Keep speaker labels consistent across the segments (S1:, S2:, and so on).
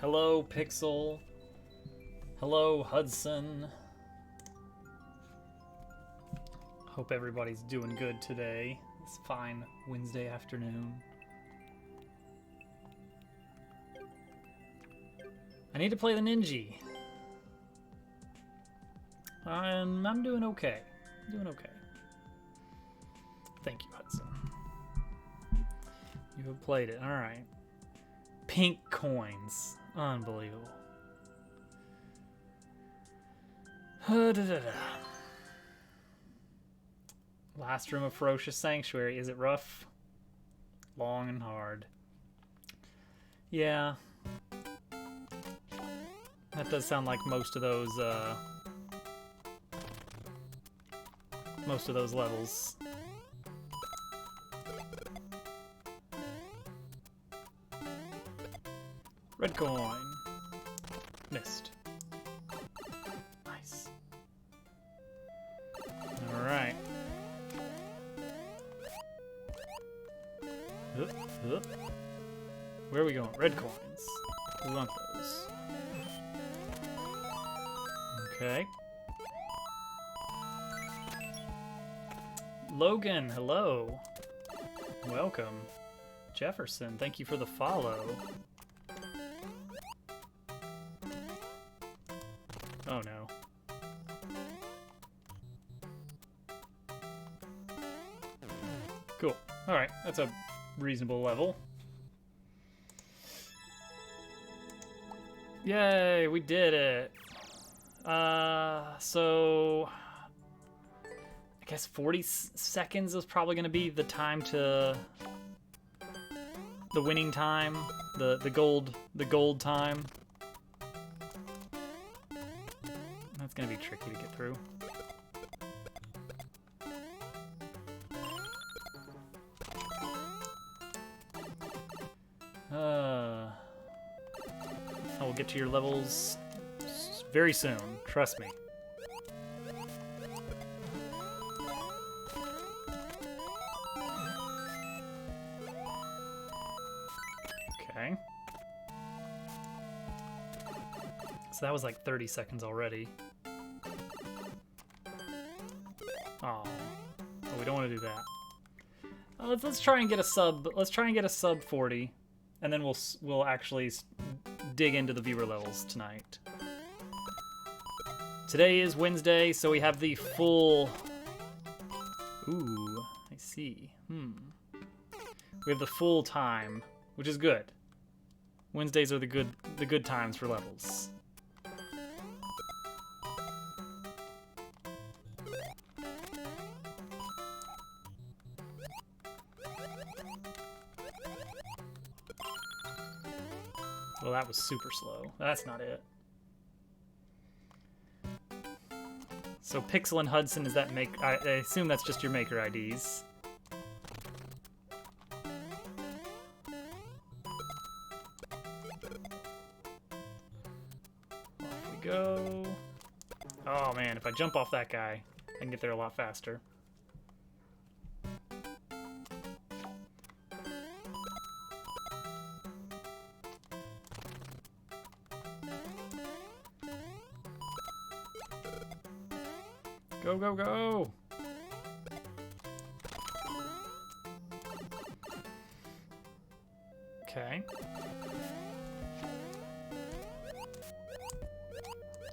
S1: Hello, Pixel. Hello, Hudson. Hope everybody's doing good today. It's fine Wednesday afternoon. I need to play the Ninja. I'm doing okay. Doing okay. Thank you, Hudson. You have played it. All right. Pink coins. Unbelievable. Last room of Ferocious Sanctuary. Is it rough? Long and hard. Yeah. That does sound like most of those levels. Red coin. Missed. Nice. Alright. Where are we going? Red coins. We want those. Okay. Logan, hello. Welcome. Jefferson, thank you for the follow. Oh no. Cool. Alright, that's a reasonable level. Yay, we did it. So I guess 40 seconds is probably going to be the time to the winning time, the gold time. That's going to be tricky to get through. I will get to your levels very soon, trust me. Okay. So that was like 30 seconds already. Oh, we don't want to do that. Let's try and get a sub. Let's try and get a sub 40, and then we'll actually dig into the viewer levels tonight. Today is Wednesday, so we have the full... Ooh, I see. We have the full time, which is good. Wednesdays are the good times for levels. Well, that was super slow. That's not it. So Pixel and Hudson, is that I assume that's just your maker IDs. Off we go. Oh man, if I jump off that guy, I can get there a lot faster. Go, go, go! Okay.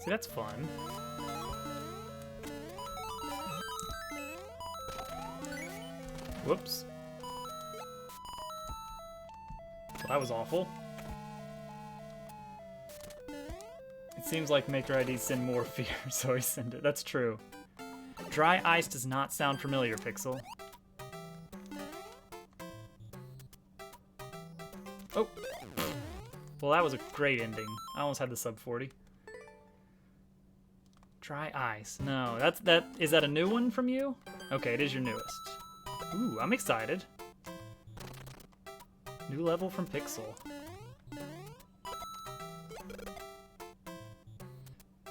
S1: See, that's fun. Whoops. Well, that was awful. It seems like Maker IDs send more fear, so I send it. That's true. Dry ice does not sound familiar, Pixel. Oh. Well, that was a great ending. I almost had the sub 40. Dry ice. No, is that a new one from you? Okay, it is your newest. Ooh, I'm excited. New level from Pixel.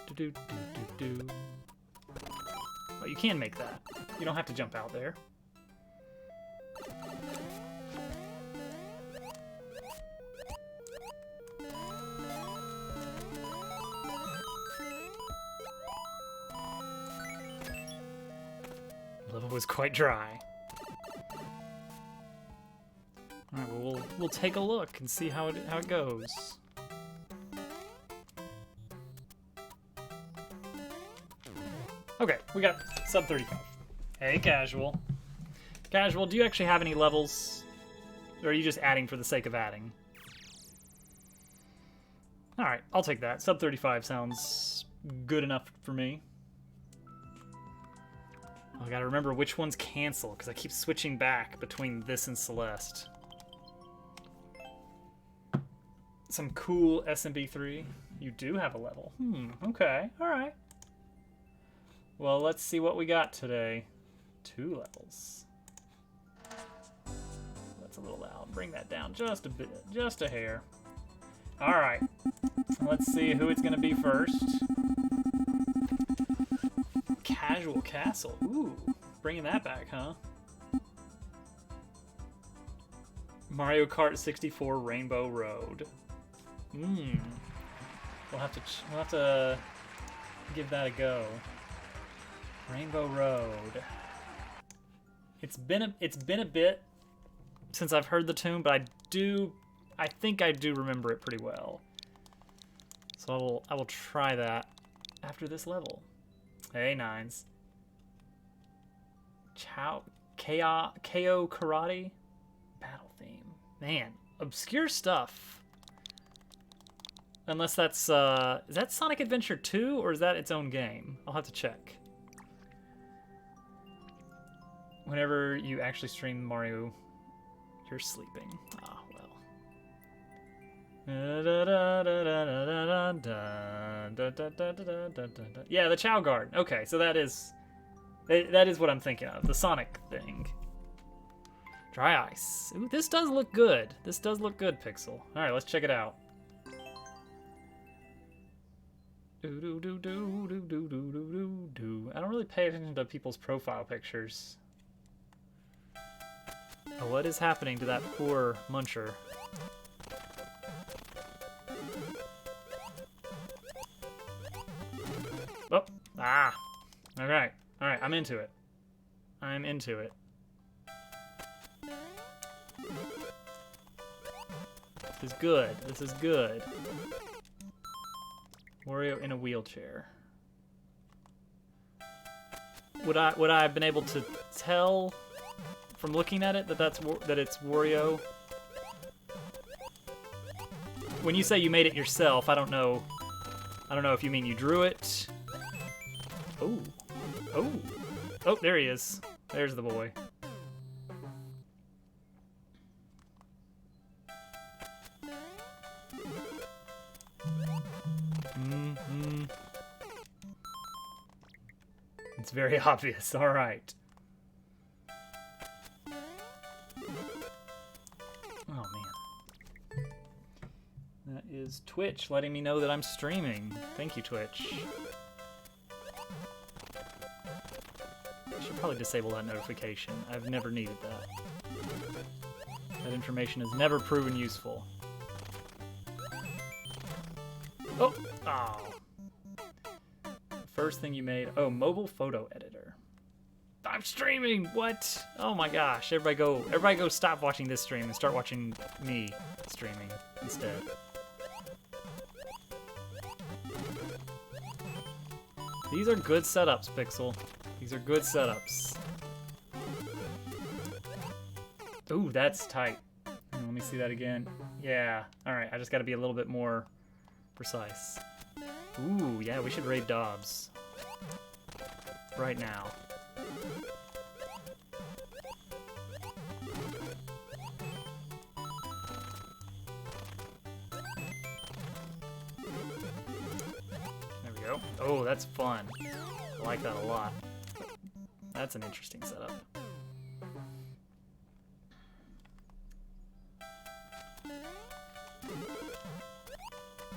S1: Do-do-do-do-do. Oh, you can make that. You don't have to jump out there. was quite dry. All right, well, we'll take a look and see how it goes. Okay, we got sub 35. Hey, Casual. Casual, do you actually have any levels? Or are you just adding for the sake of adding? Alright, I'll take that. Sub 35 sounds good enough for me. I gotta remember which one's cancel, because I keep switching back between this and Celeste. Some cool SMB3. You do have a level. Okay, alright. Well, let's see what we got today. 2 levels. That's a little loud. Bring that down just a bit, just a hair. All right. Let's see who it's gonna be first. Casual Castle. Ooh, bringing that back, huh? Mario Kart 64 Rainbow Road. We'll have to give that a go. Rainbow Road. It's been a bit since I've heard the tune, but I think I do remember it pretty well. So I will try that after this level. Hey, Nines. KO Karate battle theme. Man, obscure stuff. Unless that's is that Sonic Adventure 2 or is that its own game? I'll have to check. Whenever you actually stream Mario, you're sleeping. Ah, well. Yeah, the Chow Guard. Okay, so that is what I'm thinking of. The Sonic thing. Dry Ice. Ooh, this does look good. This does look good, Pixel. All right, let's check it out. I don't really pay attention to people's profile pictures. Oh, what is happening to that poor muncher? Oh, ah. All right, I'm into it. I'm into it. This is good. This is good. Wario in a wheelchair. Would I have been able to tell from looking at it that it's Wario? When you say you made it yourself, I don't know if you mean you drew it. Oh, there he is. There's the boy. It's very obvious. All right. Oh, man. That is Twitch letting me know that I'm streaming. Thank you, Twitch. I should probably disable that notification. I've never needed that. That information has never proven useful. Oh! Oh. First thing you made. Oh, mobile photo editor. I'm streaming! What? Oh my gosh. Everybody go stop watching this stream and start watching me streaming instead. These are good setups, Pixel. These are good setups. Ooh, that's tight. Let me see that again. Yeah. Alright, I just gotta be a little bit more precise. Ooh, yeah, we should raid Dobbs. Right now. There we go. Oh, that's fun. I like that a lot. That's an interesting setup.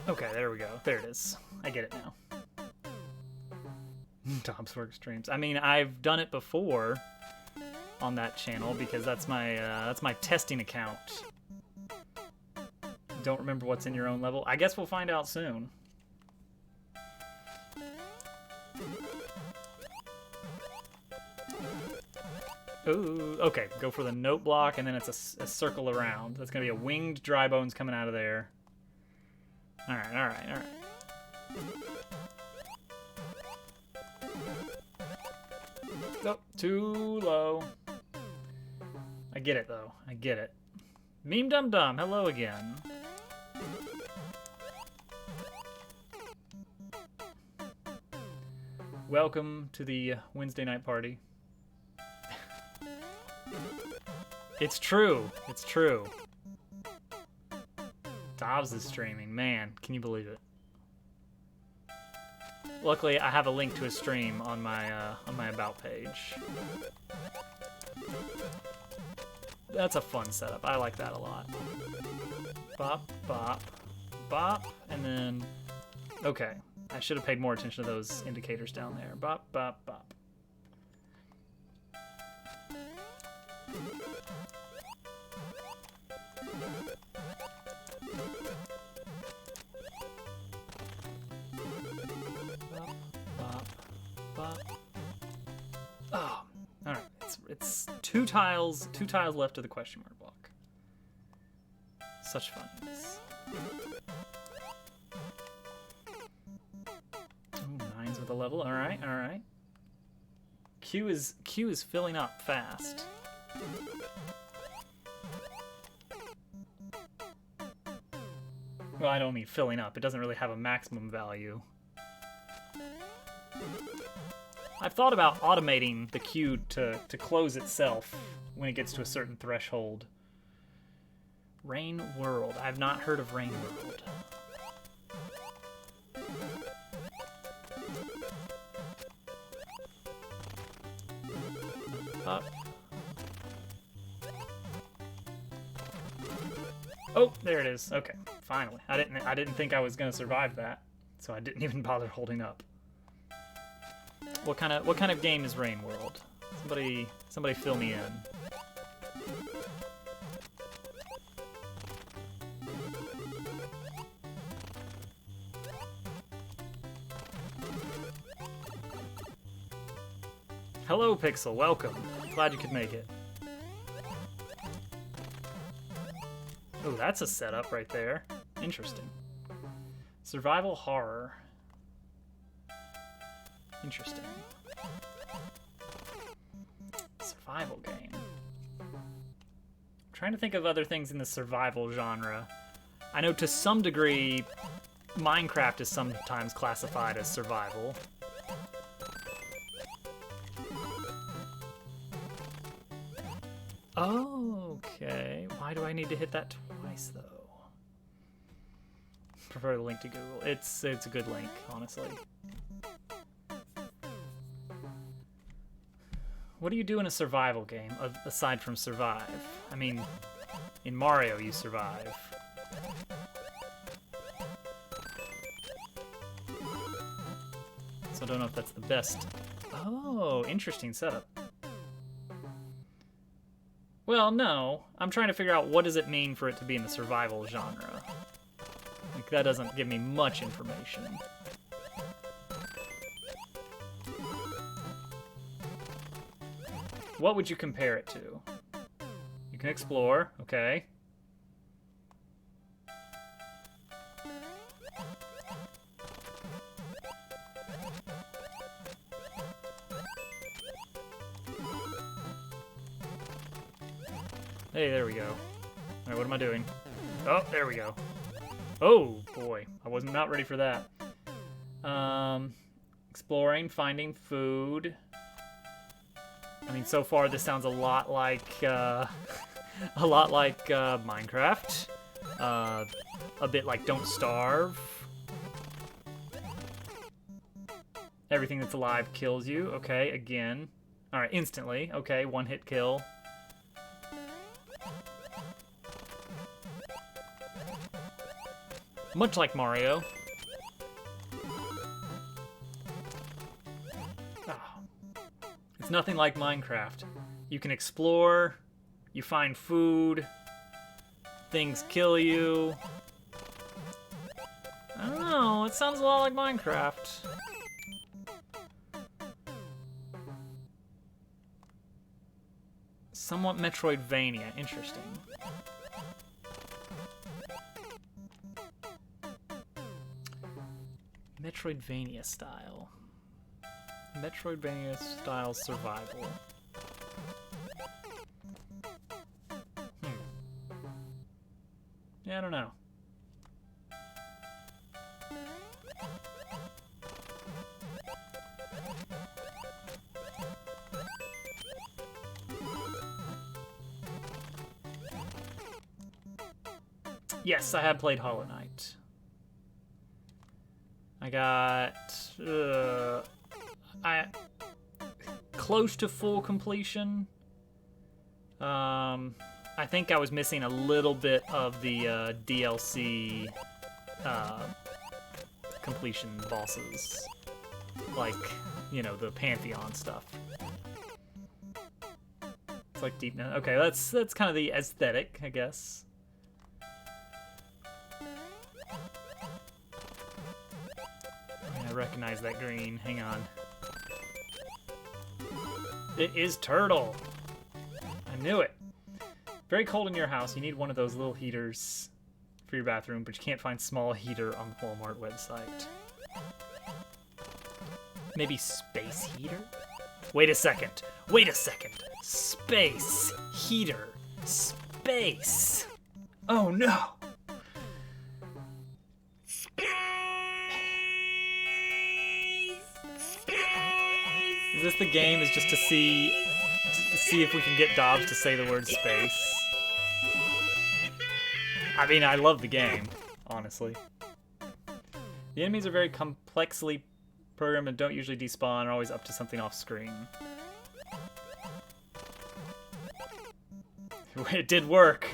S1: Okay, there we go. There it is. I get it now. Dobbs Work streams. I mean, I've done it before on that channel because that's my testing account. Don't remember what's in your own level. I guess we'll find out soon. Ooh, okay, go for the note block, and then it's a circle around. That's gonna be a winged dry bones coming out of there. Alright, alright, alright. Nope, too low. I get it, though. I get it. Meme Dum Dum, hello again. Welcome to the Wednesday night party. It's true. It's true. Dobbs is streaming. Man, can you believe it? Luckily, I have a link to his stream on my about page. That's a fun setup. I like that a lot. Bop, bop, bop, and then... Okay. I should have paid more attention to those indicators down there. Bop, bop, bop. Bop, bop, bop. Oh, all right. It's two tiles left of the question mark block. Such fun. Nines with a level. All right, all right. Q is filling up fast. Well, I don't mean filling up. It doesn't really have a maximum value. I've thought about automating the queue to close itself when it gets to a certain threshold. Rain World. I've not heard of Rain World. Up. Oh, there it is. Okay, finally. I didn't think I was gonna survive that, so I didn't even bother holding up. What kind of game is Rain World? Somebody fill me in. Hello, Pixel. Welcome. Glad you could make it. Oh, that's a setup right there. Interesting. Survival horror. Interesting. Survival game. I'm trying to think of other things in the survival genre. I know to some degree, Minecraft is sometimes classified as survival. Oh, okay. Why do I need to hit that twice, though? Prefer the link to Google. It's a good link, honestly. What do you do in a survival game, aside from survive? I mean, in Mario, you survive. So I don't know if that's the best. Oh, interesting setup. Well, no. I'm trying to figure out what does it mean for it to be in the survival genre. Like, that doesn't give me much information. What would you compare it to? You can explore, okay. Hey, there we go. Alright, what am I doing? Oh, there we go. Oh, boy. I was not ready for that. Exploring, finding food. I mean, so far this sounds a lot like Minecraft. A bit like Don't Starve. Everything that's alive kills you. Okay, again. Alright, instantly. Okay, one hit kill. Much like Mario. It's nothing like Minecraft. You can explore, you find food, things kill you. I don't know, it sounds a lot like Minecraft. Somewhat Metroidvania. Interesting. Metroidvania style. Metroidvania style survival. Yeah, I don't know. Yes, I have played Hollow Knight. I got close to full completion. I think I was missing a little bit of the DLC completion bosses, like, you know, the Pantheon stuff. It's like deep now. Okay, that's kind of the aesthetic, I guess. I recognize that green. Hang on. It is turtle. I knew it. Very cold in your house. You need one of those little heaters for your bathroom, but you can't find small heater on the Walmart website. Maybe space heater? Wait a second. Wait a second. Space heater. Space. Oh no. Is this the game? Is just to see if we can get Dobbs to say the word space? I mean, I love the game, honestly. The enemies are very complexly programmed and don't usually despawn, are always up to something off screen. It did work.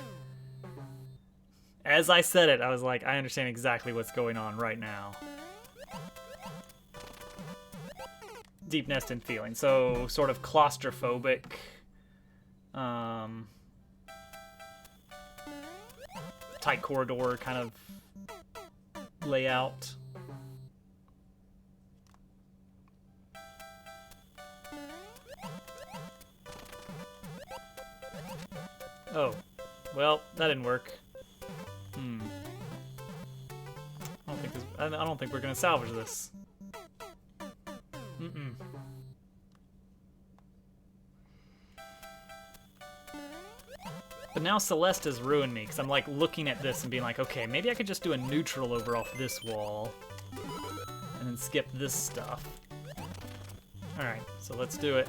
S1: As I said it, I was like, I understand exactly what's going on right now. Deep nested feeling. So, sort of claustrophobic. Tight corridor kind of layout. Oh, well, that didn't work. I don't think we're gonna salvage this. But now Celeste has ruined me, because I'm like looking at this and being like, okay, maybe I could just do a neutral over off this wall and then skip this stuff. Alright, so let's do it.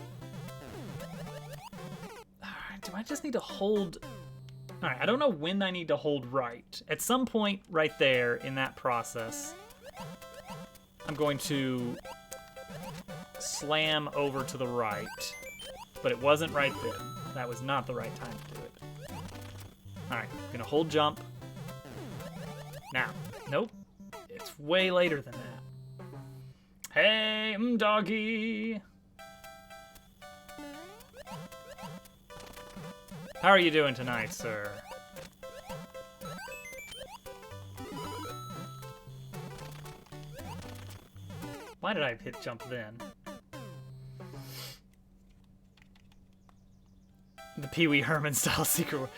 S1: Alright, do I just need to hold... Alright, I don't know when I need to hold right. At some point right there in that process, I'm going to slam over to the right. But it wasn't right then. That was not the right time to do it. Alright, I'm gonna hold jump. Now. Nope. It's way later than that. Hey, doggy! How are you doing tonight, sir? Why did I hit jump then? The Pee Wee Herman style secret.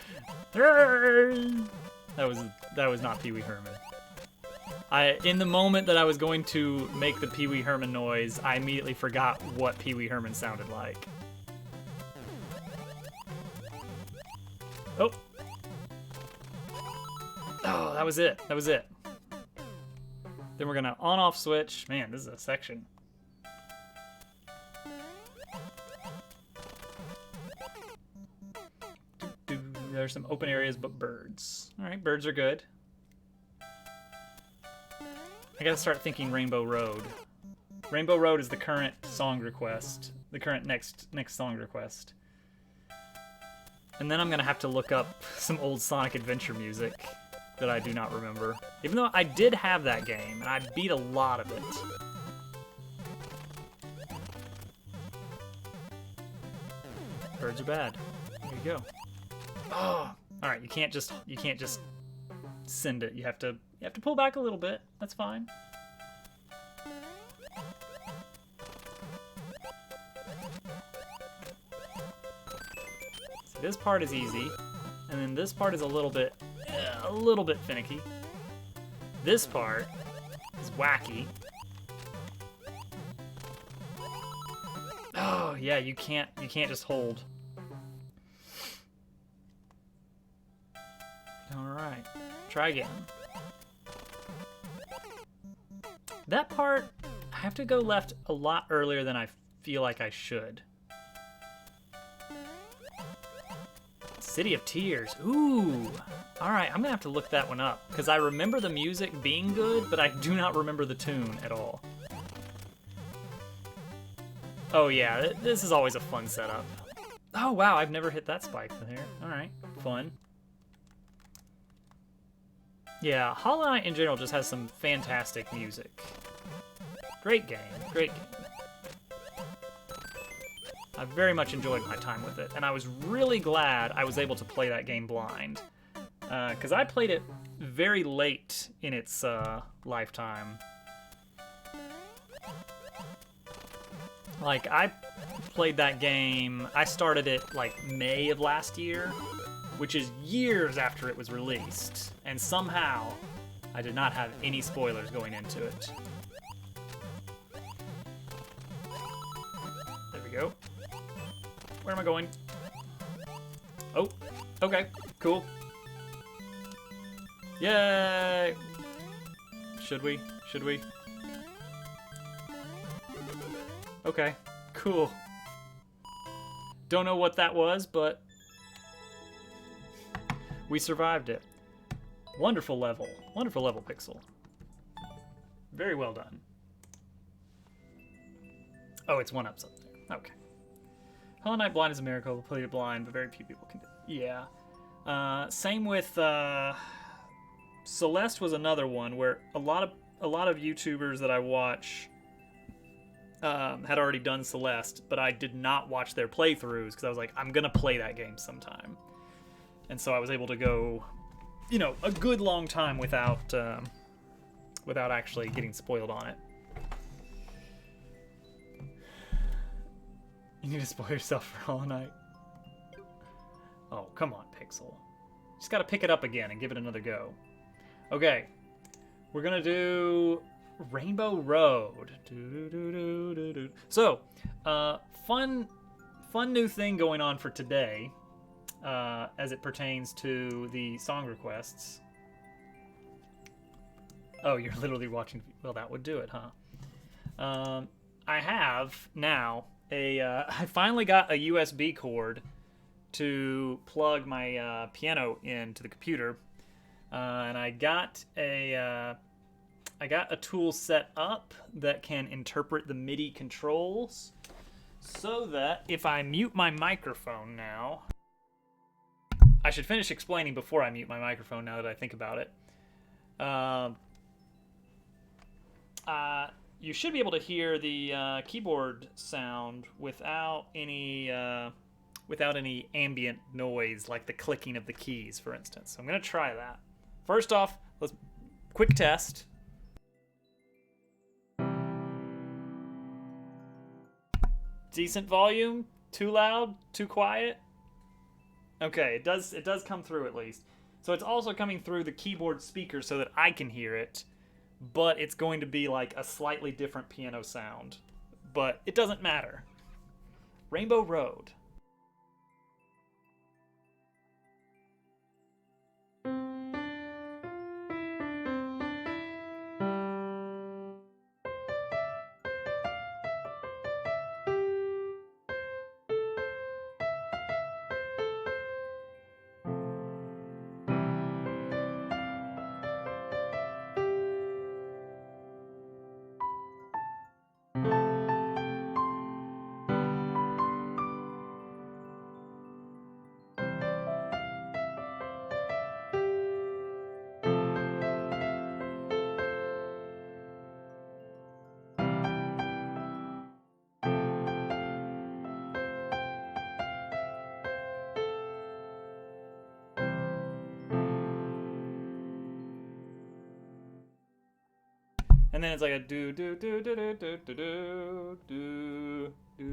S1: That was not Pee Wee Herman. In the moment that I was going to make the Pee Wee Herman noise, I immediately forgot what Pee Wee Herman sounded like. Oh. Oh, that was it. That was it. Then we're gonna on-off switch. Man, this is a section. There's some open areas, but birds. Alright, birds are good. I gotta start thinking Rainbow Road. Rainbow Road is the current song request. The current next song request. And then I'm gonna have to look up some old Sonic Adventure music that I do not remember. Even though I did have that game, and I beat a lot of it. Birds are bad. There you go. Oh, all right. You can't just send it. You have to pull back a little bit. That's fine. This part is easy, and then this part is a little bit finicky. This part is wacky. Oh yeah, you can't just hold. All right, try again. That part, I have to go left a lot earlier than I feel like I should. City of Tears, ooh. All right, I'm gonna have to look that one up because I remember the music being good, but I do not remember the tune at all. Oh yeah, this is always a fun setup. Oh wow, I've never hit that spike there. All right, fun. Yeah, Hollow Knight in general just has some fantastic music. Great game, great game. I very much enjoyed my time with it, and I was really glad I was able to play that game blind. Because I played it very late in its lifetime. Like, I played that game, I started it like May of last year, which is years after it was released, and somehow I did not have any spoilers going into it. There we go. Where am I going? Oh, okay, cool. Yay! Should we? Should we? Okay, cool. Don't know what that was, but we survived it. Wonderful level, Pixel. Very well done. Oh, it's one up something. Okay. Hollow Knight Blind is a miracle. Play it blind, but very few people can do it. Yeah. Same with Celeste was another one where a lot of YouTubers that I watch had already done Celeste, but I did not watch their playthroughs because I was like, I'm gonna play that game sometime, and so I was able to go, you know, a good long time without actually getting spoiled on it. You need to spoil yourself for Hollow Knight. Oh, come on, Pixel. Just gotta pick it up again and give it another go. Okay, we're gonna do Rainbow Road. So, fun new thing going on for today, as it pertains to the song requests. Oh, you're literally watching. Well, that would do it, huh? I have now I finally got a USB cord to plug my piano into the computer, and I got a tool set up that can interpret the MIDI controls, so that if I mute my microphone now, I should finish explaining before I mute my microphone. Now that I think about it, you should be able to hear the keyboard sound without any ambient noise, like the clicking of the keys, for instance. So I'm gonna try that. First off, let's quick test. Decent volume? Too loud? Too quiet? Okay, it does come through at least. So it's also coming through the keyboard speaker so that I can hear it, but it's going to be like a slightly different piano sound. But it doesn't matter. Rainbow Road. And then it's like a do do do do do do do do do do.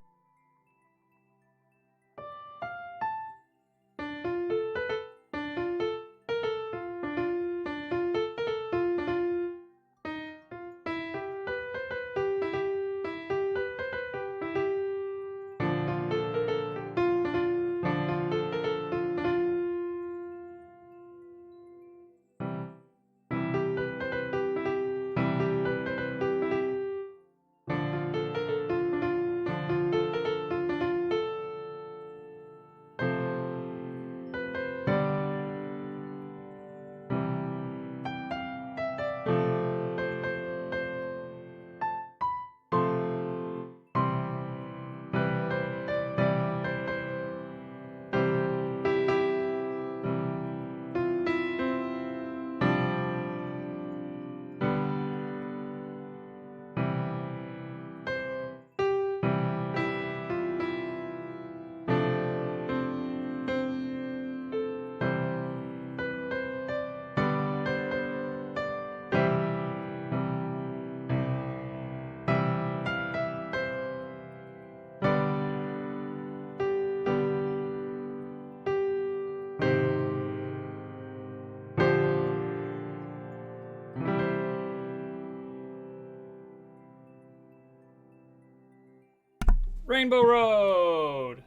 S1: Rainbow Road!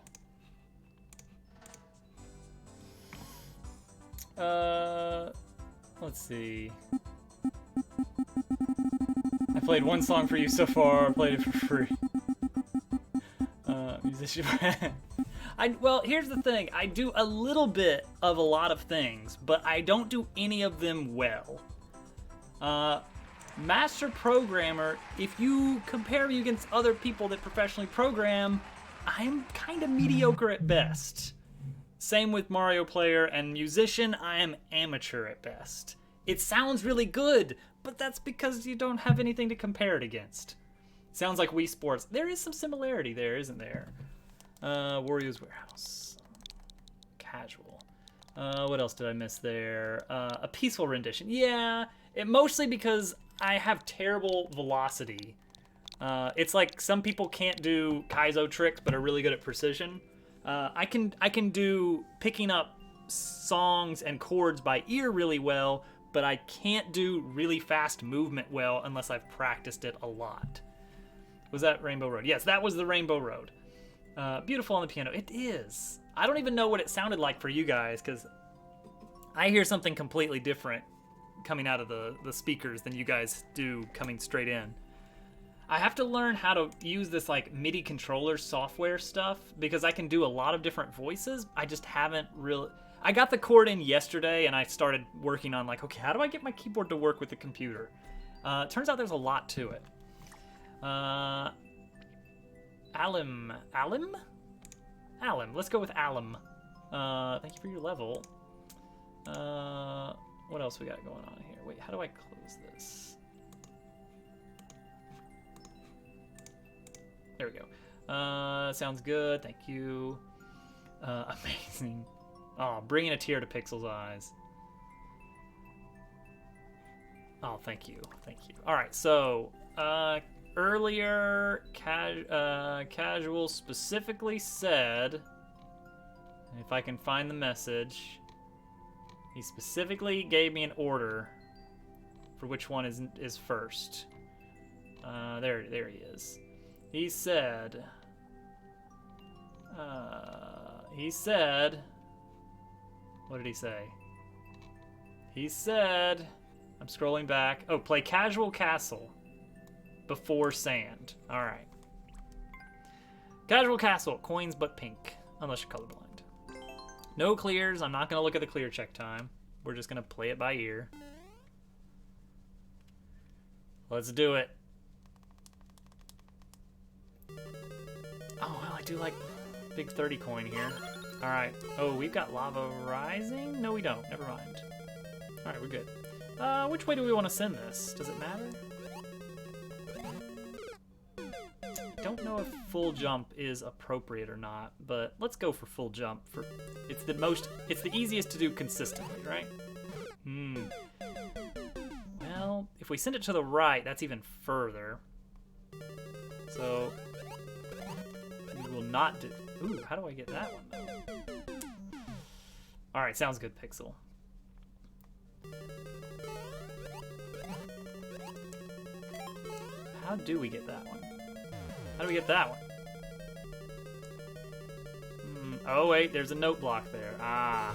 S1: Let's see. I played one song for you so far. I played it for free. Musician. Well, here's the thing. I do a little bit of a lot of things, but I don't do any of them well. Master programmer, if you compare me against other people that professionally program, I'm kind of mediocre at best. Same with Mario player and musician, I am amateur at best. It sounds really good, but that's because you don't have anything to compare it against. Sounds like Wii Sports. There is some similarity there, isn't there? Wario's Warehouse. Casual. What else did I miss there? A peaceful rendition. Yeah, mostly because I have terrible velocity. It's like some people can't do Kaizo tricks, but are really good at precision. I can do picking up songs and chords by ear really well, but I can't do really fast movement well unless I've practiced it a lot. Was that Rainbow Road? Yes, that was the Rainbow Road. Beautiful on the piano. It is. I don't even know what it sounded like for you guys, because I hear something completely different coming out of the speakers than you guys do coming straight in. I have to learn how to use this like MIDI controller software stuff because I can do a lot of different voices. I just haven't really... I got the chord in yesterday and I started working on like, okay, how do I get my keyboard to work with the computer? Turns out there's a lot to it. Alim. Let's go with Alim. Thank you for your level. What else we got going on here? Wait, how do I close this? There we go. Sounds good. Thank you. Amazing. Oh, bringing a tear to Pixel's eyes. Oh, thank you. Thank you. All right, so earlier, Casual specifically said, if I can find the message, he specifically gave me an order for which one is first. There he is. He said, what did he say? He said, I'm scrolling back. Oh, play Casual Castle before Sand. All right. Casual Castle, coins but pink, unless you're colorblind. No clears. I'm not going to look at the clear check time. We're just going to play it by ear. Let's do it. Oh, well, I do like big 30 coin here. All right. Oh, we've got Lava Rising? No, we don't. Never mind. All right, we're good. Which way do we want to send this? Does it matter? Don't know if full jump is appropriate or not, but let's go for full jump. It's the easiest to do consistently, right? Well, if we send it to the right, that's even further. So we will not do... Ooh, how do I get that one, though? All right, sounds good, Pixel. How do we get that one? How do we get that one? Oh, wait, there's a note block there. Ah.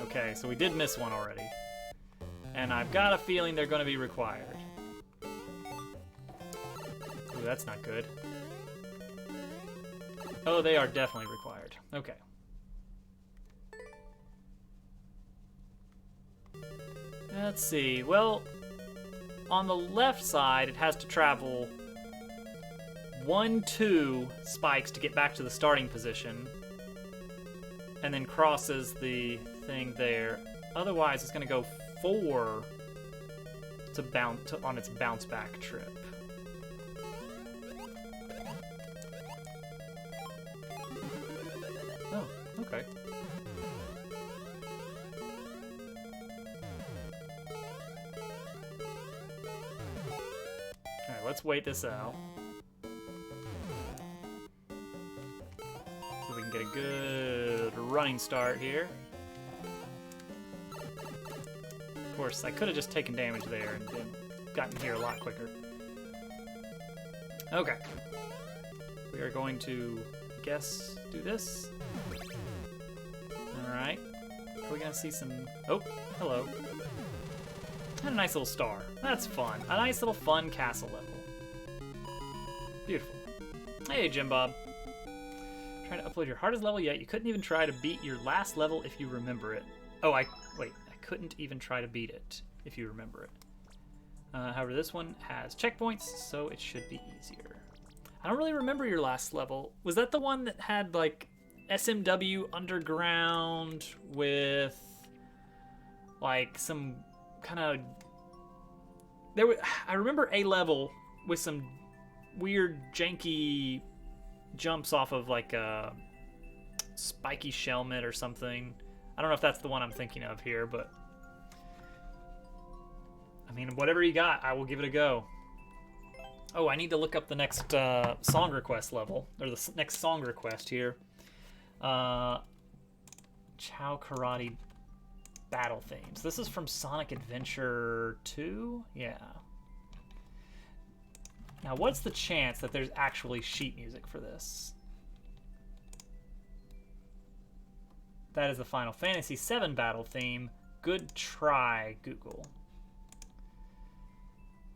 S1: Okay, so we did miss one already. And I've got a feeling they're going to be required. Ooh, that's not good. Oh, they are definitely required. Okay. Let's see. Well, on the left side, it has to travel 1-2 spikes to get back to the starting position, and then crosses the thing there. Otherwise, it's going to go 4 on its bounce back trip. Oh, okay. All right, let's wait this out. So we can get a good running start here. Of course, I could have just taken damage there and gotten here a lot quicker. Okay. We are going to, I guess, do this. Alright. Are we gonna see some... Oh, hello. And a nice little star. That's fun. A nice little fun castle level. Beautiful. Hey, Jim Bob. Trying to upload your hardest level yet. You couldn't even try to beat your last level if you remember it. Oh, wait. I couldn't even try to beat it if you remember it. However, this one has checkpoints, so it should be easier. I don't really remember your last level. Was that the one that had, like, SMW underground with, like, some kind of... I remember a level with some weird, janky jumps off of, like, a spiky shelmet or something. I don't know if that's the one I'm thinking of here, but... I mean, whatever you got, I will give it a go. Oh, I need to look up the next song request level, or the next song request here. Chow Karate battle themes. This is from Sonic Adventure 2? Yeah. Now, what's the chance that there's actually sheet music for this? That is the Final Fantasy VII battle theme. Good try, Google.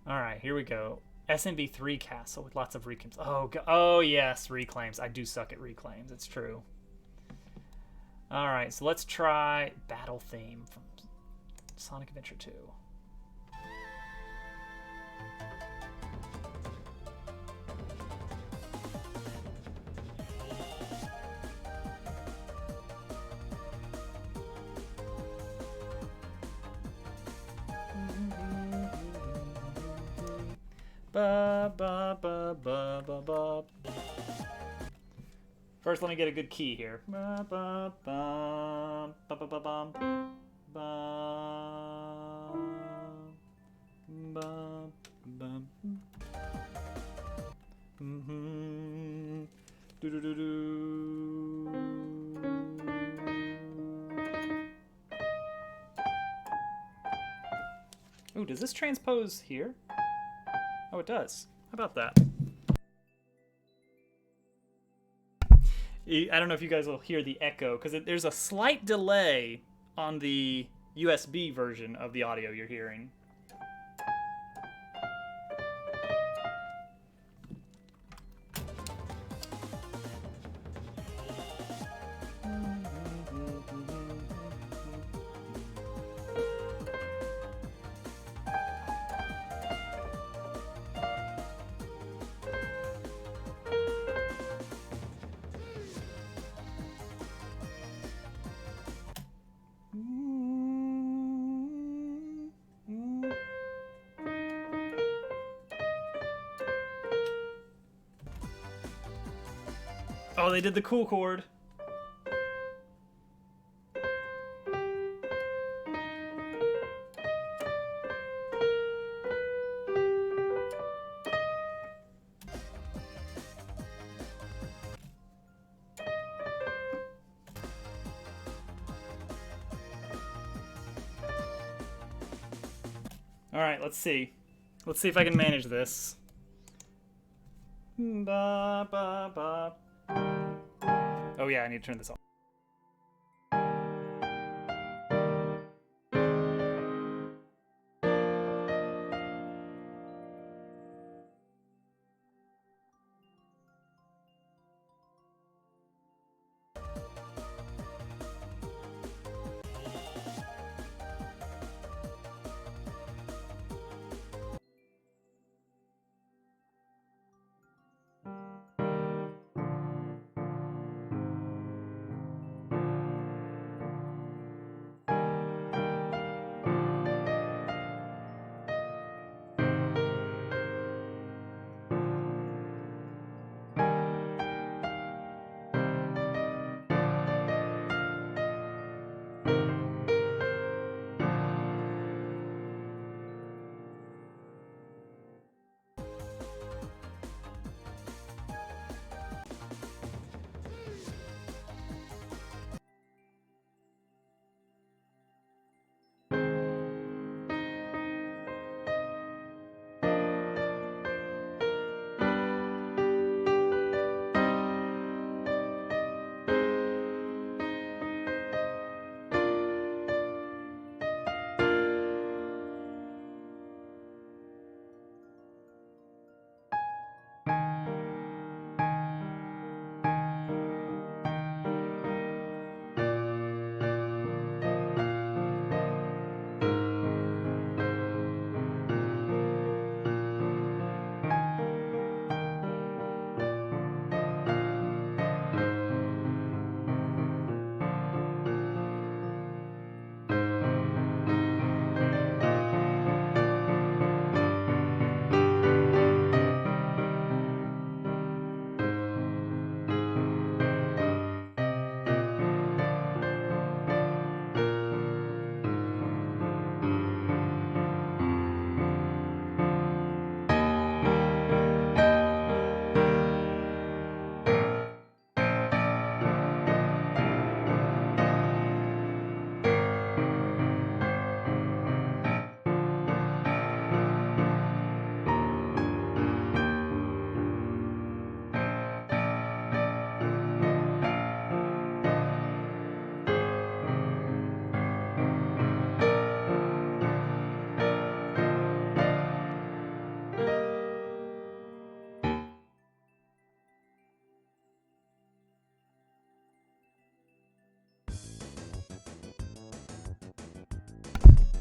S1: Alright, here we go. SMB3 castle with lots of reclaims. Oh yes, reclaims. I do suck at reclaims. It's true. All right, so let's try battle theme from Sonic Adventure 2. Ba, ba, ba, ba, ba, ba. First, let me get a good key here. Ba, ba, ba, ba, ba, ba, ba, ba, ba, ba. Do, do, do, do. Ooh, does this transpose here? Oh, it does. How about that? I don't know if you guys will hear the echo, because there's a slight delay on the USB version of the audio you're hearing. Oh, they did the cool chord. All right, let's see. Let's see if I can manage this. Ba, ba, ba. Oh yeah, I need to turn this off.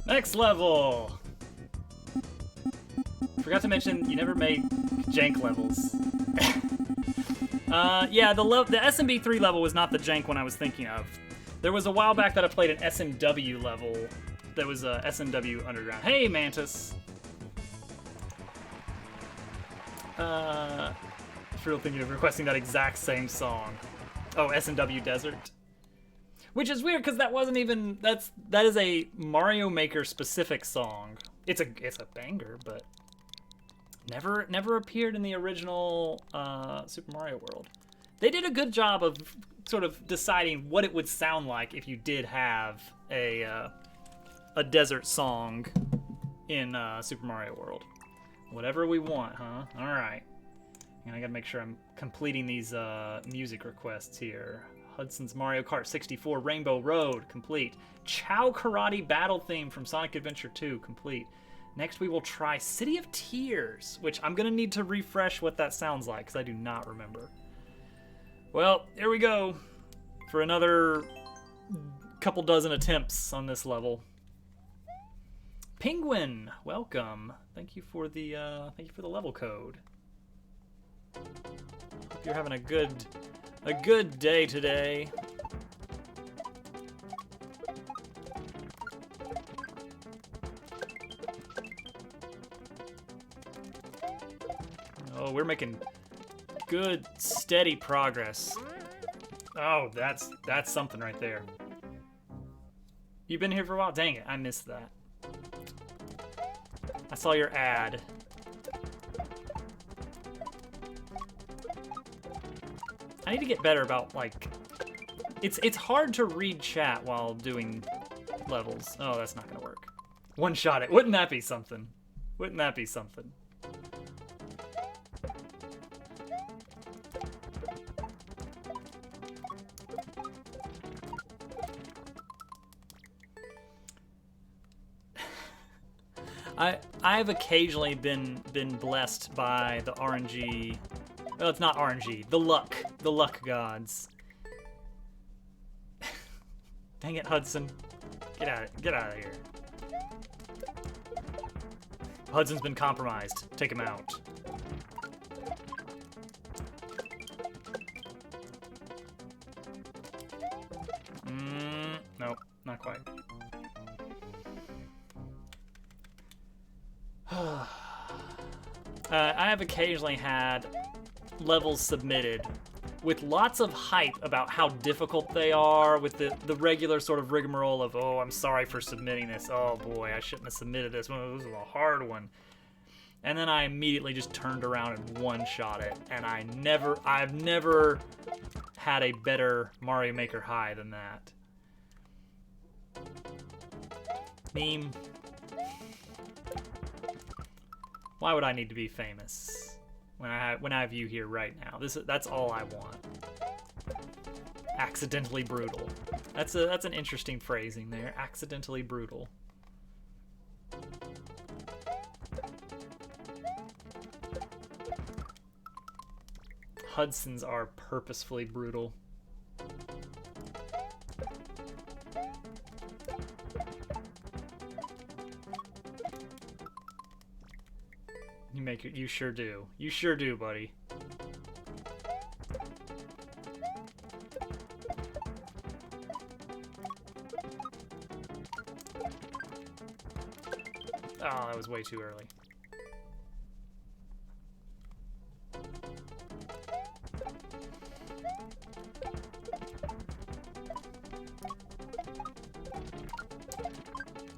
S1: Next level! Forgot to mention, you never made jank levels. Yeah, the SMB3 level was not the jank one I was thinking of. There was a while back that I played an SMW level that was SMW Underground. Hey, Mantis! Real thinking of requesting that exact same song. Oh, SMW Desert. Which is weird because that wasn't even that is a Mario Maker specific song. It's a banger, but never appeared in the original Super Mario World. They did a good job of sort of deciding what it would sound like if you did have a desert song in Super Mario World. Whatever we want, huh? All right. And I gotta make sure I'm completing these music requests here. Hudson's Mario Kart 64 Rainbow Road, complete. Chow Karate Battle Theme from Sonic Adventure 2, complete. Next we will try City of Tears, which I'm gonna need to refresh what that sounds like, because I do not remember. Well, here we go for another couple dozen attempts on this level. Penguin, welcome. Thank you for the level code. Hope you're having a good day today. Oh, we're making good, steady progress. Oh, that's something right there. You've been here for a while? Dang it, I missed that. I saw your ad. I need to get better about, like... It's hard to read chat while doing levels. Oh, that's not gonna work. One shot it. Wouldn't that be something? Wouldn't that be something? I've occasionally been blessed by the RNG. Well, it's not RNG. The luck gods. Dang it, Hudson! Get out of here. Hudson's been compromised. Take him out. Nope, not quite. I have occasionally had levels submitted with lots of hype about how difficult they are, with the regular sort of rigmarole of, oh, I'm sorry for submitting this. Oh boy, I shouldn't have submitted this one. This was a hard one. And then I immediately just turned around and one-shot it. And I've never had a better Mario Maker high than that. Meme. Why would I need to be famous when I have you here right now? That's all I want. Accidentally brutal. That's an interesting phrasing there. Accidentally brutal. Hudsons are purposefully brutal. You sure do. You sure do, buddy. Oh, that was way too early.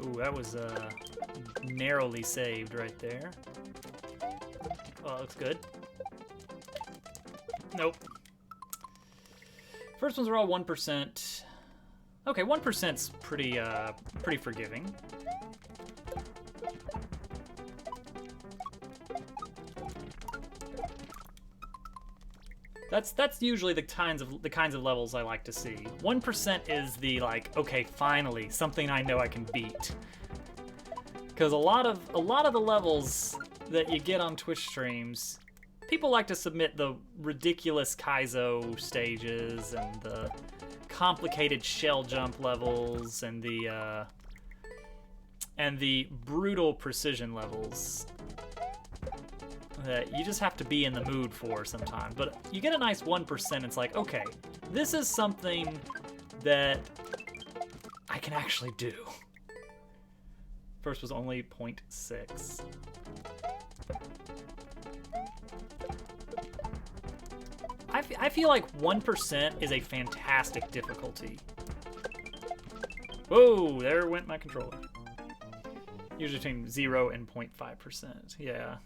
S1: Ooh, that was narrowly saved right there. Oh, that looks good. Nope. First ones are all 1%. Okay, 1%'s pretty forgiving. That's usually the kinds of levels I like to see. 1% is the, like, okay, finally something I know I can beat. Because a lot of the levels that you get on Twitch streams, people like to submit the ridiculous Kaizo stages and the complicated shell jump levels and the and the brutal precision levels that you just have to be in the mood for sometimes. But you get a nice 1%, it's like, okay, this is something that I can actually do. First was only 0.6. I feel like 1% is a fantastic difficulty. Whoa, there went my controller. Usually between 0 and 0.5%, yeah.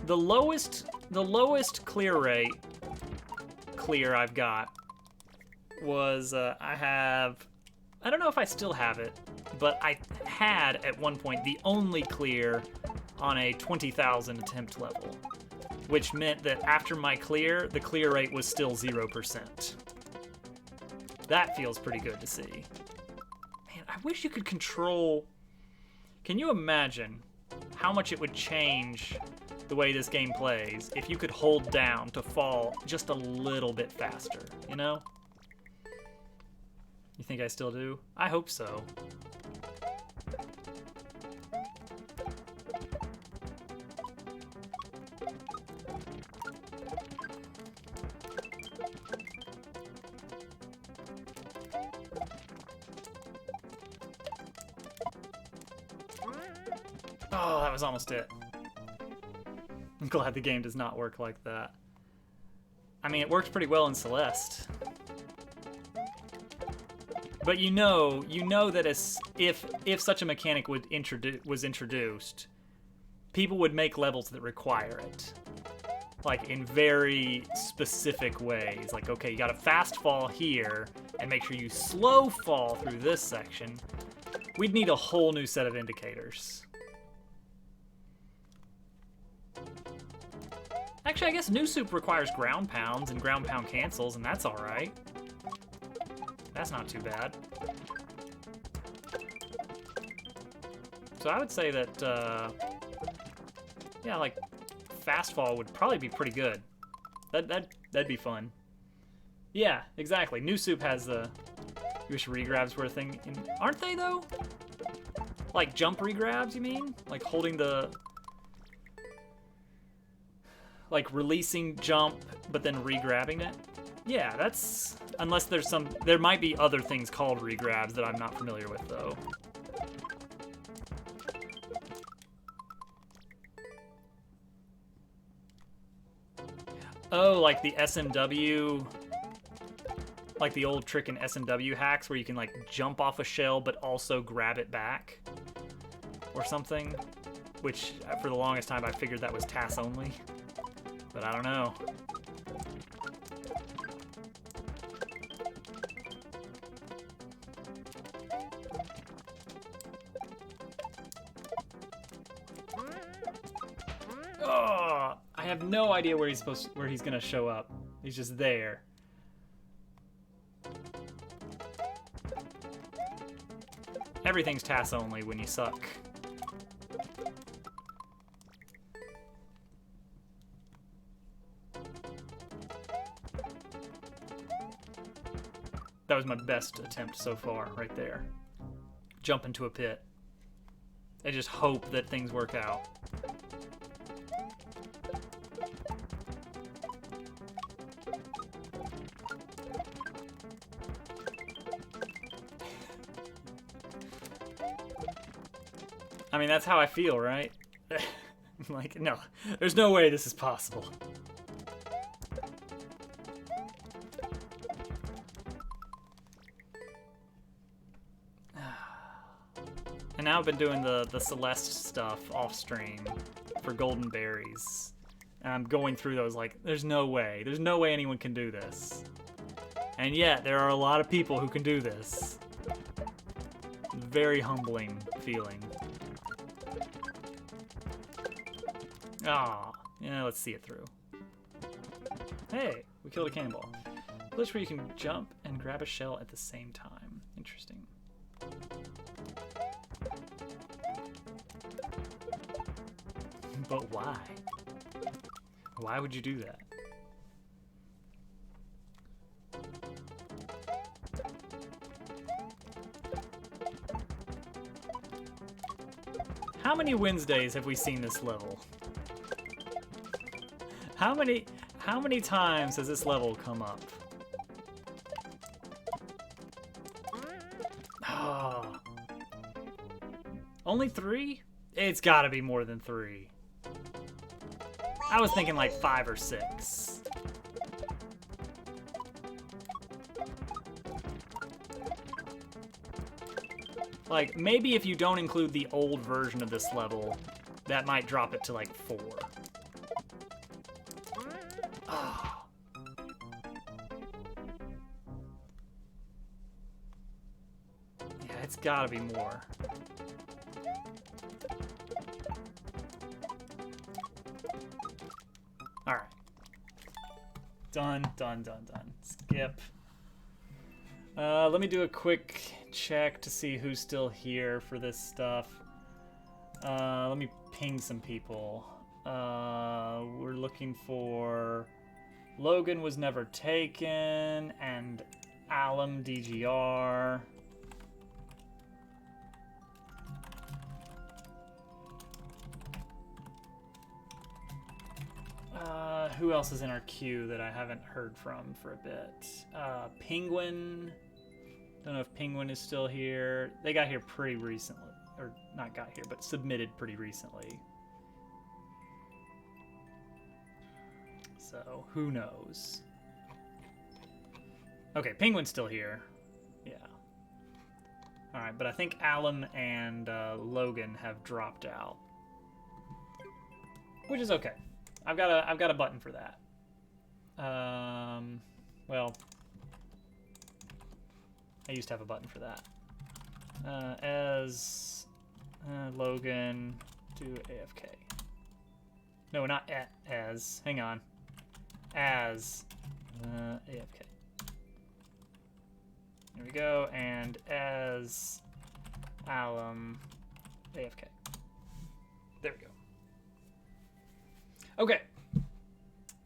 S1: The lowest clear rate I've got was, I don't know if I still have it, but I had at one point the only clear on a 20,000 attempt level, which meant that after my clear, the clear rate was still 0%. That feels pretty good to see. Man, I wish you could control... Can you imagine how much it would change the way this game plays if you could hold down to fall just a little bit faster, you know? You think I still do? I hope so. Oh, that was almost it. I'm glad the game does not work like that. I mean, it worked pretty well in Celeste. But you know that if such a mechanic was introduced, people would make levels that require it. Like, in very specific ways. Like, okay, you gotta fast fall here, and make sure you slow fall through this section. We'd need a whole new set of indicators. Actually, I guess New Soup requires ground pounds and ground pound cancels, and that's alright. That's not too bad. So I would say that, yeah, like, fast fall would probably be pretty good. That'd be fun. Yeah, exactly. New Soup has the... You wish regrabs were a thing. Aren't they, though? Like, jump regrabs, you mean? Like, holding the... Like, releasing jump, but then re-grabbing it? Yeah, that's... Unless there's some... There might be other things called regrabs that I'm not familiar with, though. Oh, like the SMW... Like the old trick in SMW hacks where you can, like, jump off a shell but also grab it back? Or something? Which, for the longest time, I figured that was TAS only. But I don't know. Oh, I have no idea where he's gonna show up. He's just there. Everything's TAS only when you suck. That was my best attempt so far, right there. Jump into a pit. I just hope that things work out. I mean, that's how I feel, right? Like, no, there's no way this is possible. And now I've been doing the Celeste stuff off stream for golden berries. And I'm going through those like, there's no way anyone can do this. And yet, there are a lot of people who can do this. Very humbling feeling. Ah, yeah, let's see it through. Hey, we killed a cannonball. Glitch where you can jump and grab a shell at the same time. Interesting. But why? Why would you do that? How many Wednesdays have we seen this level? How many times has this level come up? Oh. Only 3? It's gotta be more than 3. I was thinking like 5 or 6. Like, maybe if you don't include the old version of this level, that might drop it to like 4. Oh. Yeah, it's gotta be more. Alright. Done. Skip. Let me do a quick check to see who's still here for this stuff. Let me ping some people. We're looking for... Logan was never taken, and Alum DGR. Who else is in our queue that I haven't heard from for a bit? Penguin. Don't know if Penguin is still here. They got here pretty recently. Or not got here, but submitted pretty recently. So, who knows? Okay, Penguin's still here. Yeah. Alright, but I think Alum and Logan have dropped out. Which is okay. I've got a button for that. Well, I used to have a button for that. As Logan do AFK. No, not as. Hang on. As AFK. There we go. And as Alum AFK. There we go. Okay.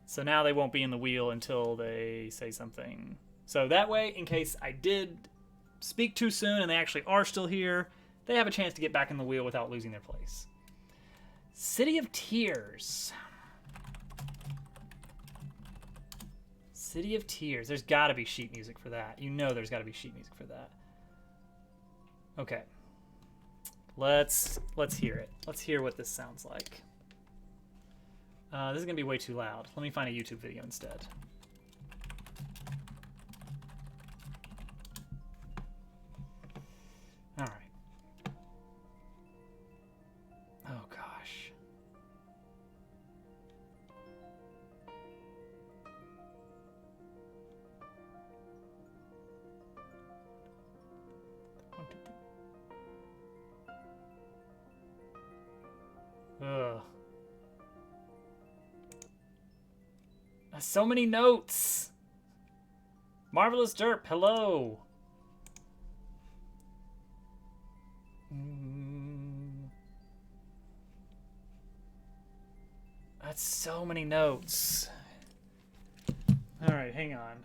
S1: So now they won't be in the wheel until they say something. So that way, in case I did speak too soon and they actually are still here, they have a chance to get back in the wheel without losing their place. City of Tears. City of Tears. There's got to be sheet music for that. You know there's got to be sheet music for that. Okay. Let's hear it. Let's hear what this sounds like. This is going to be way too loud. Let me find a YouTube video instead. All right. Oh, gosh. Ugh. So many notes. Marvelous Derp, hello. That's so many notes. All right, hang on.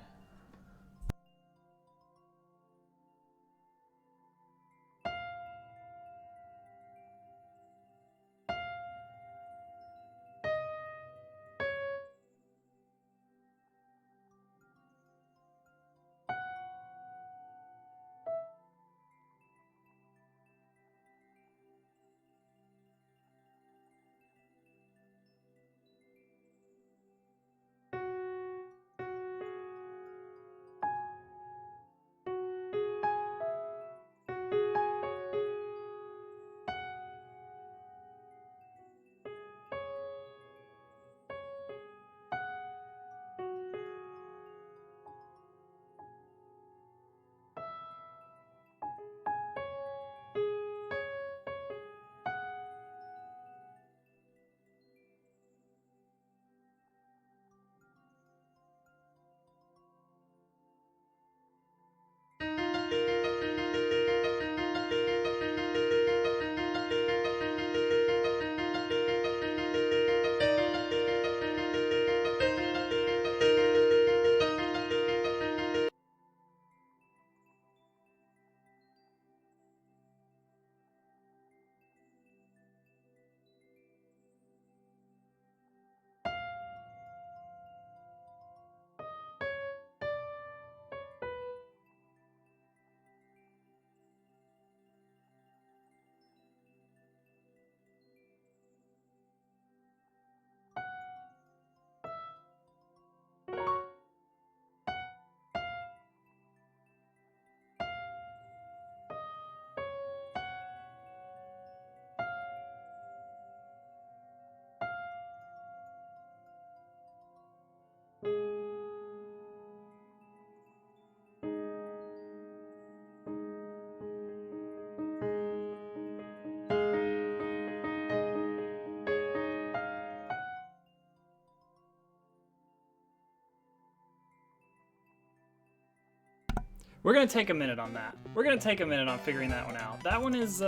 S1: We're gonna take a minute on that. We're gonna take a minute on figuring that one out. That one is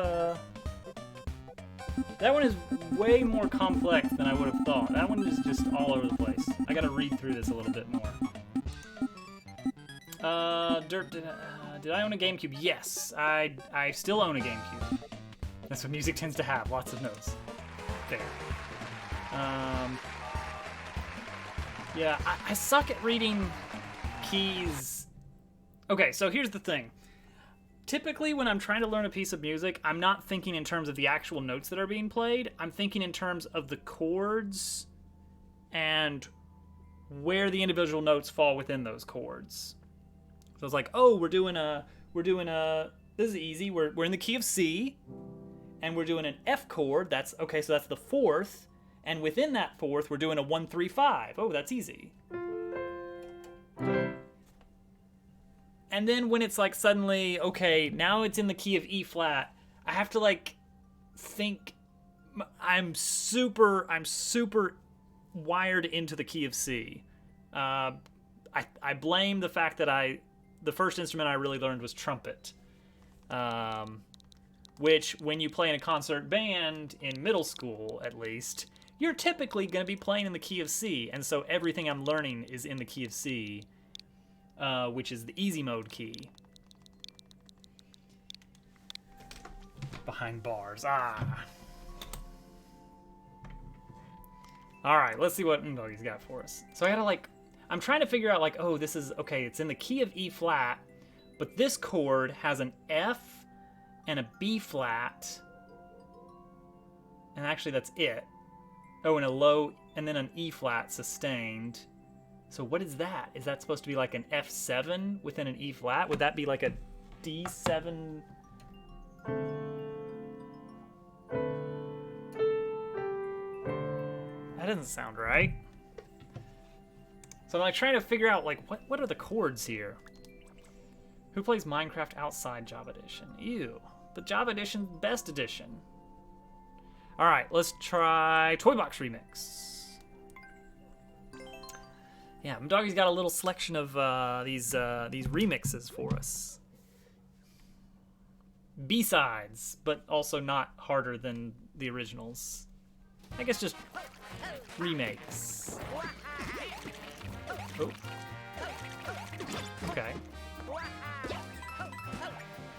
S1: way more complex than I would have thought. That one is just all over the place. I gotta read through this a little bit more. Derp, did I own a GameCube? Yes, I still own a GameCube. That's what music tends to have, lots of notes. There. Yeah, I suck at reading keys. Okay, so here's the thing. Typically, when I'm trying to learn a piece of music, I'm not thinking in terms of the actual notes that are being played. I'm thinking in terms of the chords and where the individual notes fall within those chords. So it's like, oh, we're doing a, this is easy. We're in the key of C, and we're doing an F chord. That's okay. So that's the fourth, and within that fourth, we're doing a 1, 3, 5. Oh, that's easy. And then when it's like suddenly, okay, now it's in the key of E flat, I have to like think. I'm super wired into the key of C. I blame the fact that the first instrument I really learned was trumpet, which when you play in a concert band in middle school, at least, you're typically going to be playing in the key of C, and so everything I'm learning is in the key of C, which is the easy mode key. Behind bars, All right, let's see what Ndoggy's got for us. So I gotta like, I'm trying to figure out like, oh, this is, okay, it's in the key of E flat, but this chord has an F and a B flat, and actually that's it. Oh, and a low, and then an E flat sustained. So what is that? Is that supposed to be like an F7 within an E flat? Would that be like a D7? That doesn't sound right. So I'm like trying to figure out like what are the chords here? Who plays Minecraft outside Java Edition? Ew. The Java Edition best edition. Alright, let's try Toy Box Remix. Yeah, Ndoggy's got a little selection of these remixes for us. B-sides, but also not harder than the originals. I guess just remakes. Oh. Okay.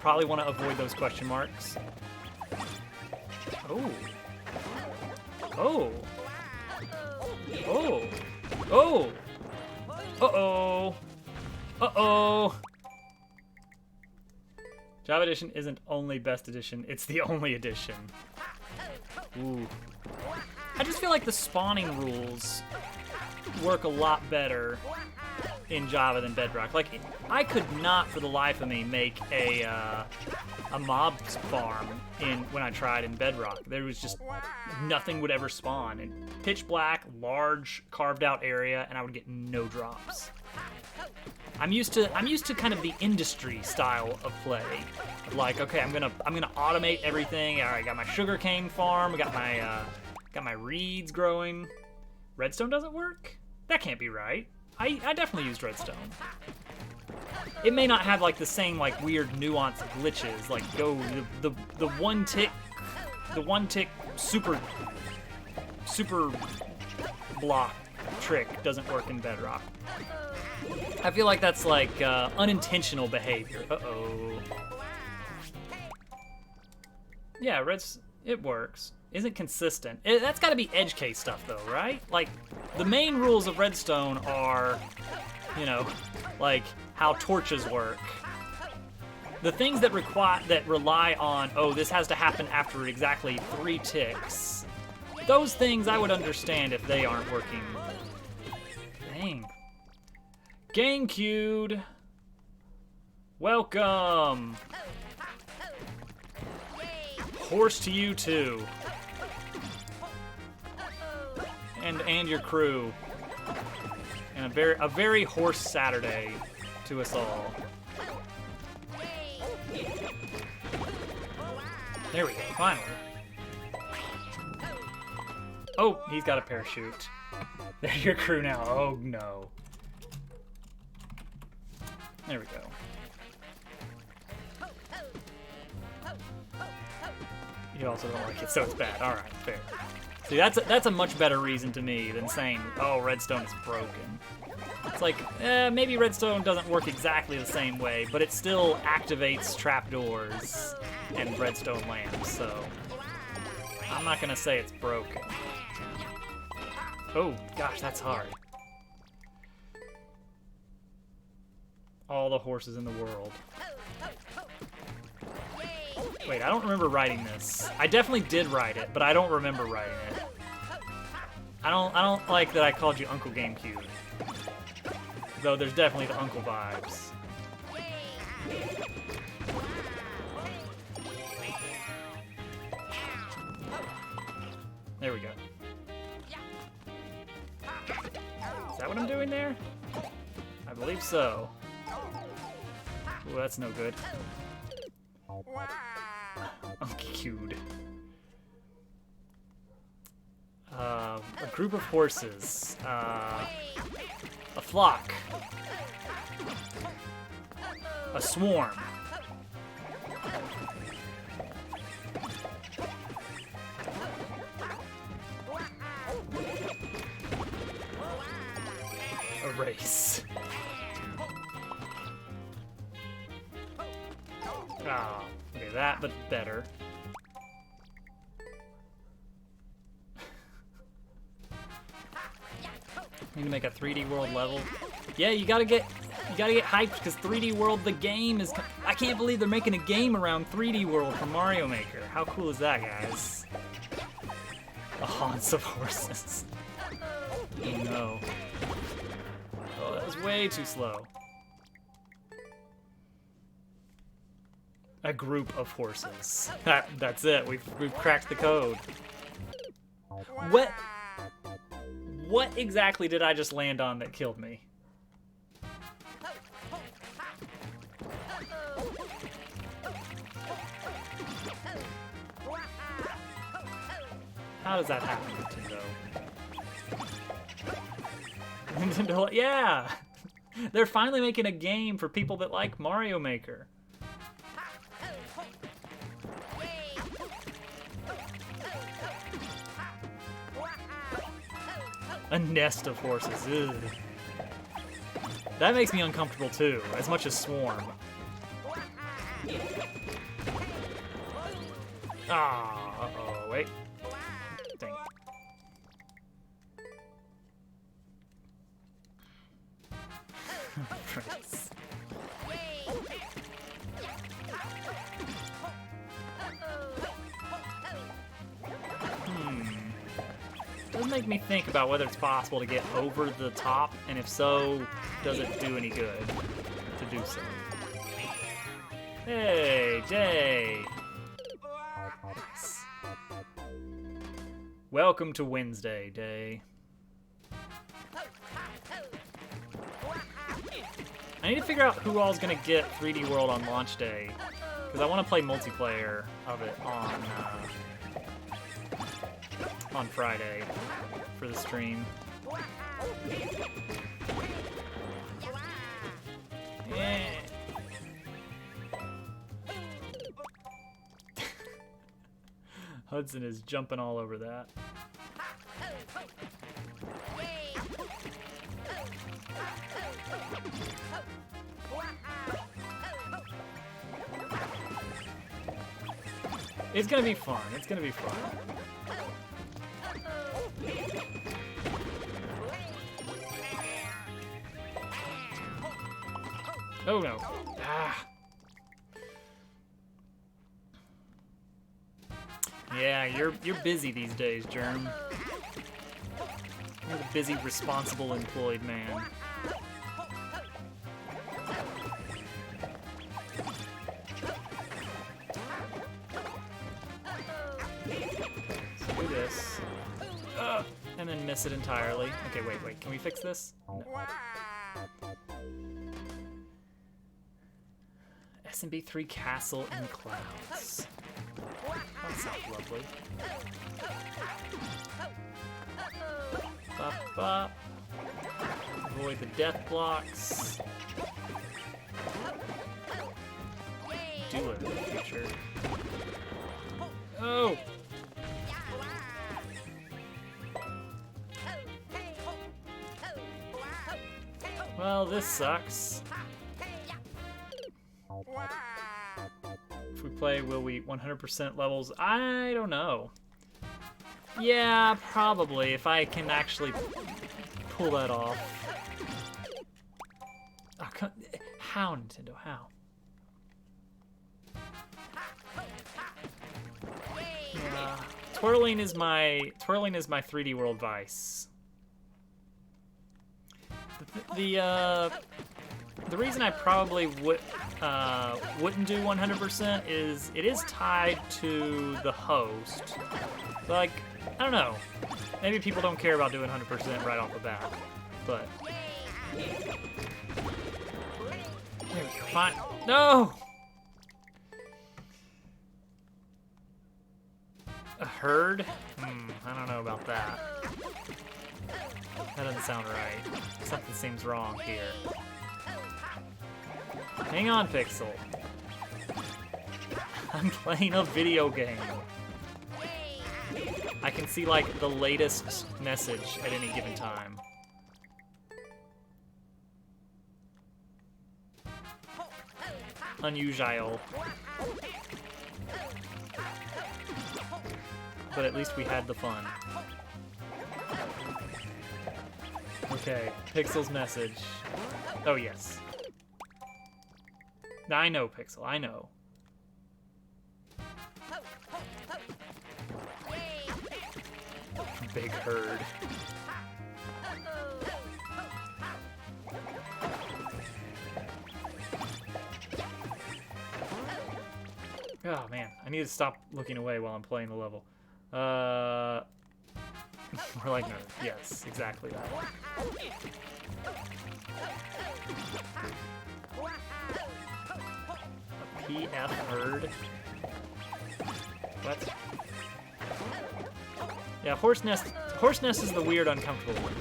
S1: Probably want to avoid those question marks. Oh. Oh. Oh. Oh. Uh-oh. Uh-oh. Java Edition isn't only best edition, it's the only edition. Ooh. I just feel like the spawning rules work a lot better in Java than Bedrock. Like, I could not for the life of me make a mob farm when I tried in Bedrock. There was just nothing would ever spawn. And pitch black, large, carved out area, and I would get no drops. I'm used to kind of the industry style of play. Like, okay, I'm gonna automate everything. All right, got my sugarcane farm. Got my reeds growing. Redstone doesn't work? That can't be right. I definitely used redstone. It may not have like the same like weird nuanced glitches. Like the one tick super block trick doesn't work in Bedrock. I feel like that's like unintentional behavior. Uh-oh. Yeah, it works. Isn't consistent. That's got to be edge case stuff though, right? Like, the main rules of redstone are, you know, like how torches work. The things that rely on, oh, this has to happen after exactly 3 ticks. Those things I would understand if they aren't working. Dang. GameCube. Welcome. Horse to you too. And your crew. And a very horse Saturday to us all. There we go, finally. Oh, he's got a parachute. They're your crew now. Oh no. There we go. You also don't like it, so it's bad. All right, fair. See, that's a much better reason to me than saying, oh, redstone is broken. It's like, maybe redstone doesn't work exactly the same way, but it still activates trapdoors and redstone lamps, so I'm not gonna say it's broken. Oh, gosh, that's hard. All the horses in the world. Wait, I don't remember writing this. I definitely did write it, but I don't remember writing it. I don't like that I called you Uncle GameCube. Though there's definitely the uncle vibes. There we go. Is that what I'm doing there? I believe so. Ooh, that's no good. Uncle cute. A group of horses. A flock. A swarm. A race. Ah, okay, that, but better. Need to make a 3D world level. Yeah, you gotta get hyped because 3D World, the game is. I can't believe they're making a game around 3D World for Mario Maker. How cool is that, guys? The haunts of horses. Oh no. Oh, that was way too slow. A group of horses. That's it. We've cracked the code. What exactly did I just land on that killed me? How does that happen, Nintendo? Nintendo, yeah! They're finally making a game for people that like Mario Maker. A nest of horses. Ugh. That makes me uncomfortable too, as much as Swarm. Ah, uh-oh, wait. Dang. Prince. Does make me think about whether it's possible to get over the top, and if so, does it do any good to do so? Hey, Jay! Yes. Welcome to Wednesday, Day. I need to figure out who all's gonna get 3D World on launch day, because I want to play multiplayer of it on Friday for the stream. Yeah. Hudson is jumping all over that. It's gonna be fun. It's gonna be fun. Oh no. Ah. Yeah, you're busy these days, Germ. You're the busy, responsible, employed man. Let's do this. And then miss it entirely. Okay, wait. Can we fix this? No. SMB3 Castle in Clouds. That sounds lovely. Bop, bop. Avoid the death blocks. Do it in the future. Oh! Well, this sucks. If we play, will we 100% levels? I don't know. Yeah, probably, if I can actually pull that off. Oh, how, Nintendo? How? Yeah. Twirling is my 3D World vice. The reason I probably wouldn't do 100% is it is tied to the host. Like, I don't know. Maybe people don't care about doing 100% right off the bat, but there we go. Fine. No. A herd? I don't know about that. That doesn't sound right. Something seems wrong here. Hang on, Pixel. I'm playing a video game. I can see, like, the latest message at any given time. Unusual. But at least we had the fun. Okay, Pixel's message. Oh, yes. I know, Pixel, I know. Big herd. Oh, man, I need to stop looking away while I'm playing the level. We're like nerd. Yes, exactly that. A PF herd? What? Yeah, horse nest is the weird, uncomfortable one.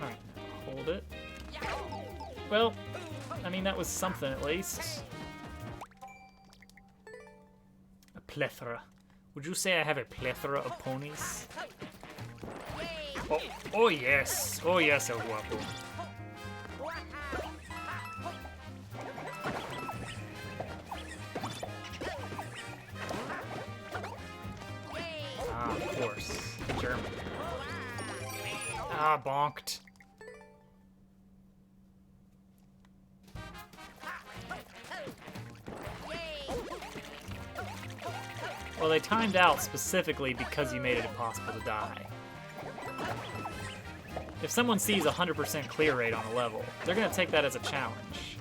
S1: Alright, hold it. Well, I mean, that was something at least. A plethora. Would you say I have a plethora of ponies? Oh yes. Oh yes, El Guapo. Ah, of course. German. Ah, bonked. Well, they timed out specifically because you made it impossible to die. If someone sees a 100% clear rate on a level, they're going to take that as a challenge.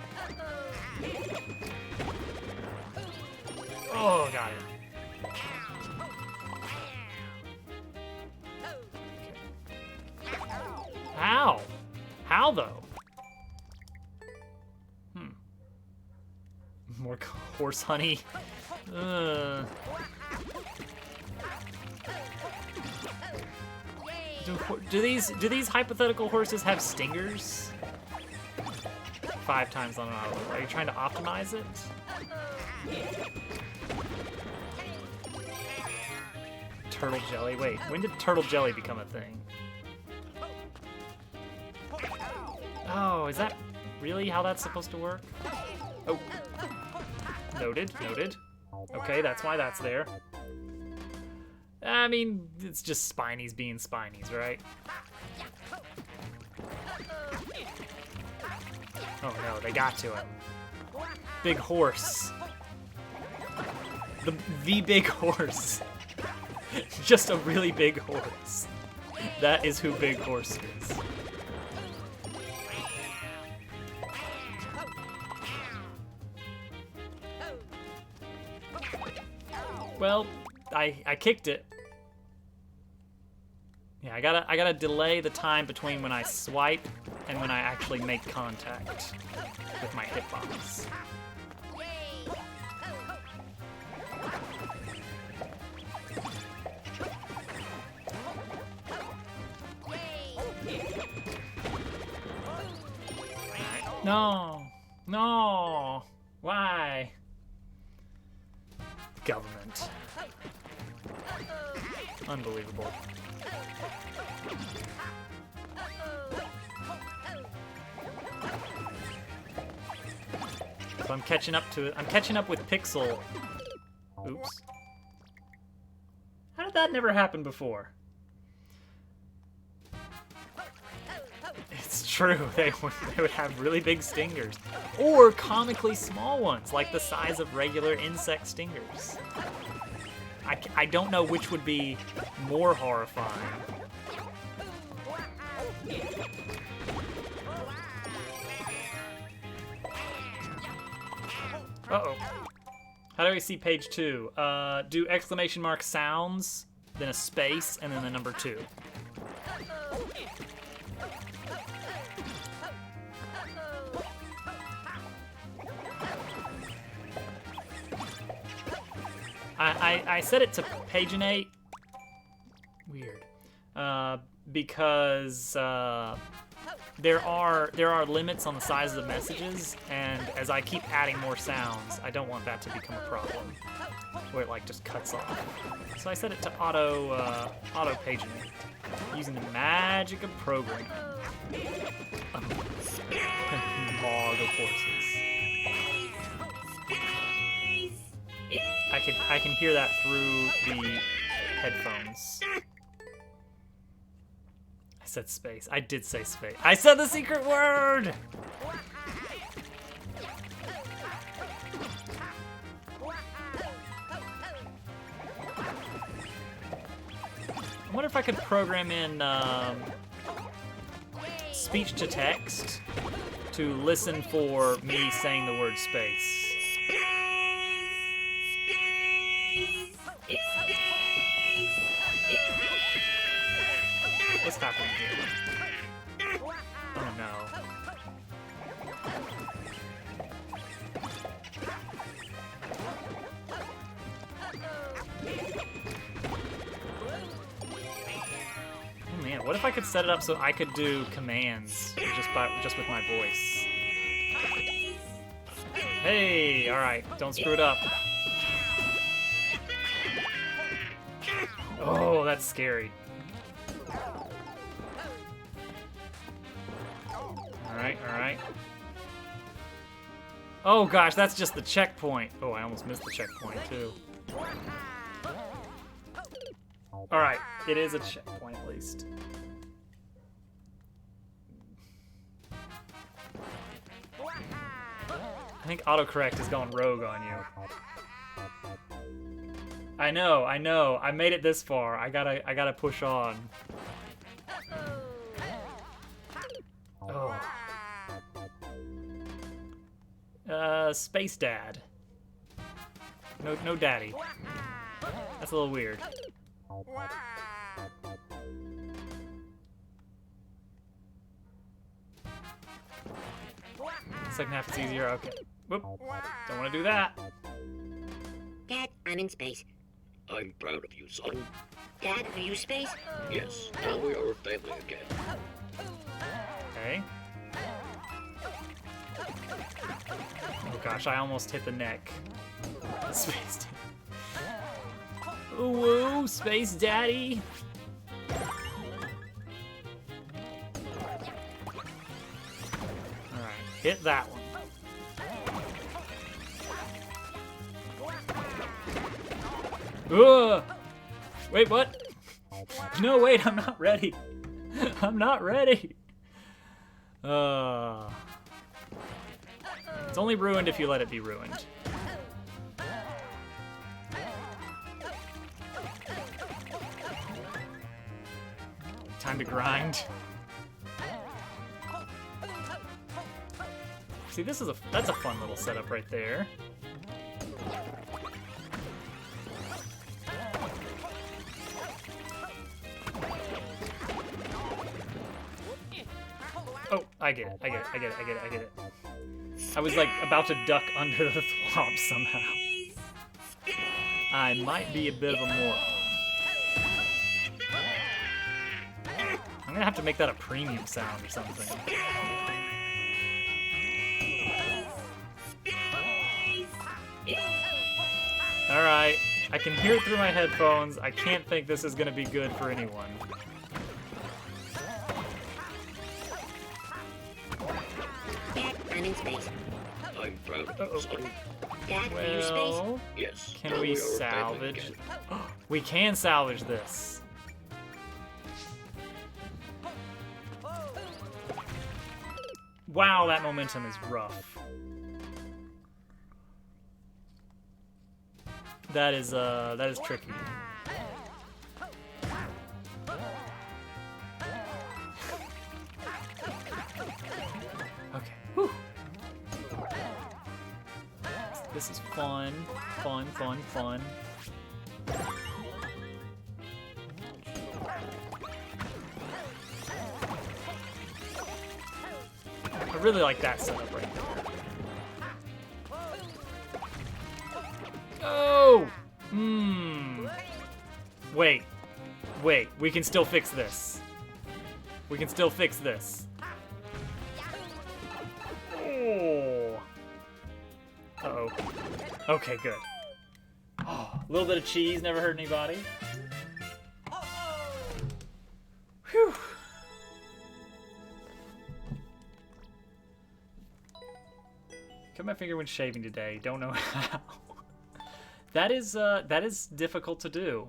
S1: Oh, got it. How? How, though? More horse honey. Do these hypothetical horses have stingers? 5 times on an auto. Are you trying to optimize it? Turtle jelly. Wait, when did turtle jelly become a thing? Oh, is that really how that's supposed to work? Oh. Noted, noted. Okay, that's why that's there. I mean, it's just Spinies being Spinies, right? Oh no, they got to him. Big horse. The big horse. Just a really big horse. That is who Big Horse is. Well, I kicked it. Yeah, I gotta delay the time between when I swipe and when I actually make contact with my hitbox. No. No! Why? Government. Unbelievable. So I'm catching up to it. I'm catching up with Pixel. Oops. How did that never happen before? It's true. They would have really big stingers. Or comically small ones, like the size of regular insect stingers. I don't know which would be more horrifying. Uh-oh. How do we see page 2? Do exclamation mark sounds, then a space, and then the number 2. I set it to paginate. Weird. Because there are limits on the size of the messages, and as I keep adding more sounds, I don't want that to become a problem, where it like just cuts off. So I set it to auto paginate using the magic of programming. Log of horses. I can hear that through the headphones. I said space. I did say space. I said the secret word! I wonder if I could program in speech to text to listen for me saying the word space. What's happening here? Oh no. Oh man, what if I could set it up so I could do commands just with my voice? Hey, alright, don't screw it up. Oh, that's scary. Alright. Oh gosh, that's just the checkpoint. Oh, I almost missed the checkpoint too. Alright, it is a checkpoint at least. I think autocorrect is going rogue on you. I know. I made it this far. I gotta push on. Oh. Space Dad. No daddy. That's a little weird. Second half is easier. Okay. Whoop. Don't want to do that.
S2: Dad, I'm in space.
S3: I'm proud of you, son.
S2: Dad, are you space?
S3: Yes, now we are a family again.
S1: Okay. Oh gosh, I almost hit the neck. Space Daddy. Ooh, Space Daddy. Alright, hit that one. Ugh! Wait, what? No, wait, I'm not ready. I'm not ready. It's only ruined if you let it be ruined. Time to grind. See, that's a fun little setup right there. Oh, I get it. I was like about to duck under the swamp somehow. I might be a bit of a moron. I'm gonna have to make that a premium sound or something. Alright. I can hear it through my headphones. I can't think this is gonna be good for anyone.
S2: Dad, I'm in space.
S3: I'm proud of you, son.
S2: Dad, are you space?
S1: Well,
S3: Yes.
S1: can
S3: now
S1: we
S3: are a family
S1: salvage?
S3: again.
S1: We can salvage this. Wow, that momentum is rough. That is tricky. Okay. Whew. This is fun. Fun, fun, fun. I really like that setup right there. Oh! Wait. Wait, we can still fix this. We can still fix this. Oh. Uh-oh. Okay, good. Oh, a little bit of cheese never hurt anybody. Whew. Cut my finger when shaving today. Don't know how. That is difficult to do.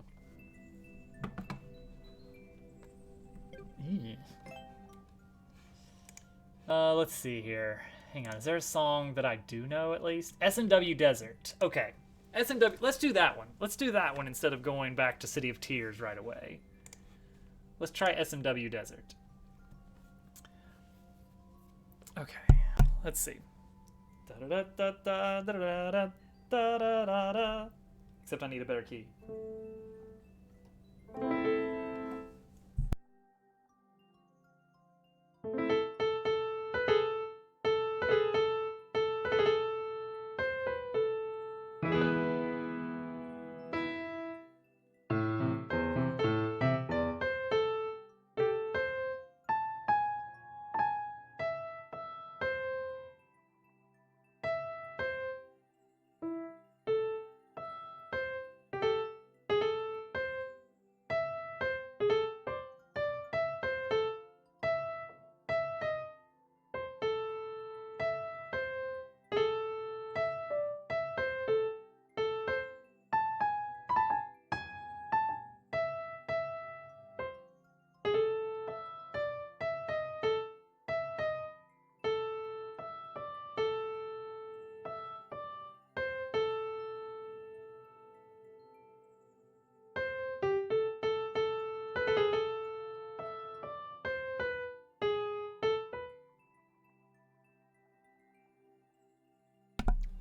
S1: Let's see here. Hang on. Is there a song that I do know at least? SMW Desert. Okay. SMW. Let's do that one. Let's do that one instead of going back to City of Tears right away. Let's try SMW Desert. Okay. Let's see. Except I need a better key.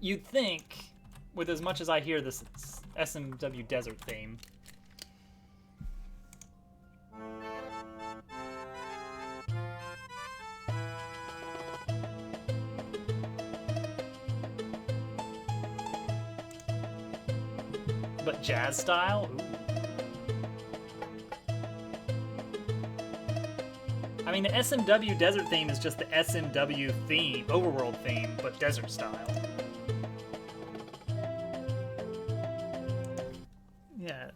S1: You'd think, with as much as I hear this SMW Desert theme, but jazz style? Ooh. I mean, the SMW Desert theme is just the SMW theme, overworld theme, but desert style. Yeah.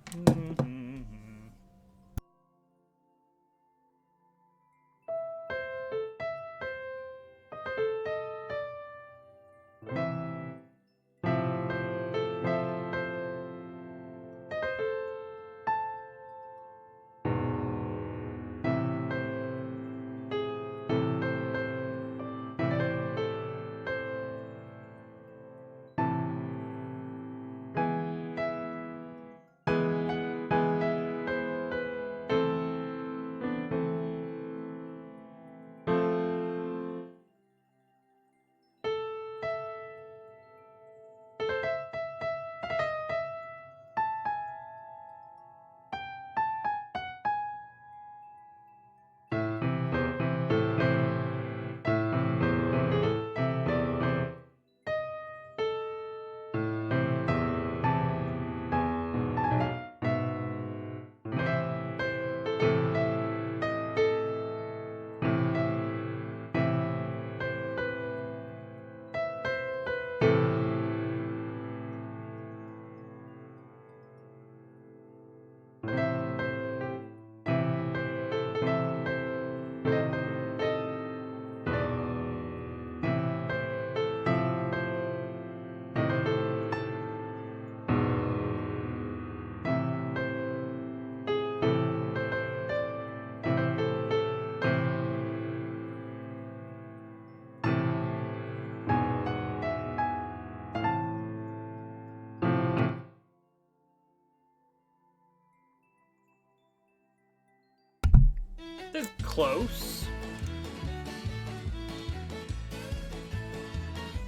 S1: It's close.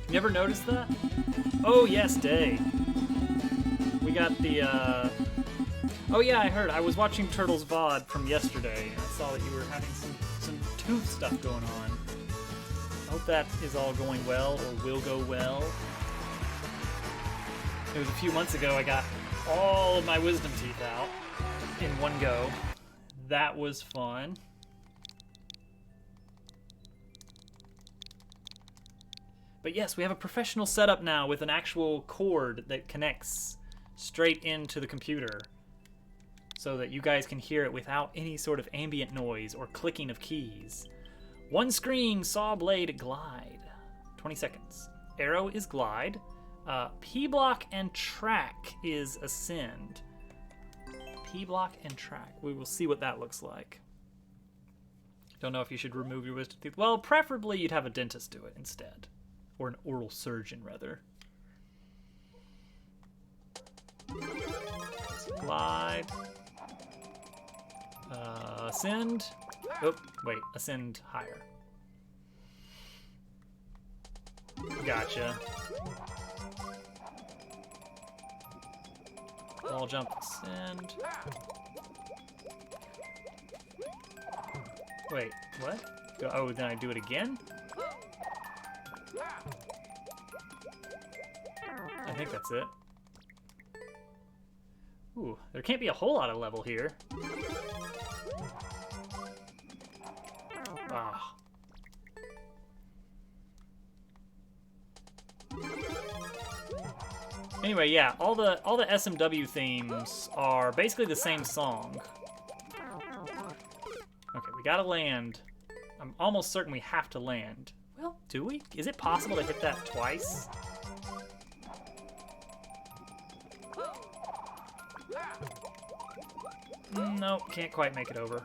S1: You ever noticed that? Oh, yes, Day. We got the, Oh, yeah, I heard. I was watching Turtles VOD from yesterday, and I saw that you were having some tooth stuff going on. I hope that is all going well, or will go well. It was a few months ago I got all of my wisdom teeth out in one go. That was fun. But yes, we have a professional setup now with an actual cord that connects straight into the computer so that you guys can hear it without any sort of ambient noise or clicking of keys. One screen, saw blade, glide. 20 seconds. Arrow is glide. P block and track is ascend. P block and track. We will see what that looks like. Don't know if you should remove your wisdom teeth. Well, preferably you'd have a dentist do it instead. Or an oral surgeon, rather. Glide. Ascend. Oh, wait. Ascend higher. Gotcha. Wall jump, ascend. Wait, what? Oh, then I do it again? I think that's it. Ooh, there can't be a whole lot of level here. Ah. Anyway, yeah, all the SMW themes are basically the same song. Okay, we gotta land. I'm almost certain we have to land. Well, do we? Is it possible to hit that twice? Nope, can't quite make it over.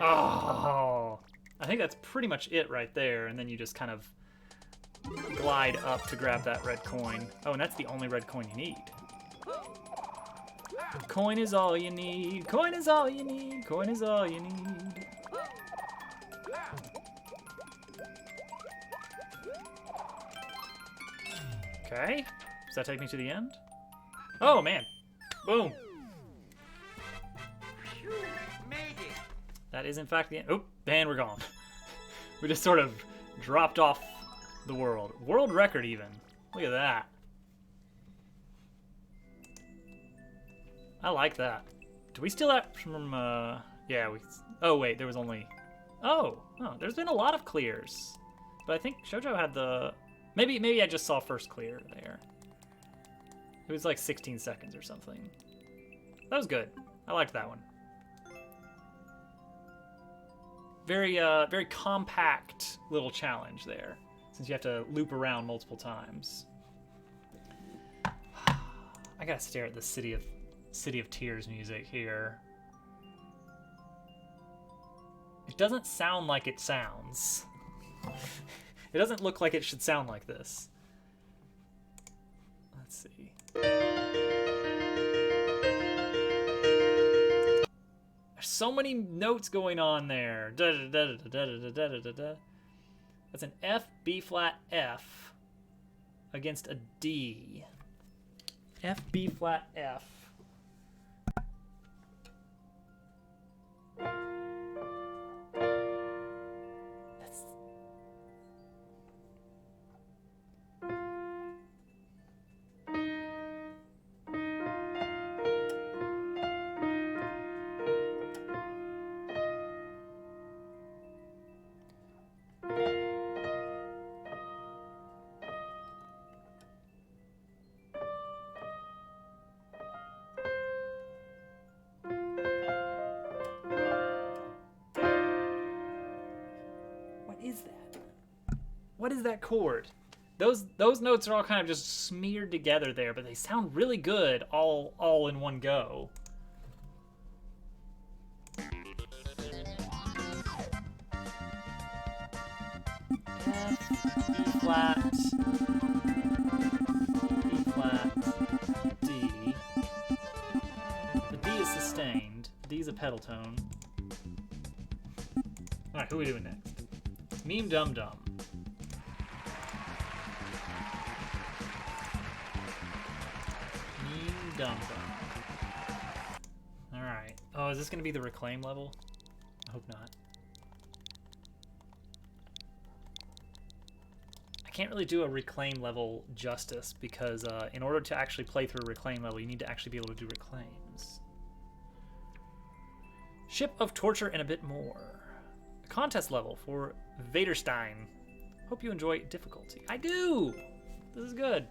S1: Oh, I think that's pretty much it right there, and then you just kind of glide up to grab that red coin. Oh, and that's the only red coin you need. Coin is all you need. Coin is all you need. Coin is all you need. Okay. Does that take me to the end? Oh, man. Boom. That is, in fact, the end. Oh, and we're gone. We just sort of dropped off the world. World record, even. Look at that. I like that. Did we steal that from, yeah, we... Oh, wait, there was only... Oh, there's been a lot of clears. But I think Shoujo had the... Maybe I just saw first clear there. It was like 16 seconds or something. That was good. I liked that one. Very, very compact little challenge there, since you have to loop around multiple times. I gotta stare at the City of Tears music here. It doesn't sound like it sounds. It doesn't look like it should sound like this. Let's see. There's so many notes going on there. That's an F, B flat, F against a D. F, B flat, F. What is that chord? Those notes are all kind of just smeared together there, but they sound really good all in one go. F, E flat, E flat. flat, D. The D is sustained. D is a pedal tone. Alright, who are we doing next? Meme Dum Dum. Meme Dum Dum. Alright. Oh, is this going to be the reclaim level? I hope not. I can't really do a reclaim level justice because in order to actually play through a reclaim level, you need to actually be able to do reclaims. Ship of Torture and a bit more. A contest level for Vaderstein. Hope you enjoy difficulty. I do! This is good.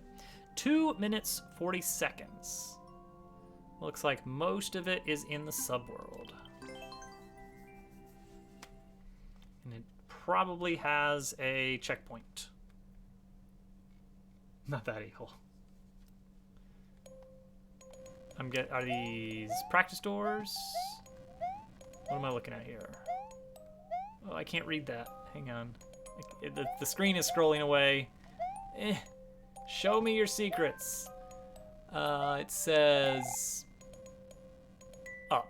S1: 2 minutes, 40 seconds. Looks like most of it is in the subworld. And it probably has a checkpoint. Not that evil. Are these practice doors? What am I looking at here? Oh, I can't read that. Hang on. The screen is scrolling away. Show me your secrets. It says up.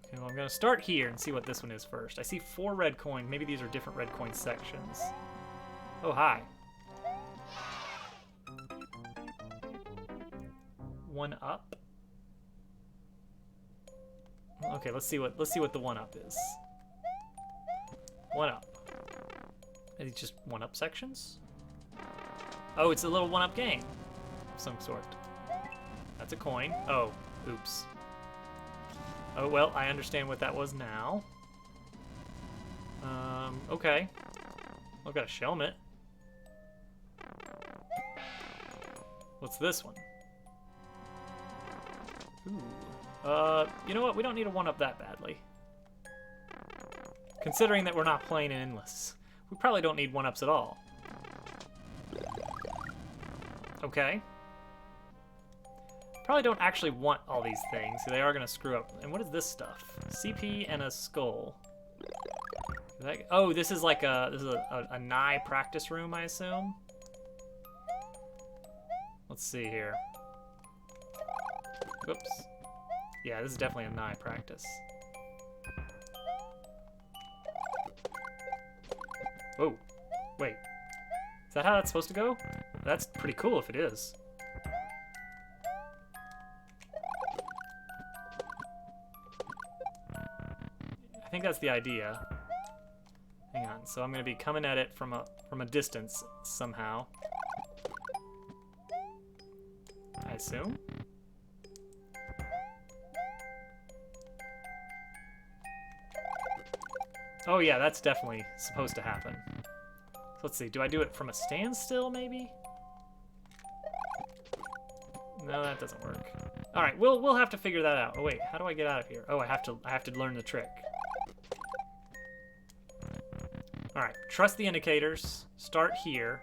S1: Okay, well, I'm gonna start here and see what this one is first. I see 4 red coins. Maybe these are different red coin sections. Oh, hi. 1 up. Okay, let's see what the 1 up is. 1 up. Is it just 1 up sections? Oh, it's a little 1 up game of some sort. That's a coin. Oh, oops. Oh, well, I understand what that was now. Okay. I've got a shelmet. What's this one? Ooh. You know what? We don't need a 1-up that badly. Considering that we're not playing in Endless. We probably don't need 1-ups at all. Okay. Probably don't actually want all these things. They are going to screw up. And what is this stuff? CP and a skull. Oh, this is like a Nye practice room, I assume. Let's see here. Whoops. Yeah, this is definitely a Nye practice. Oh, wait. Is that how that's supposed to go? That's pretty cool if it is. I think that's the idea. Hang on, so I'm gonna be coming at it from a distance somehow. I assume? Oh yeah, that's definitely supposed to happen. So let's see, do I do it from a standstill maybe? No, that doesn't work. All right, we'll have to figure that out. Oh wait, how do I get out of here? Oh, I have to learn the trick. All right, trust the indicators. Start here,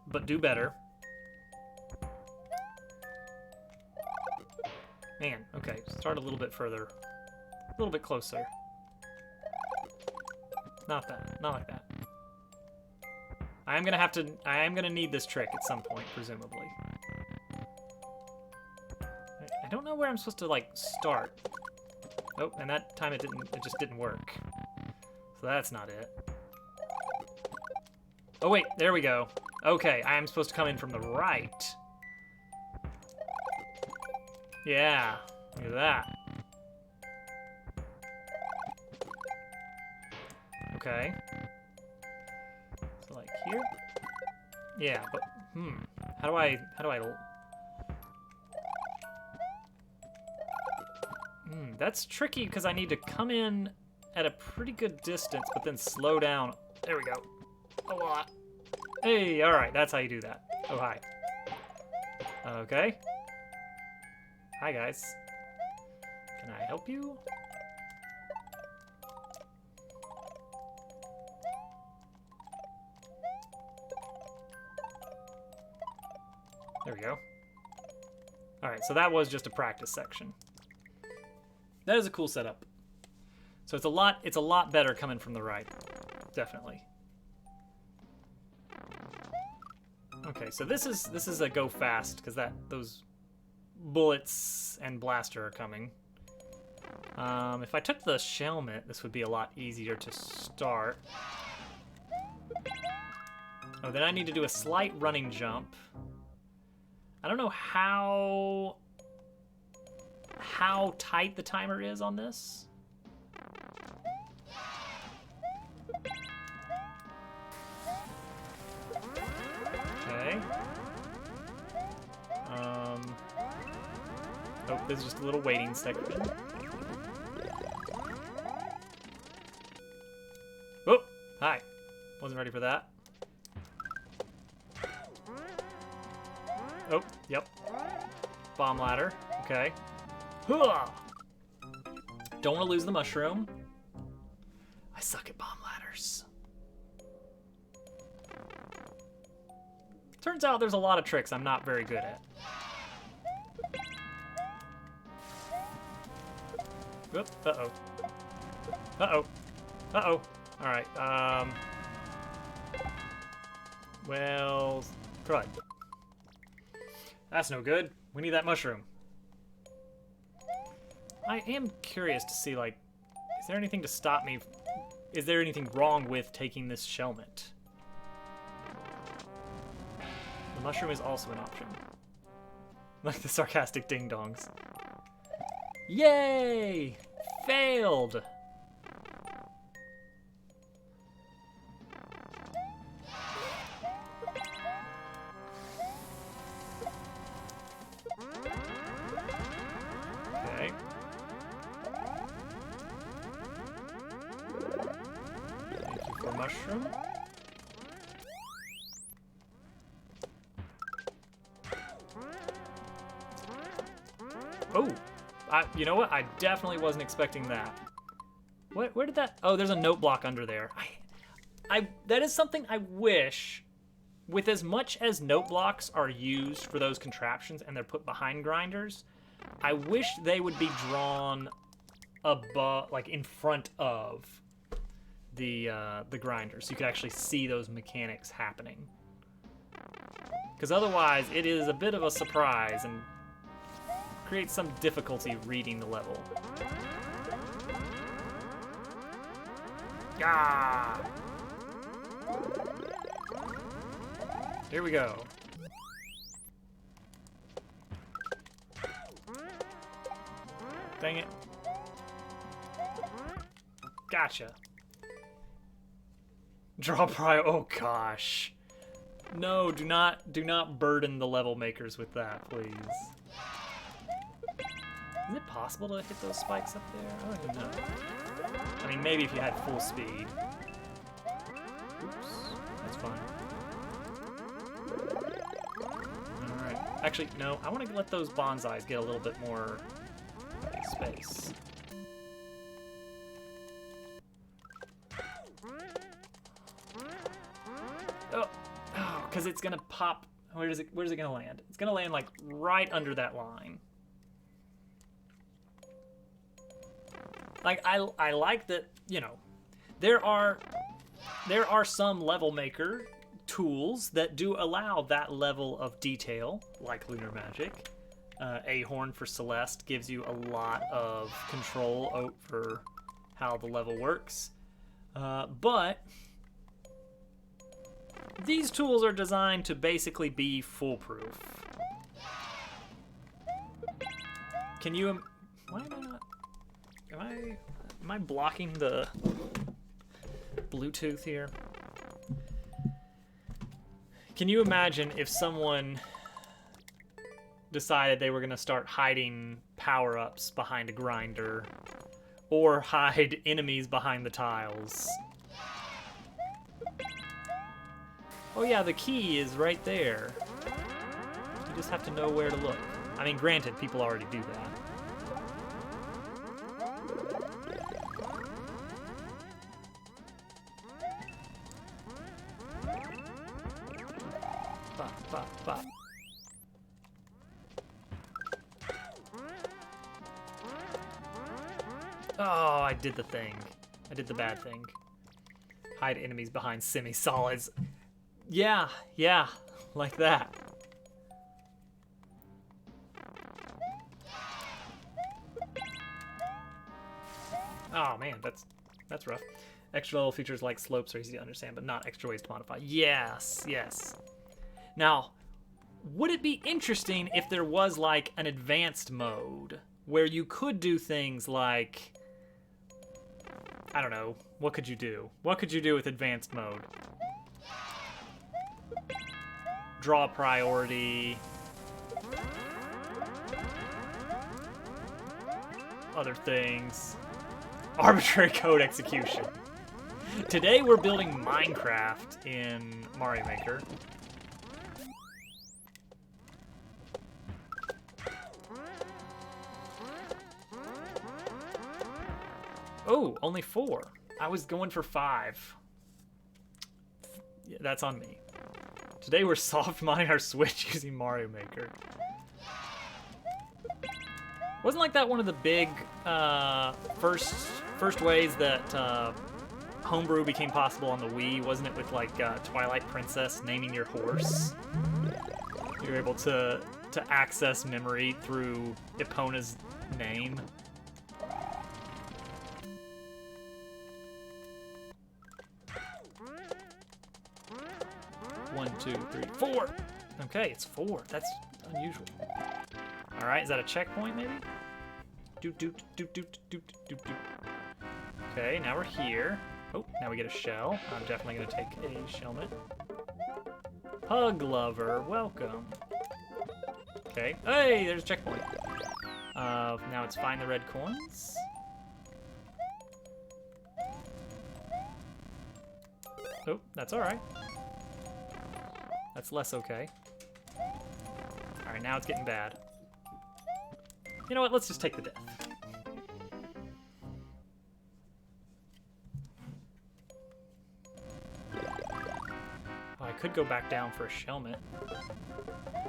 S1: but do better. Man, okay, start a little bit further, a little bit closer. Not that, not like that. I am gonna need this trick at some point, presumably. I don't know where I'm supposed to like start. Oh, and that time it just didn't work. So that's not it. Oh wait, there we go. Okay, I am supposed to come in from the right. Yeah, look at that. Okay. So like here? Yeah, but how do I that's tricky because I need to come in at a pretty good distance, but then slow down. There we go. A lot. Hey, all right, that's how you do that. Oh, hi. Okay. Hi, guys. Can I help you? There we go. All right, so that was just a practice section. That is a cool setup. So it's a lot better coming from the right. Definitely. Okay, so this is a go fast because those bullets and blaster are coming. If I took the shelmet, this would be a lot easier to start. Oh, then I need to do a slight running jump. I don't know how tight the timer is on this. Okay. Oh, there's just a little waiting section. Oh, hi. Wasn't ready for that. Oh, yep. Bomb ladder. Okay. Huh. Don't want to lose the mushroom. I suck at bomb ladders. Turns out there's a lot of tricks I'm not very good at. Oop, uh-oh. Uh-oh. Uh-oh. Alright, well, crud. That's no good. We need that mushroom. I am curious to see, like, is there anything to stop me? Is there anything wrong with taking this shelmet? The mushroom is also an option. Like the sarcastic ding-dongs. Yay! Failed! Okay. Thank you for mushroom. Oh! You know what? I definitely wasn't expecting that. Where did that... Oh, there's a note block under there. That is something I wish, with as much as note blocks are used for those contraptions and they're put behind grinders, I wish they would be drawn above, like in front of the grinders, so you could actually see those mechanics happening. Because otherwise, it is a bit of a surprise and creates some difficulty reading the level. Ah! Here we go. Dang it. Gotcha. Draw prior. Oh gosh. No, do not burden the level makers with that, please. Is it possible to hit those spikes up there? I don't even know. I mean, maybe if you had full speed. Oops, that's fine. Alright. Actually, no, I want to let those bonsais get a little bit more space. Oh, because it's gonna pop. Where's it gonna land? It's gonna land like right under that line. Like I like that, you know, there are some level maker tools that do allow that level of detail, like Lunar Magic. A-Horn for Celeste gives you a lot of control over how the level works. But these tools are designed to basically be foolproof. Can you... Why am I not... Am I blocking the Bluetooth here? Can you imagine if someone decided they were going to start hiding power-ups behind a grinder or hide enemies behind the tiles? Oh yeah, the key is right there. You just have to know where to look. I mean, granted, people already do that. Bop. Oh, I did the thing. I did the bad thing. Hide enemies behind semi-solids. Yeah. Like that. Oh man, that's rough. Extra level features like slopes are easy to understand, but not extra ways to modify. Yes, yes. Now, would it be interesting if there was like an advanced mode where you could do things like, I don't know, what could you do? What could you do with advanced mode? Draw priority. Other things. Arbitrary code execution. Today we're building Minecraft in Mario Maker. Oh, only 4. I was going for 5. Yeah, that's on me. Today we're soft modding our Switch using Mario Maker. Wasn't like that one of the big first ways that homebrew became possible on the Wii? Wasn't it with like Twilight Princess naming your horse? You were able to access memory through Epona's name. One, two, three, 4. Okay, it's 4. That's unusual. All right, is that a checkpoint maybe? Doot doot doot doot doot doot doot. Okay, now we're here. Oh, now we get a shell. I'm definitely gonna take a shellmet. Pug lover, welcome. Okay. Hey, there's a checkpoint. Now it's find the red coins. Oh, that's all right. That's less okay. All right, now it's getting bad. You know what? Let's just take the death. Oh, I could go back down for a shellmet.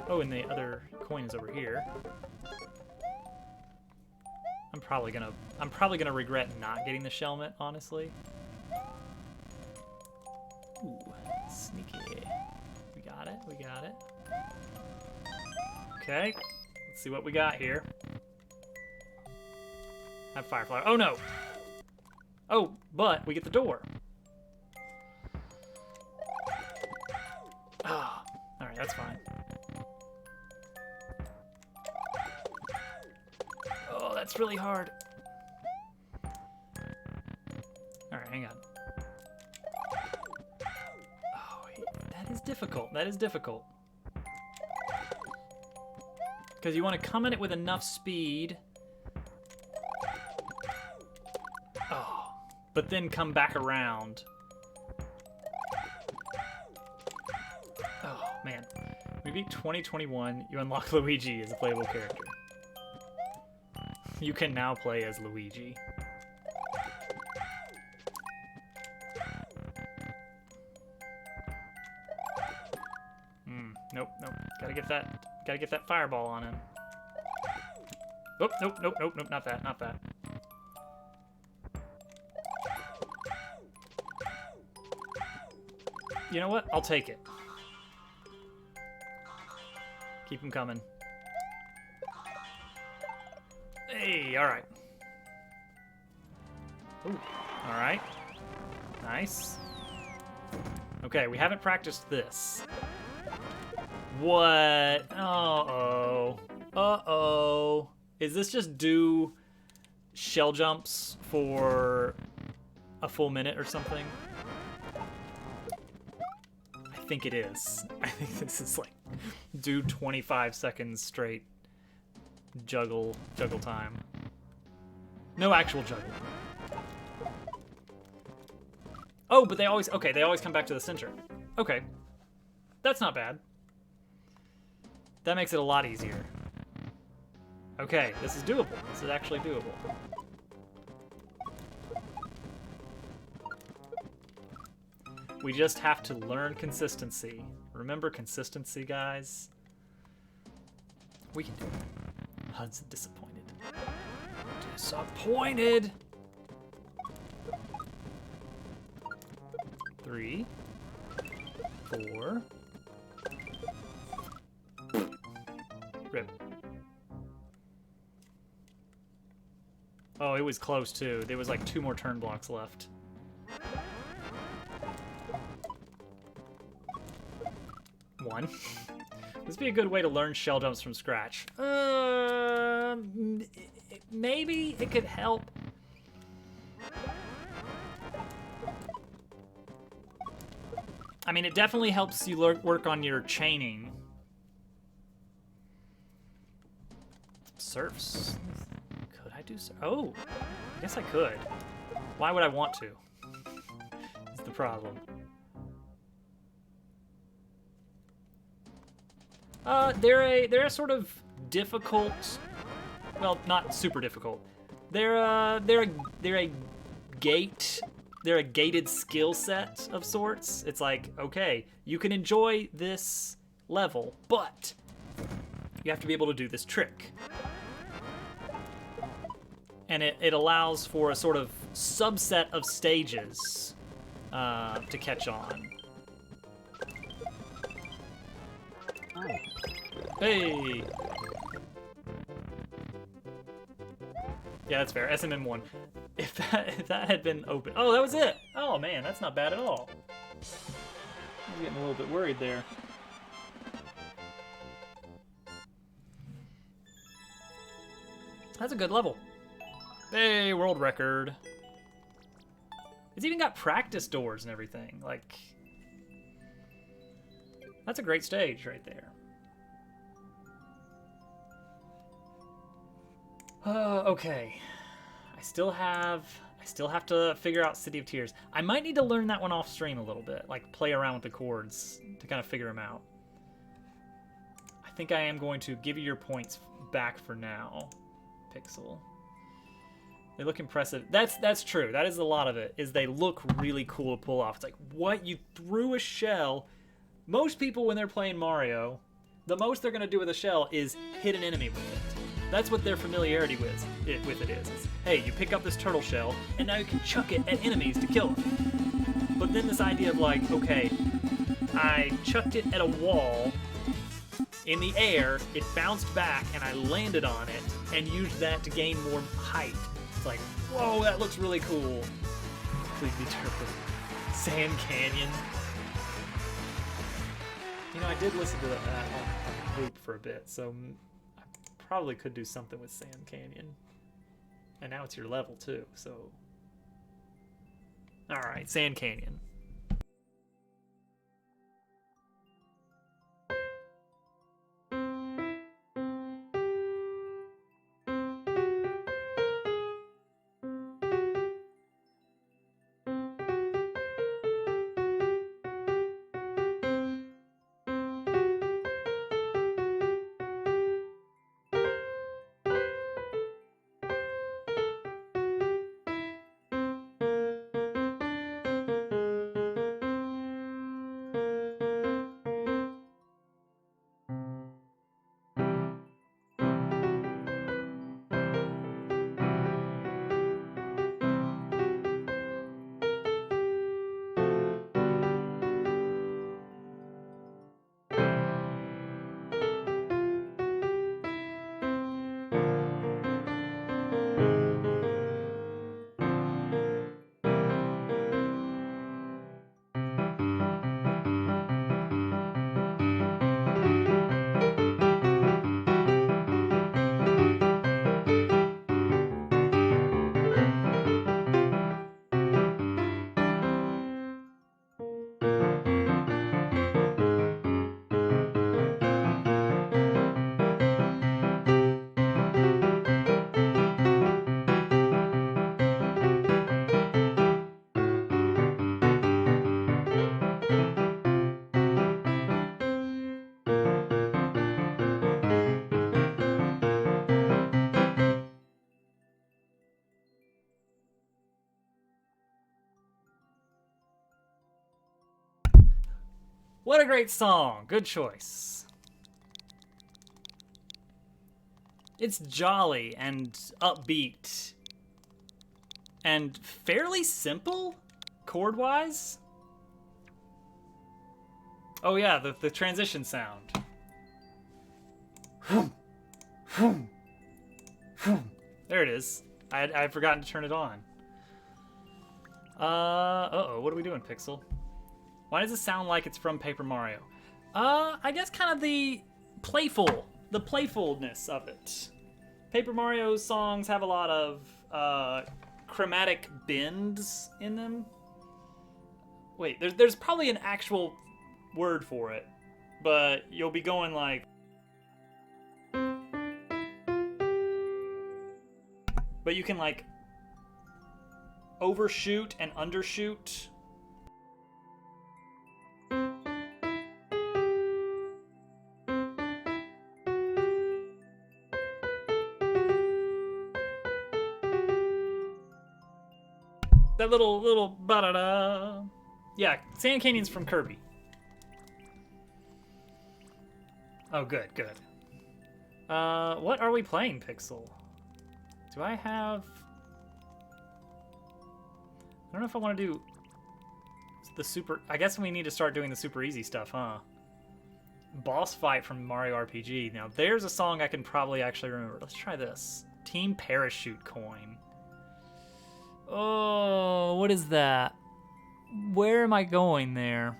S1: Oh, and the other coin is over here. I'm probably gonna regret not getting the shellmet, honestly. Ooh, sneaky. We got it. We got it. Okay. Let's see what we got here. Have Firefly. Oh no! Oh, but we get the door. Ah, alright, that's fine. Oh, that's really hard. Alright, hang on. Oh, that is difficult. That is difficult. Because you want to come in it with enough speed. Oh, but then come back around. Oh, man. Maybe 2021, you unlock Luigi as a playable character. You can now play as Luigi. Nope, nope. Gotta get that fireball on him. Oh, nope, nope, nope, nope, not that, not that. You know what? I'll take it. Keep him coming. Hey, alright. Ooh, alright. Nice. Okay, we haven't practiced this. What? Uh-oh. Uh-oh. Is this just do shell jumps for a full minute or something? I think it is. I think this is like do 25 seconds straight juggle time. No actual juggle. Oh, but they always come back to the center. Okay. That's not bad. That makes it a lot easier. Okay, this is doable. This is actually doable. We just have to learn consistency. Remember consistency, guys? We can do it. Hudson disappointed. Disappointed! 3, 4, Oh, it was close too. There was like 2 more turn blocks left. One. This would be a good way to learn shell jumps from scratch. Maybe it could help. I mean, it definitely helps you work on your chaining. Surfs. Could I do surf? Oh, I guess I could. Why would I want to? That's the problem. They're a sort of difficult. Well, not super difficult. They're a gated skill set of sorts. It's like, okay, you can enjoy this level, but you have to be able to do this trick. And it allows for a sort of subset of stages to catch on. Hey! Yeah, that's fair. SMM2. If that had been open. Oh, that was it! Oh man, that's not bad at all. I was getting a little bit worried there. That's a good level. Hey, world record. It's even got practice doors and everything. Like, that's a great stage right there. Okay. I still have to figure out City of Tears. I might need to learn that one off stream a little bit, like play around with the chords to kind of figure them out. I think I am going to give you your points back for now, Pixel. They look impressive. That's true. That is a lot of it. Is they look really cool to pull off. It's like, what? You threw a shell. Most people when they're playing Mario, the most they're gonna do with a shell is hit an enemy with it. That's what their familiarity with it is. It's, hey, you pick up this turtle shell, and now you can chuck it at enemies to kill them. But then this idea of like, okay, I chucked it at a wall in the air, it bounced back, and I landed on it, and used that to gain more height. It's like, whoa, that looks really cool. Please be turtle. Sand Canyon. You know, I did listen to that on loop for a bit, so probably could do something with Sand Canyon. And now it's your level too, so. Alright, Sand Canyon. What a great song. Good choice. It's jolly and upbeat and fairly simple chord-wise. Oh yeah, the transition sound. There it is. I'd forgotten to turn it on. Uh-oh, what are we doing, Pixel? Why does it sound like it's from Paper Mario? I guess kind of the playfulness of it. Paper Mario songs have a lot of chromatic bends in them. Wait, there's probably an actual word for it, but you'll be going like... But you can like overshoot and undershoot. That little ba-da-da. Yeah, Sand Canyon's from Kirby. Oh, good. What are we playing, Pixel? Do I have... I don't know if I want to do the super... I guess we need to start doing the super easy stuff, huh? Boss fight from Mario RPG. Now, there's a song I can probably actually remember. Let's try this. Team Parachute Coin. Oh, what is that? Where am I going there?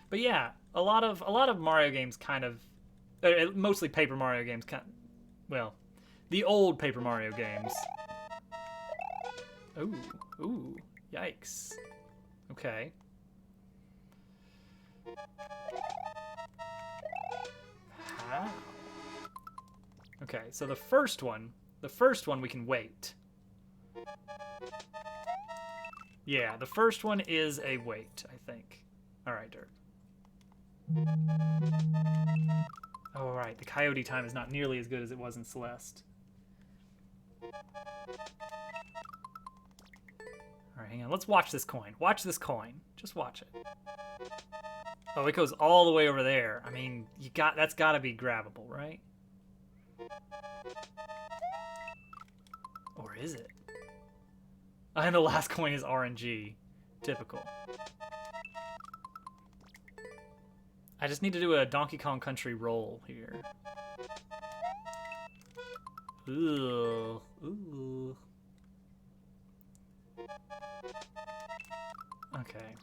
S1: But yeah, a lot of Mario games kind of, mostly Paper Mario games well, the old Paper Mario games. Ooh, yikes. Okay. How? Okay, so the first one we can wait. Yeah, the first one is a wait, I think. All right, Dirt. Oh, all right, the coyote time is not nearly as good as it was in Celeste. All right, hang on. Let's watch this coin. Watch this coin. Just watch it. Oh, it goes all the way over there. I mean, that's got to be grabbable, right? Or is it? And the last coin is RNG. Typical. I just need to do a Donkey Kong Country roll here. Ooh. Okay.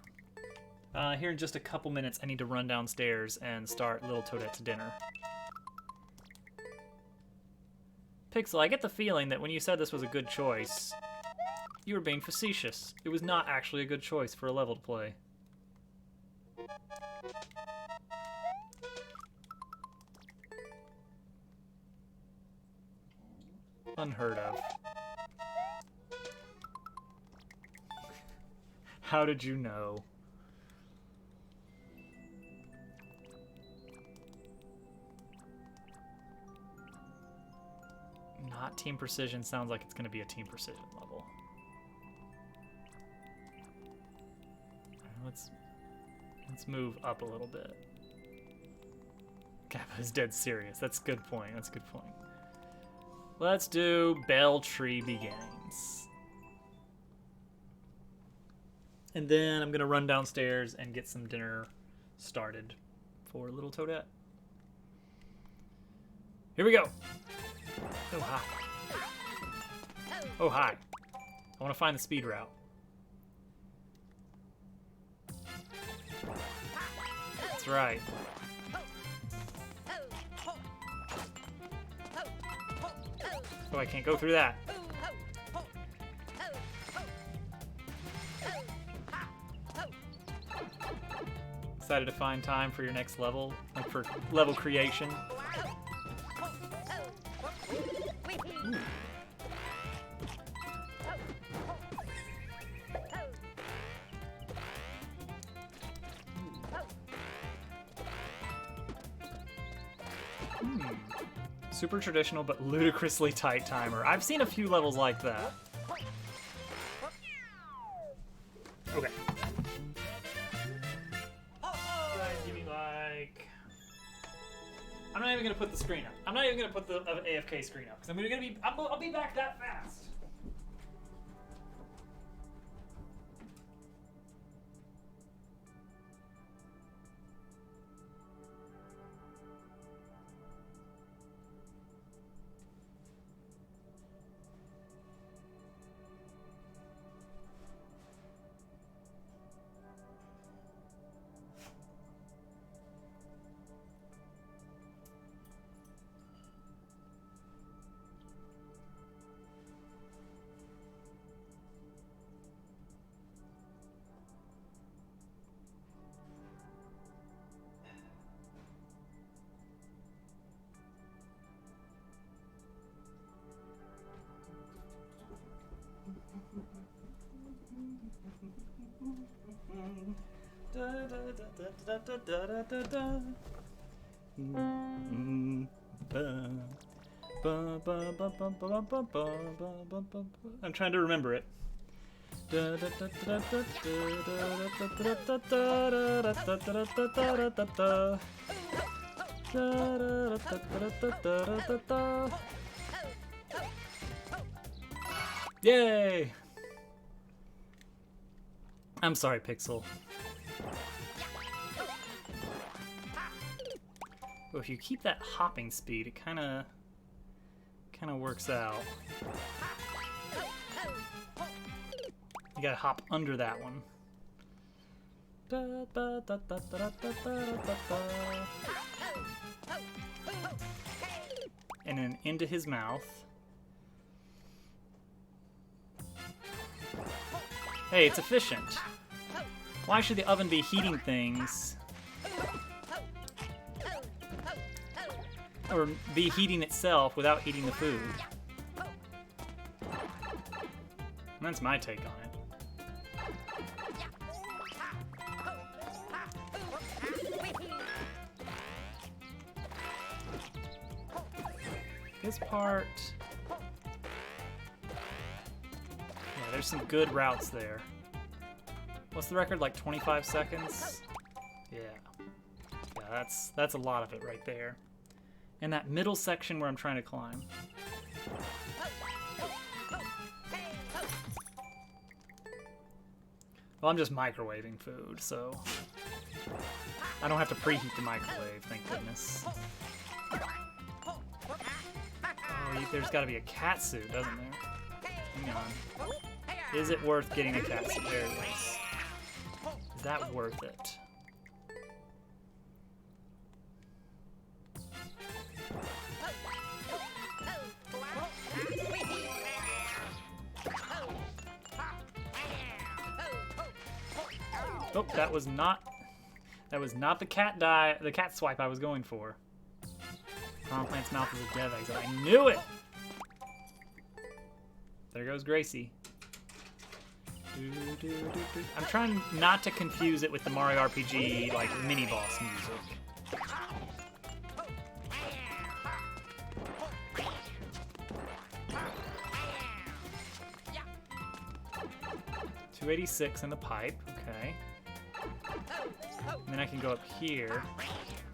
S1: Here in just a couple minutes, I need to run downstairs and start Little Toadette's dinner. Pixel, I get the feeling that when you said this was a good choice, you were being facetious. It was not actually a good choice for a level to play. Unheard of. How did you know? Not Team Precision sounds like it's going to be a Team Precision level. Let's move up a little bit. Kappa is dead serious. That's a good point. That's a good point. Let's do Bell Tree Begins. And then I'm going to run downstairs and get some dinner started for Little Toadette. Here we go. Oh, hi. Oh, hi. I want to find the speed route. That's right. Oh, I can't go through that. Excited to find time for your next level, like for level creation. Ooh. Super traditional but ludicrously tight timer. I've seen a few levels like that. Okay. Give me like... I'm not even gonna put the screen up. I'm not even gonna put the AFK screen up because I'll be back that fast. I'm trying to remember it. Yay! I'm sorry, Pixel. But if you keep that hopping speed, it kind of works out. You gotta hop under that one. And then into his mouth. Hey, it's efficient. Why should the oven be heating things? Or be heating itself without heating the food? And that's my take on it. This part... Yeah, there's some good routes there. What's the record, like 25 seconds? Yeah. Yeah, that's a lot of it right there. And that middle section where I'm trying to climb. Well, I'm just microwaving food, so... I don't have to preheat the microwave, thank goodness. Oh, there's gotta be a cat suit, doesn't there? Hang on. Is it worth getting a cat suit? There it is. Is that worth it? Oh, that was not the cat swipe I was going for. Prawn Plant's mouth is a dev exit. I knew it! There goes Gracie. I'm trying not to confuse it with the Mario RPG, like, mini-boss music. $286 in the pipe, okay. And then I can go up here.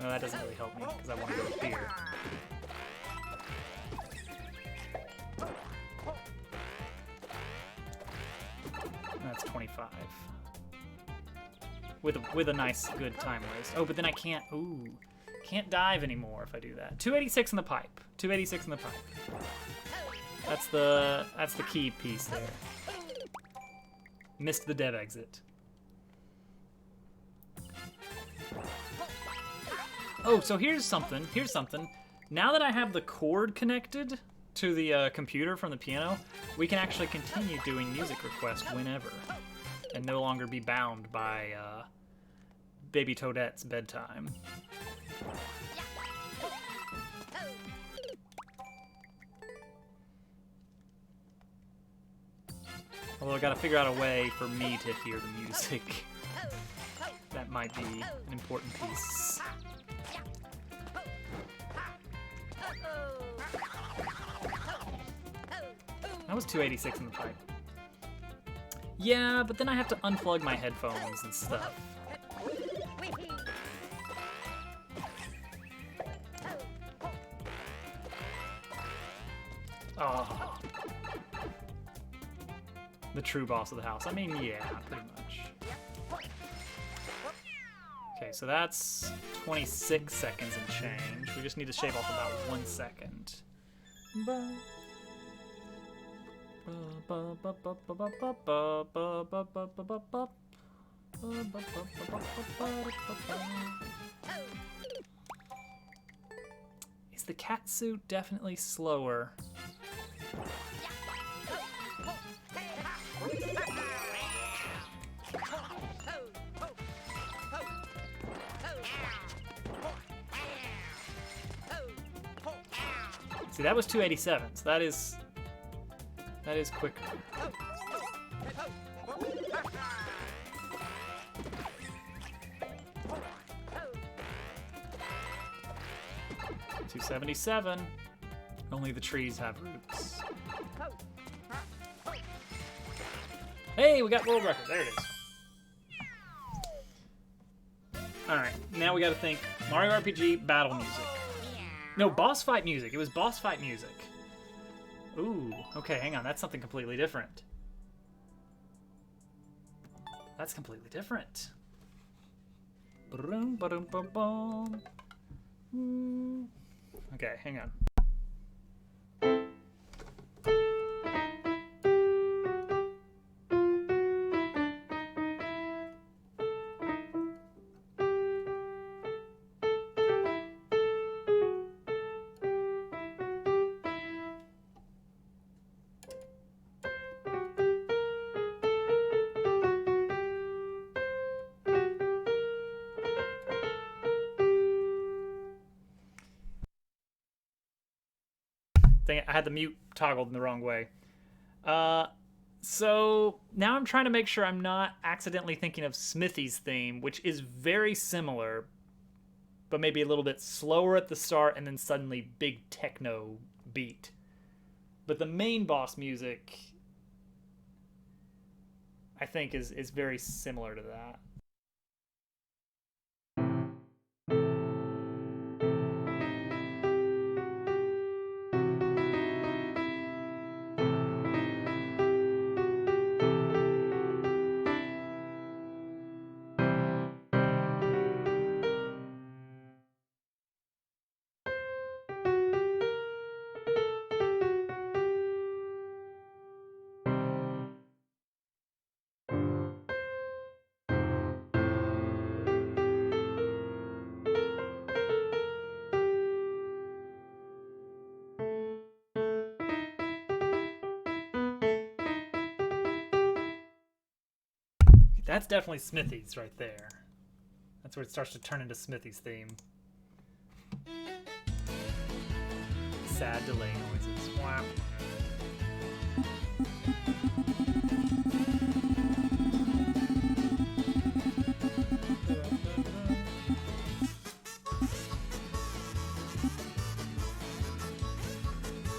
S1: No, that doesn't really help me, because I want to go up here. That's 25. With a nice, good time waste. Oh, but then I can't, can't dive anymore if I do that. 286 in the pipe. 286 in the pipe. That's the key piece there. Missed the dev exit. Oh, so here's something. Now that I have the cord connected to the computer from the piano, we can actually continue doing music requests whenever, and no longer be bound by Baby Toadette's bedtime. Although I gotta figure out a way for me to hear the music. That might be an important piece. That was 286 in the pipe. Yeah, but then I have to unplug my headphones and stuff. Oh. The true boss of the house. I mean, yeah, pretty much. Okay, so that's 26 seconds and change. We just need to shave off about 1 second. Is the cat suit definitely slower? See, that was 287, so that is quicker. 277. Only the trees have roots. Hey, we got world record. There it is. Alright, now we gotta think Mario RPG battle music. No, boss fight music. It was boss fight music. Ooh, okay, hang on. That's something completely different. That's completely different. Okay, hang on. Dang it, I had the mute toggled in the wrong way. So now I'm trying to make sure I'm not accidentally thinking of Smithy's theme, which is very similar, but maybe a little bit slower at the start and then suddenly big techno beat. But the main boss music, I think, is very similar to that. That's definitely Smithy's right there. That's where it starts to turn into Smithy's theme. Sad delay noises. Wow.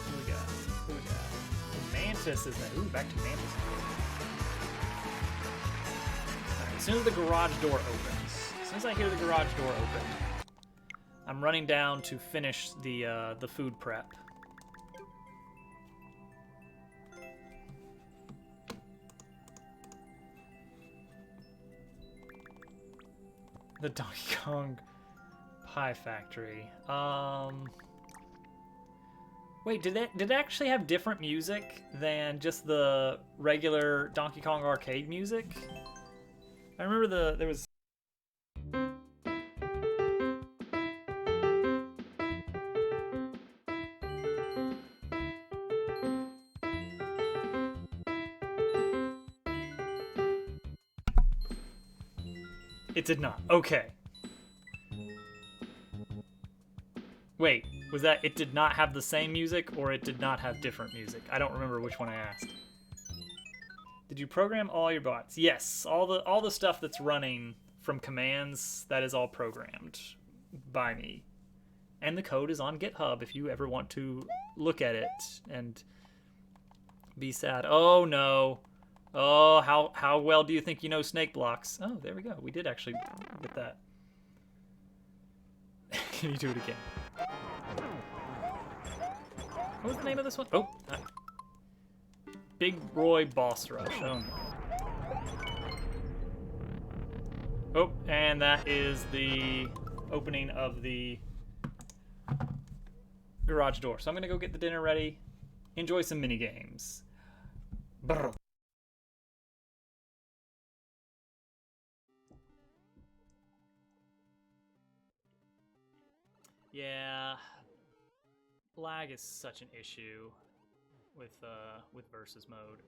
S1: Who we got? Mantis is that. Ooh, back to Mantis. As soon as the garage door opens, as soon as I hear the garage door open, I'm running down to finish the food prep. The Donkey Kong Pie Factory. Wait, did it actually have different music than just the regular Donkey Kong arcade music? I remember there was... It did not. Okay. Wait, was that it did not have the same music or it did not have different music? I don't remember which one I asked. Did you program all your bots? Yes, all the stuff that's running from commands, that is all programmed by me. And the code is on GitHub if you ever want to look at it and be sad. Oh no. Oh, how well do you think you know snake blocks? Oh, there we go. We did actually get that. Can you do it again? What was the name of this one? Oh, Big Roy Boss Rush. Oh, no. Oh, and that is the opening of the garage door. So I'm gonna go get the dinner ready, enjoy some mini games. Brr. Yeah, lag is such an issue with versus mode.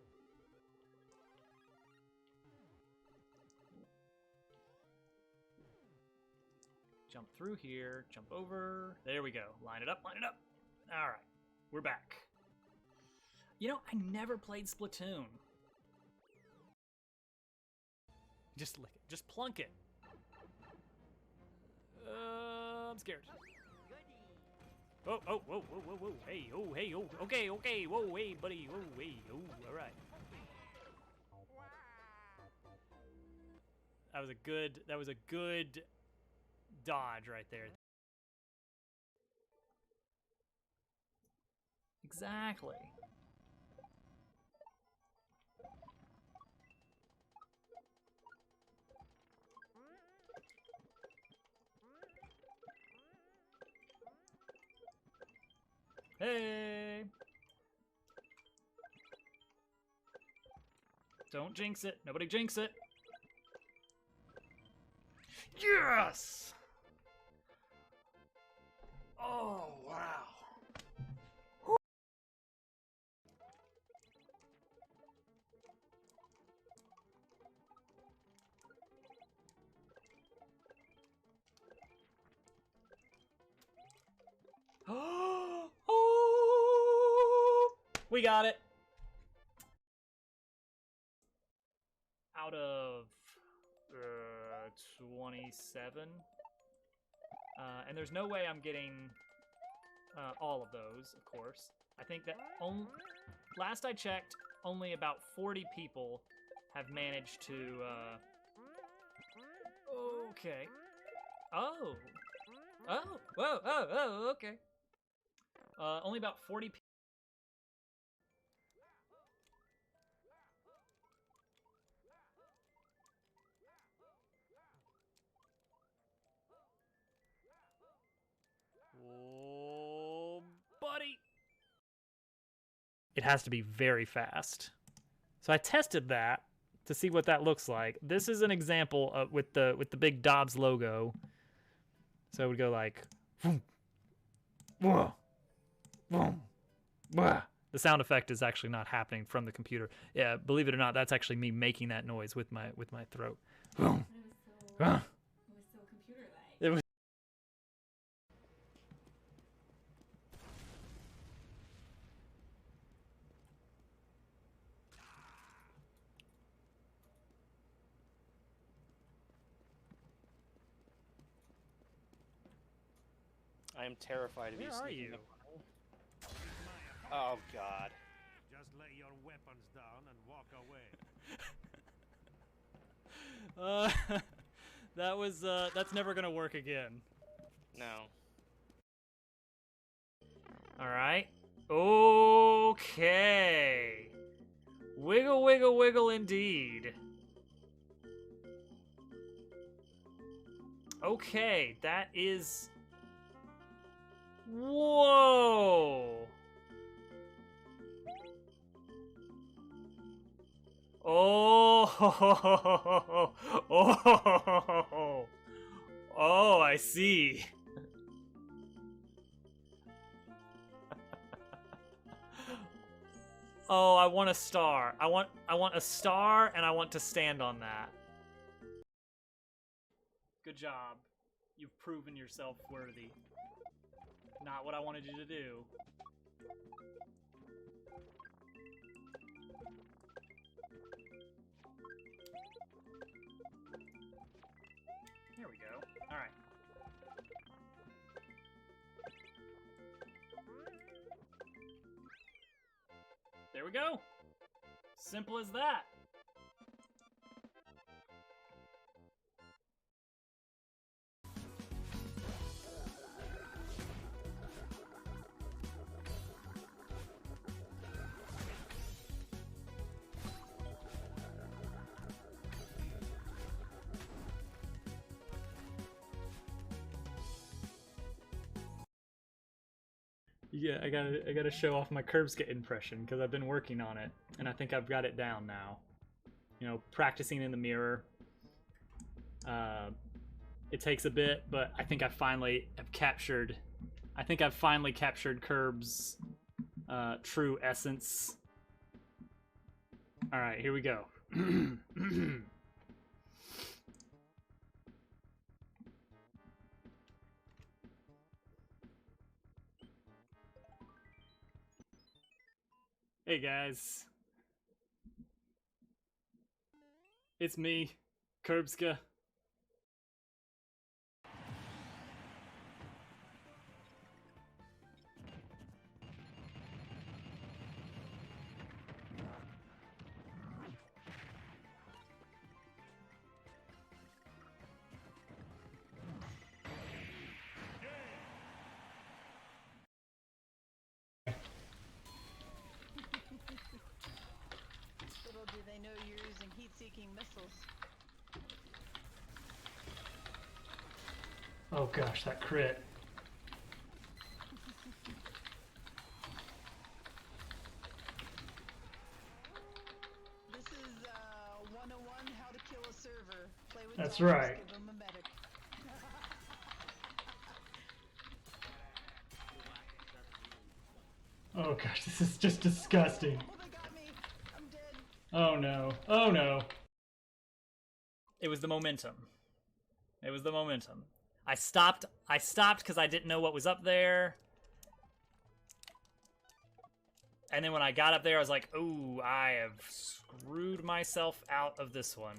S1: Jump through here, jump over. There we go. Line it up, line it up. All right, we're back. You know, I never played Splatoon. Just lick it. Just plunk it. I'm scared. Oh, oh, whoa, whoa, whoa, whoa. Hey, oh, okay, okay, whoa, hey, buddy, oh, hey, oh, all right. That was a good dodge right there. Exactly. Hey! Don't jinx it. Nobody jinx it. Yes! Oh, wow. Oh! We got it. Out of 27. And there's no way I'm getting all of those, of course. I think that last I checked, only about 40 people have managed to. Okay. Oh. Oh. Whoa. Oh. Oh. Okay. Only about 40 people. Oh, buddy. It has to be very fast. So I tested that to see what that looks like. This is an example of with the big Dobbs logo. So it would go like, boom, whoa, boom, wah. The sound effect is actually not happening from the computer. Yeah, believe it or not, that's actually me making that noise with my throat. Boom.
S4: It was so computer-like.
S1: It was.
S5: I am terrified of you.
S1: Where are you?
S5: Oh God.
S6: Just lay your weapons down and walk away.
S1: That was that's never gonna work again.
S5: No.
S1: All right. Okay. Wiggle, wiggle, wiggle, indeed. Okay, that is. Whoa. Oh. Oh. Oh, I see. Oh, I want a star. I want a star, and I want to stand on that. Good job. You've proven yourself worthy. Not what I wanted you to do. Here we go. All right. There we go. Simple as that. Yeah, I gotta show off my Curbskit impression because I've been working on it, and I think I've got it down now. You know, practicing in the mirror. It takes a bit, but I think I finally have captured. I think I've finally captured Curb's true essence. All right, here we go. Hey guys, it's me, Curbska.
S7: know you're using heat-seeking missiles.
S1: Oh gosh, that crit.
S7: This is 101 how to kill a server. Play with
S1: That's
S7: dogs,
S1: right.
S7: Give them a medic.
S1: Oh gosh, this is just disgusting.
S7: Oh, they got me. I'm dead.
S1: Oh no. Oh no. It was the momentum. It was the momentum. I stopped because I didn't know what was up there. And then when I got up there, I was like, ooh, I have screwed myself out of this one.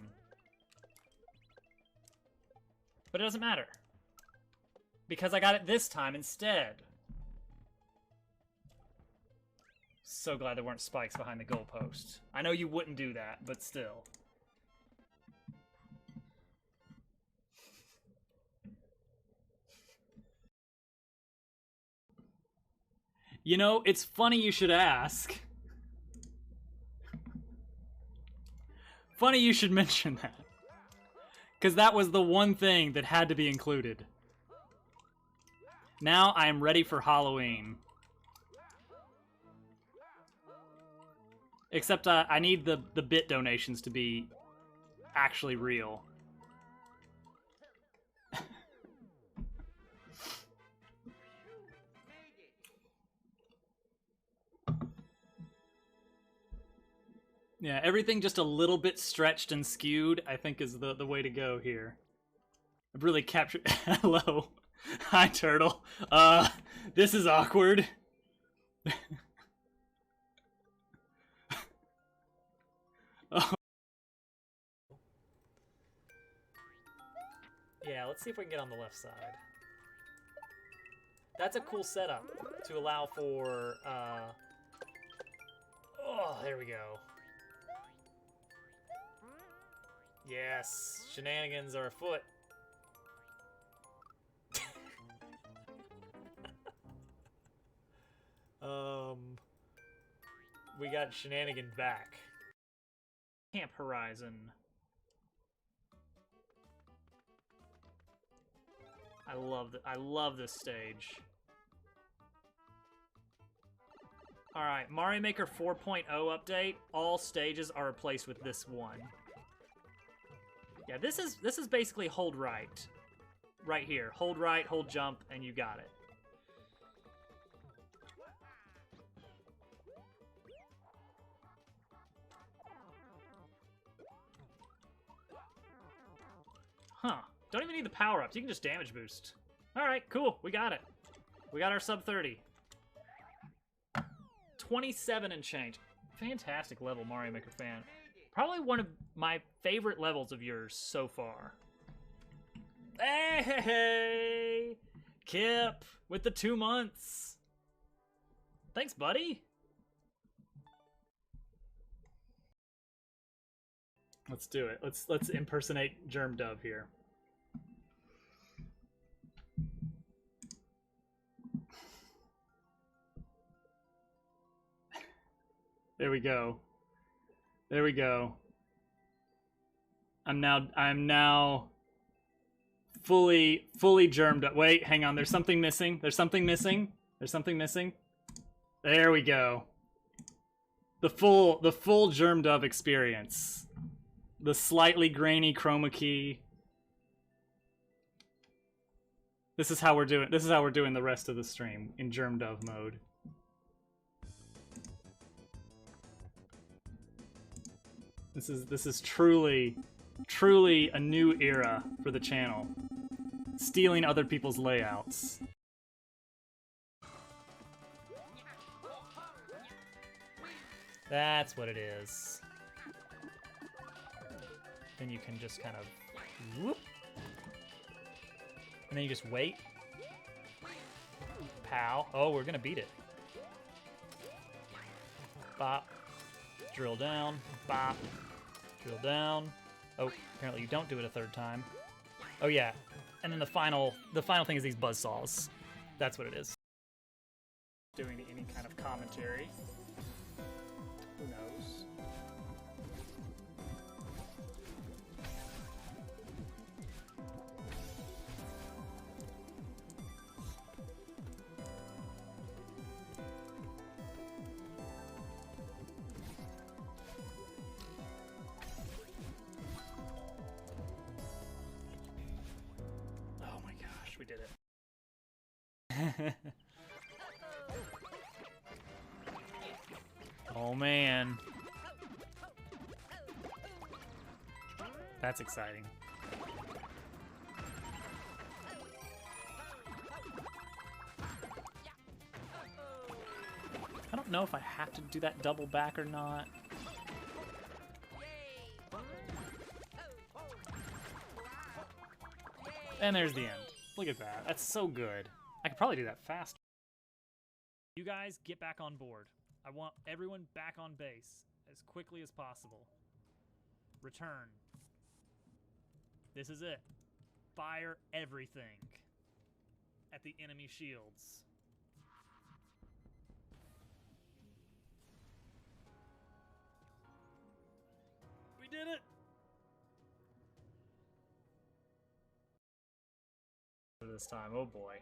S1: But it doesn't matter. Because I got it this time instead. So glad there weren't spikes behind the goalpost. I know you wouldn't do that, but still. You know, it's funny you should ask. Funny you should mention that. Because that was the one thing that had to be included. Now I am ready for Halloween. Except I need the bit donations to be actually real. Yeah, everything just a little bit stretched and skewed, I think is the way to go here. I've really captured... Hello. Hi, Turtle. This is awkward. Oh. Yeah, let's see if we can get on the left side. That's a cool setup to allow for, Oh, there we go. Yes, shenanigans are afoot. We got shenanigan back. Camp Horizon. I love this stage. Alright, Mario Maker 4.0 update. All stages are replaced with this one. Yeah, this is basically hold right. Right here. Hold right, hold jump, and you got it. Huh. Don't even need the power-ups. You can just damage boost. Alright, cool. We got it. We got our sub 30. 27 and change. Fantastic level, Mario Maker fan. Probably one of my favorite levels of yours so far. Hey! Kip with the 2 months. Thanks, buddy. Let's do it. Let's impersonate Germ Dove here. There we go. There we go. I'm now fully germed up. Wait, hang on. There's something missing. There's something missing. There's something missing. There we go. The full germed up experience. The slightly grainy chroma key. This is how we're doing the rest of the stream in Germ Dove mode. This is truly a new era for the channel. Stealing other people's layouts. That's what it is. Then you can just kind of whoop. And then you just wait. Pow. Oh, we're gonna beat it. Bop. Drill down. Bop. Drill down. Oh, apparently you don't do it a third time. Oh yeah. And then the final thing is these buzzsaws. That's what it is. Doing any kind of commentary. Who knows? Oh man. That's exciting. I don't know if I have to do that double back or not. And there's the end. Look at that. That's so good. I could probably do that faster. You guys get back on board. I want everyone back on base as quickly as possible. Return. This is it. Fire everything at the enemy shields. We did it! This time, oh boy.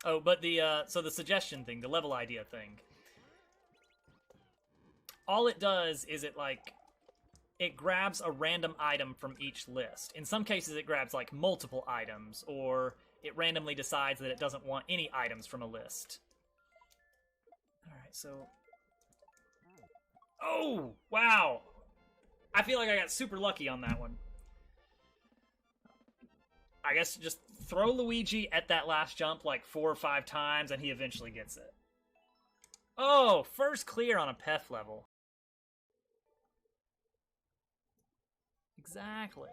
S1: Oh, but so the suggestion thing, the level idea thing. All it does is it grabs a random item from each list. In some cases it grabs like multiple items, or it randomly decides that it doesn't want any items from a list. Alright, so... Oh! Wow! I feel like I got super lucky on that one. I guess just throw Luigi at that last jump like 4 or 5 times and he eventually gets it. Oh, first clear on a Peth level. Exactly.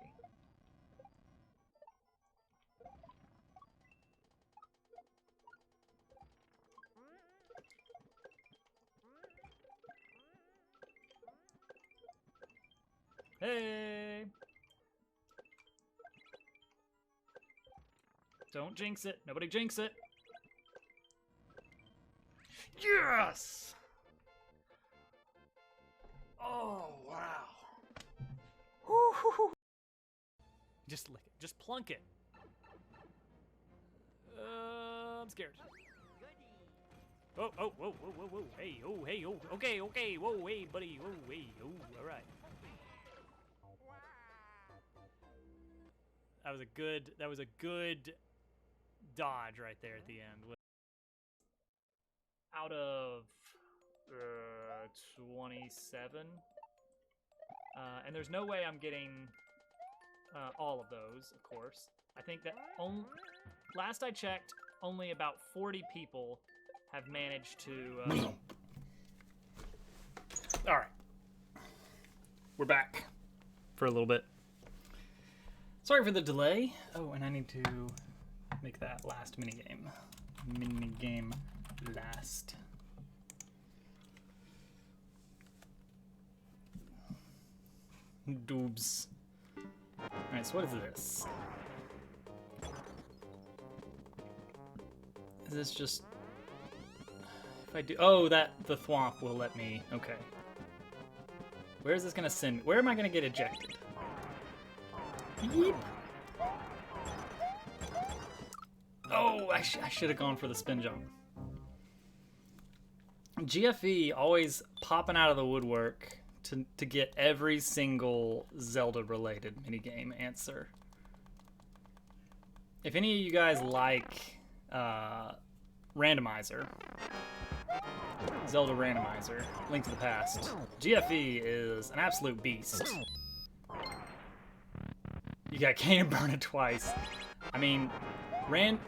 S1: Hey! Don't jinx it. Nobody jinx it. Yes! Oh, wow. Woo-hoo-hoo. Just lick it. Just plunk it. I'm scared. Oh, whoa, whoa, whoa. Hey, oh. Okay, whoa, hey, buddy. Whoa, hey, oh, all right. That was a good dodge right there at the end. Out of 27. And there's no way I'm getting all of those, of course. I think that last I checked, only about 40 people have managed to... All right. We're back for a little bit. Sorry for the delay. Oh, and I need to make that last minigame. Minigame last. Doobs. Alright, so what is this? Is this just... If I do... Oh, the thwomp will let me... Okay. Where is this gonna send me? Where am I gonna get ejected? Yeep. Oh, I should have gone for the spin jump. GFE always popping out of the woodwork to get every single Zelda-related minigame answer. If any of you guys like Randomizer, Zelda Randomizer, Link to the Past, GFE is an absolute beast. You got Cane and Burn it twice. I mean, rando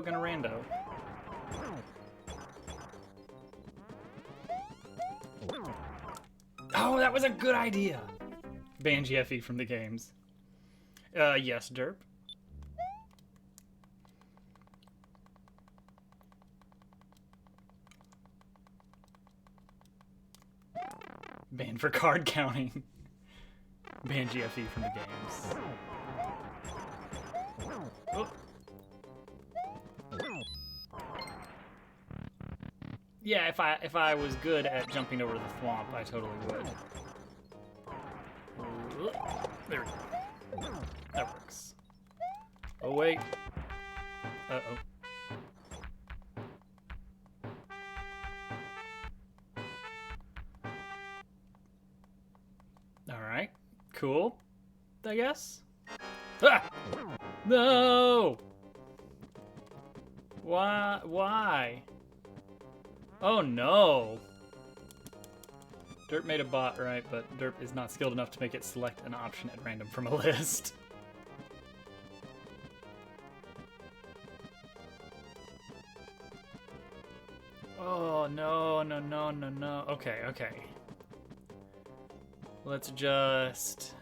S1: gonna rando. Oh, that was a good idea. Ban GFE from the games. Yes, derp. Ban for card counting. Ban GFE from the games. Oh. Yeah, if I was good at jumping over the thwomp, I totally would. There we go. That works. Oh wait. Uh-oh. Alright. Cool. I guess. Ah! No! Why? Why? Oh no! Derp made a bot, right? But Derp is not skilled enough to make it select an option at random from a list. Oh, no, no, no, no, no. Okay, okay. Let's just...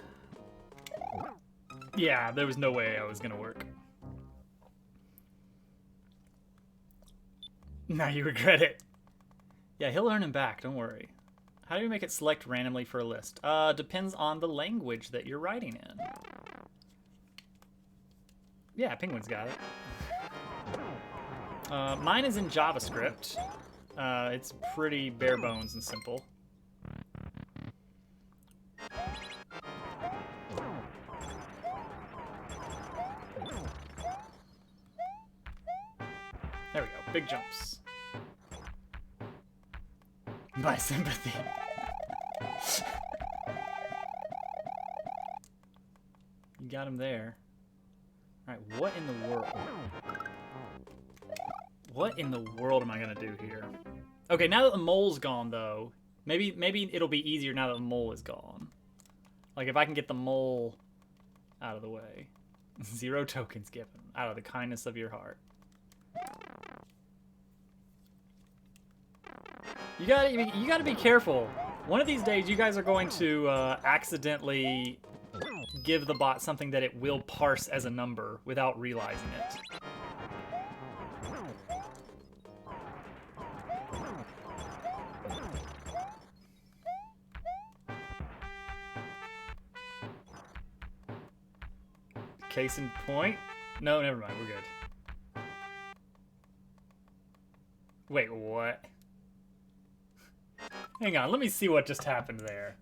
S1: Yeah, there was no way I was gonna work. Now you regret it. Yeah, he'll earn him back, don't worry. How do you make it select randomly for a list? Depends on the language that you're writing in. Yeah, Penguin's got it. Mine is in JavaScript. It's pretty bare bones and simple. There we go, big jumps. My sympathy. You got him there. Alright, what in the world? What in the world am I gonna do here? Okay, now that the mole's gone, though, maybe it'll be easier now that the mole is gone. Like, if I can get the mole out of the way. 0 tokens given, out of the kindness of your heart. You gotta be careful. One of these days, you guys are going to accidentally give the bot something that it will parse as a number without realizing it. Case in point? No, never mind, we're good. Wait, what? Hang on, let me see what just happened there.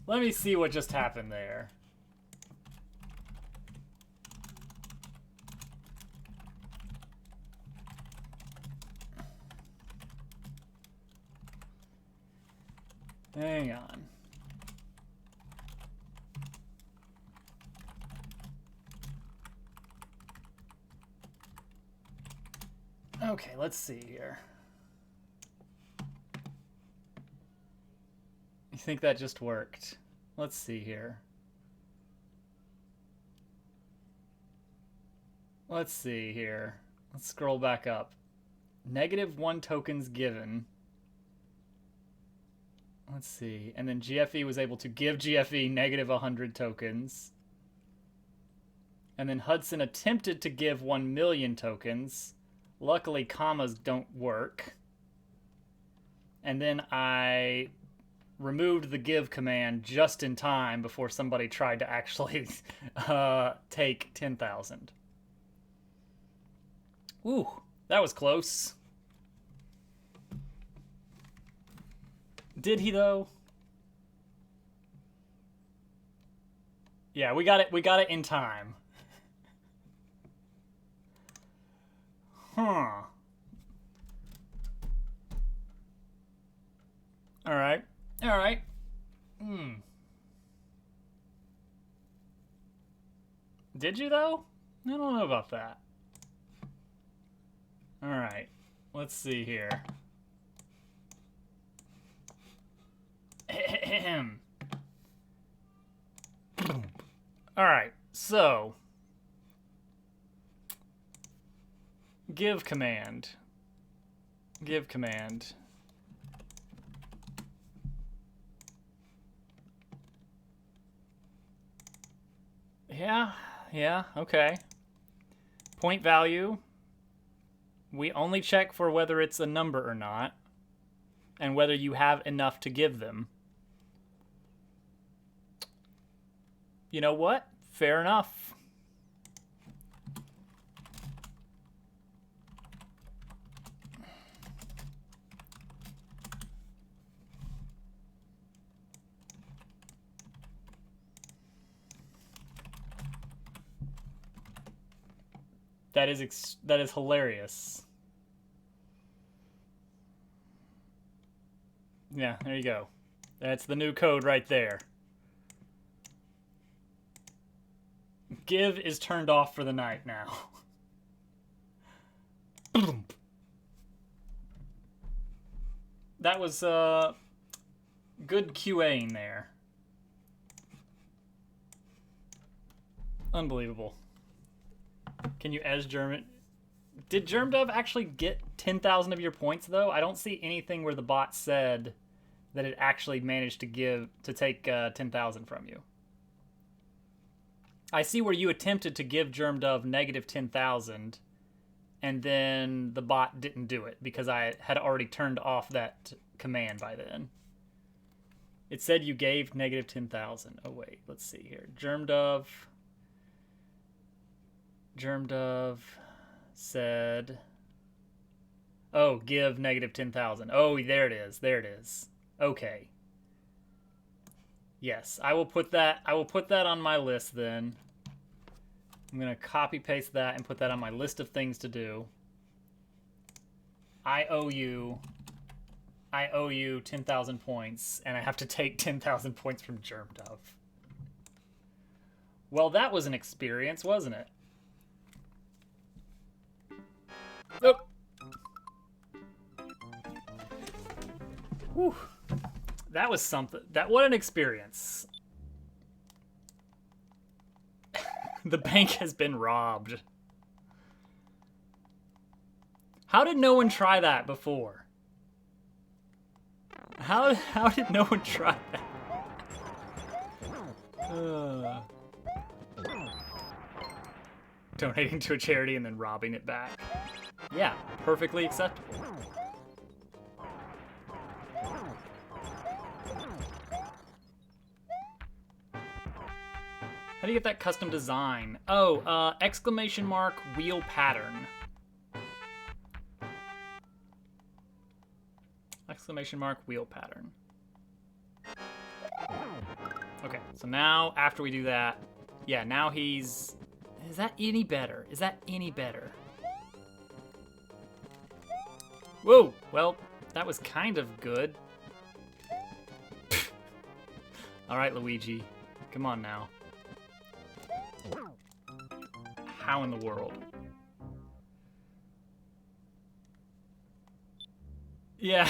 S1: Let me see what just happened there. Hang on. Okay, let's see here. You think that just worked? Let's see here. Let's see here. Let's scroll back up. -1 tokens given. Let's see. And then GFE was able to give GFE -100 tokens. And then Hudson attempted to give 1 million tokens. Luckily, commas don't work. And then I removed the give command just in time before somebody tried to actually take 10,000. Ooh, that was close. Did he though? Yeah, we got it in time. Huh. Alright. Alright. Did you, though? I don't know about that. Alright. Let's see here. Alright, so... Give command. Give command. Yeah, okay. Point value. We only check for whether it's a number or not, and whether you have enough to give them. You know what? Fair enough. That is hilarious. Yeah, there you go. That's the new code right there. Give is turned off for the night now. That was good QAing there. Unbelievable. Can you as German? Did GermDove actually get 10,000 of your points though? I don't see anything where the bot said that it actually managed to take 10,000 from you. I see where you attempted to give GermDove negative 10,000, and then the bot didn't do it because I had already turned off that command by then. It said you gave negative 10,000. Oh wait, let's see here. GermDove said, oh, give negative 10,000. Oh, there it is. There it is. Okay. Yes, I will put that on my list then. I'm going to copy paste that and put that on my list of things to do. I owe you 10,000 points, and I have to take 10,000 points from GermDove. Well, that was an experience, wasn't it? Oh. Whew. That was something. What an experience. The bank has been robbed. How did no one try that before? How did no one try that? Donating to a charity and then robbing it back. Yeah, perfectly acceptable. How do you get that custom design? Oh, exclamation mark wheel pattern. Exclamation mark wheel pattern. Okay, so now after we do that, yeah, now he's... Is that any better? Is that any better? Whoa, well, that was kind of good. All right, Luigi, come on now. How in the world? Yeah.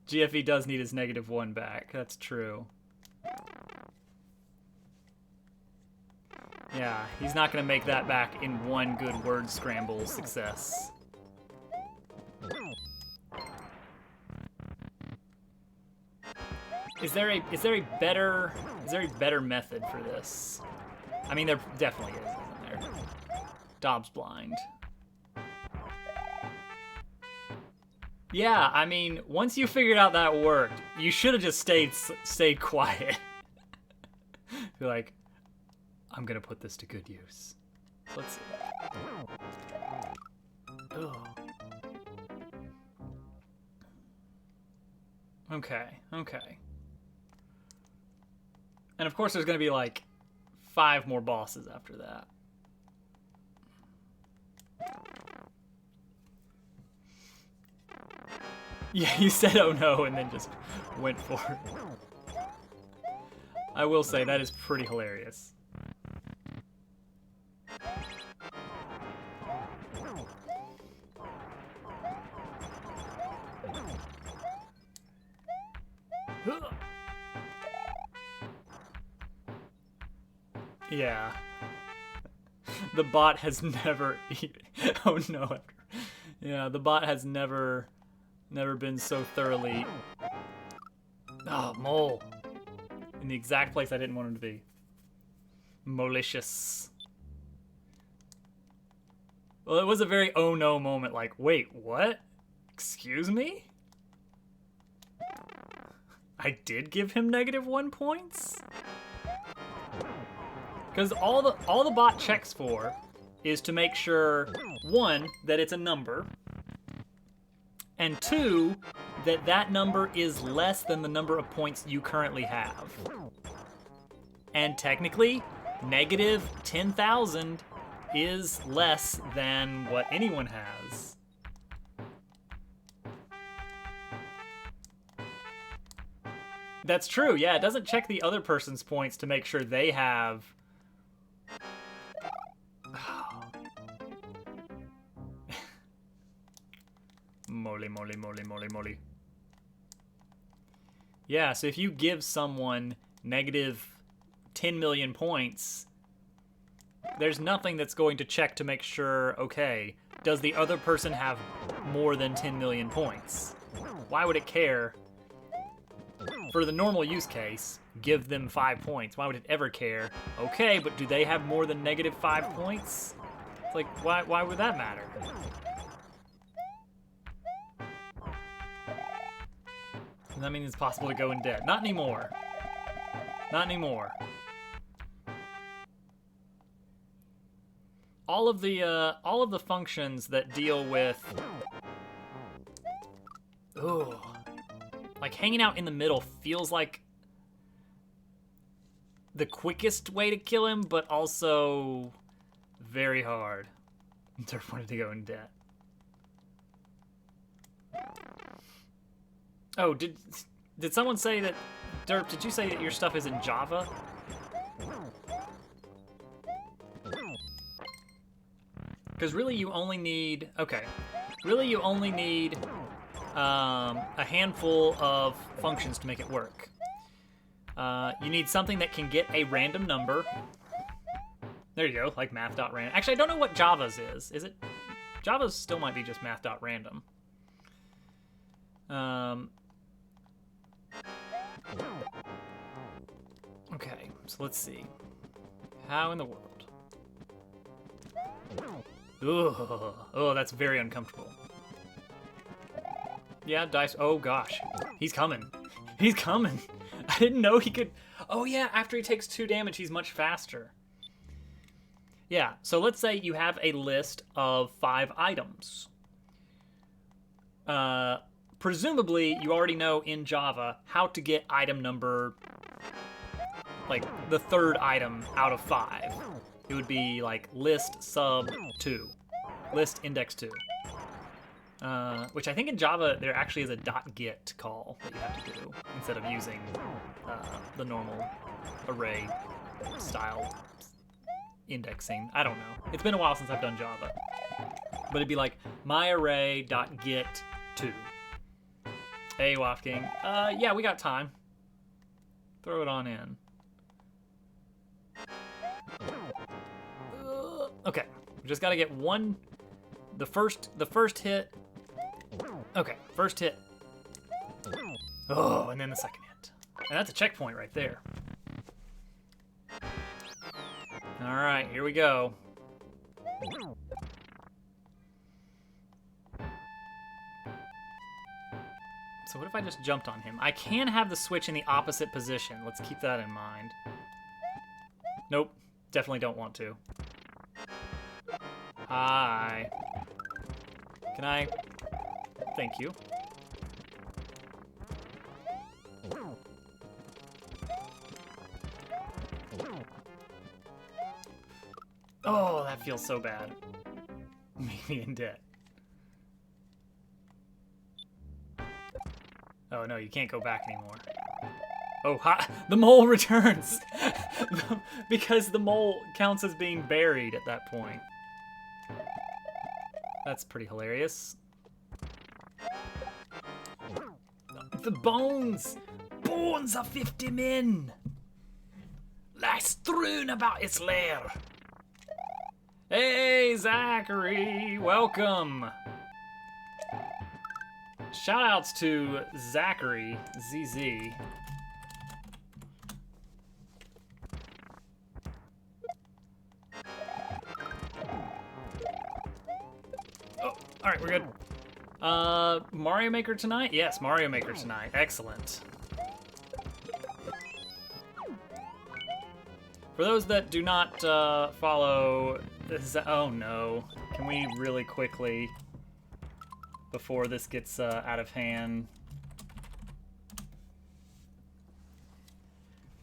S1: GFE does need his -1 back. That's true. Yeah, he's not going to make that back in one good word scramble success. Is there a better method for this? I mean, there definitely is, isn't there? Dobbs blind. Yeah, I mean, once you figured out that worked, you should have just stayed quiet. Be like, I'm gonna put this to good use. Let's see. Ugh. Okay. And of course there's gonna be like 5 more bosses after that. Yeah, you said oh no and then just went for it. I will say that is pretty hilarious. Yeah. The bot has never... Oh no. Yeah, the bot has never been so thoroughly... Oh, mole. In the exact place I didn't want him to be. Malicious. Well, it was a very oh no moment, like, wait, what? Excuse me? I did give him -1 points? Because all the bot checks for is to make sure, 1, that it's a number, and 2, that that number is less than the number of points you currently have. And technically, -10,000 is less than what anyone has. That's true, yeah. It doesn't check the other person's points to make sure they have... Moly, moly, moly, moly, moly. Yeah, so if you give someone negative 10 million points, there's nothing that's going to check to make sure, okay, does the other person have more than 10 million points? Why would it care? For the normal use case, give them 5 points. Why would it ever care? Okay, but do they have more than negative 5 points? It's like, why would that matter? Does that mean it's possible to go in debt? Not anymore. Not anymore. All of the functions that deal with, ooh, like hanging out in the middle feels like the quickest way to kill him, but also very hard. Derp wanted to go in debt. Oh, did someone say that, Derp, did you say that your stuff is in Java? Because really you only need, okay, really you only need a handful of functions to make it work. You need something that can get a random number. There you go, like math.random. Actually, I don't know what Java's is. Is it? Java's still might be just math.random. Okay, so let's see. How in the world? Ugh. Oh, that's very uncomfortable. Yeah, dice. Oh gosh, he's coming. He's coming. I didn't know he could. Oh yeah, after he takes 2 damage, he's much faster. Yeah, so let's say you have a list of 5 items. Presumably, you already know in Java how to get item number, like the 3rd item out of 5. It would be like list sub 2, list index 2. Which I think in Java there actually is a .get call that you have to do instead of using the normal array style indexing. I don't know. It's been a while since I've done Java. But it'd be like myArray.get2. Hey, Wolfgang. Yeah, we got time. Throw it on in. Okay, we just gotta get one. The first hit. Okay, first hit. Oh, and then the second hit. And that's a checkpoint right there. All right, here we go. So what if I just jumped on him? I can have the switch in the opposite position. Let's keep that in mind. Nope, definitely don't want to. Hi. Can I? Thank you. Oh, that feels so bad. Make me in debt. Oh no, you can't go back anymore. Oh, ha! The mole returns! Because the mole counts as being buried at that point. That's pretty hilarious. The bones! Bones of 50 men! Lie strewn about its lair. Hey, Zachary! Welcome! Shoutouts to Zachary, ZZ. Oh, alright, we're good. Mario Maker tonight? Yes, Mario Maker tonight. Excellent. For those that do not follow... Oh no. Can we really quickly... before this gets out of hand.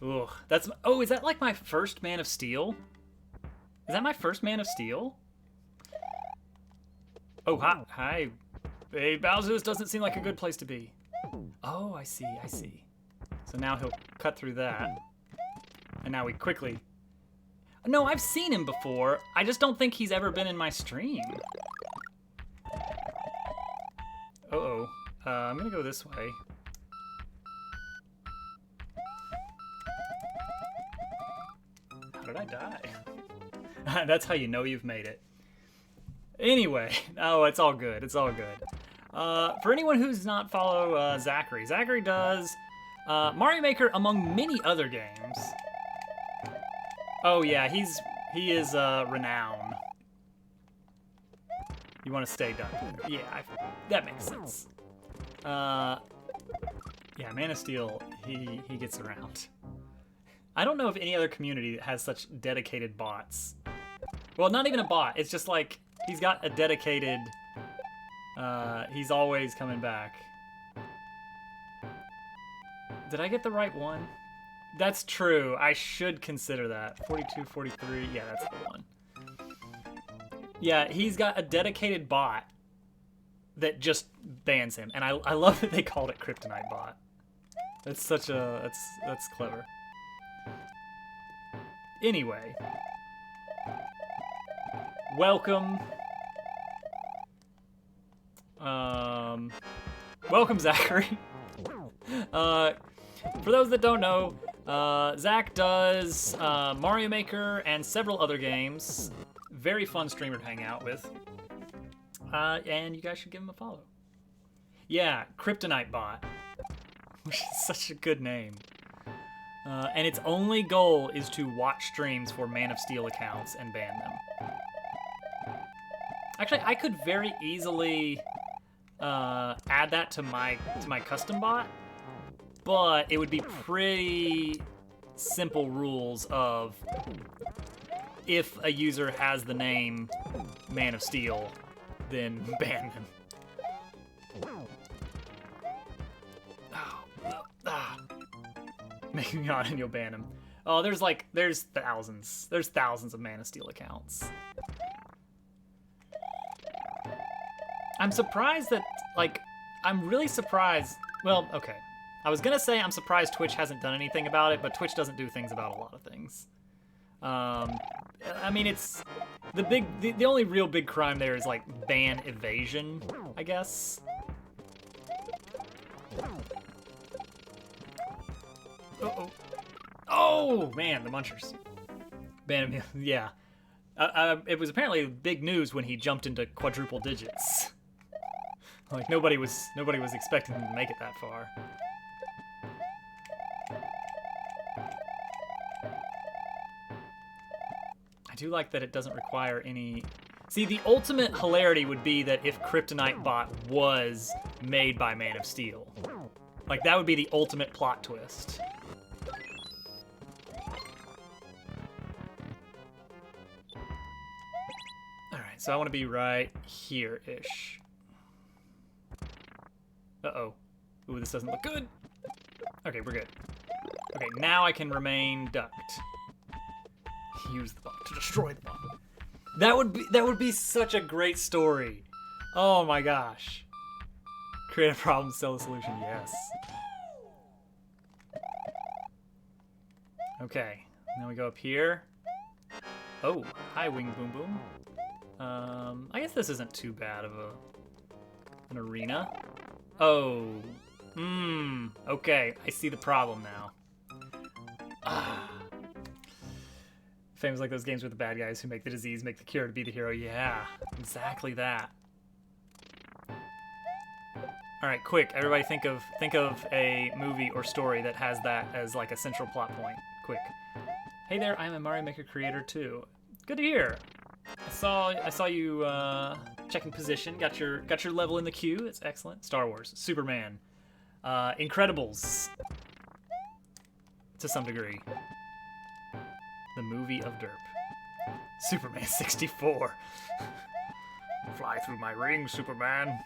S1: Ugh, that's... Oh, is that like my first Man of Steel? Is that my first Man of Steel? Oh, hi. Hi. Hey, Bowser, this doesn't seem like a good place to be. Oh, I see, I see. So now he'll cut through that. And now we quickly... No, I've seen him before. I just don't think he's ever been in my stream. Uh-oh. I'm gonna go this way. How did I die? That's how you know you've made it. Anyway, oh, it's all good. It's all good. For anyone who's not follow Zachary, Zachary does Mario Maker among many other games. Oh yeah, he is renowned. You want to stay done? Yeah, that makes sense. Yeah, Man of Steel, he gets around. I don't know of any other community that has such dedicated bots. Well, not even a bot. It's just like he's got a dedicated. He's always coming back. Did I get the right one? That's true. I should consider that. 42, 43. Yeah, that's the one. Yeah, he's got a dedicated bot that just bans him, and I love that they called it Kryptonite Bot. That's such a that's clever. Anyway, welcome. Welcome, Zachary. For those that don't know, Zach does Mario Maker and several other games. Very fun streamer to hang out with. And you guys should give him a follow. Yeah, Kryptonite Bot. Which is such a good name. And its only goal is to watch streams for Man of Steel accounts and ban them. Actually, I could very easily add that to my custom bot, but it would be pretty simple rules of if a user has the name Man of Steel, then ban them. Make me on and you'll ban him. Oh, there's thousands. There's thousands of Man of Steel accounts. I'm surprised that, I'm really surprised. Well, okay. I was gonna say I'm surprised Twitch hasn't done anything about it, but Twitch doesn't do things about a lot of things. I mean, it's the only real big crime there is ban evasion, I guess. Uh-oh. Oh, man, the munchers. Ban him, yeah. It was apparently big news when he jumped into quadruple digits. Nobody was expecting him to make it that far. I do like that it doesn't require any... See, the ultimate hilarity would be that if Kryptonite Bot was made by Man of Steel. That would be the ultimate plot twist. Alright, so I want to be right here-ish. Uh-oh. Ooh, this doesn't look good. Okay, we're good. Okay, now I can remain ducked. Use the bot to destroy the bot. That would be such a great story. Oh my gosh. Create a problem, sell a solution, yes. Okay, now we go up here. Oh, hi Wing Boom Boom. I guess this isn't too bad of an arena. Oh, okay, I see the problem now. Famous like those games with the bad guys who make the disease, make the cure to be the hero. Yeah, exactly that. All right, quick, everybody think of a movie or story that has that as a central plot point. Quick. Hey there, I'm a Mario Maker creator too. Good to hear. I saw you checking position. Got your level in the queue. It's excellent. Star Wars, Superman, Incredibles, to some degree. The movie of derp. Superman 64. Fly through my ring, Superman.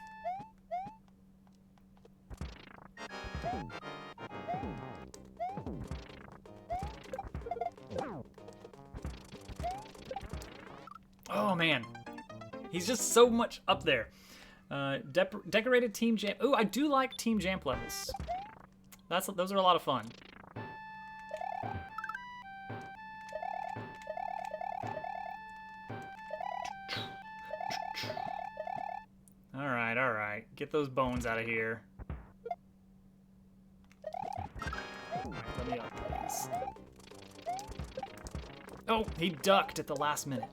S1: Oh man, he's just so much up there. Decorated Team Jam. Ooh, I do like Team Jamp levels. Those are a lot of fun. All right. Get those bones out of here. Let me up, please. Oh, he ducked at the last minute.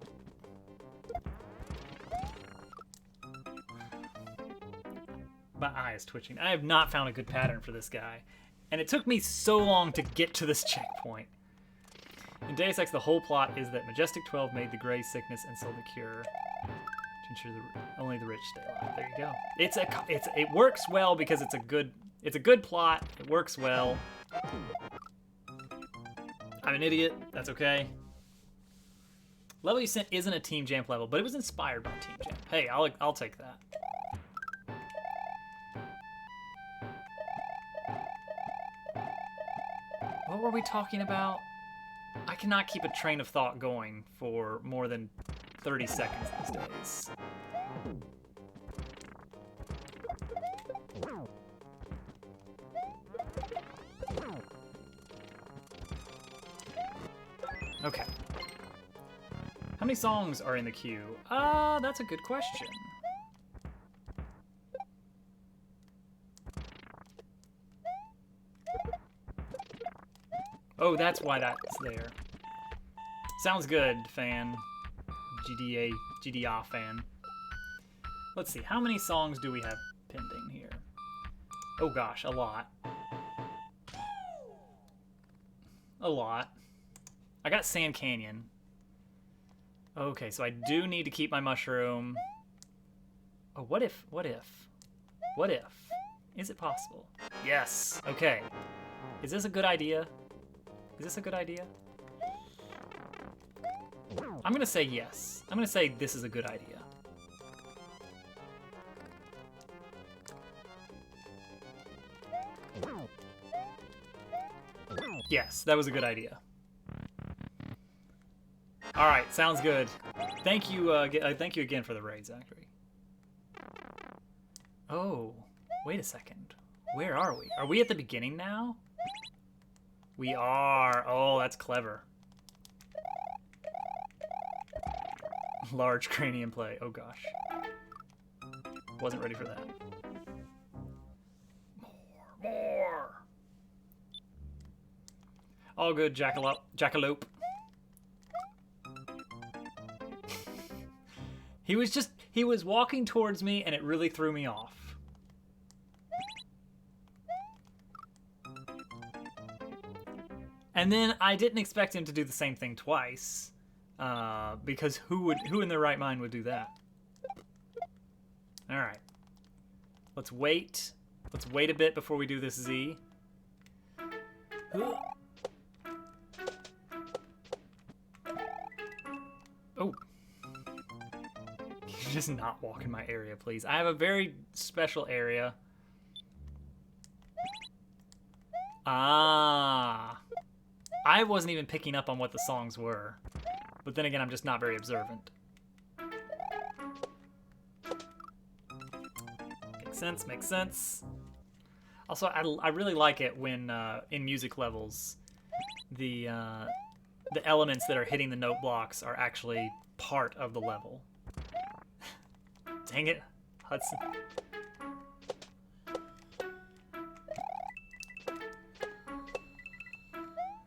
S1: My eye is twitching. I have not found a good pattern for this guy. And it took me so long to get to this checkpoint. In Deus Ex, the whole plot is that Majestic 12 made the Grey sickness and sold the cure to ensure only the rich stay alive. There you go. It works well because it's a good plot. It works well. I'm an idiot. That's okay. Level you sent isn't a Team Jam level, but it was inspired by Team Jam. Hey, I'll take that. What were we talking about? I cannot keep a train of thought going for more than 30 seconds these days. Okay. How many songs are in the queue? That's a good question. Oh, that's why that's there. Sounds good, fan. GDA fan. Let's see, how many songs do we have pending here? Oh gosh, a lot. A lot. I got Sand Canyon. Okay, so I do need to keep my mushroom. Oh, what if? Is it possible? Yes, okay. Is this a good idea? Is this a good idea? I'm gonna say yes. I'm gonna say this is a good idea. Yes, that was a good idea. All right, sounds good. Thank you again for the raid, Zachary. Oh, wait a second. Where are we? Are we at the beginning now? We are. Oh, that's clever. Large cranium play. Oh gosh. Wasn't ready for that. More. All good, jackalope. He was walking towards me and it really threw me off. And then I didn't expect him to do the same thing twice, because who in their right mind would do that? All right, let's wait. Let's wait a bit before we do this Z. Oh, can you just not walk in my area, please? I have a very special area. Ah. I wasn't even picking up on what the songs were. But then again, I'm just not very observant. Makes sense. Also, I really like it when, in music levels, the elements that are hitting the note blocks are actually part of the level. Dang it, Hudson.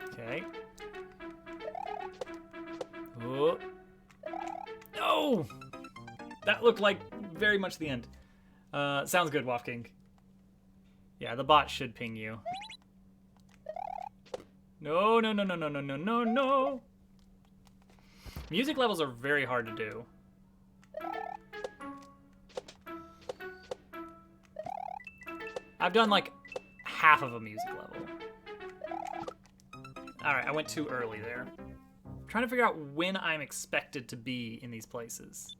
S1: Okay. Oh. No! That looked like very much the end. Sounds good, Wafking. Yeah, the bot should ping you. No. Music levels are very hard to do. I've done like half of a music level. Alright, I went too early there. I'm trying to figure out when I'm expected to be in these places.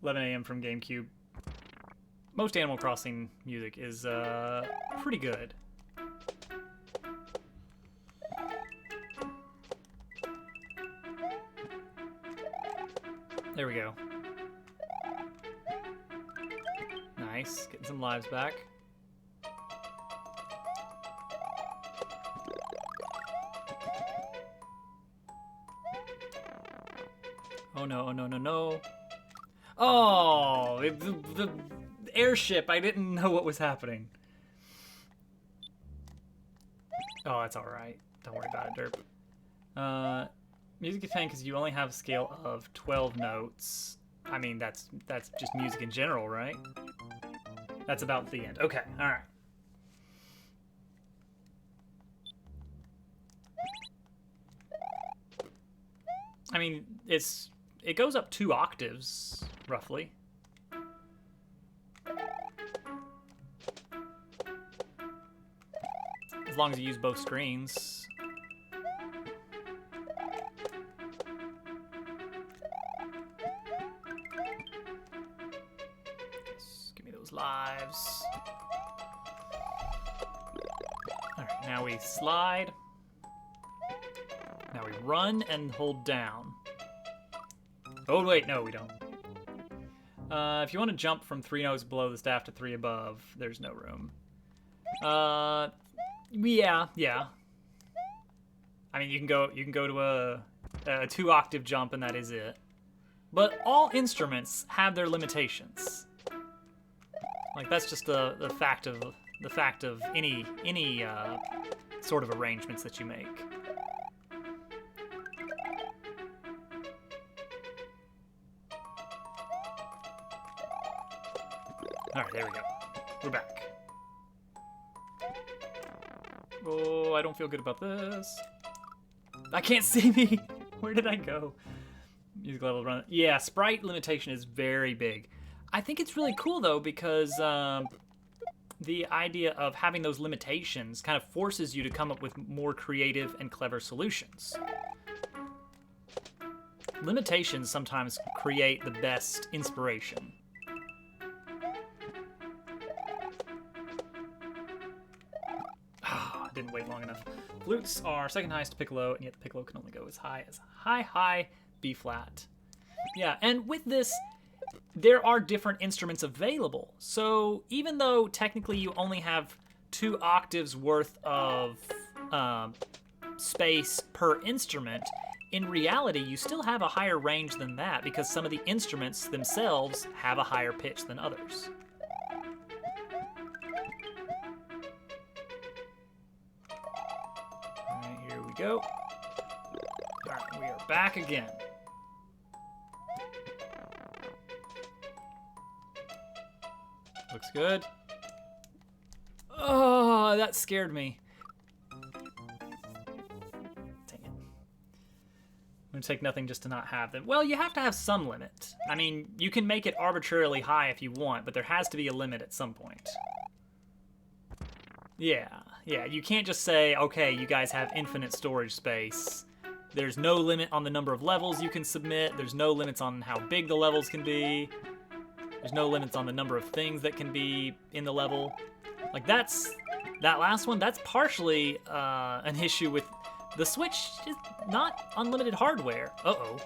S1: $11 a.m. from GameCube. Most Animal Crossing music is pretty good. There we go. Nice. Getting some lives back. Oh no, oh no, no, no. Oh, the airship. I didn't know what was happening. Oh, that's alright. Don't worry about it, derp. Music is fine because you only have a scale of 12 notes. I mean, that's just music in general, right? That's about the end. Okay, alright. I mean, it goes up 2 octaves, roughly. As long as you use both screens. Just give me those lives. Alright, now we slide. Now we run and hold down. Oh, wait, no, we don't. If you want to jump from 3 notes below the staff to 3 above, there's no room. Yeah. I mean, you can go to a 2-octave jump, and that is it. But all instruments have their limitations. Like, that's just the fact of any sort of arrangements that you make. All right, there we go. We're back. Oh, I don't feel good about this. I can't see me. Where did I go? Music level run. Yeah, sprite limitation is very big. I think it's really cool though because the idea of having those limitations kind of forces you to come up with more creative and clever solutions. Limitations sometimes create the best inspiration. Didn't wait long enough. Flutes are second highest to piccolo, and yet the piccolo can only go as high as high B flat. Yeah, and with this, there are different instruments available. So even though technically you only have 2 octaves worth of space per instrument, in reality you still have a higher range than that because some of the instruments themselves have a higher pitch than others. Here we go. Alright, we are back again. Looks good. Oh, that scared me. Dang it. I'm gonna take nothing just to not have them. Well, you have to have some limit. I mean, you can make it arbitrarily high if you want, but there has to be a limit at some point. Yeah, you can't just say, okay, you guys have infinite storage space. There's no limit on the number of levels you can submit. There's no limits on how big the levels can be. There's no limits on the number of things that can be in the level. Like that last one, that's partially an issue with the Switch is not unlimited hardware. Uh-oh.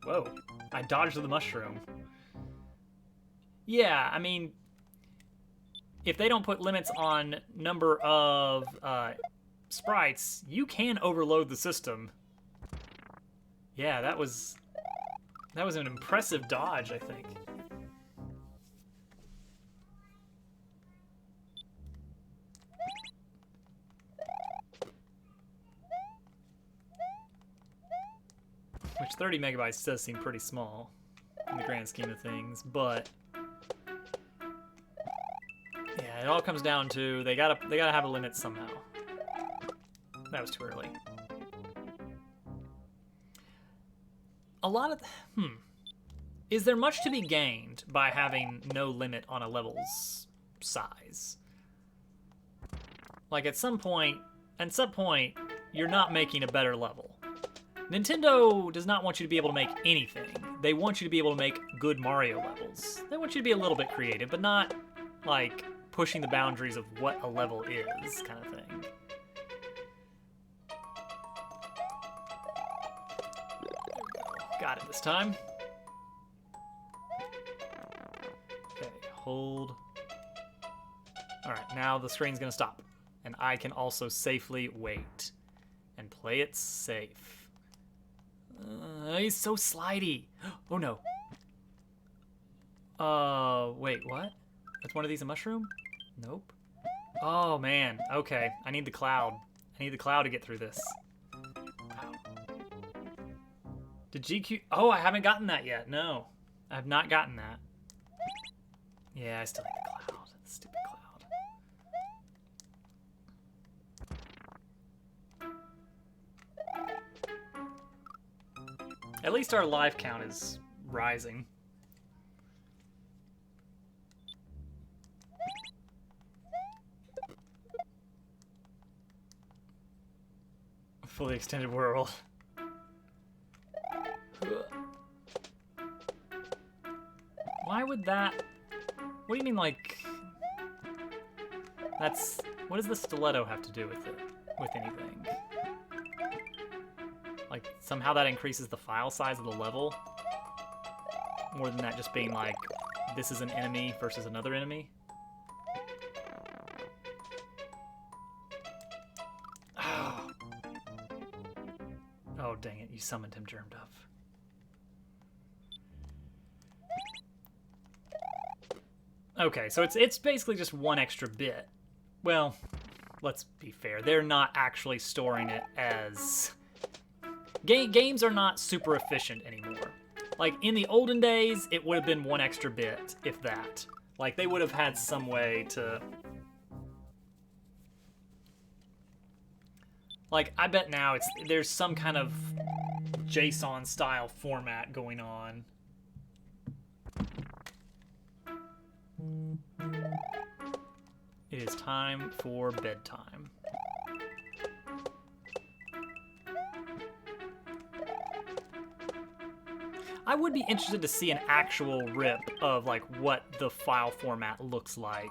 S1: Whoa, I dodged the mushroom. Yeah, I mean, if they don't put limits on number of sprites, you can overload the system. Yeah, that was an impressive dodge, I think. Which 30 megabytes does seem pretty small in the grand scheme of things, but yeah, it all comes down to they gotta have a limit somehow. That was too early. A lot of is there much to be gained by having no limit on a level's size? Like at some point, you're not making a better level. Nintendo does not want you to be able to make anything. They want you to be able to make good Mario levels. They want you to be a little bit creative, but not like pushing the boundaries of what a level is, kind of thing. Got it this time. Okay, hold. Alright, now the screen's gonna stop. And I can also safely wait. And play it safe. He's so slidey. Oh no. Wait, what? Is one of these a mushroom? Nope. Oh man, okay. I need the cloud. I need the cloud to get through this. Wow. Did GQ... Oh, I haven't gotten that yet. No. I have not gotten that. Yeah, I still need the cloud. The stupid cloud. At least our life count is rising. Fully extended world. Why would that... What do you mean, like... That's... What does the stiletto have to do with it? With anything? Like, somehow that increases the file size of the level? More than that just being like, this is an enemy versus another enemy? Oh. Oh, dang it. You summoned him, Germ Dove. Okay, so it's basically just one extra bit. Well, let's be fair. They're not actually storing it as... Games are not super efficient anymore. Like, in the olden days, it would have been one extra bit, if that. Like, they would have had some way to... Like, I bet now there's some kind of JSON-style format going on. It is time for bedtime. I would be interested to see an actual rip of like what the file format looks like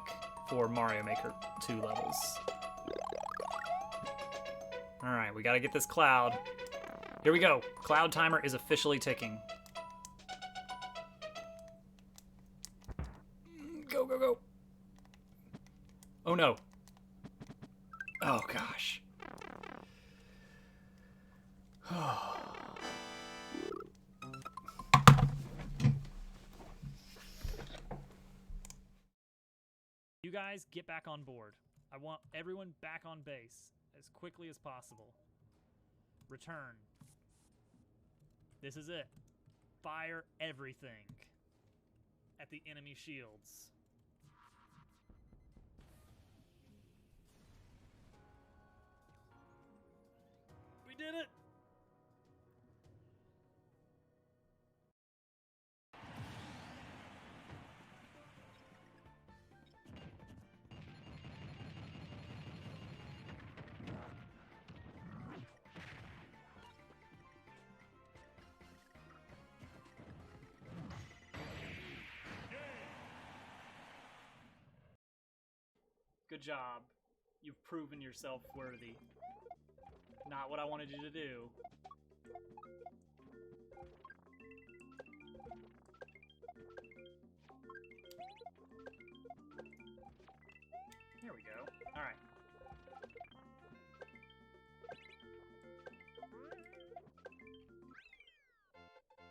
S1: for Mario Maker 2 levels. Alright, we gotta get this cloud. Here we go. Cloud timer is officially ticking. Go, go, go. Oh no. Oh gosh. You guys get back on board. I want everyone back on base as quickly as possible. Return. This is it. Fire everything at the enemy shields. We did it! Good job. You've proven yourself worthy. Not what I wanted you to do. There we go. Alright.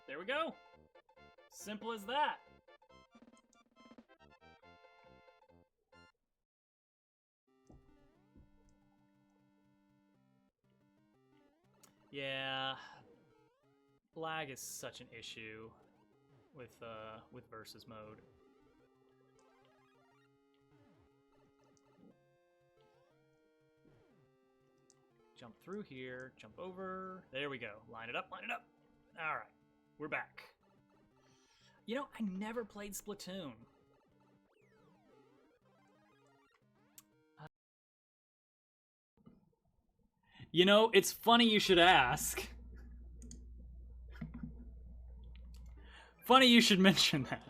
S1: There we go. Simple as that. Yeah, lag is such an issue with versus mode. Jump through here, jump over. There we go. Line it up, line it up. All right, we're back. You know, I never played Splatoon. You know, it's funny you should ask. Funny you should mention that.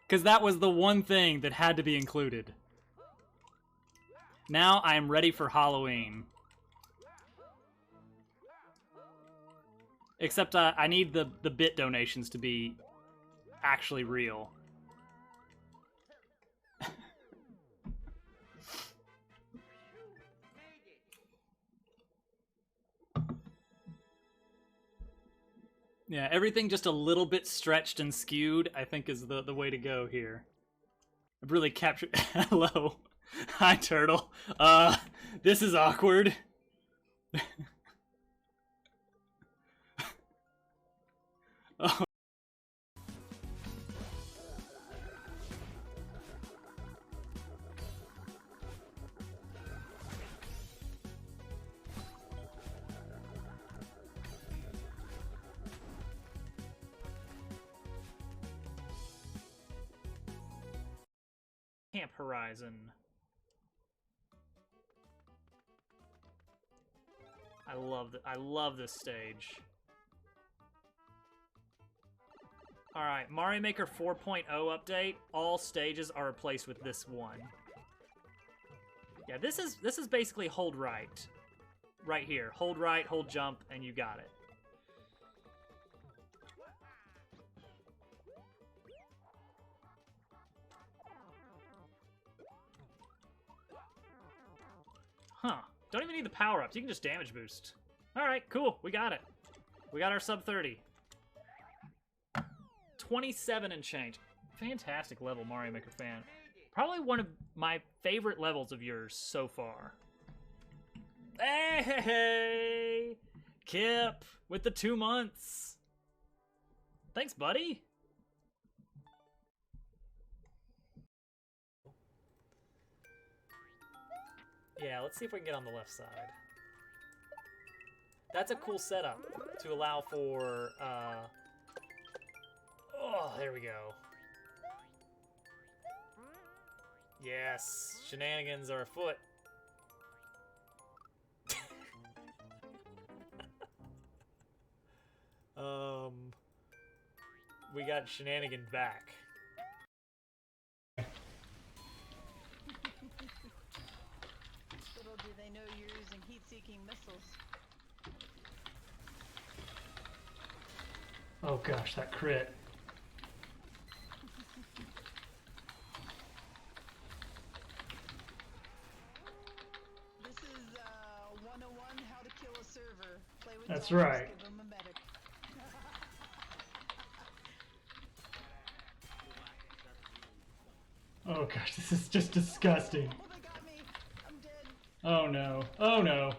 S1: Because that was the one thing that had to be included. Now I am ready for Halloween. Except I need the bit donations to be actually real. Yeah, everything just a little bit stretched and skewed, I think is the way to go here. I've really captured... Hello. Hi, Turtle. This is awkward. Oh. Camp Horizon. I love this stage. Alright, Mario Maker 4.0 update. All stages are replaced with this one. Yeah, this is basically hold right. Right here. Hold right, hold jump, and you got it. Huh. Don't even need the power-ups. You can just damage boost. Alright, cool. We got it. We got our sub 30. 27 and change. Fantastic level, Mario Maker fan. Probably one of my favorite levels of yours so far. Hey! Kip with the 2 months. Thanks, buddy. Yeah, let's see if we can get on the left side. That's a cool setup to allow for, oh, there we go. Yes, shenanigans are afoot. We got shenanigan back.
S7: Little do they know you're using heat-seeking missiles.
S1: Oh gosh, that crit.
S7: This is 101 how to kill a server. Play with
S1: That's
S7: dogs,
S1: right.
S7: Give them a medic.
S1: Oh gosh, this is just disgusting.
S7: Oh, they got me. I'm dead.
S1: Oh no. Oh no.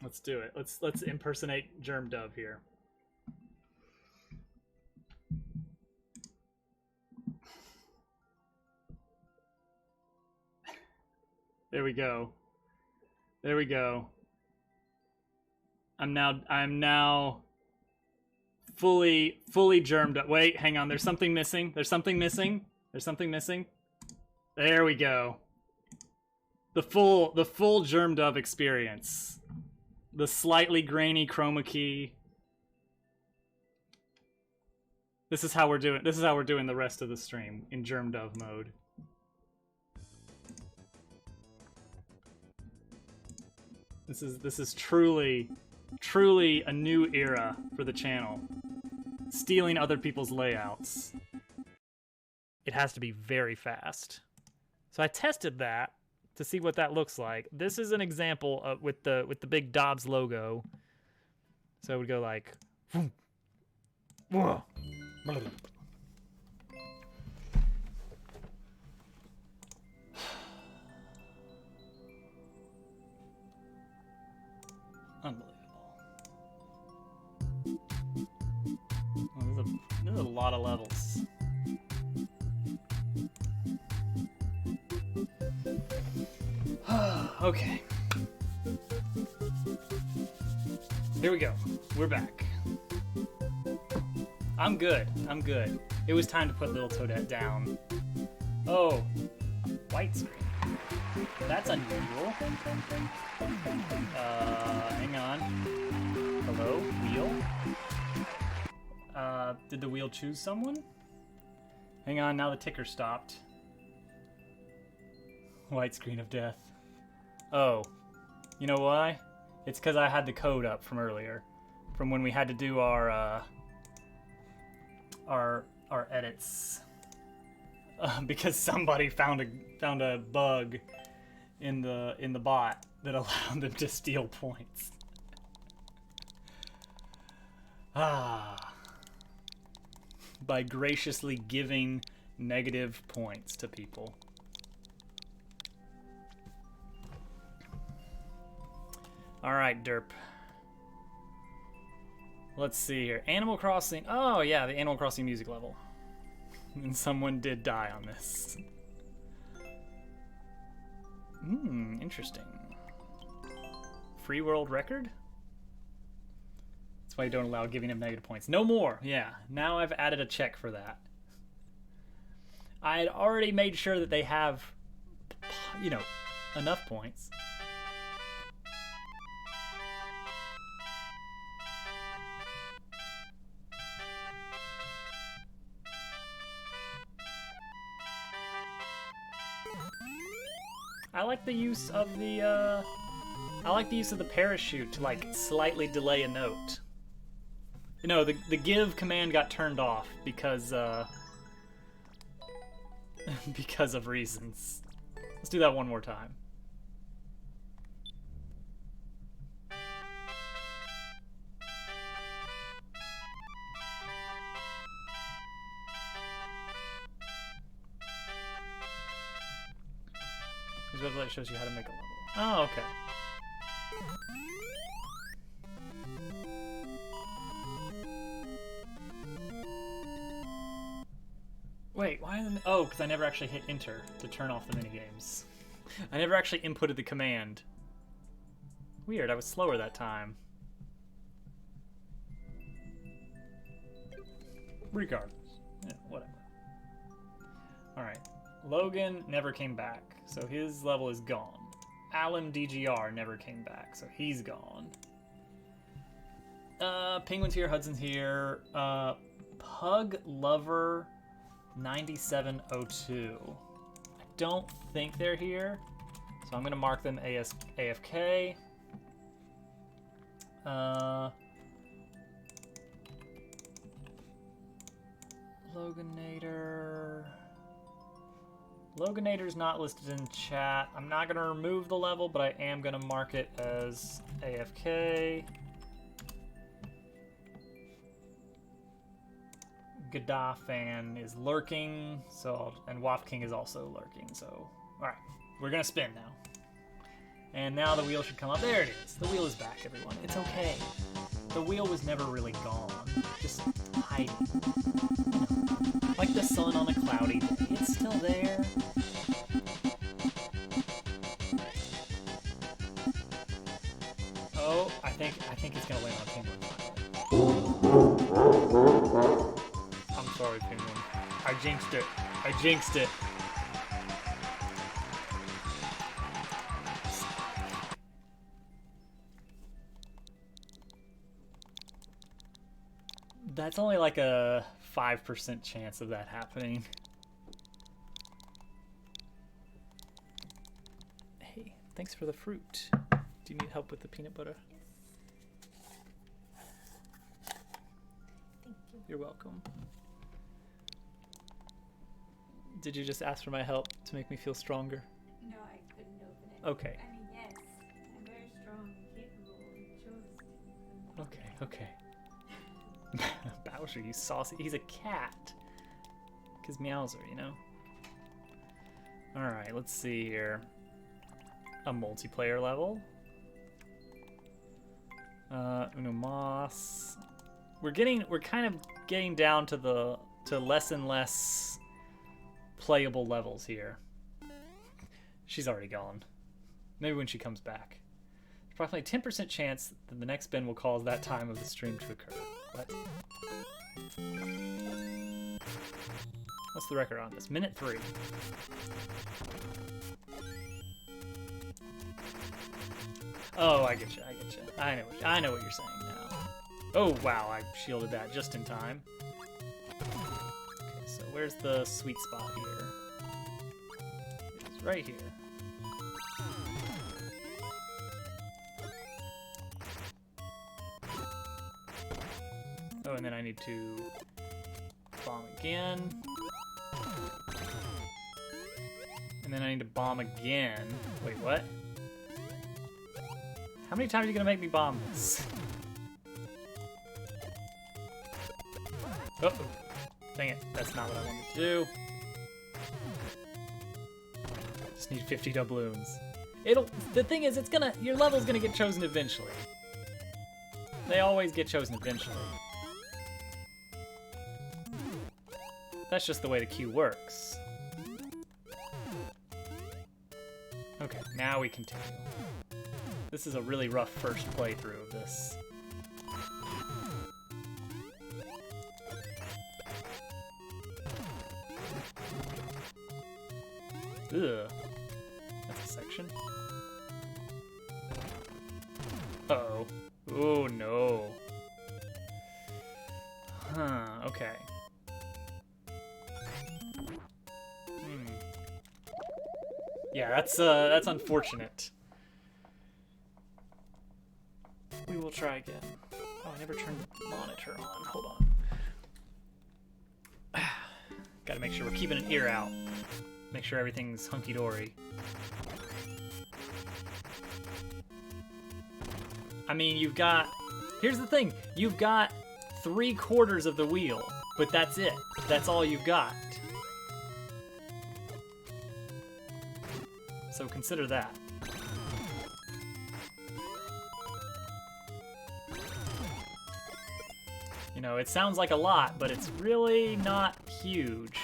S1: Let's do it. Let's impersonate Germ Dove here. There we go. There we go. I'm now fully germed up. Wait, hang on. There's something missing. There's something missing. There's something missing. There we go. The full Germ Dove experience. The slightly grainy chroma key. This is how we're doing the rest of the stream in Germ Dove mode. This is truly a new era for the channel. Stealing other people's layouts. It has to be very fast. So I tested that to see what that looks like. This is an example of with the big Dobbs logo. So it would go like whoa. Unbelievable. Well, there's a lot of levels. Okay. Here we go. We're back. I'm good. I'm good. It was time to put Little Toadette down. Oh, white screen. That's unusual. Hang on. Hello, wheel? Did the wheel choose someone? Hang on, now the ticker stopped. White screen of death. Oh, you know why? It's because I had the code up from earlier, from when we had to do our edits, because somebody found a bug in the bot that allowed them to steal points. Ah. By graciously giving negative points to people. Alright, derp. Let's see here. Animal Crossing. Oh, yeah, the Animal Crossing music level. And someone did die on this. Interesting. Free world record? That's why you don't allow giving him negative points. No more! Yeah, now I've added a check for that. I had already made sure that they have, you know, enough points. I like the use of the parachute to like slightly delay a note. You know, the give command got turned off because because of reasons. Let's do that one more time. This website shows you how to make a level. Oh, okay. Wait, why? Oh, because I never actually hit enter to turn off the minigames. I never actually inputted the command. Weird, I was slower that time. Regardless. Yeah, whatever. Alright. Logan never came back, so his level is gone. Alan DGR never came back, so he's gone. Penguin's here, Hudson's here. Pug Lover 9702. I don't think they're here, so I'm gonna mark them as AFK. Loganator's not listed in chat. I'm not gonna remove the level, but I am gonna mark it as AFK. Godafan is lurking, and Waff King is also lurking, so alright. We're gonna spin now. And now the wheel should come up. There it is. The wheel is back, everyone. It's okay. The wheel was never really gone. Just hiding. You know, like the sun on a cloudy day. It's still there. Oh, I think it's gonna land on Penguin finally. I'm sorry, Penguin. I jinxed it. I jinxed it. That's only like a 5% chance of that happening. Hey, thanks for the fruit. Do you need help with the peanut butter?
S4: Thank you.
S1: You're welcome. Did you just ask for my help to make me feel stronger?
S4: No, I couldn't open it.
S1: Okay.
S4: I mean, yes, I'm very strong, capable, and chose to.
S1: Okay, okay. Bowser, you saucy. He's a cat. His meows are, you know? Alright, let's see here. A multiplayer level. Uno Mas. We're kind of getting down to less and less playable levels here. She's already gone. Maybe when she comes back. There's approximately a 10% chance that the next spin will cause that time of the stream to occur. What? What's the record on this? Minute 3. Oh, I get you. I get you. I know what you're saying now. Oh wow, I shielded that just in time. Okay, so where's the sweet spot here? It's right here. Oh, and then I need to bomb again. And then I need to bomb again. Wait, what? How many times are you gonna make me bomb this? Oh, dang it. That's not what I wanted to do. Just need 50 doubloons. The thing is, your level's gonna get chosen eventually. They always get chosen eventually. That's just the way the queue works. Okay, now we continue. This is a really rough first playthrough of this. Ugh. That's a section. Uh-oh. Oh, no. Huh, okay. Yeah, that's unfortunate. We will try again. Oh, I never turned the monitor on. Hold on. Gotta make sure we're keeping an ear out. Make sure everything's hunky-dory. I mean, you've got... Here's the thing. You've got 3/4 of the wheel, but that's it. That's all you've got. So consider that. You know, it sounds like a lot, but it's really not huge.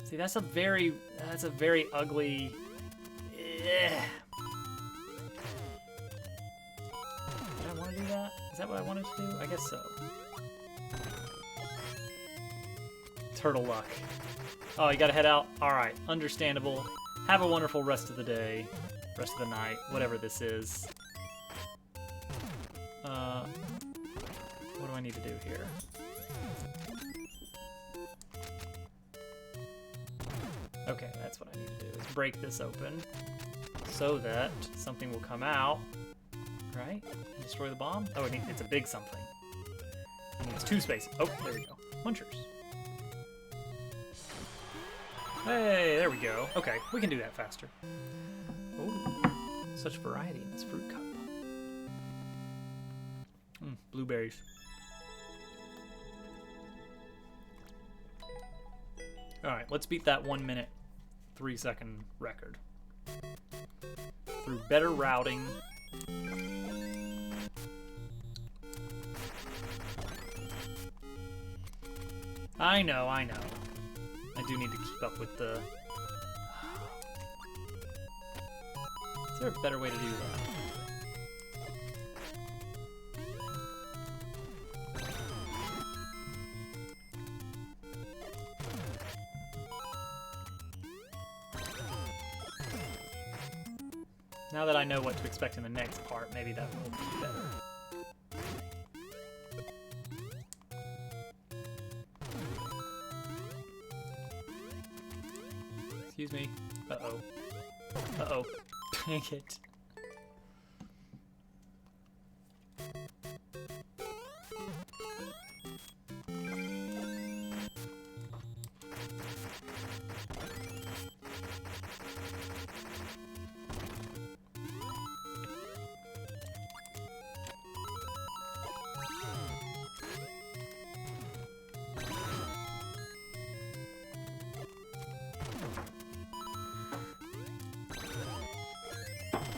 S1: See, that's a very ugly... Did I want to do that? Is that what I wanted to do? I guess so. Turtle luck. Oh, you gotta head out? Alright, understandable. Have a wonderful rest of the day. Rest of the night. Whatever this is. What do I need to do here? Okay, that's what I need to do, is break this open so that something will come out, right? And destroy the bomb? Oh, it's a big something. It needs 2 spaces. Oh, there we go. Munchers. Hey, there we go. Okay, we can do that faster. Oh, such variety in this fruit cup. Blueberries. Alright, let's beat that 1 minute, 3 second record. Through better routing. I know. I do need to keep up with the... Is there a better way to do that? Now that I know what to expect in the next part, maybe that will be better. Excuse me. Uh-oh. Uh-oh. Dang it.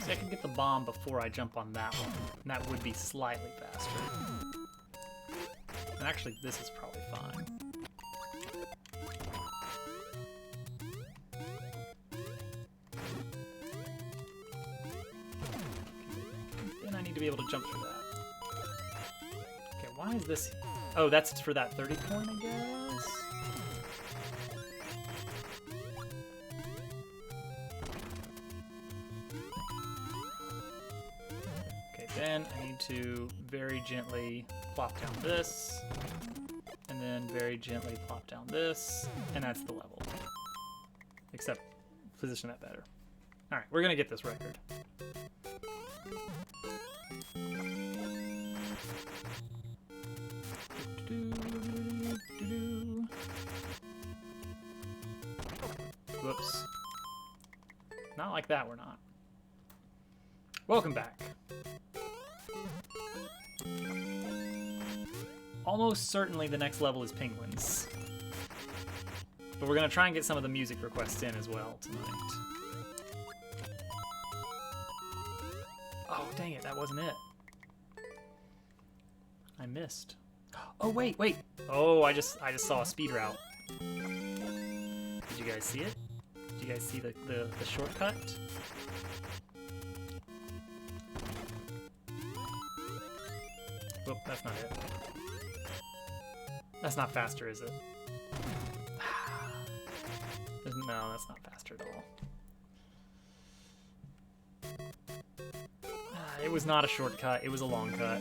S1: I can get the bomb before I jump on that one, and that would be slightly faster. And actually, this is probably fine. Then I need to be able to jump through that. Okay, why is this... Oh, that's for that 30 coin, I guess? Then I need to very gently plop down this, and then very gently plop down this, and that's the level. Except, position that better. Alright, we're gonna get this record. Whoops. Not like that, we're not. Welcome back. almost certainly the next level is penguins. But we're gonna try and get some of the music requests in as well tonight. Oh, dang it, that wasn't it. I missed. Oh, wait. Oh, I just saw a speed route. Did you guys see it? Did you guys see the shortcut? Oh, that's not it. That's not faster, is it? No, that's not faster at all. It was not a shortcut, it was a long cut.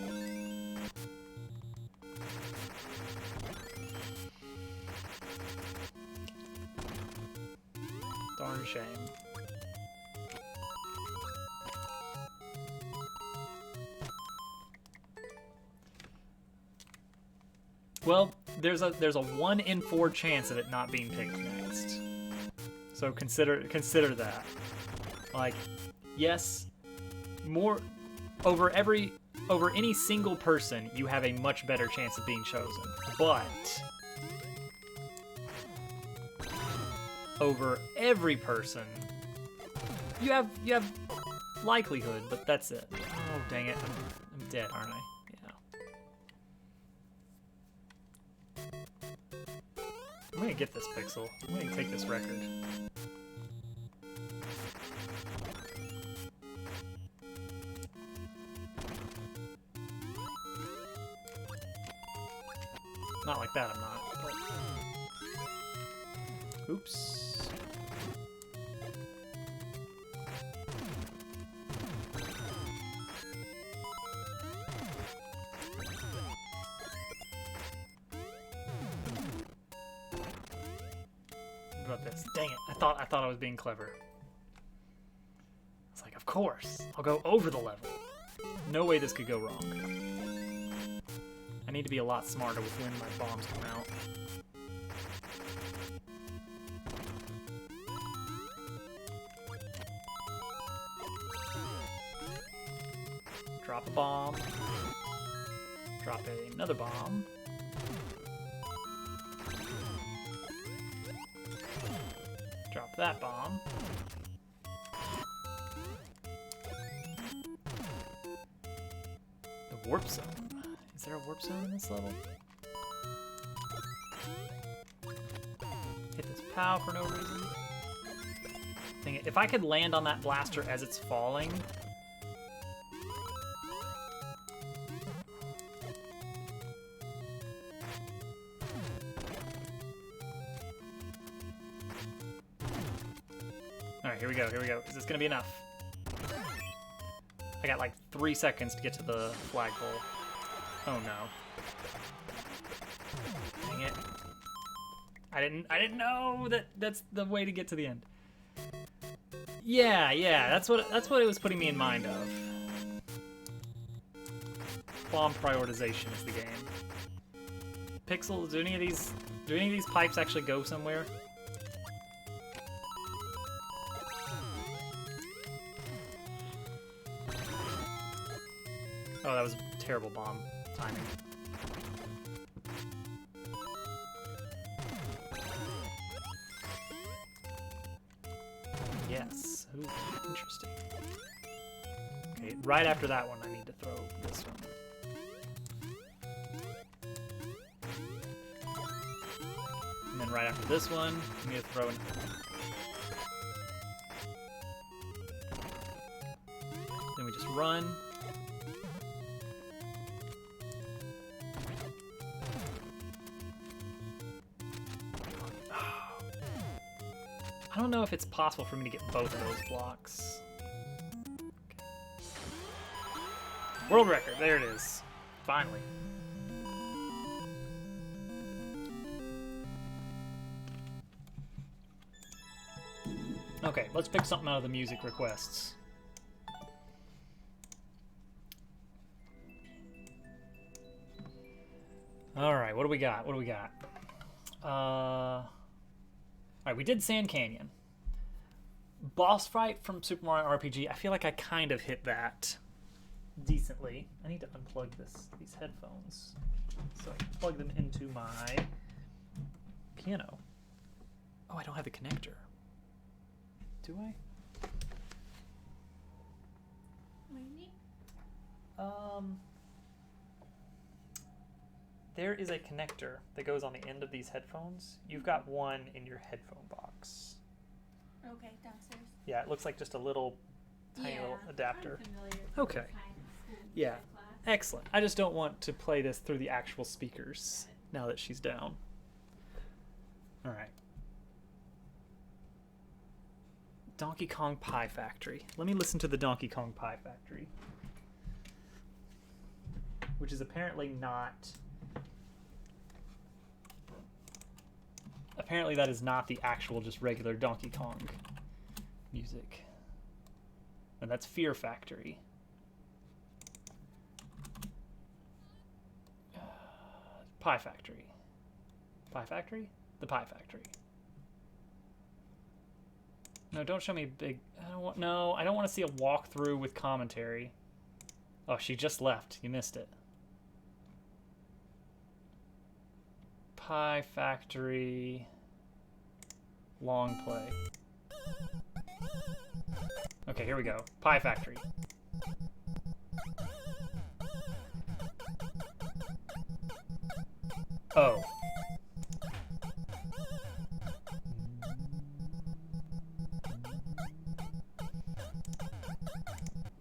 S1: Darn shame. Well, there's a 1 in 4 chance of it not being picked next. So consider that. Like, yes, over any single person, you have a much better chance of being chosen. But over every person, you have likelihood, but that's it. Oh, dang it. I'm dead, aren't I? I'm gonna get this pixel. I'm gonna take this record. Not like that, I'm not. But... Oops. What about this? Dang it! I thought I was being clever. It's like, of course, I'll go over the level. No way this could go wrong. I need to be a lot smarter with when my bombs come out. Drop a bomb. Drop another bomb. Drop that bomb. The warp zone. Is there a warp zone in this level? Hit this POW for no reason. Dang it. If I could land on that blaster as it's falling... Alright, here we go. Is this gonna be enough? I got like 3 seconds to get to the flagpole. Oh no. Dang it. I didn't know that's the way to get to the end. Yeah, that's what it was putting me in mind of. Bomb prioritization is the game. Pixels, do any of these pipes actually go somewhere? Oh, that was terrible bomb timing. Yes. Ooh, interesting. Okay, right after that one, I need to throw this one. And then right after this one, I need to throw an... Then we just run. I don't know if it's possible for me to get both of those blocks. Okay. World record, there it is. Finally. Okay, let's pick something out of the music requests. Alright, what do we got? Alright, we did Sand Canyon. Boss fight from Super Mario RPG. I feel like I kind of hit that. decently. I need to unplug these headphones so I can plug them into my piano. Oh, I don't have a connector. Do I?
S4: What do you need?
S1: There is a connector that goes on the end of these headphones. You've got one in your headphone box.
S4: Okay, downstairs.
S1: Yeah, it looks like just a little tiny little adapter.
S4: I'm familiar with
S1: Okay.
S4: the kind of school
S1: Yeah.
S4: music class.
S1: Excellent. I just don't want to play this through the actual speakers now that she's down. All right. Donkey Kong Pie Factory. Let me listen to the Donkey Kong Pie Factory, which is apparently not. Apparently that is not the actual just regular Donkey Kong music. And that's Fear Factory. Pie Factory. Pie Factory? The Pie Factory. No, don't show me big. I don't want to see a walkthrough with commentary. Oh, she just left. You missed it. Pie Factory. Long play. Okay, here we go. Pie Factory. Oh.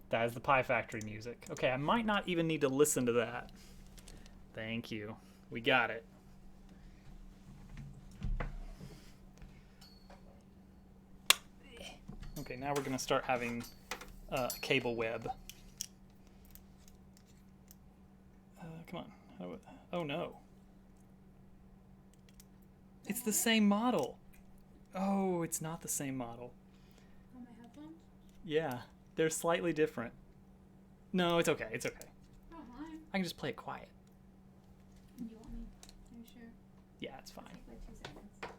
S1: That is the Pie Factory music. Okay, I might not even need to listen to that. Thank you. We got it. Okay, now we're going to start having a cable web. Come on. Oh no. It's the same model. Oh, it's not the same model.
S4: On my headphones?
S1: Yeah, they're slightly different. No, it's okay. It's okay.
S4: Oh, fine.
S1: I can just play it quiet.
S4: You want me? Are you sure?
S1: Yeah, it's fine.
S4: Take like 2 seconds.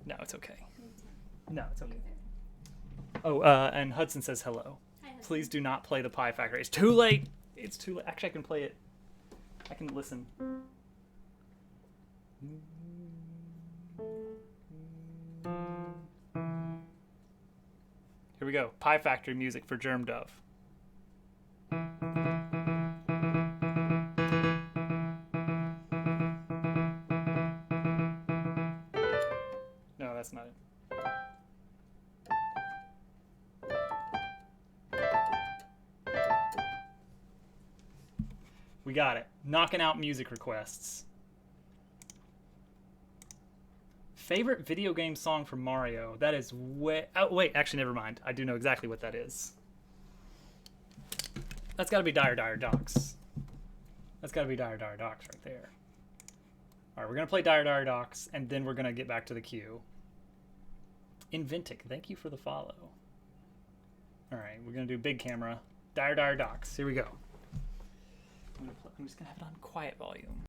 S1: No, it's okay.
S4: Maybe 10.
S1: No, it's okay.
S4: Maybe 30.
S1: Oh, and Hudson says hello.
S4: Hi, Hudson.
S1: Please do not play the Pie Factory. It's too late. It's too late. Actually, I can play it. I can listen. Here we go. Pie Factory music for Germ Dove. No, that's not it. We got it. Knocking out music requests. Favorite video game song from Mario? That is way... Oh, wait. Actually, never mind. I do know exactly what that is. That's got to be Dire Dire Docks. That's got to be Dire Dire Docks right there. All right, we're going to play Dire Dire Docks, and then we're going to get back to the queue. Inventic, thank you for the follow. All right, we're going to do big camera. Dire Dire Docks. Here we go. I'm just going to have it on quiet volume.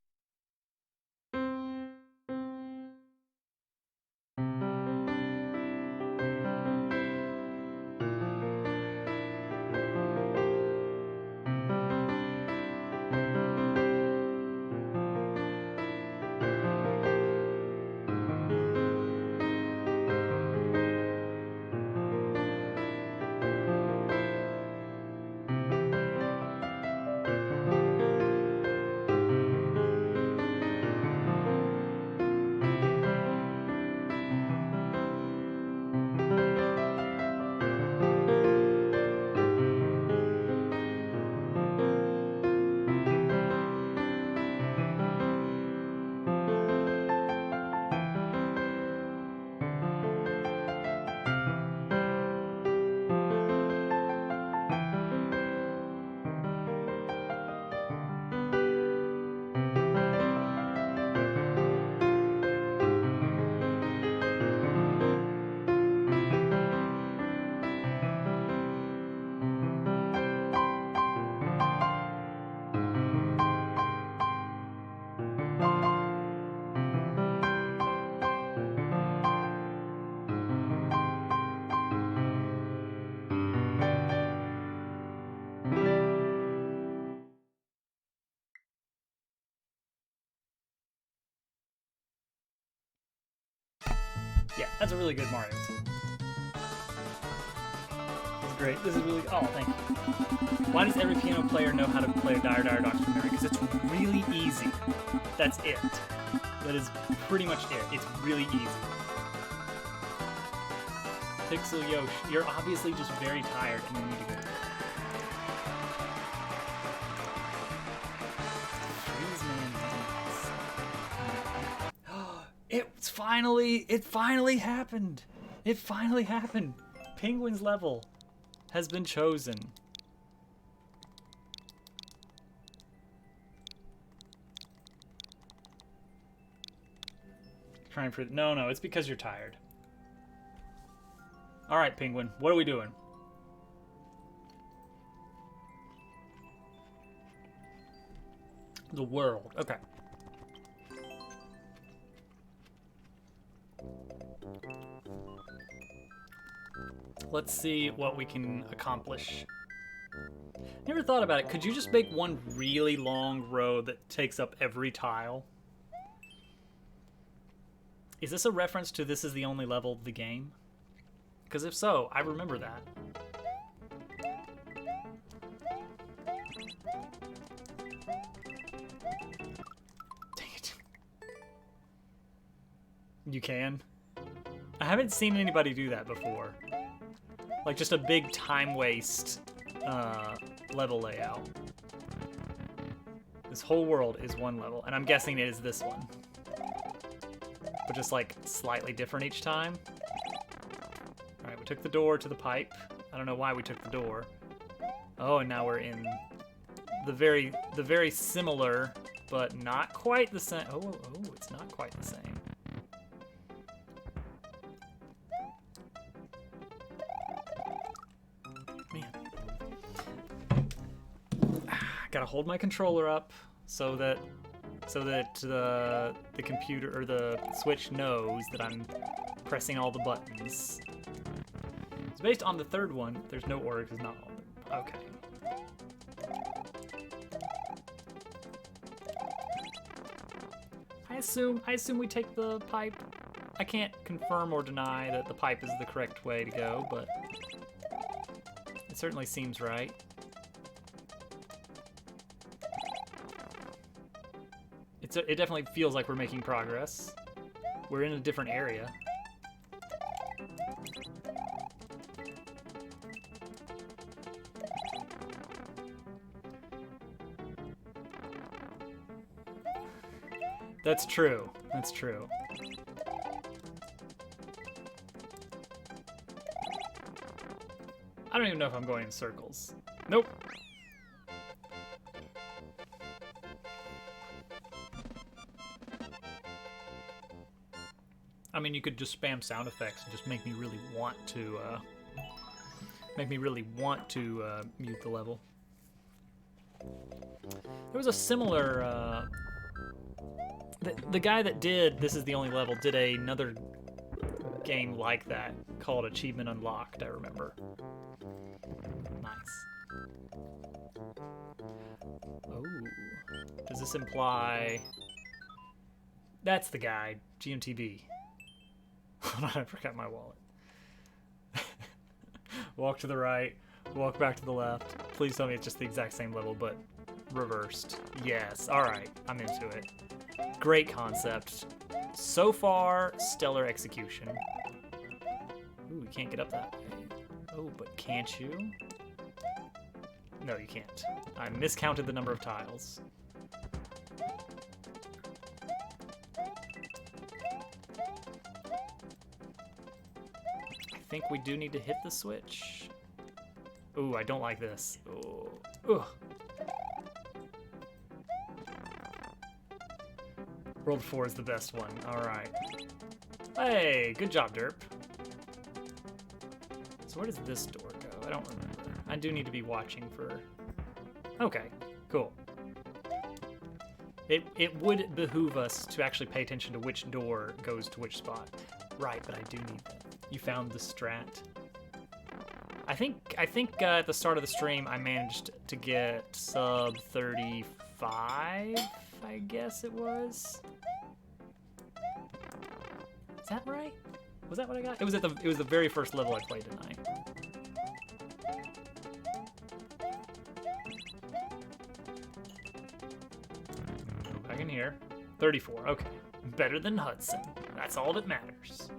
S1: Yeah, that's a really good Mario song. This is great. This is really. Oh, thank you. Why does every piano player know how to play a Dire Dire Doctor Mary? Because it's really easy. That's it. That is pretty much it. It's really easy. Pixel Yosh, you're obviously just very tired and you need to go. Freeze Man. It finally happened. It finally happened. Penguin's level has been chosen. Trying for no, it's because you're tired. All right, Penguin, what are we doing? The world. Okay. Let's see what we can accomplish. Never thought about it. Could you just make one really long row that takes up every tile? Is this a reference to this is the only level of the game? Because if so, I remember that. Dang it. You can? I haven't seen anybody do that before. Like just a big time waste level layout. This whole world is one level, and I'm guessing it is this one. But just like slightly different each time. Alright, we took the door to the pipe. I don't know why we took the door. Oh, and now we're in the very similar, but not quite the same. Oh, it's not quite the same. Man. Gotta hold my controller up so that the computer or the Switch knows that I'm pressing all the buttons. It's based on the third one. There's no order because not all. Okay. I assume we take the pipe. I can't confirm or deny that the pipe is the correct way to go, but it certainly seems right. It definitely feels like we're making progress. We're in a different area. That's true. That's true. I don't even know if I'm going in circles. Nope. I mean, you could just spam sound effects and just make me really want to mute the level. There was a similar, the guy that did This Is the Only Level did another game like that called Achievement Unlocked, I remember. Nice. Oh, does this imply... That's the guy, GMTB. I forgot my wallet. Walk to the right, walk back to the left. Please tell me it's just the exact same level, but reversed. Yes, alright, I'm into it. Great concept. So far, stellar execution. Ooh, you can't get up that way. Oh, but can't you? No, you can't. I miscounted the number of tiles. I think we do need to hit the switch. Ooh, I don't like this. Ooh. Ugh. World 4 is the best one. Alright. Hey, good job, Derp. So where does this door go? I don't remember. I do need to be watching for... Okay, cool. It would behoove us to actually pay attention to which door goes to which spot. Right, but I do need that. You found the strat. I think at the start of the stream I managed to get sub 35, I guess it was. Is that right? Was that what I got? It was the very first level I played tonight. Go back in here. 34. Okay. Better than Hudson. That's all that matters.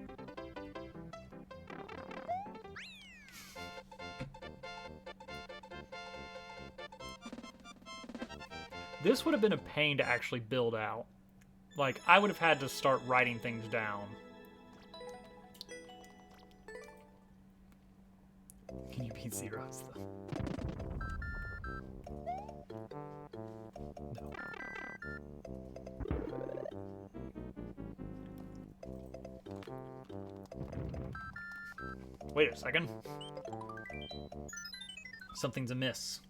S1: This would have been a pain to actually build out. Like, I would have had to start writing things down. Can you beat zeros, though? No. Wait a second. Something's amiss.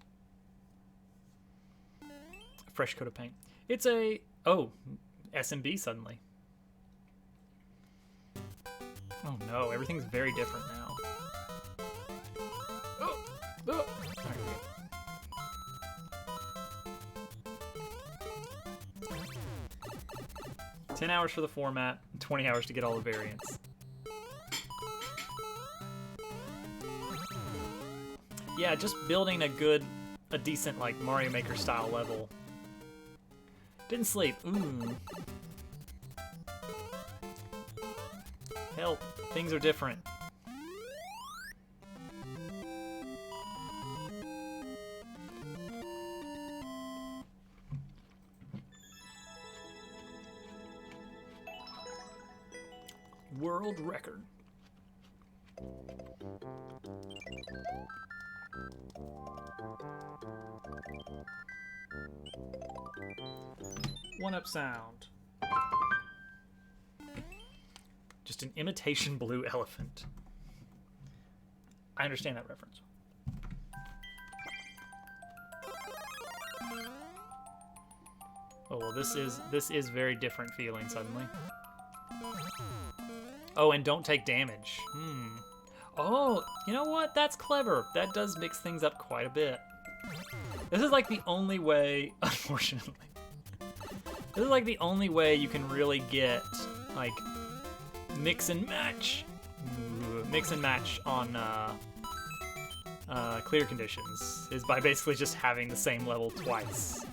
S1: Fresh coat of paint. It's a... Oh, SMB suddenly. Oh no, everything's very different now. Oh, oh. All right. 10 hours for the format, 20 hours to get all the variants. Yeah, just building a decent, like, Mario Maker style level. Didn't sleep. Ooh. Help. Things are different. World record. One-up sound. Just an imitation blue elephant. I understand that reference. Oh well, this is very different feeling suddenly. Oh, and don't take damage. Oh, you know what? That's clever. That does mix things up quite a bit. This is like the only way, unfortunately. This is like the only way you can really get, like, mix and match. Mix and match on clear conditions is by basically just having the same level twice.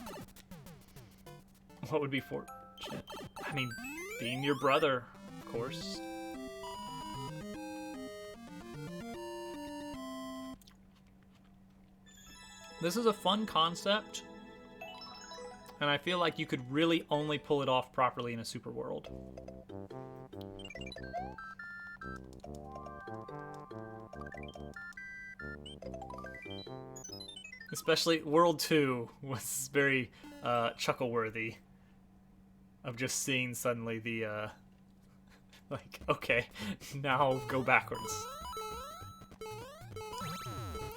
S1: What would be fortunate? I mean, being your brother, of course. This is a fun concept, and I feel like you could really only pull it off properly in a super world. Especially World 2 was very chuckle-worthy of just seeing suddenly the, like, okay, now go backwards.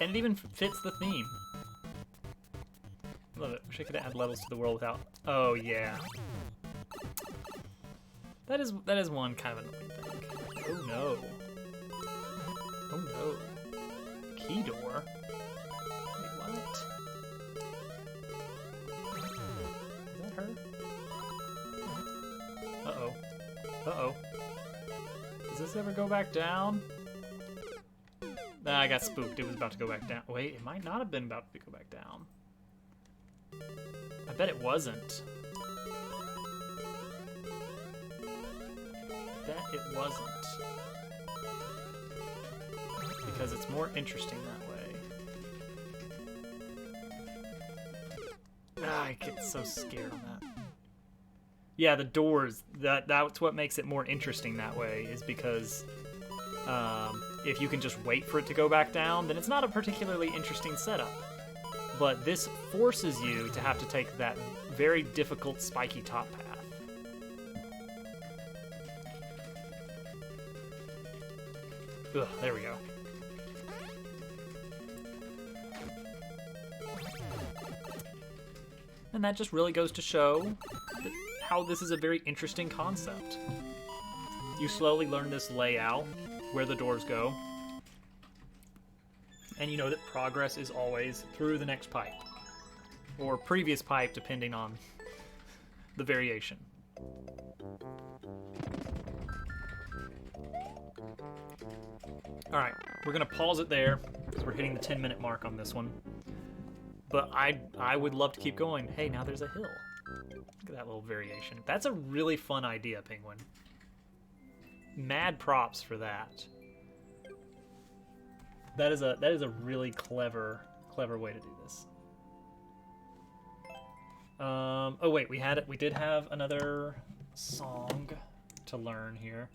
S1: And it even fits the theme. Love it. Wish I could add levels to the world without... Oh, yeah. That is one kind of annoying thing. Oh, no. Oh, no. Key door? Wait, what? Is that her? Uh-oh. Uh-oh. Does this ever go back down? Nah, I got spooked. It was about to go back down. Wait, it might not have been about to go back down. I bet it wasn't. I bet it wasn't. Because it's more interesting that way. Ah, I get so scared on that. Yeah, the doors, that's what makes it more interesting that way, is because if you can just wait for it to go back down, then it's not a particularly interesting setup. But this forces you to have to take that very difficult spiky top path. Ugh, there we go. And that just really goes to show how this is a very interesting concept. You slowly learn this layout, where the doors go, and you know that progress is always through the next pipe, or previous pipe, depending on the variation. All right, we're gonna pause it there because we're hitting the 10-minute mark on this one. But I would love to keep going. Hey, now there's a hill. Look at that little variation. That's a really fun idea, Penguin. Mad props for that. That is a really clever way to do this. Oh wait, we did have another song to learn here.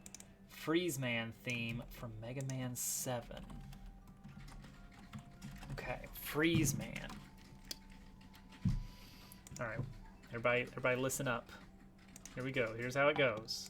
S1: Freeze Man theme from Mega Man 7. Okay, Freeze Man. All right, everybody listen up. Here we go. Here's how it goes.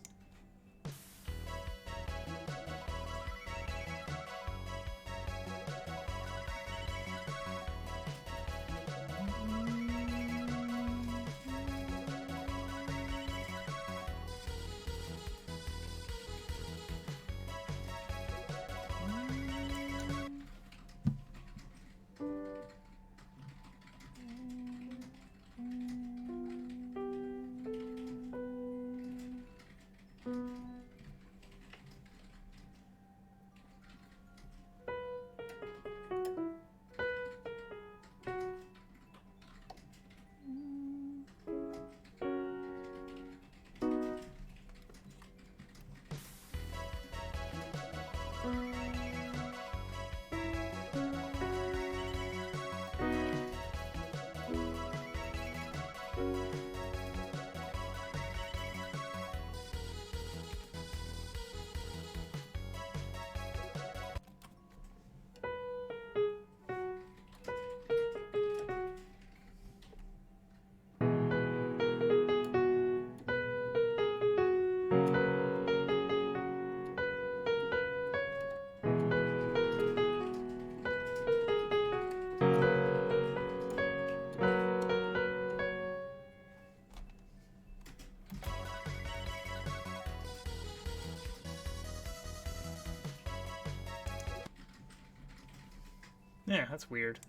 S1: Yeah, that's weird.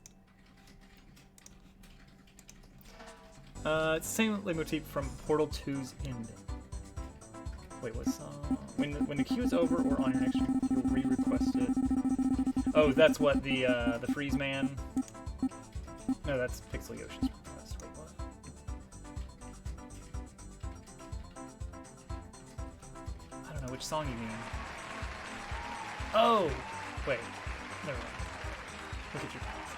S1: It's the same leitmotif from Portal 2's ending. Wait, what song? When the queue is over or on your next stream, you'll re-request it. Oh, that's what the Freeze Man. No, that's Pixel Yoshi's request. Wait, what? I don't know which song you mean. Oh, wait, never mind. Look at your pants.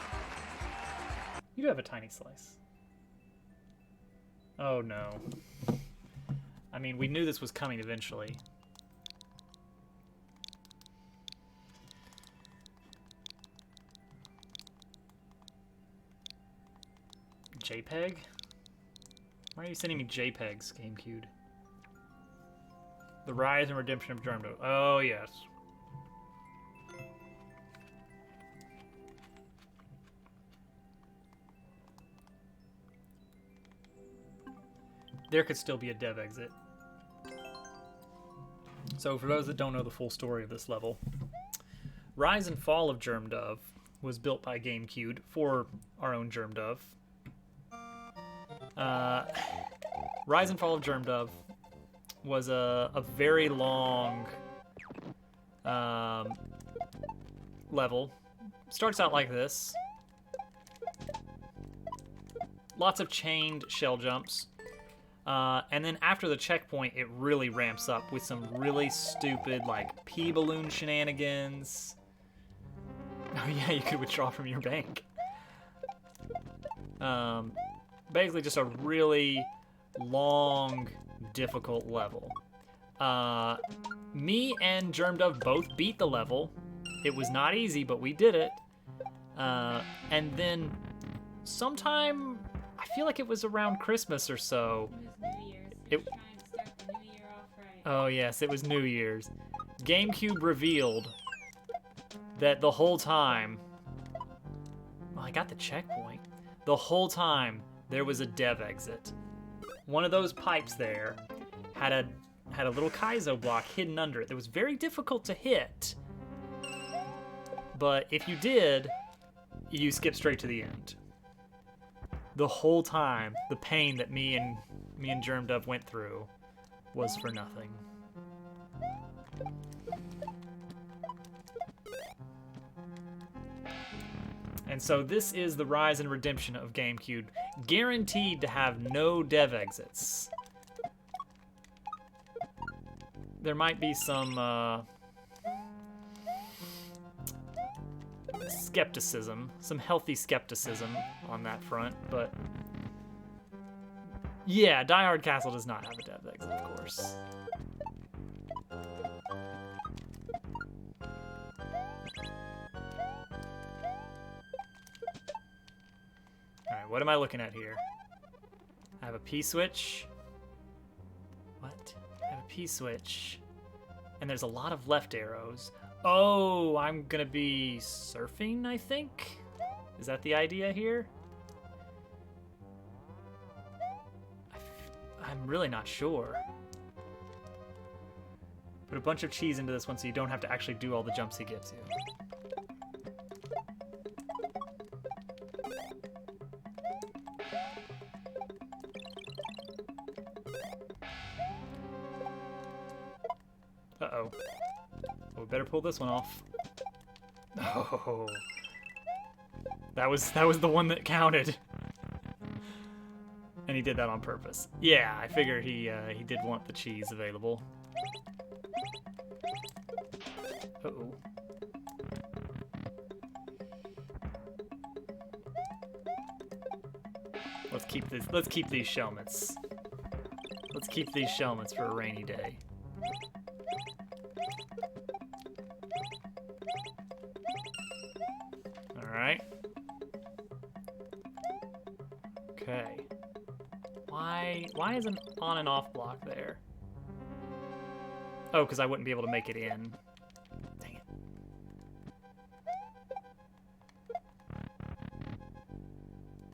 S1: You do have a tiny slice. Oh no. I mean, we knew this was coming eventually. JPEG? Why are you sending me JPEGs, GameCube? The Rise and Redemption of Germdo. Oh, yes. There could still be a dev exit. So for those that don't know the full story of this level, Rise and Fall of Germdove was built by GameCube for our own Germdove. Rise and Fall of Germdove was a very long level. Starts out like this. Lots of chained shell jumps. And then after the checkpoint, it really ramps up with some really stupid, like, pea-balloon shenanigans. Oh yeah, you could withdraw from your bank. Basically just a really long, difficult level. Me and Germdove both beat the level. It was not easy, but we did it. And then sometime, I feel like it was around Christmas or so.
S4: It was New Year's. Trying to start the new year off right.
S1: Oh yes, it was New Year's. GameCube revealed that the whole time, well, I got the checkpoint. The whole time there was a dev exit. One of those pipes there had a little Kaizo block hidden under it that was very difficult to hit. But if you did, you skip straight to the end. The whole time, the pain that me and Germdove went through was for nothing. And so this is the rise and redemption of GameCube, guaranteed to have no dev exits. There might be some skepticism, some healthy skepticism on that front, but yeah, Die Hard Castle does not have a dev exit, of course. Alright, what am I looking at here? I have a P-switch. What? I have a P-switch. And there's a lot of left arrows. Oh, I'm gonna be surfing, I think? Is that the idea here? I'm really not sure. Put a bunch of cheese into this one so you don't have to actually do all the jumps he gives you. Uh-oh. Well, we better pull this one off. Oh. That was the one that counted. And he did that on purpose. Yeah, I figure he did want the cheese available. Uh-oh. Let's keep these shelmets. Let's keep these shelmets for a rainy day. Alright. Okay. Why is an on and off block there? Oh, because I wouldn't be able to make it in. Dang it.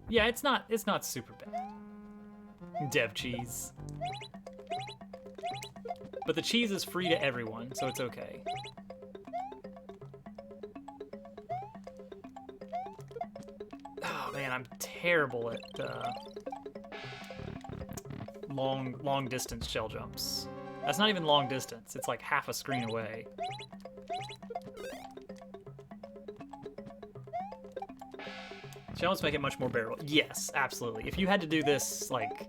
S1: Yeah, it's not super bad. Dev cheese. But the cheese is free to everyone, so it's okay. Oh man, I'm terrible at long distance shell jumps. That's not even long distance. It's like half a screen away. Shells make it much more bearable. Yes, absolutely. If you had to do this, like,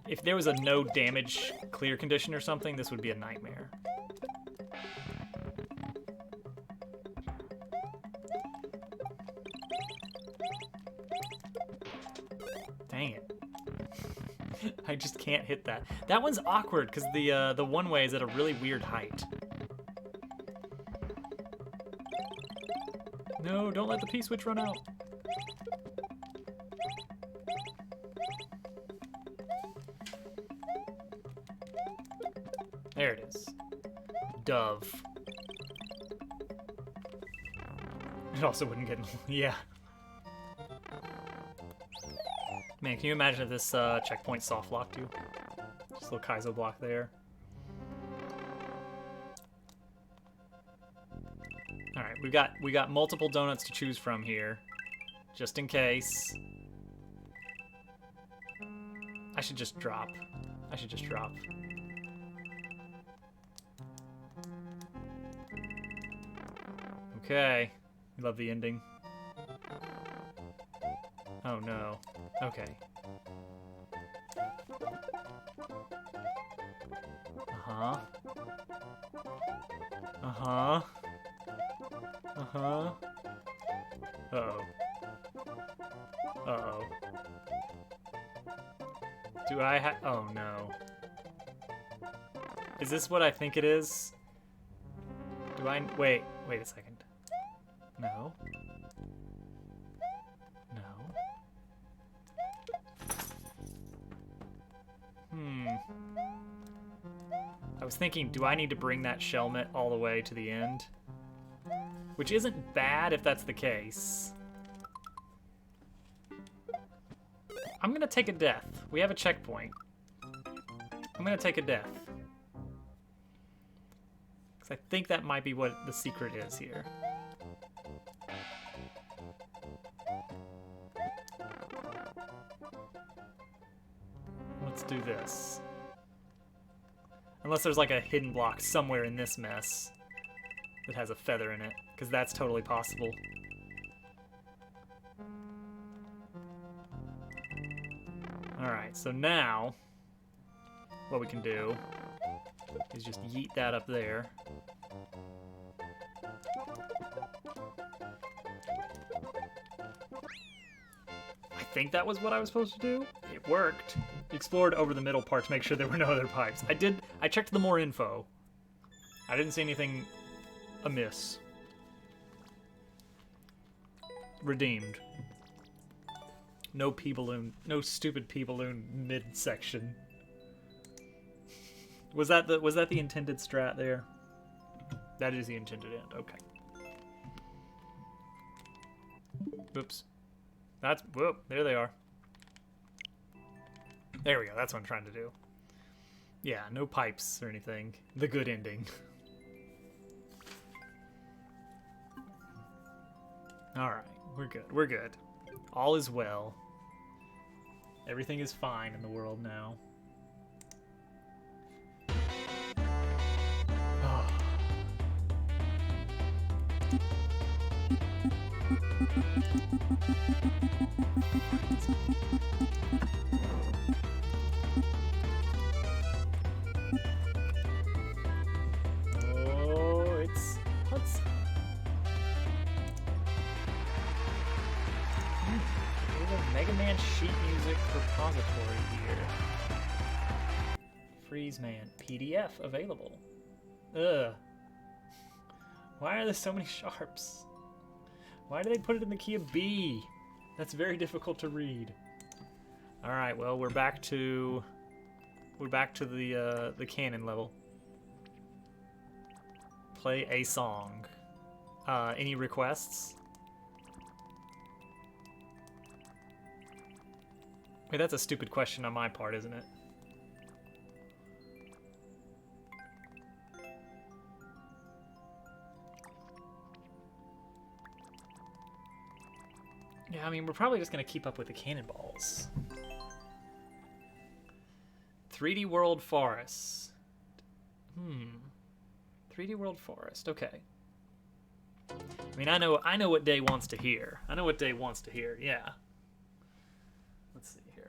S1: if there was a no damage clear condition or something, this would be a nightmare. Dang it. I just can't hit that. That one's awkward because the one way is at a really weird height. No, don't let the P-switch run out. There it is. Dove. It also wouldn't get... yeah. Man, can you imagine if this checkpoint soft locked you? Just a little Kaizo block there. Alright, we got multiple donuts to choose from here. Just in case. I should just drop. I should just drop. Okay. We love the ending. Oh no. Okay. Uh-huh. Uh-huh. Uh-huh. Uh-oh. Uh-oh. Do I have... oh no. Is this what I think it is? Do I... wait a second. No. No. I was thinking, do I need to bring that Shelmet all the way to the end? Which isn't bad if that's the case. I'm gonna take a death. We have a checkpoint. I'm gonna take a death. Because I think that might be what the secret is here. Let's do this. Unless there's like a hidden block somewhere in this mess that has a feather in it, because that's totally possible. Alright, so now what we can do is just yeet that up there. I think that was what I was supposed to do. It worked. Explored over the middle part to make sure there were no other pipes. I checked the more info. I didn't see anything amiss. Redeemed. No pea balloon. No stupid pea balloon midsection. Was that the intended strat there? That is the intended end. Okay. Oops. Whoop, there they are. There we go, that's what I'm trying to do. Yeah, no pipes or anything. The good ending. Alright, we're good. All is well. Everything is fine in the world now. Oh, it's Hudson. There's a Mega Man sheet music repository here. Freeze Man PDF available. Ugh. Why are there so many sharps? Why do they put it in the key of B? That's very difficult to read. All right, well, we're back to the canon level. Play a song. Any requests? Wait, that's a stupid question on my part, isn't it? Yeah, I mean, we're probably just going to keep up with the cannonballs. 3D World Forest. 3D World Forest, okay. I mean, I know what Day wants to hear. I know what Day wants to hear, yeah. Let's see here.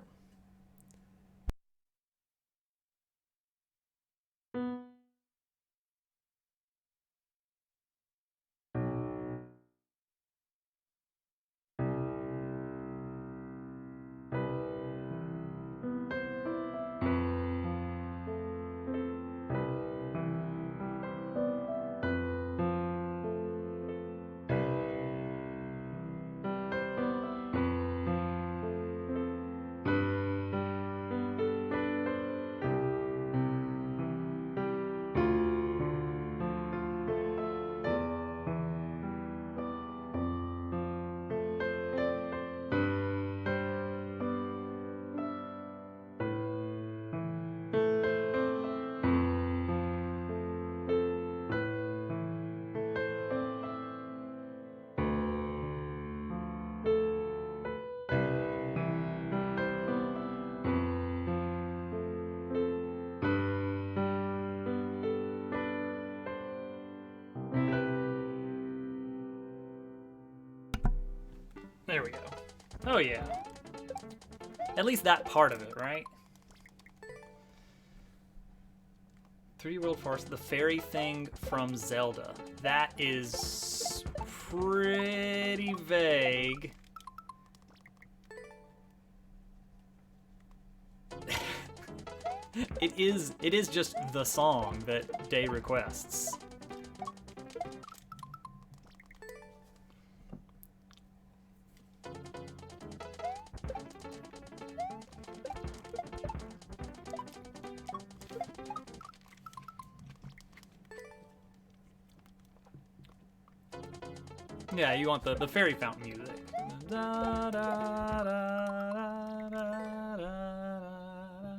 S1: There we go. Oh yeah. At least that part of it, right? 3D World Forest, the fairy thing from Zelda. That is pretty vague. It is just the song that Day requests. Yeah, you want the fairy fountain music. Da, da, da, da, da, da, da.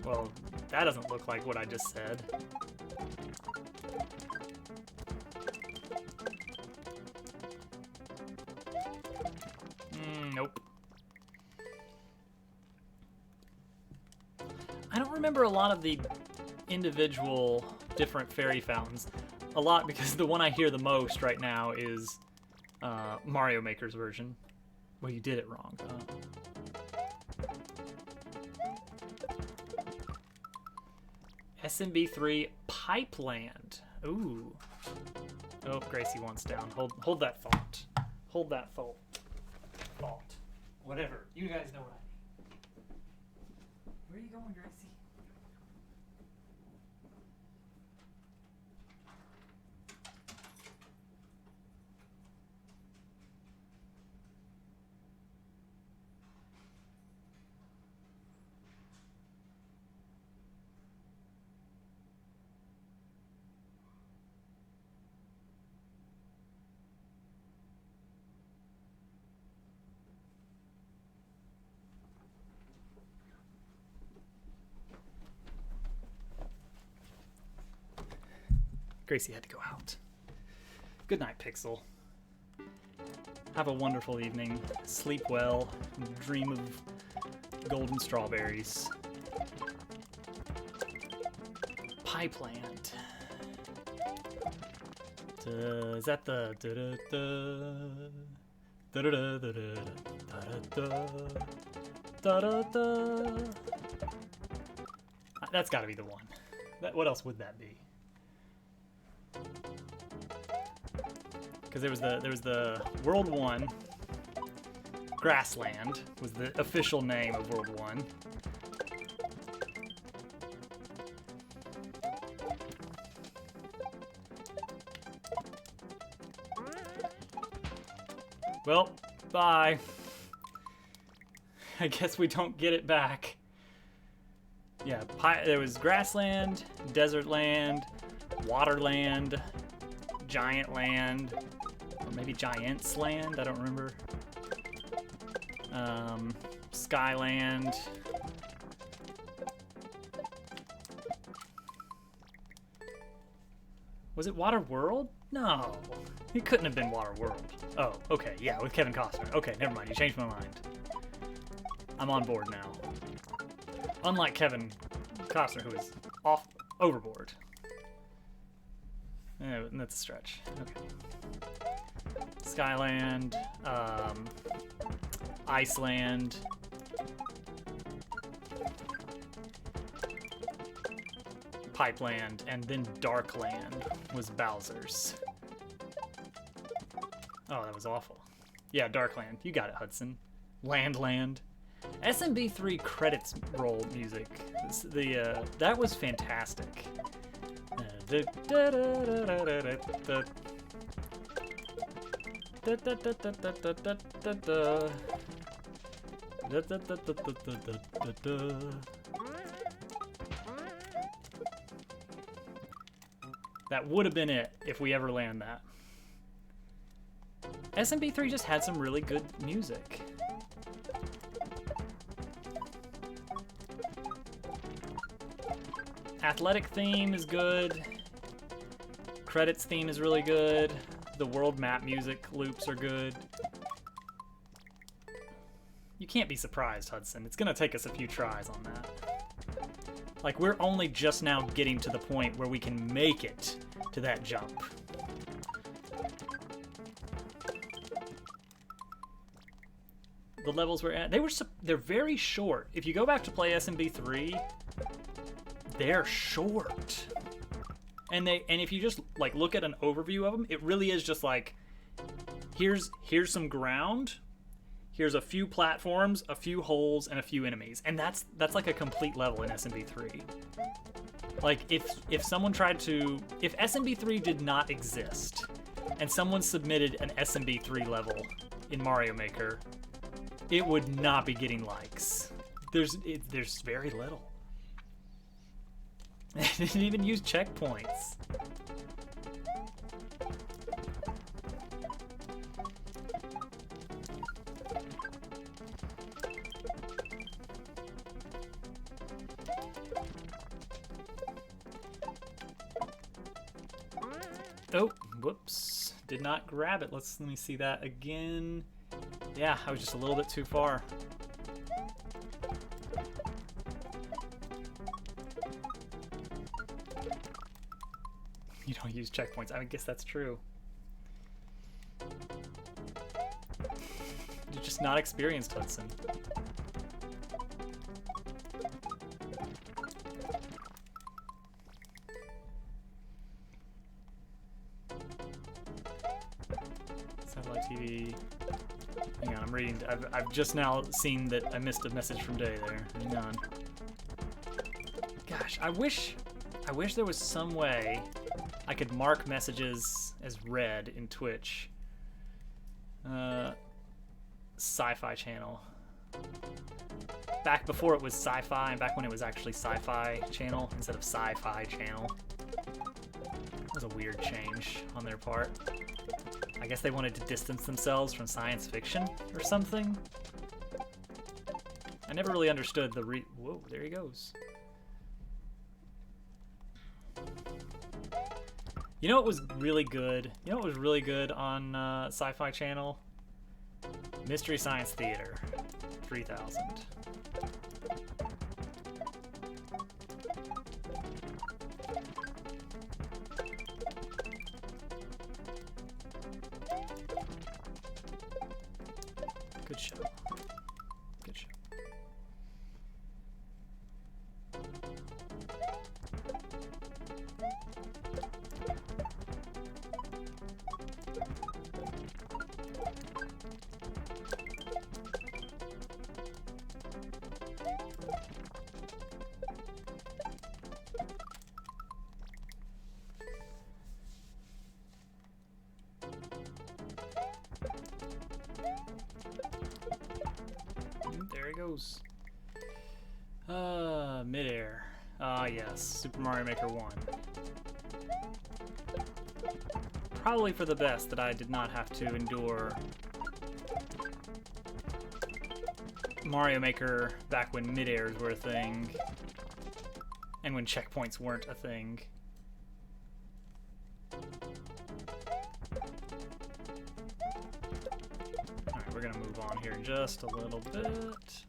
S1: Well, that doesn't look like what I just said. Nope. I don't remember a lot of the individual different fairy fountains. A lot, because the one I hear the most right now is Mario Maker's version. Well, you did it wrong. SMB3 Pipeland. Ooh. Oh, Gracie wants down. Hold that thought. Hold that thought. Whatever. You guys know what I mean. Where are you going, Gracie? Gracie had to go out. Good night, Pixel. Have a wonderful evening. Sleep well. Dream of golden strawberries. Pipeland. Is that the That's got to be the one. What else would that be? Because there was the World 1. Grassland was the official name of World 1. Well, bye. I guess we don't get it back. Yeah, there was Grassland, Desert Land, Waterland, Giant Land, or maybe Giants Land, I don't remember. Skyland. Was it Water World? No, it couldn't have been Water World. Oh, okay, yeah, with Kevin Costner. Okay, never mind, you changed my mind. I'm on board now. Unlike Kevin Costner, who is overboard. That's a stretch. Okay. Skyland, Iceland. Pipeland, and then Darkland was Bowser's. Oh, that was awful. Yeah, Darkland. You got it, Hudson. Land. SMB3 credits roll music. That was fantastic. That would have been it if we ever land that. SMB3 just had some really good music. Athletic theme is good. Credits theme is really good. The world map music loops are good. You can't be surprised, Hudson. It's gonna take us a few tries on that. Like, we're only just now getting to the point where we can make it to that jump. The levels we're at, they're very short. If you go back to play SMB3, they're short. And if you just like look at an overview of them, it really is just like, here's some ground, here's a few platforms, a few holes, and a few enemies, and that's like a complete level in SMB3. Like if SMB3 did not exist, and someone submitted an SMB3 level in Mario Maker, it would not be getting likes. There's very little. They didn't even use checkpoints. Oh, whoops. Did not grab it. Let me see that again. Yeah, I was just a little bit too far. You don't use checkpoints. I guess that's true. just not experienced Hudson. Satellite TV. Hang on, I'm reading. I've just now seen that I missed a message from Day there. Hang on. Gosh, I wish there was some way I could mark messages as read in Twitch. Sci-Fi channel. Back before it was sci-fi, and back when it was actually sci-fi channel instead of sci-fi channel. That was a weird change on their part. I guess they wanted to distance themselves from science fiction or something. I never really understood the whoa, there he goes. You know what was really good? You know what was really good on Sci-Fi Channel? Mystery Science Theater 3000. Good show. Good show. There he goes. Midair. Ah, yes. Super Mario Maker 1. Probably for the best that I did not have to endure Mario Maker back when mid-airs were a thing. And when checkpoints weren't a thing. Alright, we're gonna move on here just a little bit.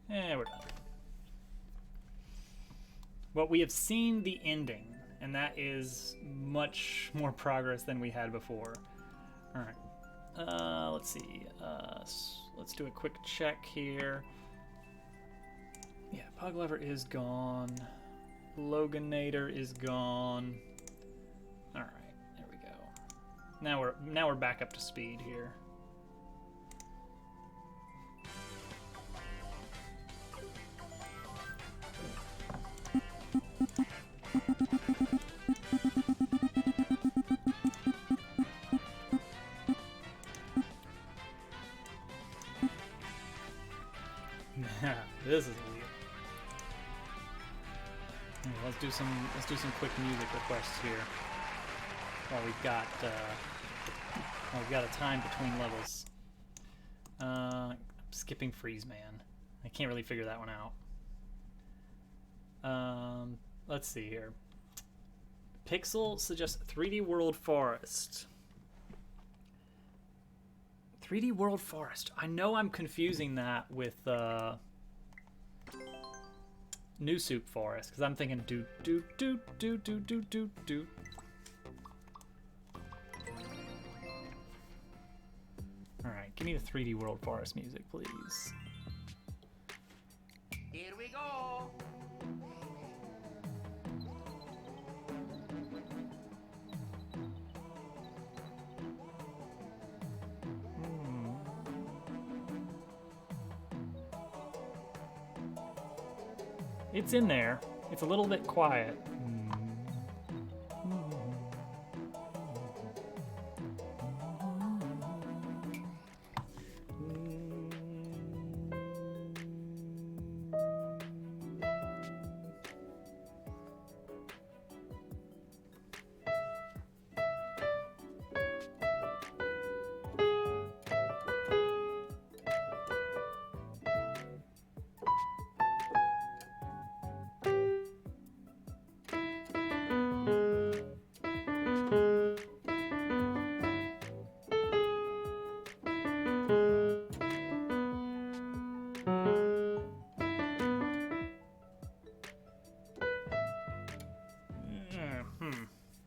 S1: And we're done. Well, we have seen the ending, and that is much more progress than we had before. Alright, let's see. Let's do a quick check here. Yeah, Puglever is gone. Loganator is gone. Alright, there we go. Now we're back up to speed here. This is weird. Let's do some quick music requests here while we've got a time between levels. Skipping Freeze Man. I can't really figure that one out. Let's see here. Pixel suggests 3D World Forest. 3D World Forest. I know I'm confusing that with New Soup Forest, because I'm thinking do do do do do do do do. All right, give me the 3D World Forest music, please.
S3: Here we go.
S1: It's in there. It's a little bit quiet.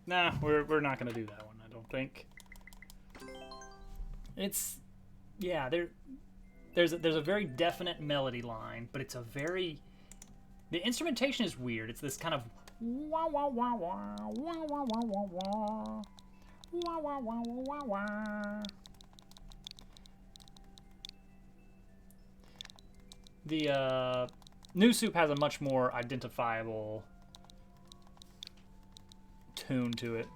S1: Nah, we're not gonna do that one, I don't think. It's Yeah, there's a very definite melody line, but it's a very, the instrumentation is weird. It's this kind of wah wah wah wah wah wah wah wah wah wah wah wah wah wah. The New Soup has a much more identifiable tune to it.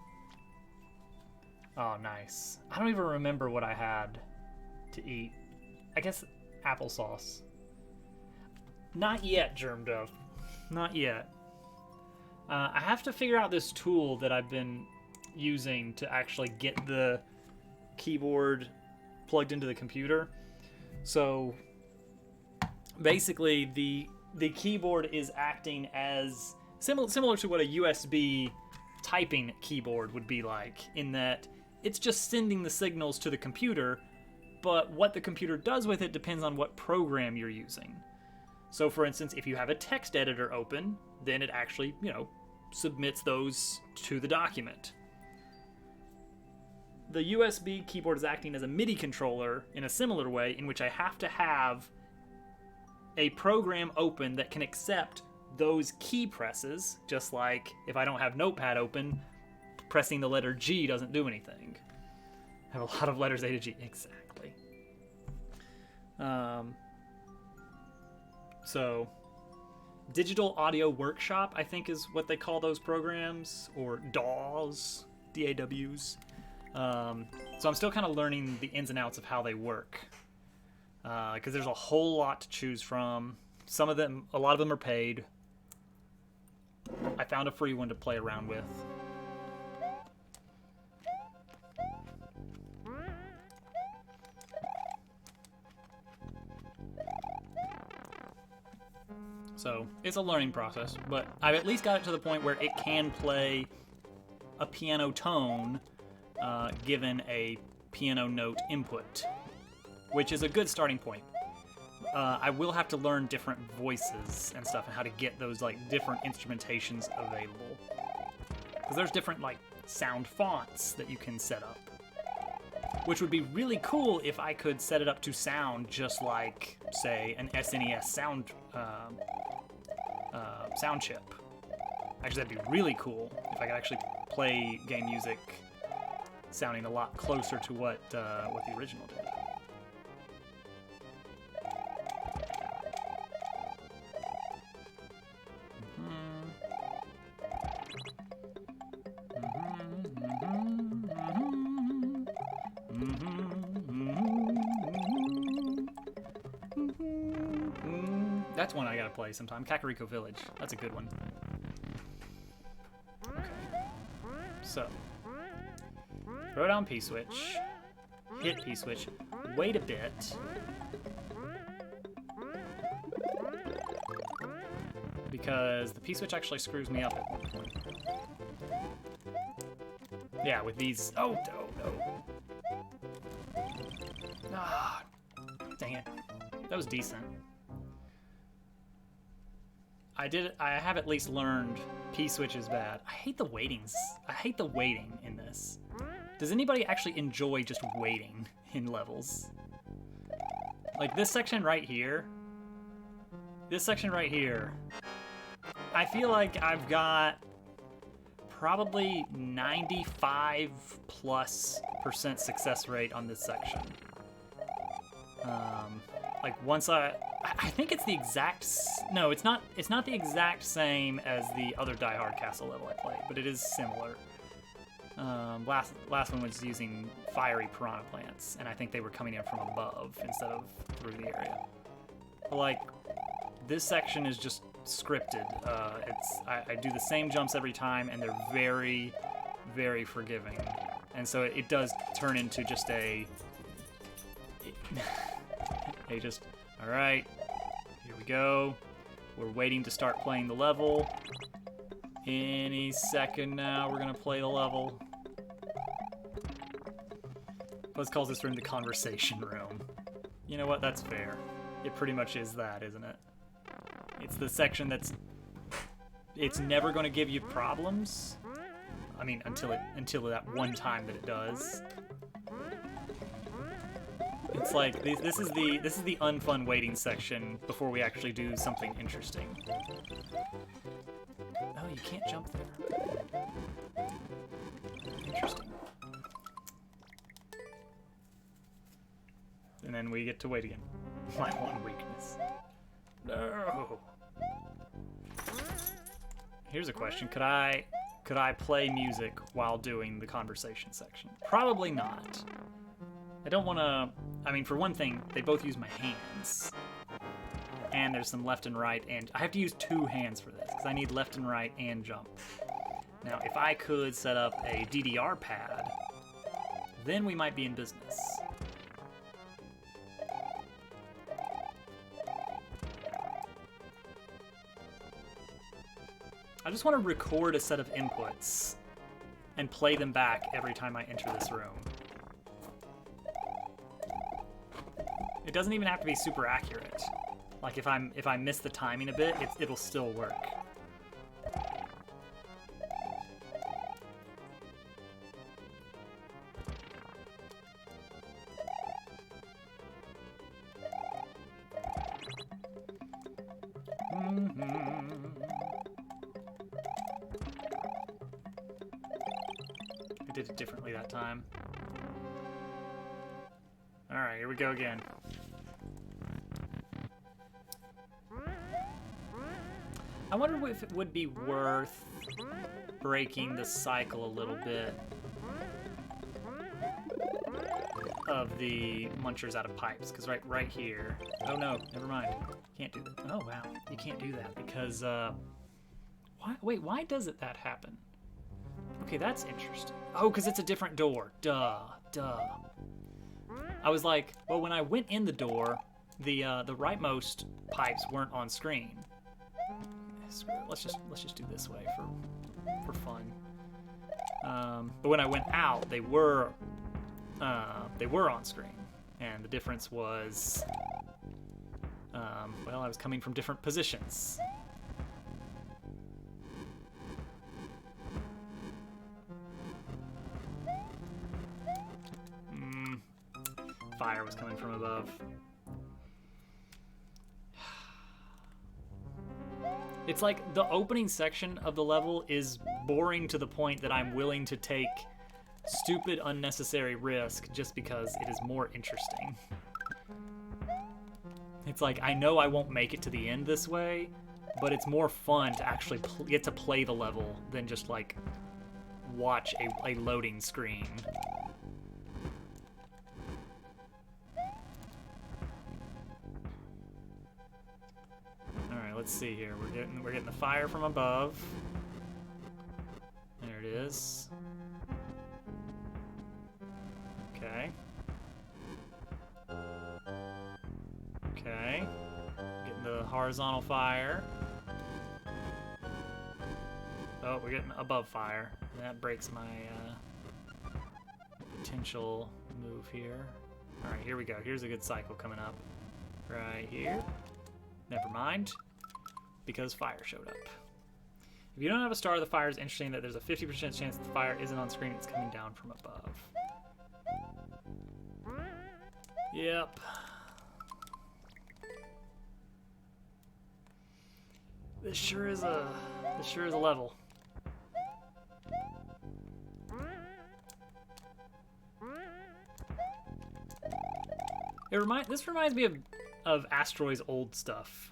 S1: Oh, nice. I don't even remember what I had to eat. I guess applesauce. Not yet, Germ Dove. Not yet. I have to figure out this tool that I've been using to actually get the keyboard plugged into the computer. So basically, the keyboard is acting as similar to what a USB typing keyboard would be like, in that it's just sending the signals to the computer, but what the computer does with it depends on what program you're using. So for instance, if you have a text editor open, then it actually, submits those to the document. The USB keyboard is acting as a MIDI controller in a similar way, in which I have to have a program open that can accept those key presses, just like if I don't have Notepad open, pressing the letter G doesn't do anything. I have a lot of letters A to G. Exactly. So, Digital Audio Workshop, I think is what they call those programs, or DAWs, DAWs. So I'm still kind of learning the ins and outs of how they work. Because there's a whole lot to choose from. A lot of them are paid. I found a free one to play around with. So it's a learning process, but I've at least got it to the point where it can play a piano tone given a piano note input, which is a good starting point. I will have to learn different voices and stuff and how to get those different instrumentations available. Because there's different sound fonts that you can set up, which would be really cool if I could set it up to sound just like, say, an SNES sound chip. Actually, that'd be really cool if I could actually play game music sounding a lot closer to what the original did. That's one I gotta play sometime. Kakariko Village. That's a good one. Okay. So, throw down P-switch. Hit P-switch. Wait a bit. Because the P-switch actually screws me up at one point. Yeah, with these... Oh, no. Ah, dang it. That was decent. I have at least learned P-switch is bad. I hate the waitings. I hate the waiting in this. Does anybody actually enjoy just waiting in levels? Like this section right here. I feel like I've got probably 95+% success rate on this section. Once I think it's the exact... No, it's not the exact same as the other Die Hard Castle level I played, but it is similar. Last one was using fiery piranha plants, and I think they were coming in from above instead of through the area. But this section is just scripted. I do the same jumps every time, and they're very, very forgiving. And so it does turn into just all right, here we go. We're waiting to start playing the level. Any second now, we're gonna play the level. Let's call this room the conversation room. You know what? That's fair. It pretty much is that, isn't it? It's the section it's never gonna give you problems. I mean, until that one time that it does. It's like this is the unfun waiting section before we actually do something interesting. Oh, you can't jump there. Interesting. And then we get to wait again. My one weakness. No. Here's a question: could I play music while doing the conversation section? Probably not. I don't want to. I mean, for one thing, they both use my hands, and there's some left and right, and I have to use 2 hands for this because I need left and right and jump. Now, if I could set up a DDR pad, then we might be in business. I just want to record a set of inputs and play them back every time I enter this room. It doesn't even have to be super accurate. Like if I miss the timing a bit, it'll still work. I did it differently that time. Alright, here we go again. I wonder if it would be worth breaking the cycle a little bit of the munchers out of pipes, because right here. Oh no, never mind. Can't do that. Oh wow, you can't do that because why does that happen? Okay, that's interesting. Oh, because it's a different door. Duh. I was like, well, when I went in the door, the rightmost pipes weren't on screen. Screw it. Let's just do this way for fun. But when I went out, they were on screen, and the difference was, well, I was coming from different positions. Fire was coming from above. It's like the opening section of the level is boring to the point that I'm willing to take stupid, unnecessary risk just because it is more interesting. It's like, I know I won't make it to the end this way, but it's more fun to actually get to play the level than just like watch a loading screen. Let's see here. We're getting the fire from above. There it is. Okay. Okay. Getting the horizontal fire. Oh, we're getting above fire. That breaks my potential move here. All right, here we go. Here's a good cycle coming up. Right here. Never mind. Because fire showed up. If you don't have a star, the fire is interesting that there's a 50% chance that the fire isn't on screen, it's coming down from above. Yep. This sure is a level. This reminds me of Asteroid's old stuff.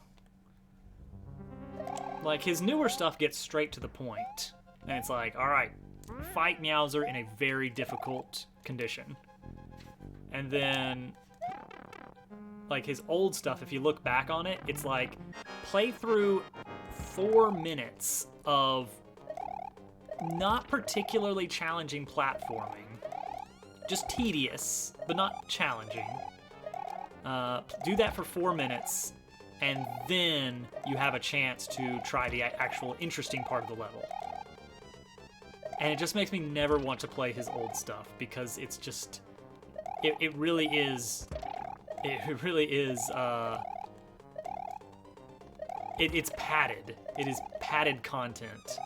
S1: Like, his newer stuff gets straight to the point. And it's like, alright, fight Meowser in a very difficult condition. And then, like, his old stuff, if you look back on it, it's like, play through 4 minutes of not particularly challenging platforming. Just tedious, but not challenging. Do that for 4 minutes, and then you have a chance to try the actual interesting part of the level. And it just makes me never want to play his old stuff, because it's just, it really is, it's padded. It is padded content.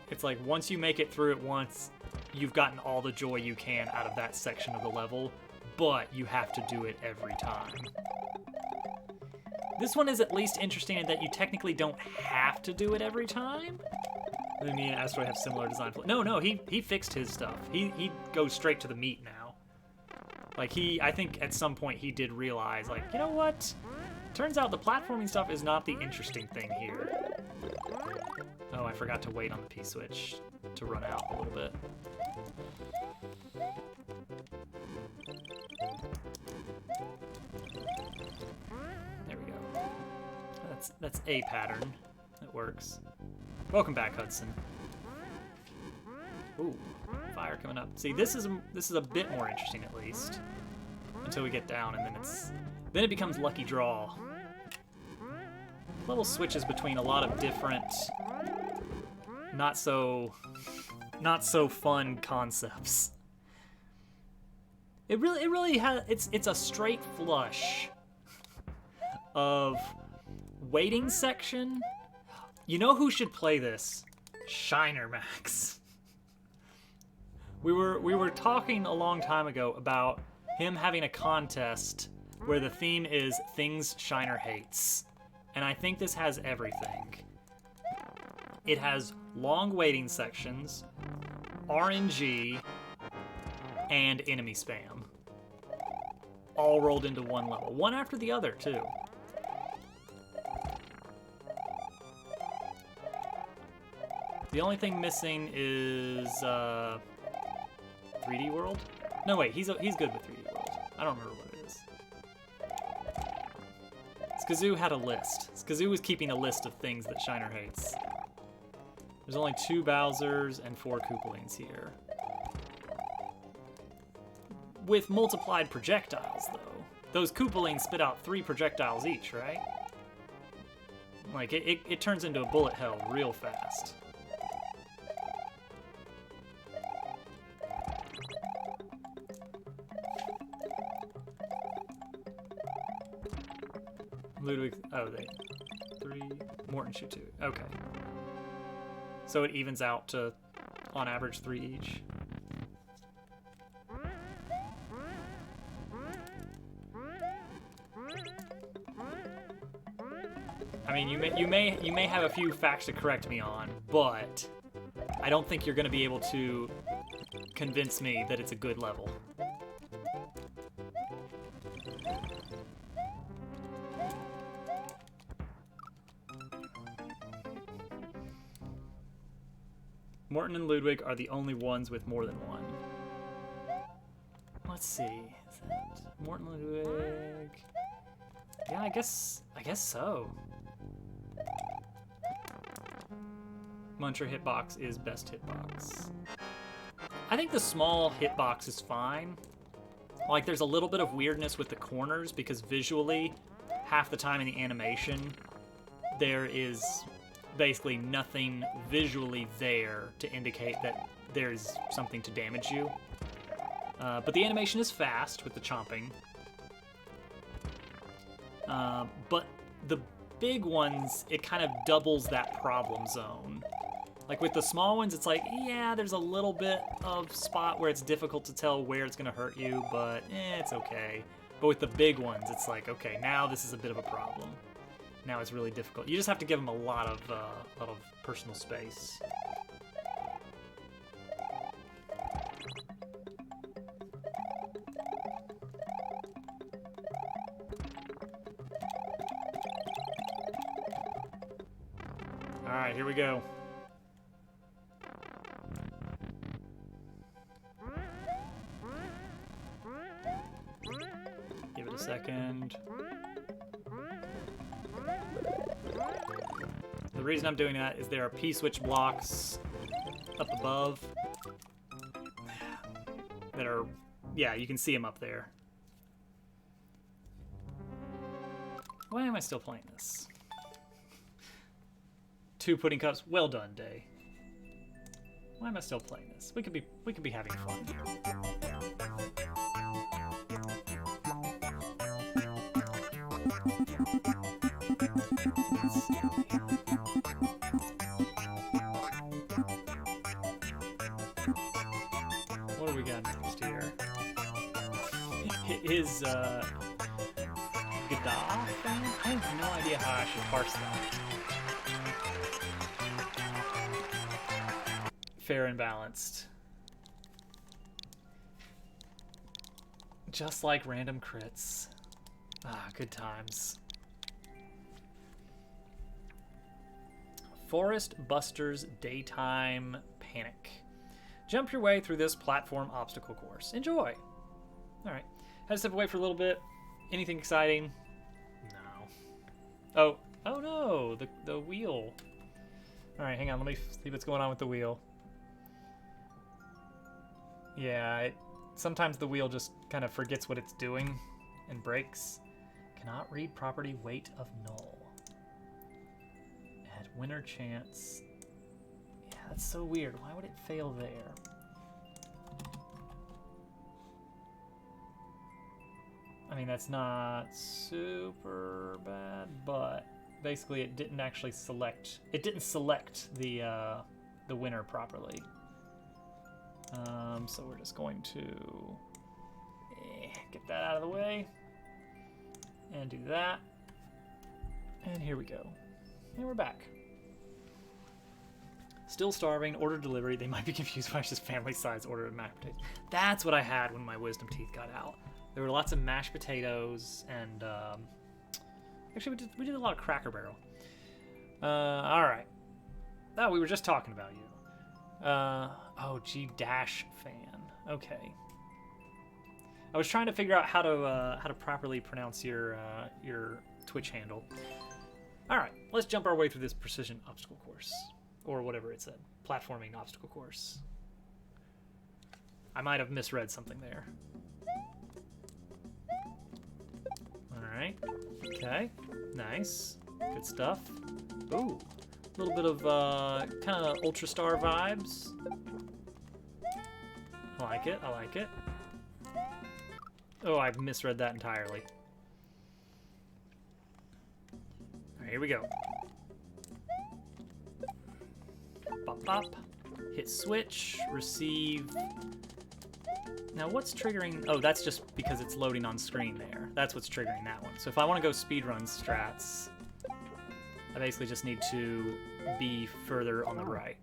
S1: It's like, once you make it through it once, you've gotten all the joy you can out of that section of the level, but you have to do it every time. This one is at least interesting in that you technically don't have to do it every time. I mean, Asteroid have similar design. No, he fixed his stuff. He goes straight to the meat now. Like, I think at some point he did realize, like, you know what? Turns out the platforming stuff is not the interesting thing here. Oh, I forgot to wait on the P-switch to run out a little bit. There we go. That's a pattern that works. Welcome back, Hudson. Ooh, fire coming up. See, this is a bit more interesting at least, until we get down, and then it becomes lucky draw. Level switches between a lot of different, not so fun concepts. It really has. It's a straight flush of waiting section. You know who should play this? Shiner Max. We were talking a long time ago about him having a contest where the theme is things Shiner hates. And I think this has everything. It has long waiting sections, RNG, and enemy spam. All rolled into one level. One after the other, too. The only thing missing is 3D World? No, wait, he's good with 3D World. I don't remember what it is. Skazoo had a list. Skazoo was keeping a list of things that Shiner hates. There's only 2 Bowsers and 4 Koopalings here. With multiplied projectiles, though. Those Koopalings spit out 3 projectiles each, right? Like, it turns into a bullet hell real fast. Ludwig, oh, 3, Morton shoot 2. Okay. So it evens out to, on average, 3 each. I mean, you may have a few facts to correct me on, but I don't think you're going to be able to convince me that it's a good level. Morton and Ludwig are the only ones with more than one. Let's see. Is that Morton, Ludwig? Yeah, I guess so. Muncher hitbox is best hitbox. I think the small hitbox is fine. Like, there's a little bit of weirdness with the corners because visually, half the time in the animation, there is basically nothing visually there to indicate that there's something to damage you. But the animation is fast with the chomping. But the big ones, it kind of doubles that problem zone. Like with the small ones, it's like, yeah, there's a little bit of spot where it's difficult to tell where it's gonna hurt you, but it's okay. But with the big ones, it's like, okay, now this is a bit of a problem. Now it's really difficult. You just have to give them a lot of personal space. All right, here we go. Give it a second. The reason I'm doing that is there are P-switch blocks up above that are, yeah, you can see them up there. Why am I still playing this? 2 pudding cups. Well done, Day. Why am I still playing this? We could be having fun. Gaddah fan? I have no idea how I should parse that. Fair and balanced. Just like random crits. Ah, good times. Forest Busters Daytime Panic. Jump your way through this platform obstacle course. Enjoy! Alright. Had to step away for a little bit. Anything exciting? No. Oh no! The wheel. Alright, hang on. Let me see what's going on with the wheel. Yeah, sometimes the wheel just kind of forgets what it's doing and breaks. Cannot read property weight of null. Add winner chance. Yeah, that's so weird. Why would it fail there? I mean, that's not super bad, but basically it didn't actually select. It didn't select the winner properly. So we're just going to get that out of the way and do that. And here we go. And we're back. Still starving, order delivery. They might be confused why it's just family size order of mashed potatoes. That's what I had when my wisdom teeth got out. There were lots of mashed potatoes and actually we did a lot of Cracker Barrel. All right. Oh, we were just talking about you. Oh, G-Dash fan. Okay. I was trying to figure out how to properly pronounce your Twitch handle. All right, let's jump our way through this precision obstacle course, or whatever it said, platforming obstacle course. I might have misread something there. All right. Okay. Nice. Good stuff. Ooh. A little bit of kind of Ultra Star vibes. I like it. I like it. Oh, I misread that entirely. All right, here we go. Bop, bop. Hit switch. Receive. Now, what's triggering? Oh, that's just because it's loading on screen there. That's what's triggering that one. So if I want to go speedrun strats, I basically just need to be further on the right.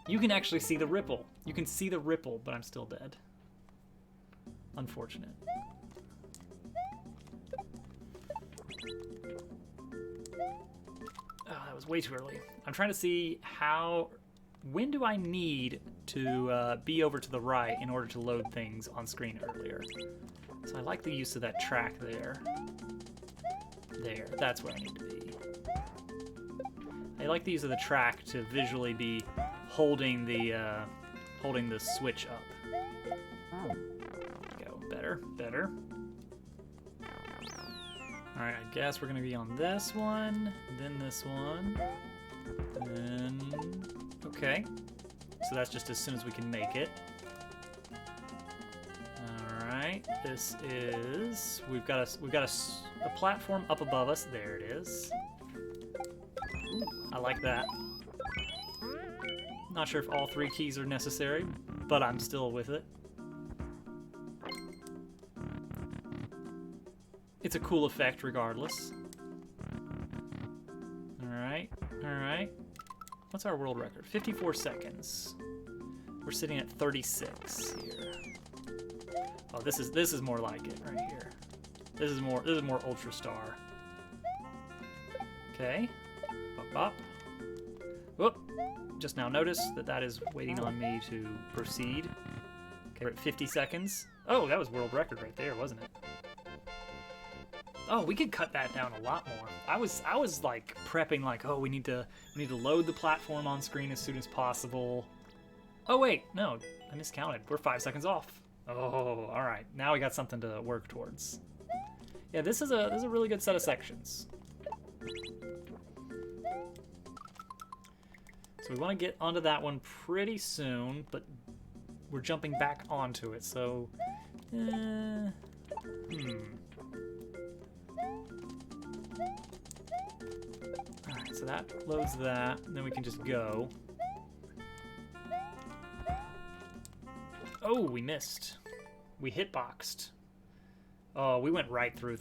S1: You can actually see the ripple. You can see the ripple, but I'm still dead. Unfortunate. Oh, that was way too early. I'm trying to see when do I need to be over to the right in order to load things on screen earlier. So I like the use of that track there. There, that's where I need to be. I like the use of the track to visually be holding the switch up. Go, better, better. All right, I guess we're gonna be on this one, then this one, then okay. So that's just as soon as we can make it. All right, this is we've got a platform up above us. There it is. Ooh, I like that. Not sure if all 3 keys are necessary, but I'm still with it. It's a cool effect regardless. Alright, alright. What's our world record? 54 seconds. We're sitting at 36 here. Oh, this is more like it right here. This is more Ultra Star. Okay. Bop bop. Whoop. Just now noticed that is waiting on me to proceed. Okay, we're at 50 seconds. Oh, that was world record right there, wasn't it? Oh, we could cut that down a lot more. I was like prepping like, oh, we need to load the platform on screen as soon as possible. Oh wait, no, I miscounted. We're 5 seconds off. Oh, all right. Now we got something to work towards. Yeah, this is a really good set of sections. So we want to get onto that one pretty soon, but we're jumping back onto it. So, Alright, so that loads that, and then we can just go. Oh, we missed. We hitboxed. Oh, we went right through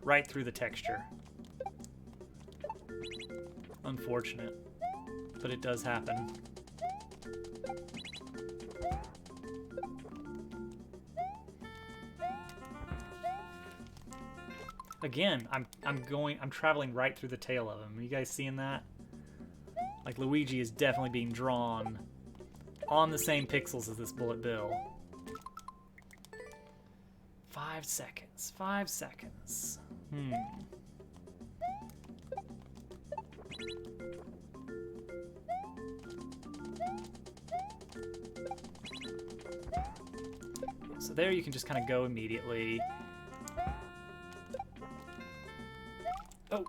S1: right through the texture. Unfortunate, but it does happen. Again, I'm traveling right through the tail of him. Are you guys seeing that? Like, Luigi is definitely being drawn on the same pixels as this Bullet Bill. 5 seconds. 5 seconds. So there you can just kind of go immediately. Oh,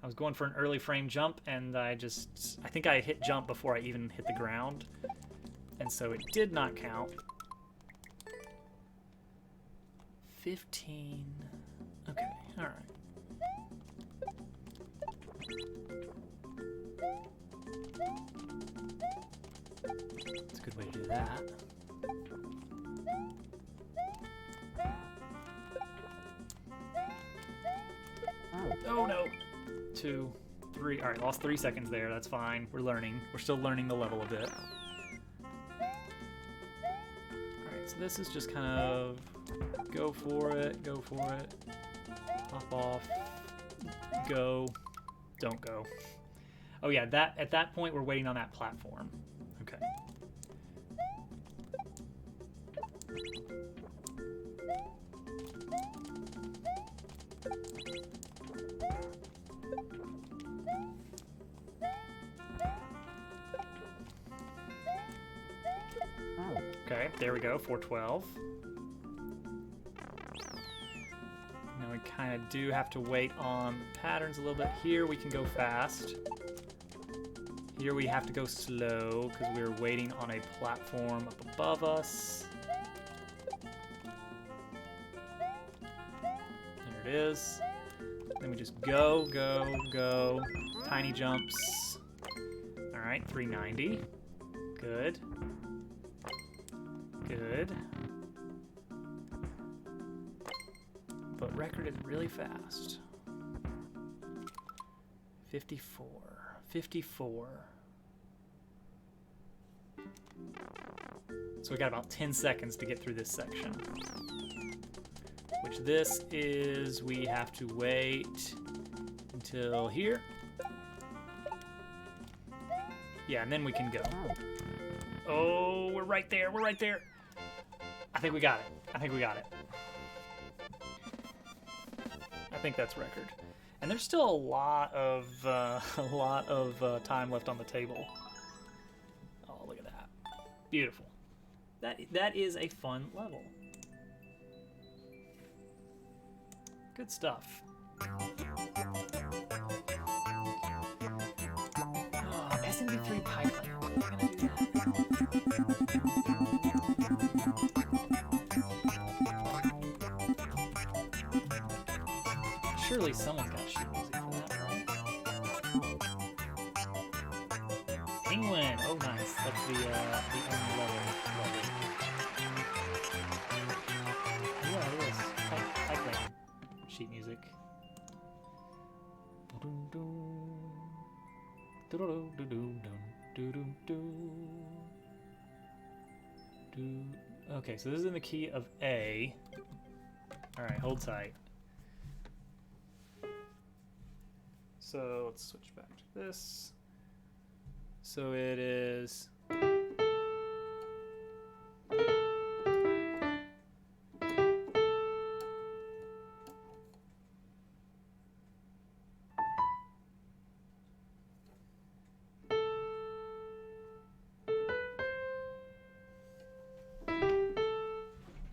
S1: I was going for an early frame jump, and I think I hit jump before I even hit the ground, and so it did not count. 15. Okay, all right. That's a good way to do that. Oh no! 2, 3. All right, lost 3 seconds there. That's fine. We're learning. We're still learning the level a bit. All right, so this is just kind of go for it, pop off, go, don't go. Oh yeah, at that point we're waiting on that platform. Okay. Okay, there we go, 412. Now we kind of do have to wait on patterns a little bit. Here we can go fast. Here we have to go slow because we're waiting on a platform up above us. There it is. Then we just go, go, go. Tiny jumps. All right, 390. Good. Good. But record is really fast. 54. 54. So we got about 10 seconds to get through this section. Which this is, we have to wait until here. Yeah, and then we can go. Oh, we're right there, we're right there. I think we got it. I think we got it. I think that's record. And there's still a lot of time left on the table. Oh, look at that! Beautiful. That is a fun level. Good stuff. Oh, SMM2 pipeline. What am I gonna do that? Surely someone's got sheet music for that, right? England! Oh, nice. That's the only level. Yeah, it is. Pipeline. Sheet music. Okay, so this is in the key of A. Alright, hold tight. So let's switch back to this. So it is.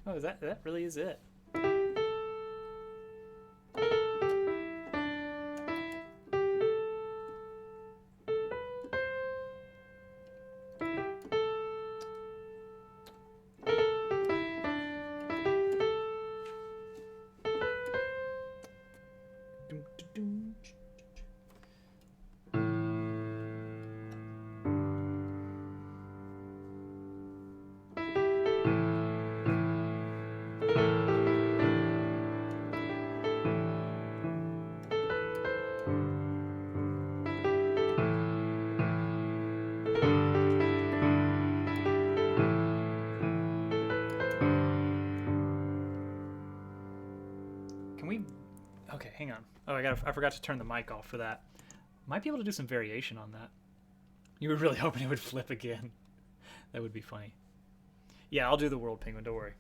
S1: Oh, that really is it? Can we... Okay, hang on. Oh, I forgot to turn the mic off for that. Might be able to do some variation on that. You were really hoping it would flip again. That would be funny. Yeah, I'll do the World Penguin, don't worry.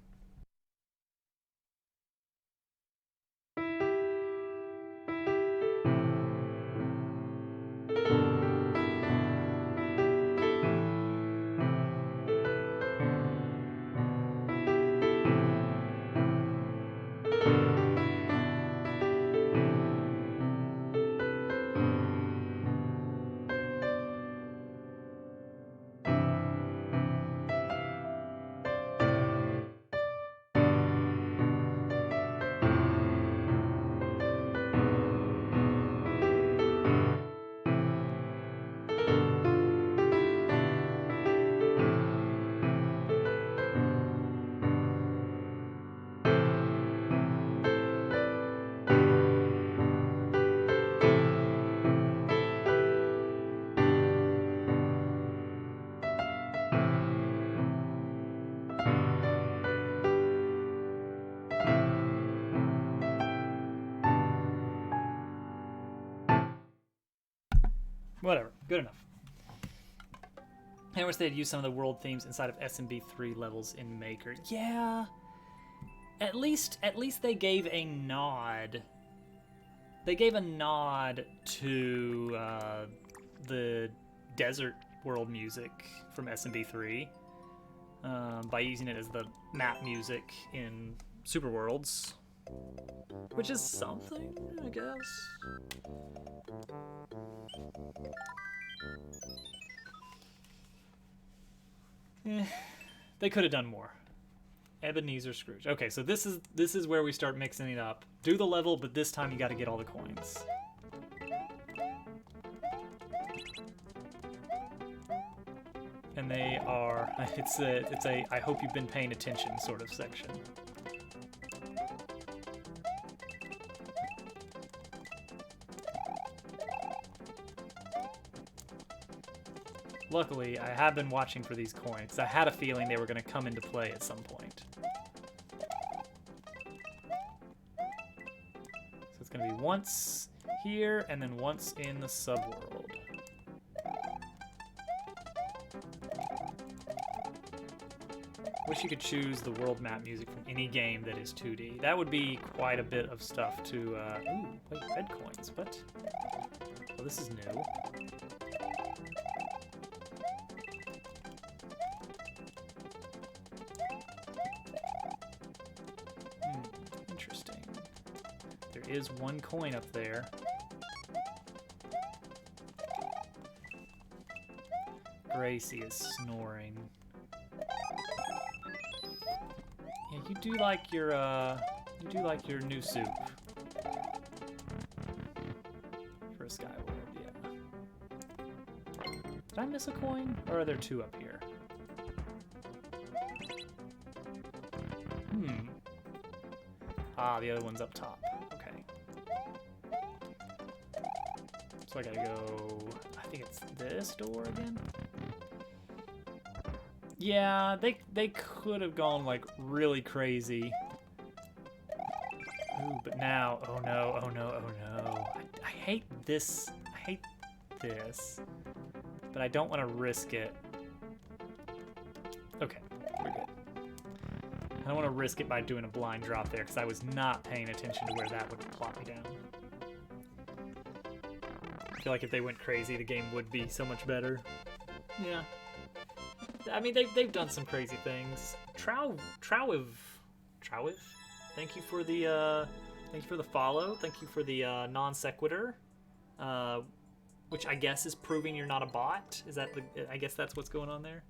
S1: Whatever, good enough. I wish they'd use some of the world themes inside of SMB3 levels in Maker. Yeah, at least they gave a nod. They gave a nod to the desert world music from SMB3 by using it as the map music in Super Worlds, which is something, I guess. They could have done more. Ebenezer Scrooge. Okay, so this is where we start mixing it up. Do the level, but this time you got to get all the coins. And they are. It's a. I hope you've been paying attention sort of section. Luckily, I have been watching for these coins. I had a feeling they were going to come into play at some point. So it's going to be once here, and then once in the subworld. Wish you could choose the world map music from any game that is 2D. That would be quite a bit of stuff to... ooh, wait, red coins. What? Oh, this is new. Interesting. There is one coin up there. Gracie is snoring. Yeah, you do like your new soup. For a Skyward, yeah. Did I miss a coin? Or are there two up here? Ah, the other one's up top. Okay. So I gotta go... I think it's this door again? Yeah, they could have gone, like, really crazy. Ooh, but now... Oh no, oh no, oh no. I hate this. I hate this. But I don't want to risk it. Okay, we're good. I don't want to risk it by doing a blind drop there, because I was not paying attention to where that would plot me down. I feel like if they went crazy, the game would be so much better. Yeah. I mean, they've done some crazy things. Trowiv, thank you for the follow. Thank you for the non sequitur, which I guess is proving you're not a bot. Is that I guess that's what's going on there.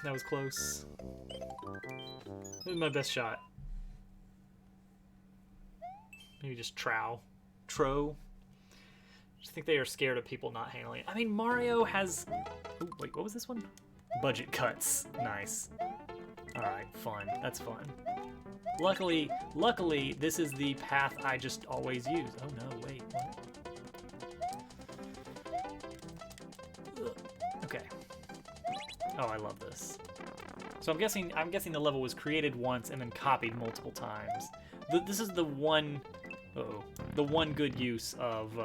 S1: That was close. This is my best shot. Maybe just Tro. I think they are scared of people not handling it. I mean, Mario has... Ooh, wait, what was this one? Budget cuts. Nice. Alright, fun. That's fun. Luckily, this is the path I just always use. Oh no, wait, what? Ugh. Okay. Oh, I love this. So I'm guessing the level was created once and then copied multiple times. This is the one, the one good use of,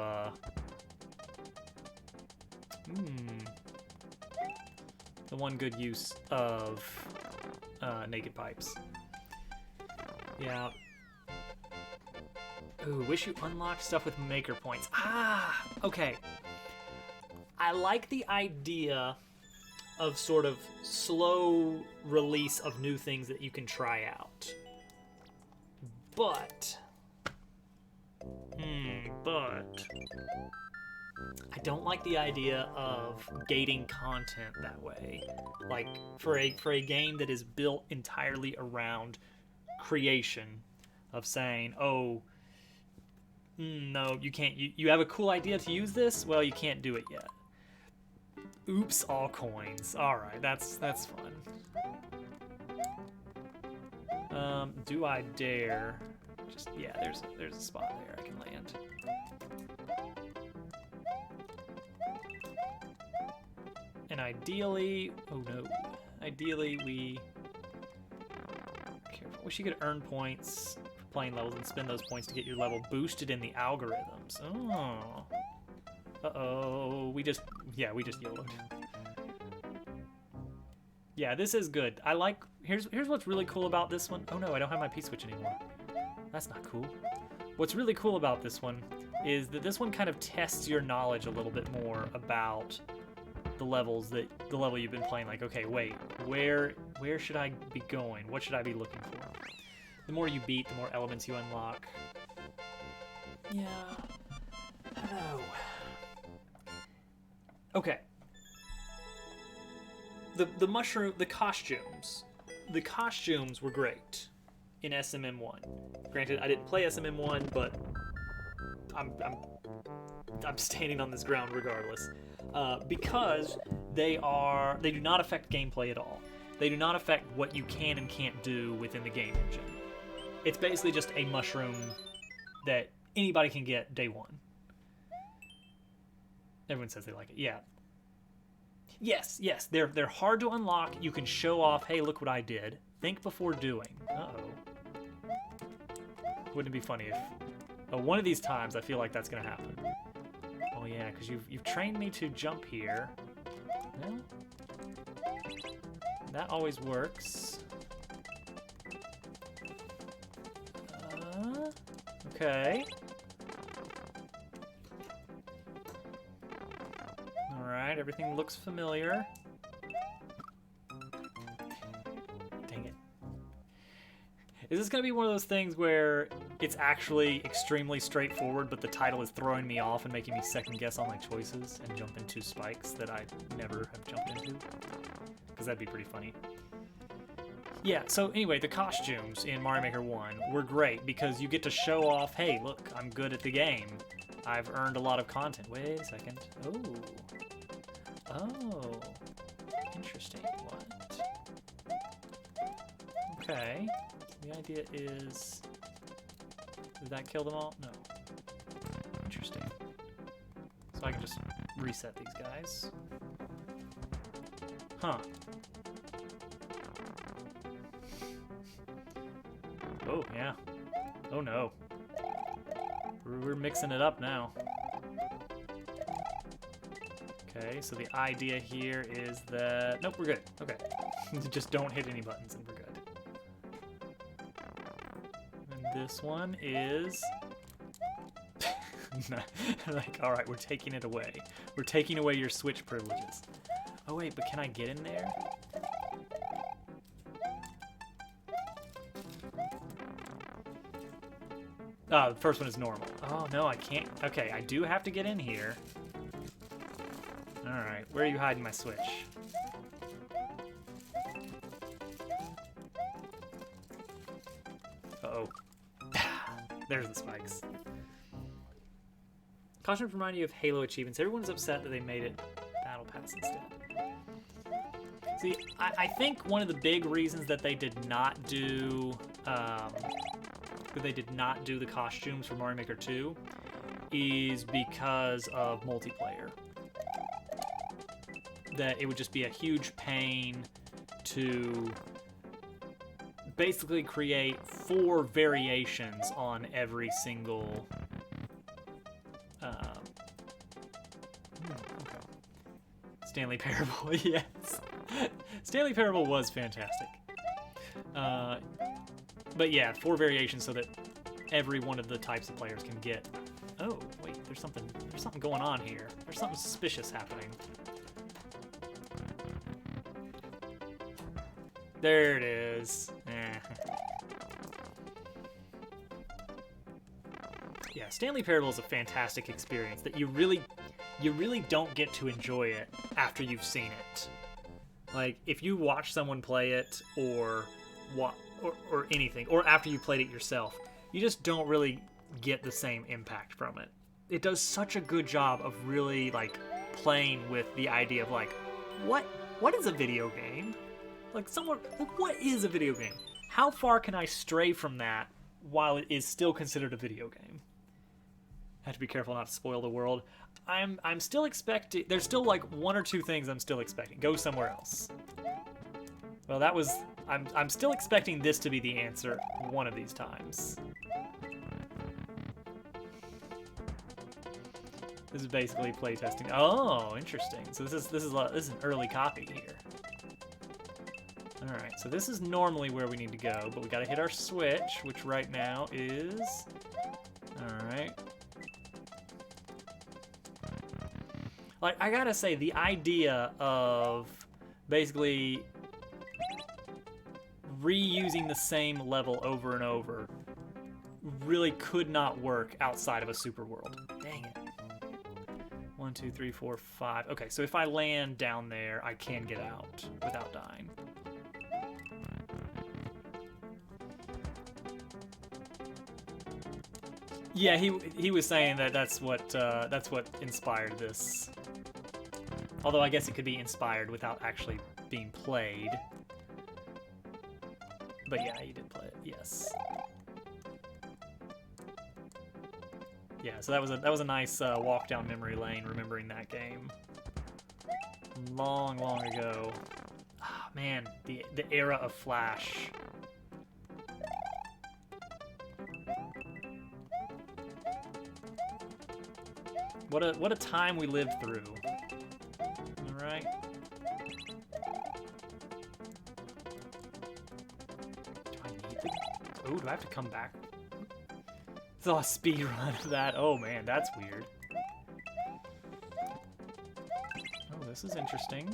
S1: the one good use of naked pipes. Yeah. Ooh, wish you unlocked stuff with maker points. Ah, okay. I like the idea of sort of slow release of new things that you can try out. But I don't like the idea of gating content that way. Like for a game that is built entirely around creation, of saying, oh, no, you can't. You have a cool idea to use this? Well, you can't do it yet. Oops, all coins. All right, that's fun. Do I dare? Just yeah, there's a spot there I can land. And ideally, oh no, ideally we. Careful. Wish you could earn points for playing levels and spend those points to get your level boosted in the algorithms. Oh. Uh-oh, we just YOLO'd. Yeah, this is good. I like, here's what's really cool about this one. Oh no, I don't have my P-switch anymore. That's not cool. What's really cool about this one is that this one kind of tests your knowledge a little bit more about the level you've been playing. Like, okay, wait, where should I be going? What should I be looking for? The more you beat, the more elements you unlock. Yeah, I don't know. Okay. The costumes were great in SMM1. Granted, I didn't play SMM1, but I'm standing on this ground regardless, because they do not affect gameplay at all. They do not affect what you can and can't do within the game engine. It's basically just a mushroom that anybody can get day one. Everyone says they like it. Yeah. Yes. They're hard to unlock. You can show off, hey, look what I did. Think before doing. Uh-oh. Wouldn't it be funny if... one of these times I feel like that's going to happen. Oh, yeah, because you've trained me to jump here. Well, that always works. Okay. Alright, everything looks familiar. Dang it. Is this going to be one of those things where it's actually extremely straightforward, but the title is throwing me off and making me second guess all my choices and jump into spikes that I never have jumped into? Because that'd be pretty funny. Yeah, so anyway, the costumes in Mario Maker 1 were great because you get to show off, hey, look, I'm good at the game. I've earned a lot of content. Wait a second. Oh. Interesting. What? Okay. The idea is... Did that kill them all? No. Interesting. So I can just reset these guys. Huh. Oh, yeah. Oh, no. We're mixing it up now. Okay, so the idea here is that... Nope, we're good. Okay. Just don't hit any buttons and we're good. And this one is... like, alright, we're taking it away. We're taking away your Switch privileges. Oh, wait, but can I get in there? Oh, the first one is normal. Oh, no, I can't. Okay, I do have to get in here. Alright, where are you hiding my Switch? Uh-oh. There's the spikes. Costumes remind you of Halo achievements. Everyone's upset that they made it Battle Pass instead. See, I think one of the big reasons that they did not do... the costumes for Mario Maker 2 is because of multiplayer. That it would just be a huge pain to basically create 4 variations on every single okay. Stanley Parable. Yes. Stanley Parable was fantastic. But yeah, 4 variations so that every one of the types of players can get. Oh, wait, there's something going on here. There's something suspicious happening. There it is. Yeah, Stanley Parable is a fantastic experience that you really don't get to enjoy it after you've seen it. Like, if you watch someone play it or anything, or after you played it yourself, you just don't really get the same impact from it. It does such a good job of really, like, playing with the idea of, like, what is a video game? Like, what is a video game? How far can I stray from that while it is still considered a video game? I have to be careful not to spoil the world. I'm still expecting. There's still like 1 or 2 things I'm still expecting. Go somewhere else. Well, that was. I'm still expecting this to be the answer one of these times. This is basically playtesting. Oh, interesting. So this is an early copy here. All right. So this is normally where we need to go, but we got to hit our switch, which right now is. All right. Like, I gotta say, the idea of basically reusing the same level over and over really could not work outside of a super world. Dang it. 1, 2, 3, 4, 5. Okay, so if I land down there, I can get out without dying. Yeah, he was saying that that's what inspired this. Although I guess it could be inspired without actually being played. But yeah, he did play it. Yes. Yeah, so that was a nice walk down memory lane, remembering that game. Long, long ago. Ah, man, the era of Flash. What a time we lived through. All right. Do I need to? Oh, do I have to come back? Saw a speed run of that. Oh man, that's weird. Oh, this is interesting.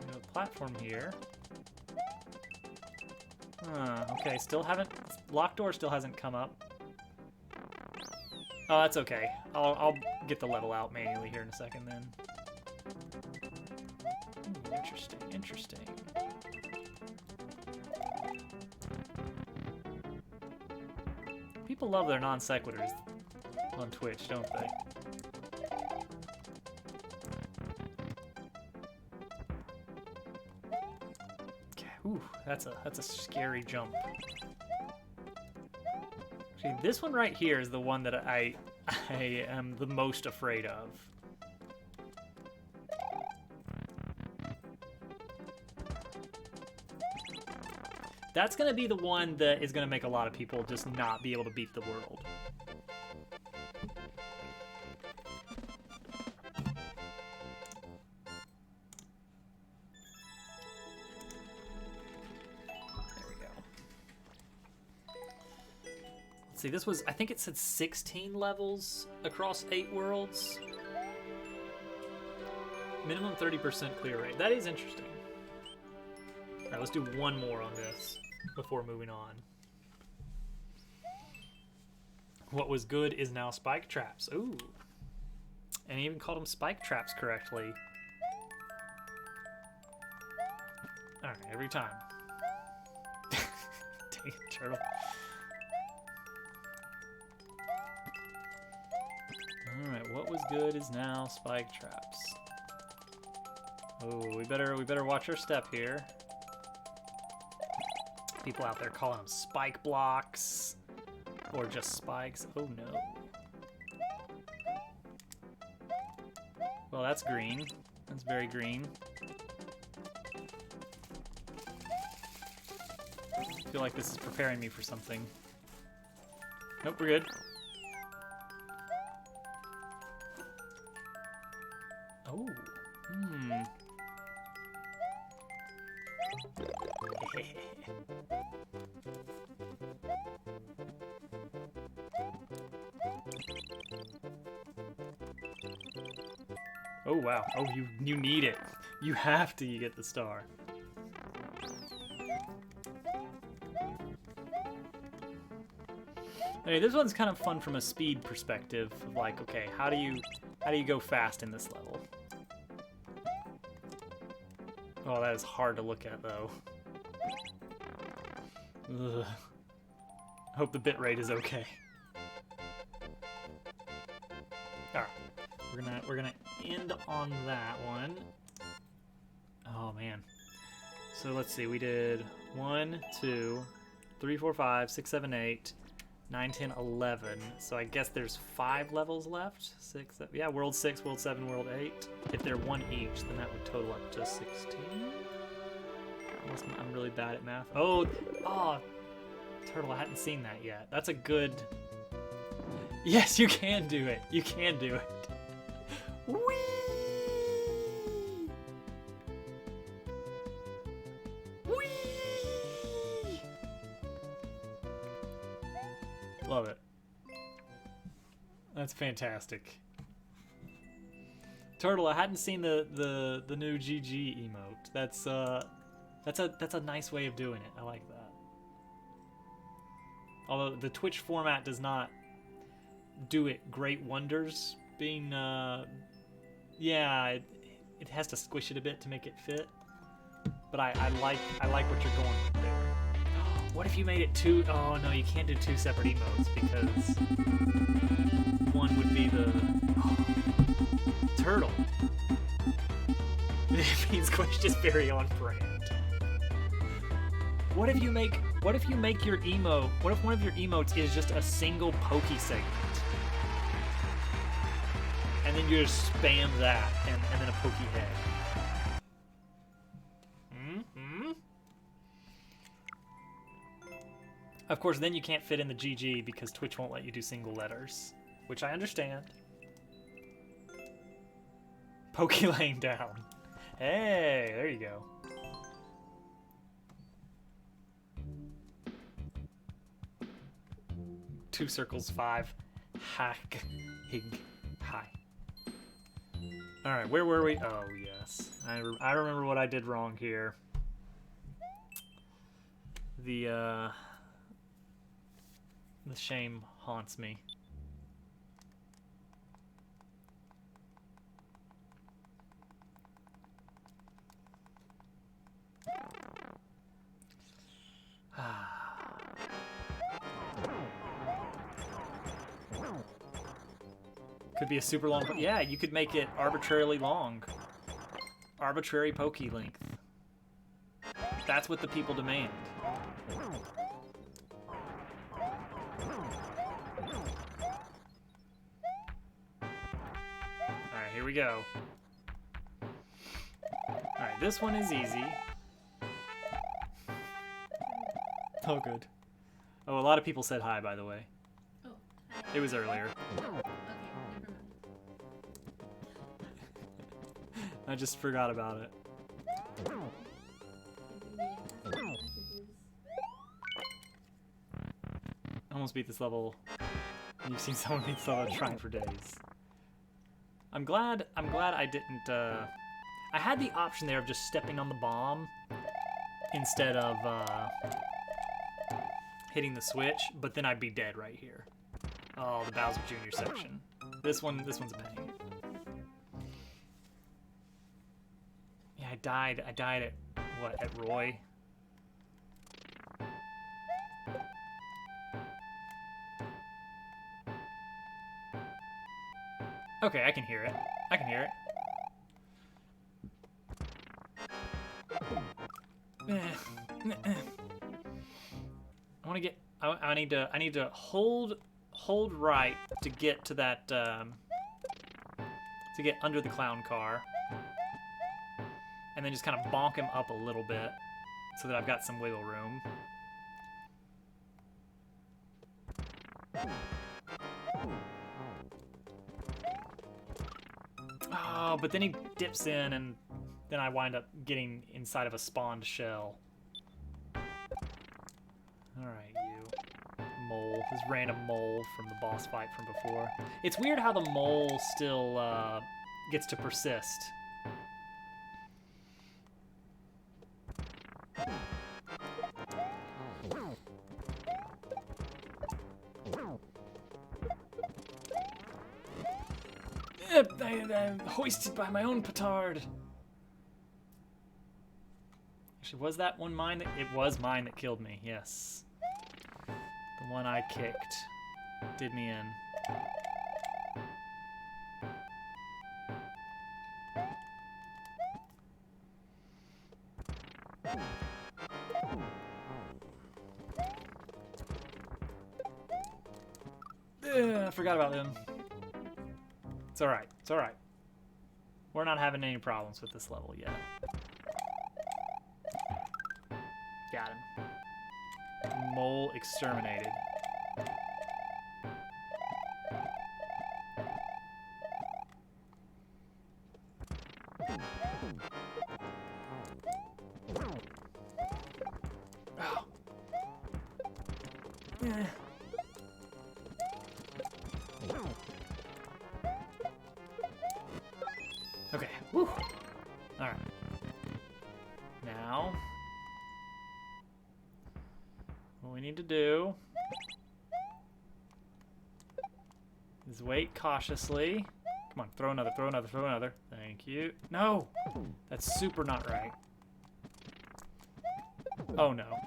S1: We have a platform here. Okay, still haven't. Locked door still hasn't come up. Oh, that's okay. I'll get the level out manually here in a second then. Ooh, interesting, interesting. People love their non sequiturs on Twitch, don't they? Okay, ooh, that's a scary jump. Actually, this one right here is the one that I am the most afraid of. That's going to be the one that is going to make a lot of people just not be able to beat the world. See, this was, I think it said 16 levels across 8 worlds. Minimum 30% clear rate. That is interesting. Alright, let's do one more on this before moving on. What was good is now spike traps. Ooh. And he even called them spike traps correctly. Alright, every time. Dang it, turtle. Alright, what was good is now spike traps. Oh, we better watch our step here. People out there calling them spike blocks or just spikes. Oh no. Well, that's green. That's very green. feel like this is preparing me for something. Nope, we're good. Oh. Hmm. Oh wow. Oh, you need it. You have to get the star. Hey, this one's kind of fun from a speed perspective of like, okay, how do you go fast in this level? Oh, that is hard to look at though. Ugh. I hope the bitrate is okay. Alright. We're gonna end on that one. Oh man. So let's see, we did 1, 2, 3, 4, 5, 6, 7, 8, 9, 10, 11. So I guess there's 5 levels left. 6, 7, yeah, World 6, World 7, World 8. If they're 1 each, then that would total up to 16. Unless I'm really bad at math. Oh, Turtle, I hadn't seen that yet. That's a good... Yes, you can do it. You can do it. Whee! Whee! Love it. That's fantastic. Turtle, I hadn't seen the new GG emote. That's a nice way of doing it. I like that. Although the Twitch format does not do it great wonders, being yeah, it has to squish it a bit to make it fit. But I like what you're going with there. What if you made it 2? Oh no, you can't do 2 separate emotes because one would be the turtle. It means Squish is very on brand. What if you make your emote? What if one of your emotes is just a single pokey segment? And then you just spam that and then a pokey head. Of course, then you can't fit in the GG because Twitch won't let you do single letters, which I understand. Pokey laying down. Hey, there you go. Two circles, 5. Hack. Hig. Hi. Alright, where were we? Oh, yes. I remember what I did wrong here. The shame haunts me. Could be a super long... Yeah, you could make it arbitrarily long. Arbitrary pokey length. That's what the people demand. Alright, here we go. Alright, this one is easy. Oh, good. Oh, a lot of people said hi, by the way.
S4: Oh, hi.
S1: It was earlier.
S4: Okay, never mind.
S1: I just forgot about it. I almost beat this level. You've seen someone beat this level trying for days. I'm glad I didn't, I had the option there of just stepping on the bomb instead of, hitting the switch, but then I'd be dead right here. Oh, the Bowser Jr. section. This one's a pain. Yeah, I died at, what, at Roy? Okay, I can hear it. I can hear it. I want to get. I need to hold right to get to that. To get under the clown car, and then just kind of bonk him up a little bit, so that I've got some wiggle room. Oh, but then he dips in, and then I wind up getting inside of a spawned shell. Alright, you. Mole. This random mole from the boss fight from before. It's weird how the mole still gets to persist. I'm hoisted by my own petard. Actually, was that one mine? It was mine that killed me, yes. The one I kicked did me in. I forgot about them. It's alright, it's alright. We're not having any problems with this level yet. Got him. Mole exterminated. Oh. Eh. Okay, woo. Alright. Now, what we need to do is wait cautiously. Come on, throw another, throw another, throw another. Thank you. No! That's super not right. Oh no.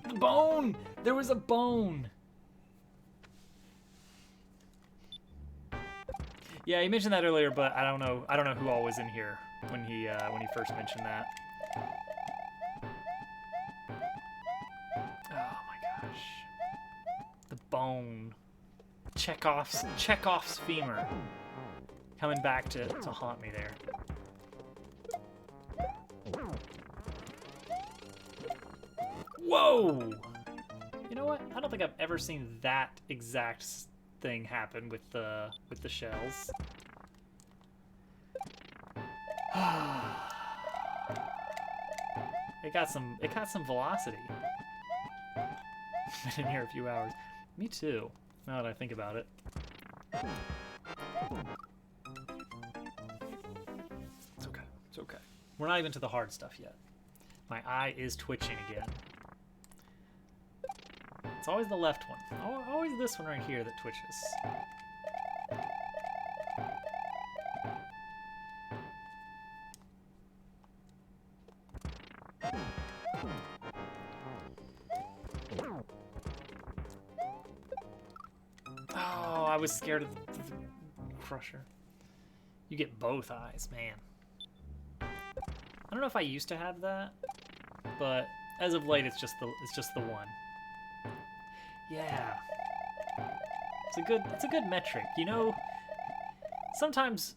S1: The bone! There was a bone! Yeah, he mentioned that earlier, but I don't know who all was in here when he first mentioned that. Oh my gosh. The bone. Chekhov's femur. Coming back to haunt me there. Whoa! You know what? I don't think I've ever seen that exact thing happen with the shells. It got some velocity. Been in here a few hours. Me too. Now that I think about it. It's okay. It's okay. We're not even to the hard stuff yet. My eye is twitching again. It's always the left one. Always this one right here that twitches. Oh, I was scared of the crusher. You get both eyes, man. I don't know if I used to have that, but as of late, it's just the one. Yeah, it's a good metric. You know, sometimes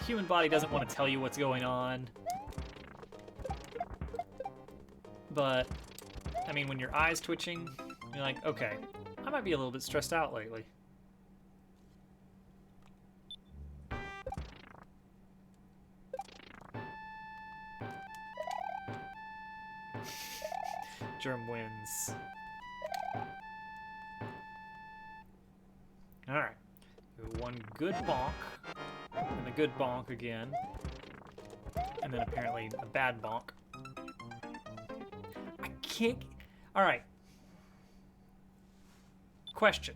S1: human body doesn't want to tell you what's going on, but I mean, when your eye's twitching, you're like, okay, I might be a little bit stressed out lately. Germ wins. Alright. One good bonk. And a good bonk again. And then apparently a bad bonk. I can't... Alright. Question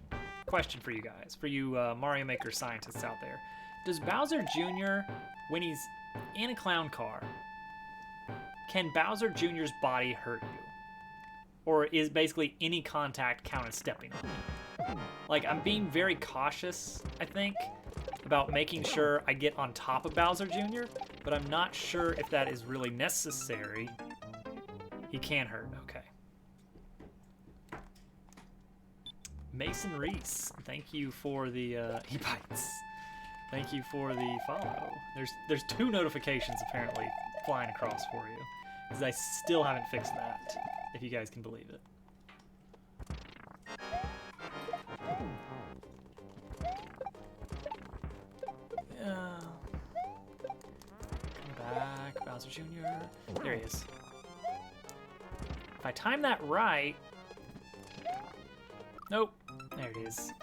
S1: for you guys. For you Mario Maker scientists out there. Does Bowser Jr., when he's in a clown car, can Bowser Jr.'s body hurt you? Or is basically any contact count as stepping on him? Like, I'm being very cautious, I think, about making sure I get on top of Bowser Jr., but I'm not sure if that is really necessary. He can hurt, okay. Mason Reese, thank you for the, he bites. Thank you for the follow. There's 2 notifications apparently flying across for you, because I still haven't fixed that, if you guys can believe it. Bowser Jr. There he is. If I time that right... Nope. There it is.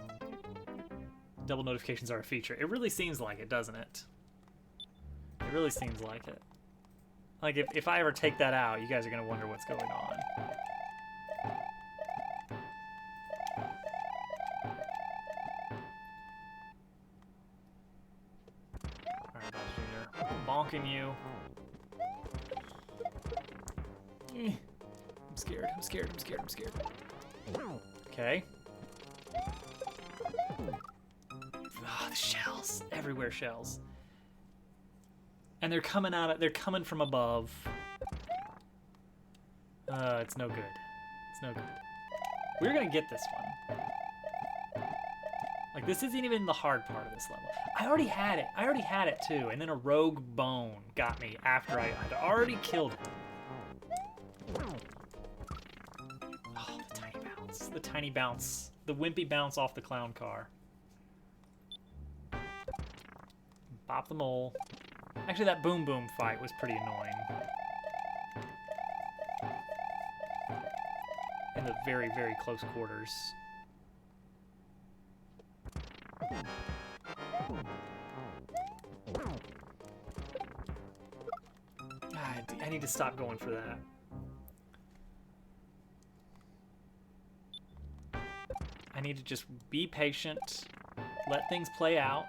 S1: Double notifications are a feature. It really seems like it, doesn't it? It really seems like it. Like, if I ever take that out, you guys are going to wonder what's going on. Alright, Bowser Jr. Bonking you. I'm scared, I'm scared, I'm scared, I'm scared. Okay. Oh, the shells. Everywhere shells. And they're coming from above. It's no good. It's no good. We're gonna get this one. Like, this isn't even the hard part of this level. I already had it. I already had it too. And then a rogue bone got me after I had already killed him. Oh, the tiny bounce. The tiny bounce. The wimpy bounce off the clown car. Bop the mole. Actually, that boom boom fight was pretty annoying. In the very, very close quarters. I need to stop going for that. I need to just be patient, let things play out.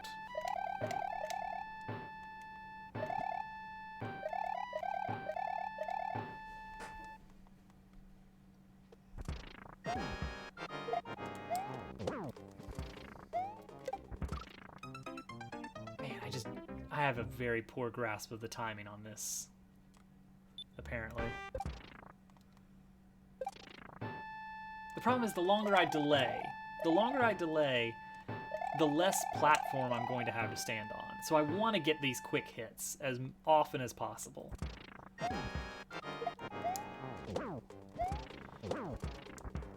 S1: I have a very poor grasp of the timing on this, apparently. The problem is the longer I delay, the less platform I'm going to have to stand on. So I want to get these quick hits as often as possible.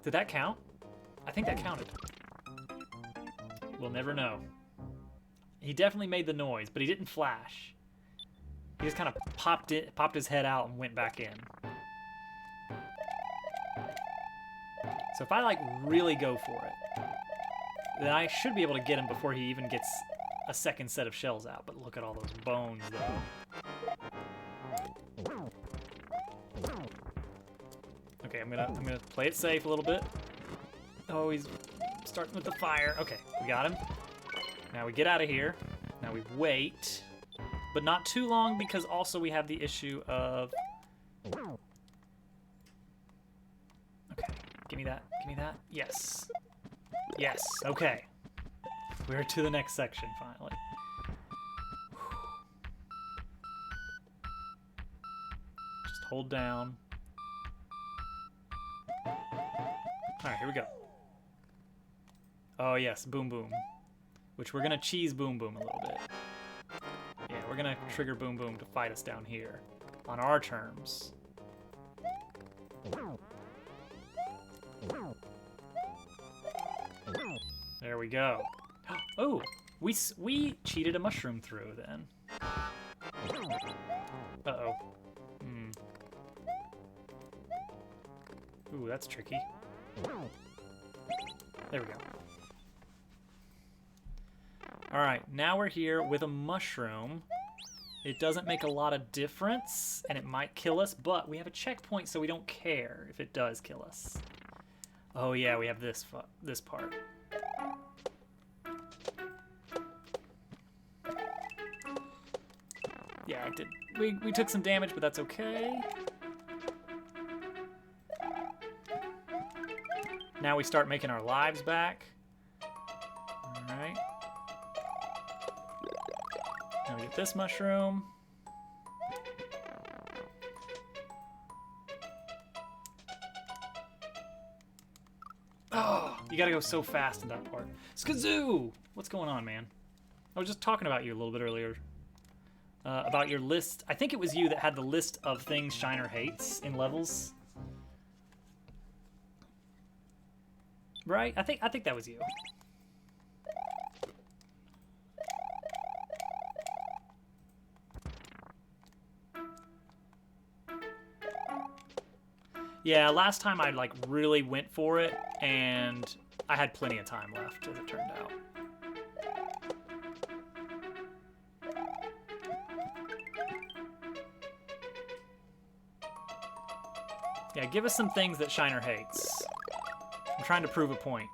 S1: Did that count? I think that counted. We'll never know. He definitely made the noise, but he didn't flash. He just kind of popped his head out and went back in. So if I, like, really go for it, then I should be able to get him before he even gets a second set of shells out. But look at all those bones, though. Okay, I'm gonna play it safe a little bit. Oh, he's starting with the fire. Okay, we got him. Now we get out of here. Now we wait, but not too long because also we have the issue of... Okay, give me that, give me that. Yes. Yes, okay. We're to the next section, finally. Just hold down. Alright, here we go. Oh yes, boom boom. Which we're gonna cheese boom boom a little bit. Yeah, we're gonna trigger boom boom to fight us down here. On our terms. There we go. Oh, we cheated a mushroom through then. Uh-oh. Ooh, that's tricky. There we go. Alright, now we're here with a mushroom. It doesn't make a lot of difference, and it might kill us, but we have a checkpoint, so we don't care if it does kill us. Oh yeah, we have this part. Yeah, it did. We took some damage, but that's okay. Now we start making our lives back. Alright. Now we get this mushroom. Oh, you gotta go so fast in that part. Skazoo! What's going on, man? I was just talking about you a little bit earlier. About your list. I think it was you that had the list of things Shiner hates in levels. Right? I think that was you. Yeah, last time I like really went for it, and I had plenty of time left, as it turned out. Yeah, give us some things that Shiner hates. I'm trying to prove a point.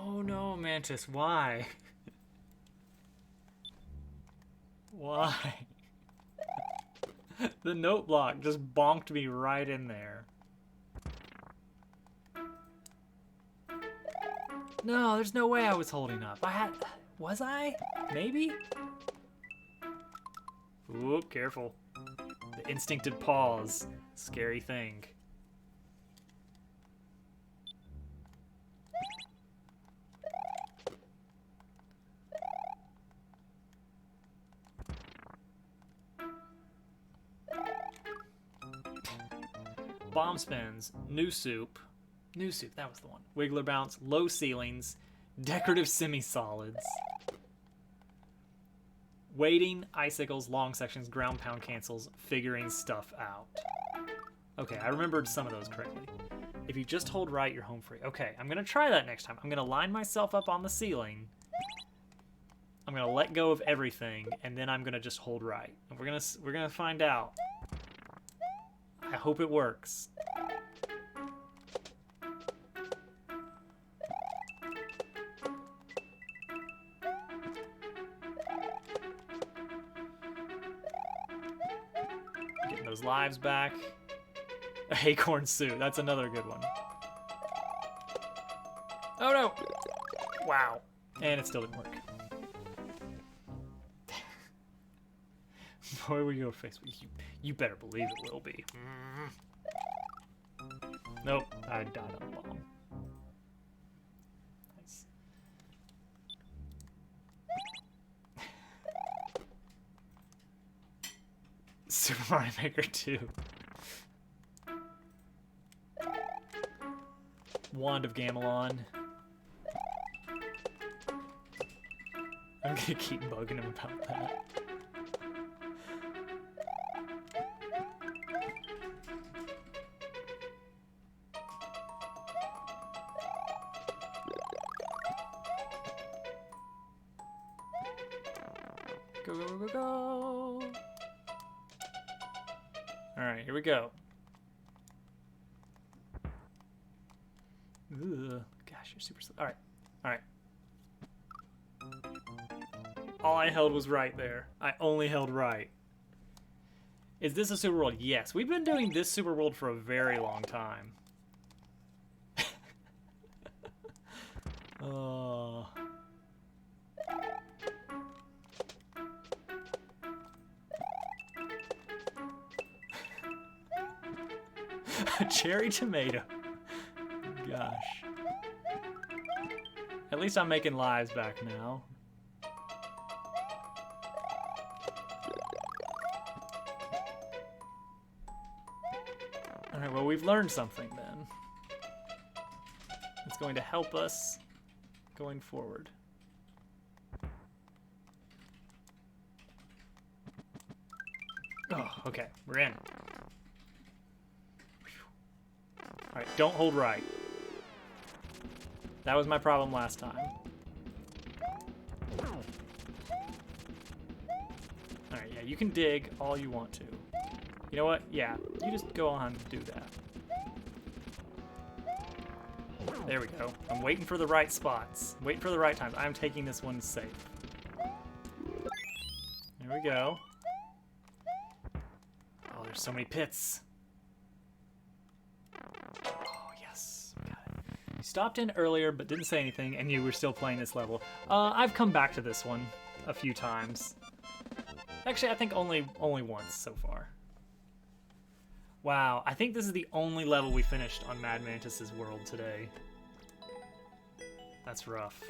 S1: Oh no, Mantis, why? Why? The note block just bonked me right in there. No, there's no way I was holding up. Was I? Maybe? Ooh, careful. The instinctive pause. Scary thing. Bomb spins, new soup, that was the one. Wiggler bounce, low ceilings, decorative semi-solids. Waiting, icicles, long sections, ground pound cancels, figuring stuff out. Okay, I remembered some of those correctly. If you just hold right, you're home free. Okay, I'm gonna try that next time. I'm gonna line myself up on the ceiling. I'm gonna let go of everything, and then I'm gonna just hold right. And we're gonna find out. I hope it works. Getting those lives back. A acorn suit, that's another good one. Oh no! Wow. And it still didn't work. Boy, we go face. You better believe it will be. Nope, I died on a bomb. Nice. Super Mario Maker 2. Wand of Gamelon. I'm gonna keep bugging him about that. Go, go, go, go. Alright, here we go. Ugh. Gosh, you're super slow. Alright. Alright. All I held was right there. I only held right. Is this a super world? Yes. We've been doing this super world for a very long time. Oh. Cherry tomato. Gosh. At least I'm making lives back now. Alright, well, we've learned something then. It's going to help us going forward. Oh, okay, we're in. Alright, don't hold right. That was my problem last time. Alright, yeah, you can dig all you want to. You know what? Yeah, you just go on and do that. There we go. I'm waiting for the right spots. Waiting for the right times. I'm taking this one safe. There we go. Oh, there's so many pits. Oh, yes. We got it. You stopped in earlier but didn't say anything, and you were still playing this level. I've come back to this one a few times. Actually, I think only once so far. Wow, I think this is the only level we finished on Mad Mantis's world today. That's rough.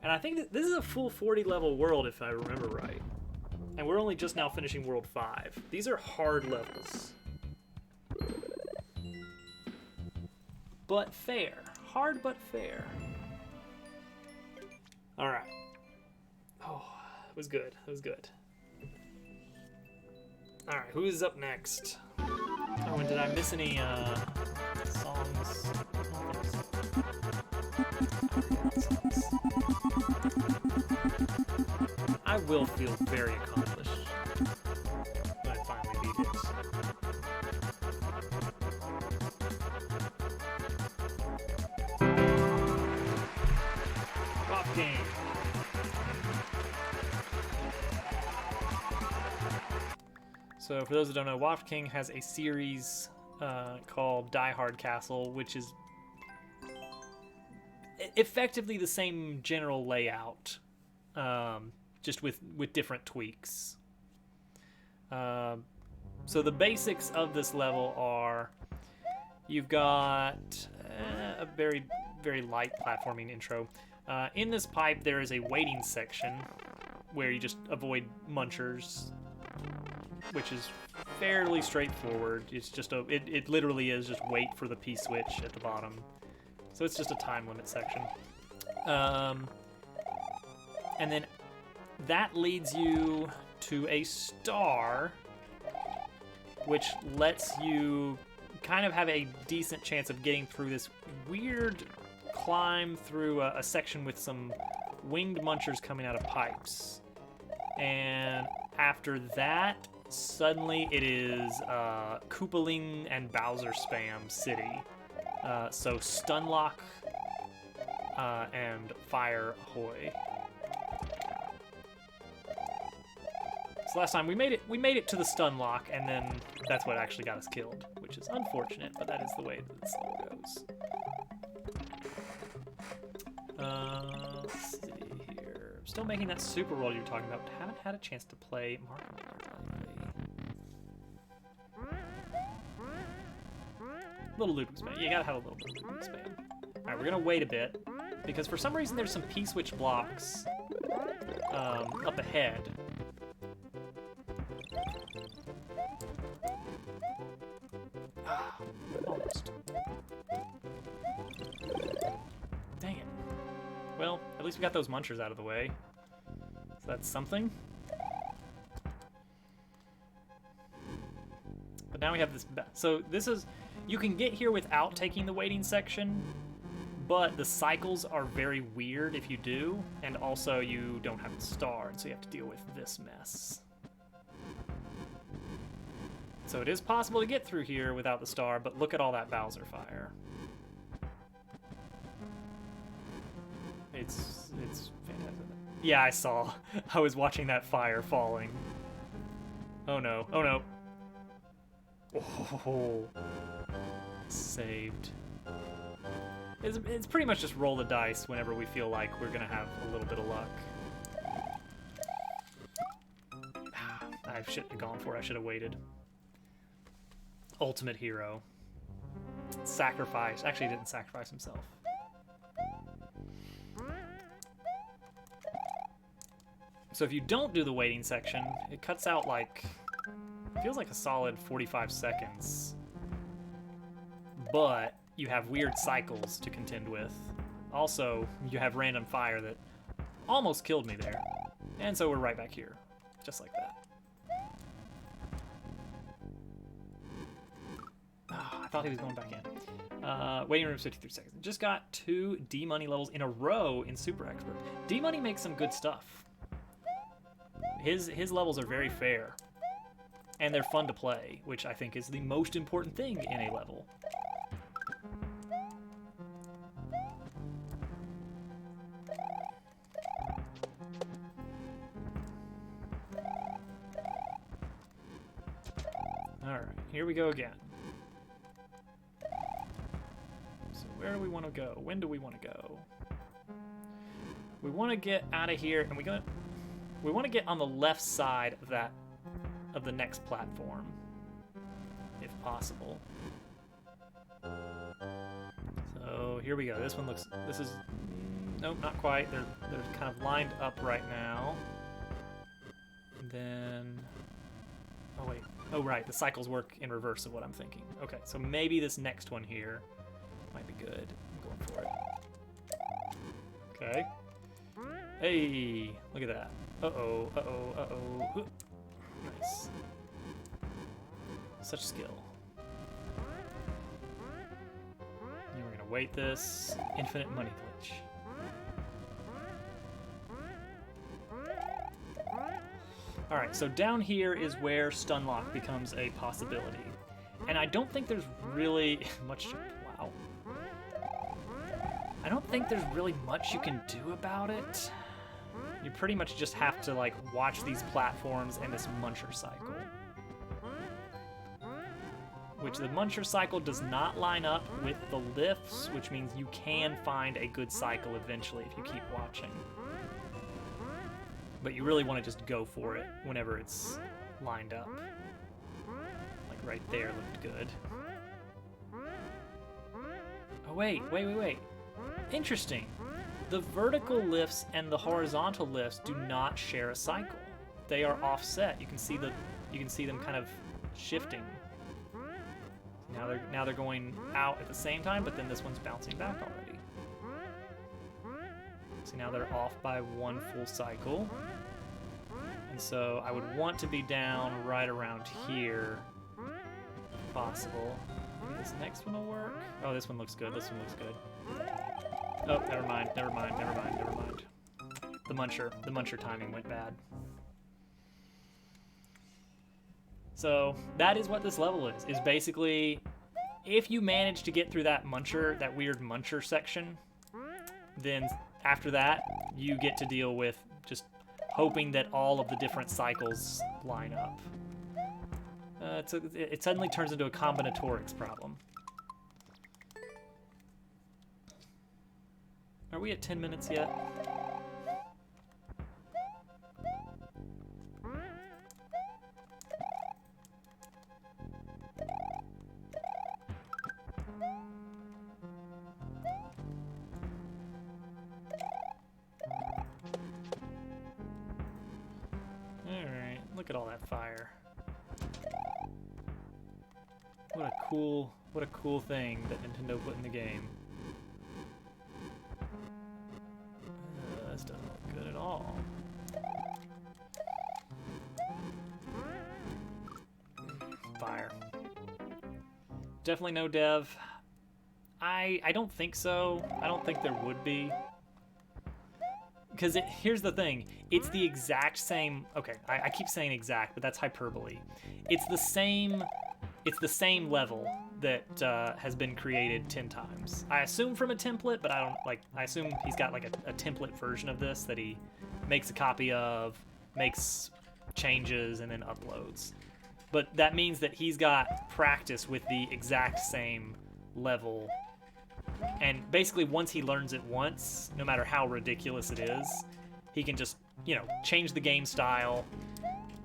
S1: And I think that this is a full 40 level world if I remember right. And we're only just now finishing World 5. These are hard levels. but fair. Hard but fair. All right. Oh, it was good. It was good. All right, who's up next? Oh, and did I miss any songs? I will feel very accomplished when I finally beat it. Rock game. So for those that don't know, Waft King has a series called Die Hard Castle, which is effectively the same general layout, just with different tweaks. So the basics of this level are, you've got a very, very light platforming intro. In this pipe, there is a waiting section where you just avoid munchers, which is fairly straightforward. It's just it literally is just wait for the P switch at the bottom. So it's just a time limit section. And then that leads you to a star, which lets you kind of have a decent chance of getting through this weird climb through a section with some winged munchers coming out of pipes. And after that, suddenly it is Koopaling and Bowser spam city. So Stunlock and Fire Ahoy. So last time we made it to the Stunlock, and then that's what actually got us killed, which is unfortunate, but that is the way that this level goes. Let's see here. I'm still making that super roll you were talking about. Haven't had a chance to play Mario lately. Little looping span. You gotta have a little bit of looping span. Alright, we're gonna wait a bit, because for some reason there's some P-switch blocks up ahead. Almost. Dang it. Well, at least we got those munchers out of the way. So that's something. But now we have this. So this is. You can get here without taking the waiting section, but the cycles are very weird if you do, and also you don't have the star, and so you have to deal with this mess. So it is possible to get through here without the star, but look at all that Bowser fire. It's fantastic. Yeah, I saw. I was watching that fire falling. Oh no. Oh no. Oh. Saved. It's pretty much just roll the dice whenever we feel like we're gonna have a little bit of luck. I shouldn't have gone for it. I should have waited. Ultimate hero. Sacrifice. Actually, he didn't sacrifice himself. So if you don't do the waiting section, it cuts out like, feels like a solid 45 seconds. But you have weird cycles to contend with. Also, you have random fire that almost killed me there. And so we're right back here, just like that. Oh, I thought he was going back in. Waiting room 53 seconds. Just got 2 D-Money levels in a row in Super Expert. D-Money makes some good stuff. His levels are very fair. And they're fun to play, which I think is the most important thing in a level. Alright, here we go again. So where do we want to go? When do we want to go? We want to get out of here, and we want to get on the left side of the next platform, if possible. So here we go. This is, nope, not quite. They're kind of lined up right now. And then, oh wait, oh right, the cycles work in reverse of what I'm thinking. Okay, so maybe this next one here Might be good. I'm going for it. Okay. Hey, look at that. Uh-oh, uh-oh, uh-oh. Ooh. Nice. Such skill. And we're gonna wait this. Infinite money glitch. Alright, so down here is where Stunlock becomes a possibility. And I don't think there's really much... Wow. I don't think there's really much you can do about it. You pretty much just have to, like, watch these platforms and this Muncher cycle. Which the Muncher cycle does not line up with the lifts, which means you can find a good cycle eventually if you keep watching. But you really want to just go for it whenever it's lined up. Like right there looked good. Oh wait. Interesting. The vertical lifts and the horizontal lifts do not share a cycle. They are offset. You can see them kind of shifting. Now they're going out at the same time, but then this one's bouncing back already. So now they're off by one full cycle. And so I would want to be down right around here, if possible. Maybe this next one will work. Oh, this one looks good. This one looks good. Oh, never mind. The Muncher timing went bad. So that is what this level is basically, if you manage to get through that weird Muncher section, then after that, you get to deal with just hoping that all of the different cycles line up. It suddenly turns into a combinatorics problem. Are we at 10 minutes yet? Alright, look at all that fire. What a cool thing that Nintendo put in the game. This doesn't look good at all. Fire. Definitely no dev. I don't think so. I don't think there would be. Because here's the thing. It's the exact same... Okay, I keep saying exact, but that's hyperbole. It's the same level that has been created 10 times. I assume from a template, but I assume he's got like a template version of this that he makes a copy of, makes changes, and then uploads. But that means that he's got practice with the exact same level. And basically once he learns it once, no matter how ridiculous it is, he can just, change the game style,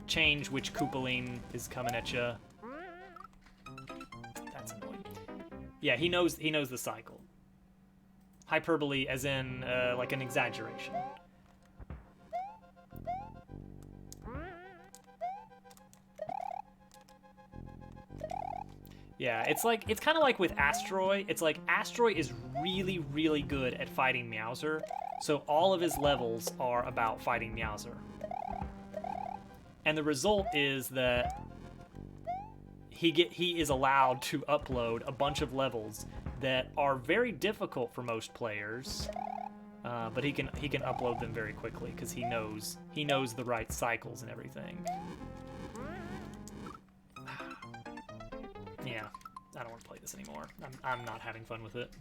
S1: change which Koopaline is coming at you. That's annoying. Yeah, he knows the cycle. Hyperbole as in like an exaggeration. Yeah, it's kind of like with Astroy. It's like Astroy is really, really good at fighting Meowser, so all of his levels are about fighting Meowser. And the result is that he is allowed to upload a bunch of levels that are very difficult for most players, but he can upload them very quickly because he knows the right cycles and everything. Yeah, I don't want to play this anymore. I'm not having fun with it.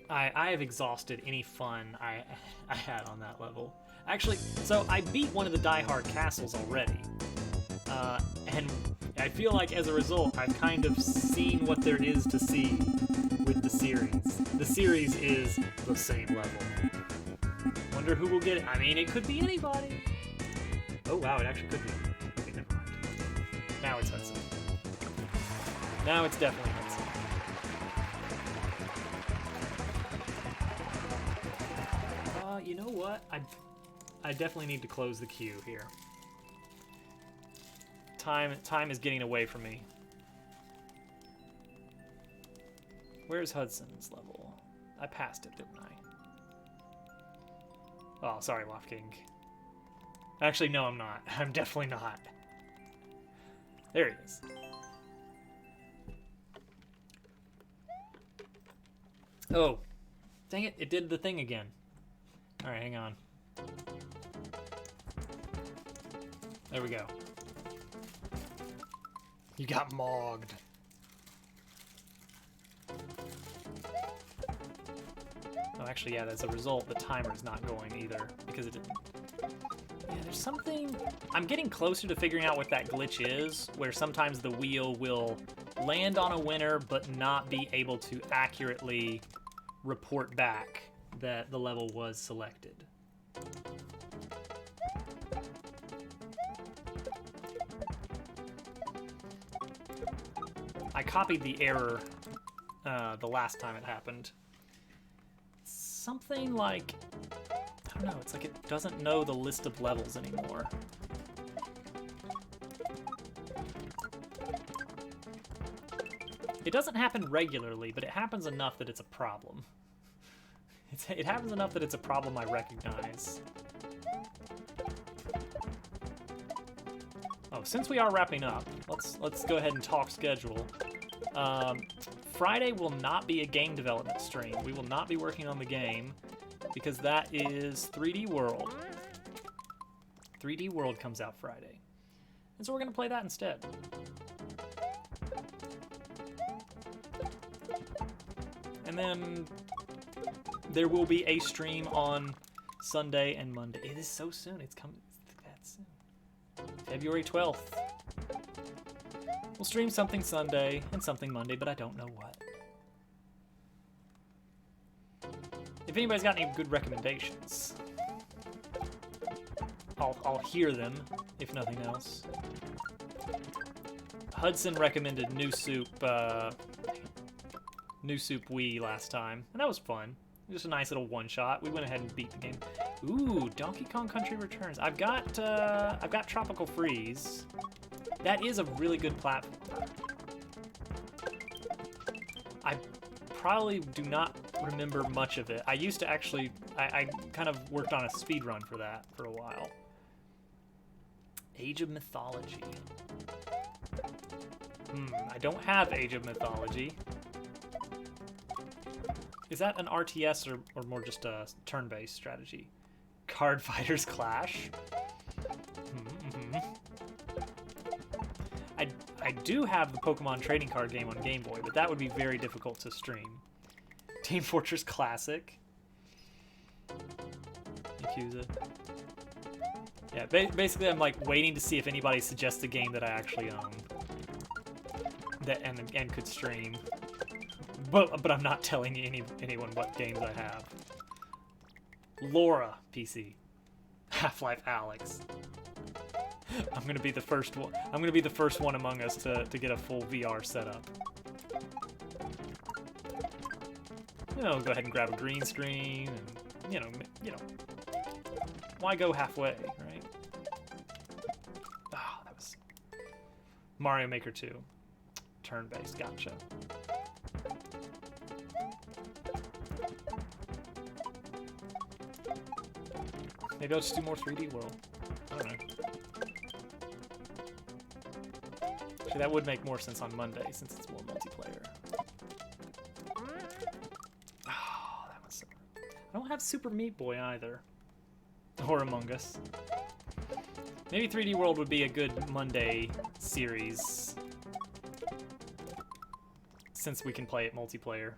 S1: I have exhausted any fun I had on that level. Actually, so I beat one of the Die Hard castles already. And I feel like as a result, I've kind of seen what there is to see with the series. The series is the same level. Wonder who will get it. I mean, it could be anybody. Oh wow, it actually could be. Okay, never mind. Now it's Hudson. Now it's definitely Hudson. You know what? I definitely need to close the queue here. Time is getting away from me. Where's Hudson's level? I passed it, didn't I? Oh, sorry, Waff King. Actually, no, I'm not. I'm definitely not. There he is. Oh. Dang it, it did the thing again. Alright, hang on. There we go. You got mogged. Oh, actually, yeah, as a result, the timer's not going either, because it didn't... Yeah, there's something... I'm getting closer to figuring out what that glitch is, where sometimes the wheel will land on a winner, but not be able to accurately report back that the level was selected. I copied the error the last time it happened. Something like, I don't know, it's like it doesn't know the list of levels anymore. It doesn't happen regularly, but it happens enough that it's a problem. It happens enough that it's a problem I recognize. Oh, since we are wrapping up, let's go ahead and talk schedule. Friday will not be a game development stream. We will not be working on the game because that is 3D World. 3D World comes out Friday. And so we're going to play that instead. And then there will be a stream on Sunday and Monday. It is so soon. It's coming that soon. February 12th. We'll stream something Sunday and something Monday, but I don't know what. If anybody's got any good recommendations, I'll hear them, if nothing else. Hudson recommended New Soup Wii last time, and that was fun. Just a nice little one-shot. We went ahead and beat the game. Ooh, Donkey Kong Country Returns. I've got Tropical Freeze. That is a really good platformer. I probably do not remember much of it. I used to actually, I kind of worked on a speed run for that for a while. Age of Mythology. I don't have Age of Mythology. Is that an RTS or more just a turn-based strategy? Card Fighters Clash? I do have the Pokemon trading card game on Game Boy, but that would be very difficult to stream. Team Fortress Classic. Yakuza. Yeah, basically I'm like waiting to see if anybody suggests a game that I actually own. That and could stream. But I'm not telling anyone what games I have. Laura PC. Half-Life Alyx. I'm gonna be the first one. I'm gonna be the first one among us to get a full VR setup. You know, go ahead and grab a green screen, and you know, why go halfway, right? Ah, that was Mario Maker 2, turn-based. Gotcha. Maybe I'll just do more 3D World. I don't know. Actually, that would make more sense on Monday since it's more multiplayer. Oh, that was so... I don't have Super Meat Boy either. Or Among Us. Maybe 3D World would be a good Monday series. Since we can play it multiplayer.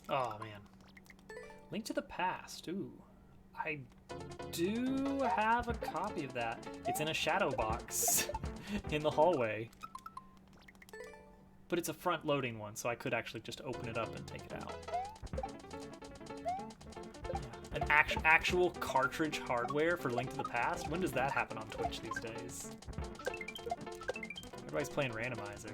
S1: Oh, man. Link to the Past. Ooh. I do have a copy of that. It's in a shadow box in the hallway. But it's a front-loading one, so I could actually just open it up and take it out. Yeah. An actual cartridge hardware for Link to the Past? When does that happen on Twitch these days? Everybody's playing randomizer.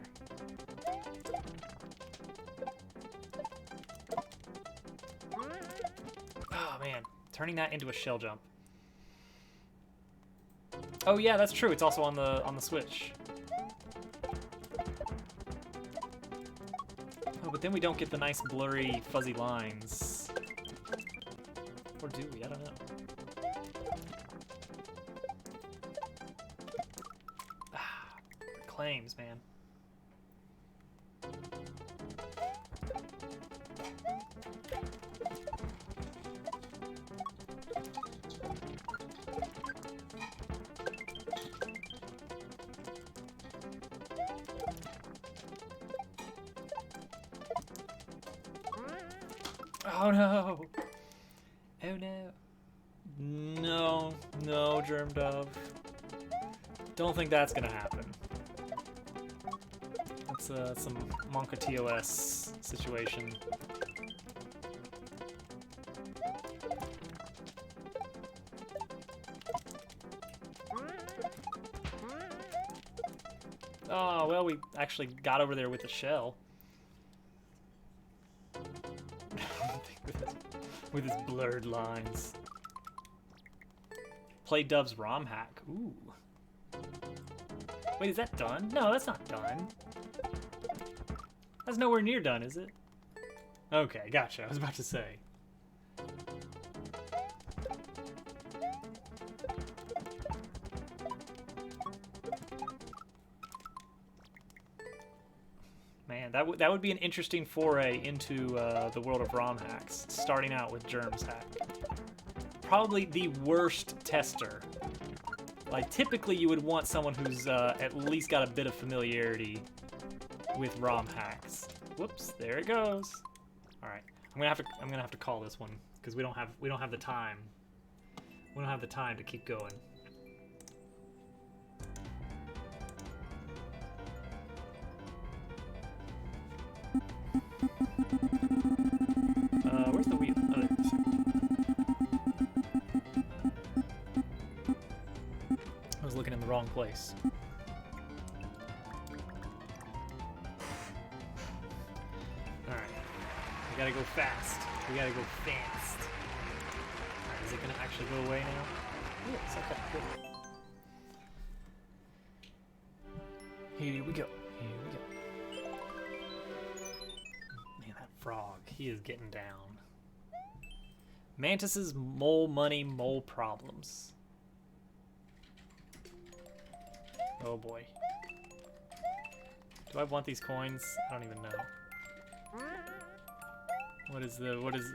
S1: Oh man, turning that into a shell jump. Oh yeah, that's true. It's also on the Switch. Oh, but then we don't get the nice blurry fuzzy lines. Or do we? I don't know. Ah, claims, man. Oh no! Oh no. No, no, Germ Dove. Don't think that's gonna happen. That's some Monka TOS situation. Oh, well, we actually got over there with the shell. With his blurred lines. Play Dove's ROM hack. Ooh. Wait, is that done? No, that's not done. That's nowhere near done, is it? Okay, gotcha. I was about to say. Man, that would be an interesting foray into the world of ROM hacks, starting out with Germ's hack. Probably the worst tester. Like, typically you would want someone who's at least got a bit of familiarity with ROM hacks. Whoops, there it goes. All right, I'm gonna have to call this one because we don't have the time. We don't have the time to keep going. Where's the wheel? Oh, there it is. I was looking in the wrong place. Alright. We gotta go fast. We gotta go fast. Alright, is it gonna actually go away now? Yes, okay, good. Here we go. Here we go. Man, that frog, he is getting down. Mantis's mole money, mole problems. Oh boy. Do I want these coins? I don't even know.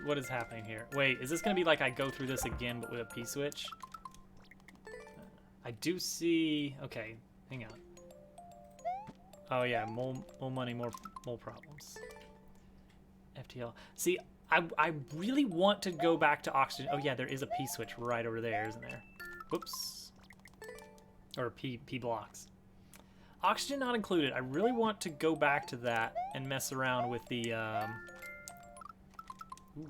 S1: What is happening here? Wait, is this gonna be like I go through this again but with a P-switch? I do see. Okay, hang on. Oh yeah, mole money, mole problems. FTL. See, I really want to go back to oxygen. Oh yeah, there is a P-switch right over there, isn't there? Whoops. Or P blocks. Oxygen not included. I really want to go back to that and mess around with the ooh,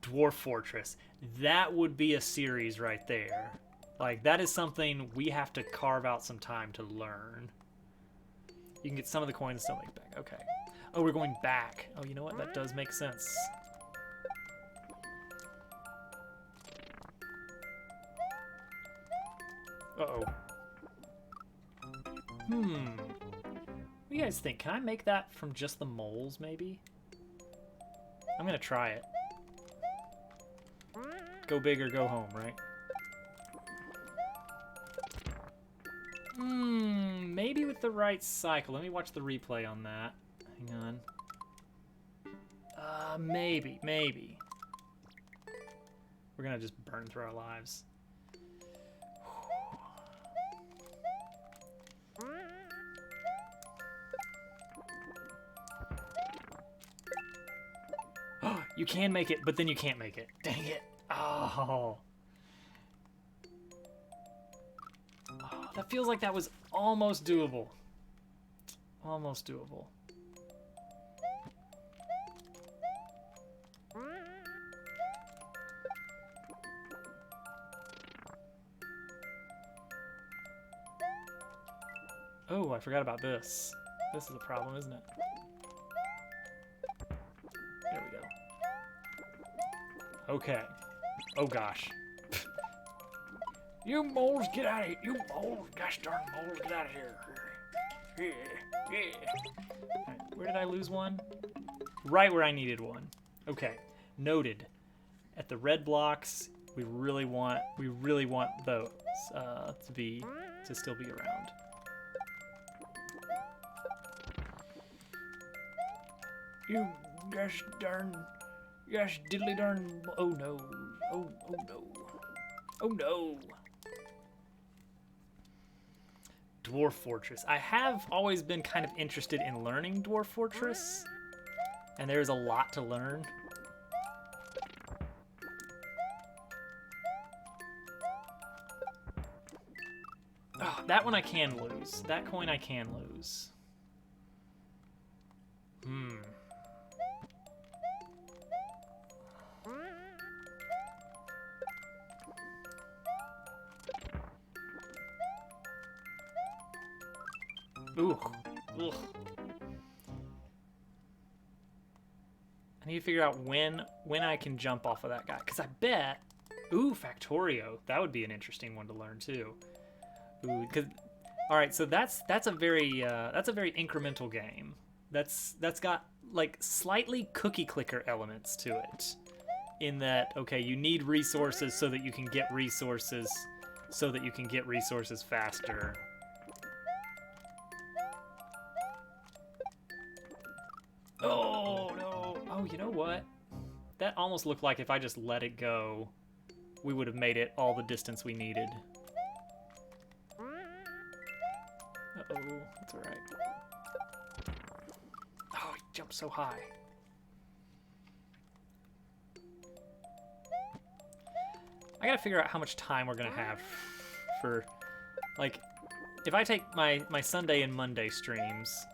S1: Dwarf Fortress. That would be a series right there. Like, that is something we have to carve out some time to learn. You can get some of the coins and still make it back. Okay. Oh, we're going back. Oh, you know what? That does make sense. Uh-oh. What do you guys think? Can I make that from just the moles, maybe? I'm gonna try it. Go big or go home, right? Maybe with the right cycle. Let me watch the replay on that. Hang on. Maybe. We're gonna just burn through our lives. You can make it, but then you can't make it. Dang it. Oh, that feels like that was almost doable. Almost doable. Oh, I forgot about this. This is a problem, isn't it? There we go. Okay. Oh gosh. You moles, get out of here. You moles, gosh darn moles, get out of here. Yeah, yeah. Alright, where did I lose one? Right where I needed one. Okay, noted. At the red blocks, we really want those to still be around. You gosh diddly darn. Oh no. Oh no. Oh no. Dwarf Fortress. I have always been kind of interested in learning Dwarf Fortress, and there's a lot to learn. Oh, that one I can lose. That coin I can lose. Ooh. Ugh. I need to figure out when I can jump off of that guy, because I bet. Ooh, Factorio. That would be an interesting one to learn too. Ooh, because. All right, so that's a very incremental game. That's got like slightly cookie clicker elements to it. In that, okay, you need resources so that you can get resources, faster. Oh, no. Oh, you know what? That almost looked like if I just let it go, we would have made it all the distance we needed. Uh-oh, that's all right. Oh, he jumped so high. I gotta figure out how much time we're gonna have for, like, if I take my Sunday and Monday streams,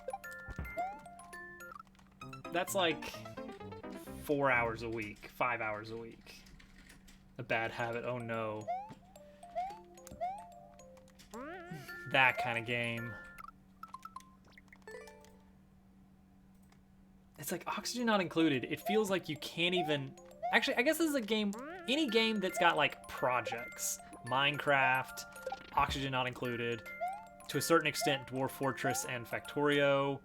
S1: that's like 4 hours a week, 5 hours a week. A bad habit, oh no. That kind of game. It's like oxygen not included. It feels like you can't even... Actually, I guess this is a game... Any game that's got like projects. Minecraft, oxygen not included. To a certain extent, Dwarf Fortress and Factorio.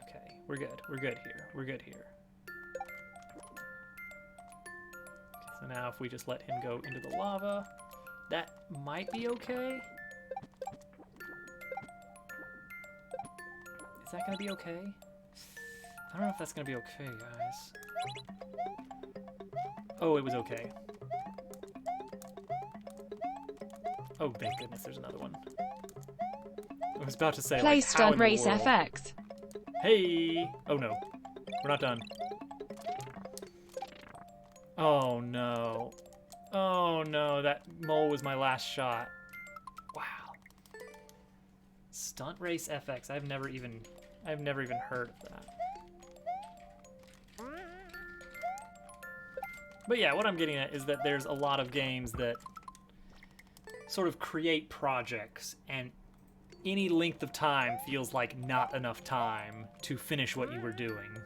S1: Okay, we're good. We're good here. We're good here. Okay, so now if we just let him go into the lava, that might be okay. Is that gonna be okay? I don't know if that's gonna be okay, guys. Oh, it was okay. Oh, thank goodness, there's another one. I was about to say,
S8: Play
S1: like, how
S8: Stunt
S1: in the
S8: Race
S1: world?
S8: FX.
S1: Hey! Oh no, we're not done. Oh no. Oh no, that mole was my last shot. Wow. Stunt Race FX, I've never even heard of that. But yeah, what I'm getting at is that there's a lot of games that sort of create projects, and any length of time feels like not enough time to finish what you were doing.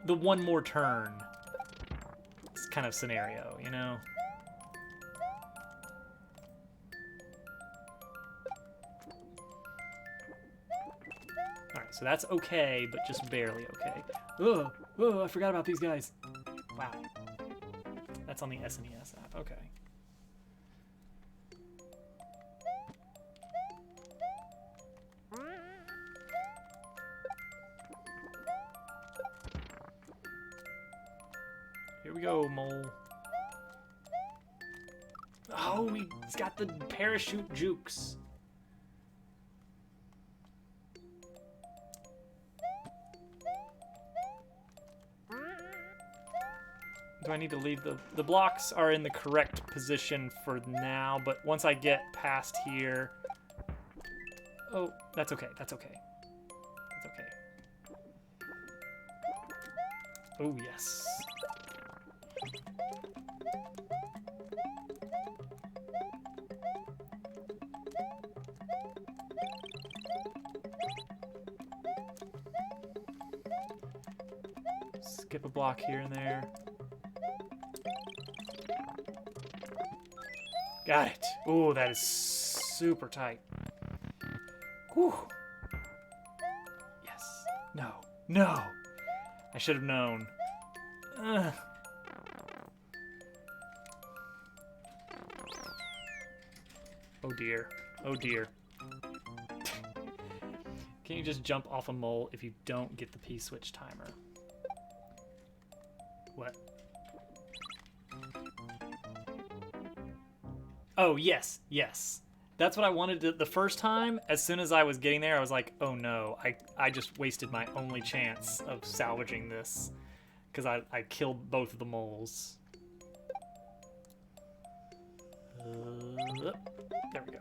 S1: The one more turn kind of scenario, you know? Alright, so that's okay, but just barely okay. Oh, I forgot about these guys. Wow. That's on the SNES app, okay. Here we go, mole. Oh, he's got the parachute jukes. Do I need to leave the blocks are in the correct position for now, but once I get past here... Oh, that's okay, that's okay. That's okay. Oh, yes. Skip a block here and there. Got it. Ooh, that is super tight. Whew. Yes. No. No. I should have known. Ugh. Oh dear. Oh dear. Can you just jump off a mole if you don't get the P-switch timer? What? Oh, yes, yes. That's what I wanted to, the first time. As soon as I was getting there, I was like, oh no, I just wasted my only chance of salvaging this. Because I killed both of the moles. There we go.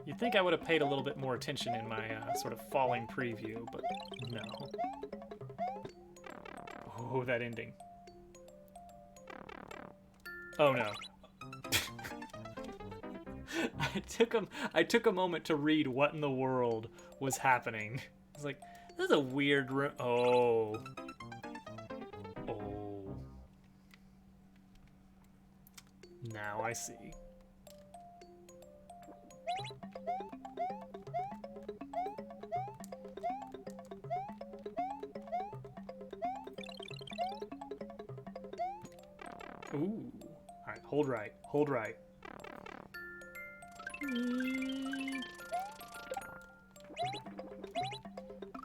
S1: You'd think I would have paid a little bit more attention in my sort of falling preview, but no. Oh, that ending. Oh no. I took a moment to read what in the world was happening. I was like, this is a weird room. Oh. Oh. Now I see. Ooh. Alright, hold right. Hold right.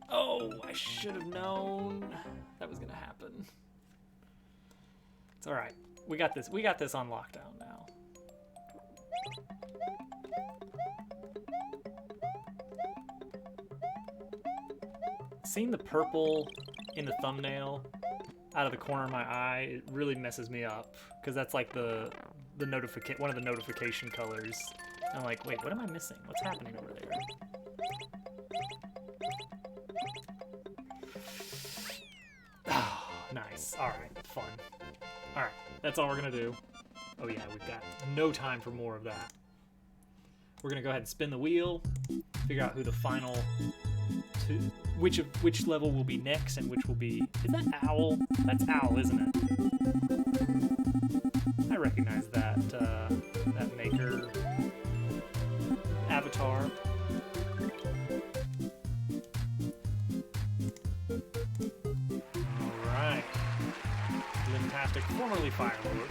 S1: Oh, I should have known that was gonna happen. It's alright. We got this. We got this on lockdown now. Seeing the purple in the thumbnail out of the corner of my eye, it really messes me up because that's like the one of the notification colors. And I'm like, wait, what am I missing? What's happening over there? Oh, nice. All right, fun. All right, that's all we're gonna do. Oh yeah, we've got no time for more of that. We're gonna go ahead and spin the wheel, figure out who the final two, which level will be next and which will be. Is that Owl? That's Owl, isn't it? I recognize that that maker avatar. All right, Lintastic, formerly Firelord.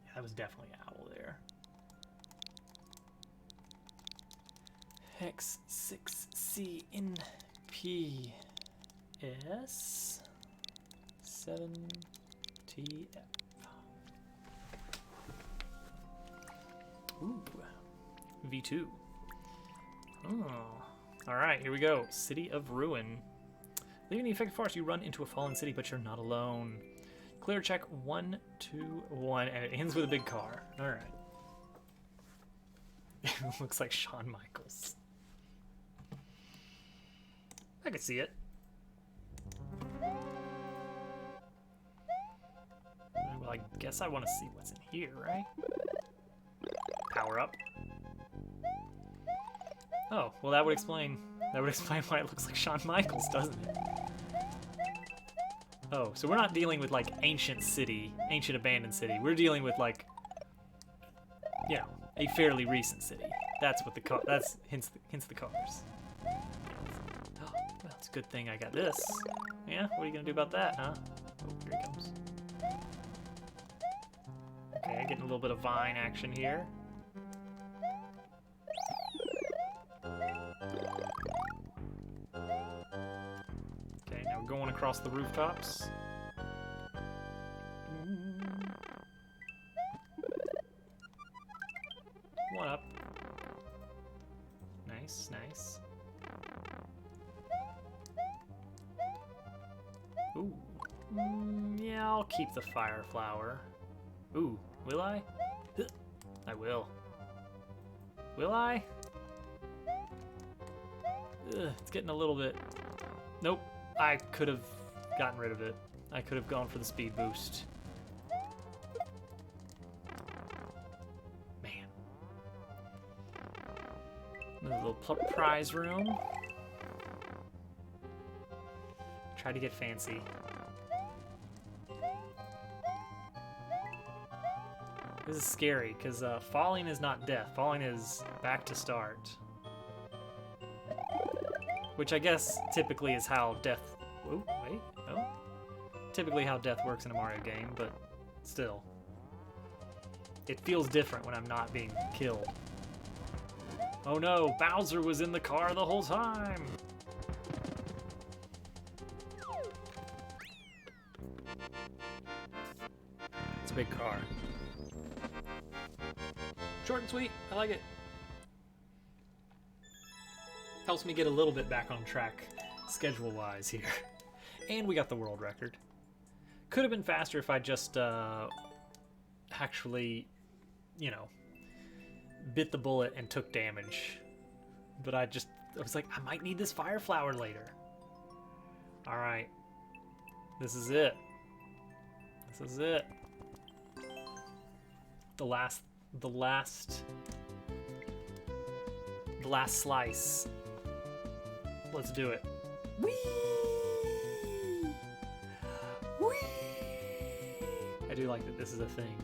S1: Yeah, that was definitely Owl there. Hex 6CNPS 7TF. Ooh, V2. Oh, all right, here we go. City of Ruin. Leaving the affected forest, you run into a fallen city, but you're not alone. Clear check 1, 2, 1, and it ends with a big car. All right. It looks like Shawn Michaels. I could see it. Well, I guess I want to see what's in here, right? Power up. Oh, well that would explain why it looks like Shawn Michaels, doesn't it? Oh, so we're not dealing with like ancient abandoned city. We're dealing with like, you know, a fairly recent city. That's what that's hence the cars. Oh, well, it's a good thing I got this. Yeah, what are you gonna do about that, huh? Oh, here he comes. Okay, getting a little bit of vine action here. Okay, now we're going across the rooftops. One up. Nice, nice. Ooh. Yeah, I'll keep the fire flower. Ooh, will I? I will. Will I? It's getting a little bit... Nope, I could have gotten rid of it. I could have gone for the speed boost. Man. Another little prize room. Tried to get fancy. This is scary, because falling is not death. Falling is back to start. Which I guess typically is how death... Oh, wait, no. Typically how death works in a Mario game, but still. It feels different when I'm not being killed. Oh no, Bowser was in the car the whole time! It's a big car. Short and sweet, I like it. Helps me get a little bit back on track schedule-wise here. And we got the world record. Could have been faster if I just actually, you know, bit the bullet and took damage. But I was like, I might need this fire flower later. Alright. This is it. This is it. The last slice. Let's do it. Whee! Whee! I do like that this is a thing.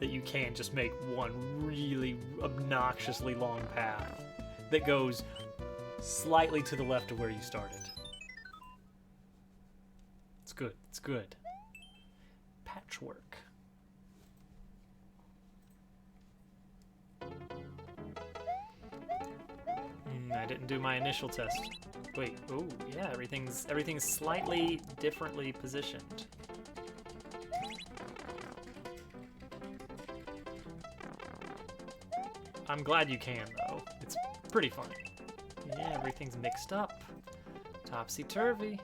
S1: That you can just make one really obnoxiously long path that goes slightly to the left of where you started. It's good. It's good. Patchwork. I didn't do my initial test. Wait, oh yeah, everything's slightly differently positioned. I'm glad you can though. It's pretty funny. Yeah, everything's mixed up. Topsy-turvy.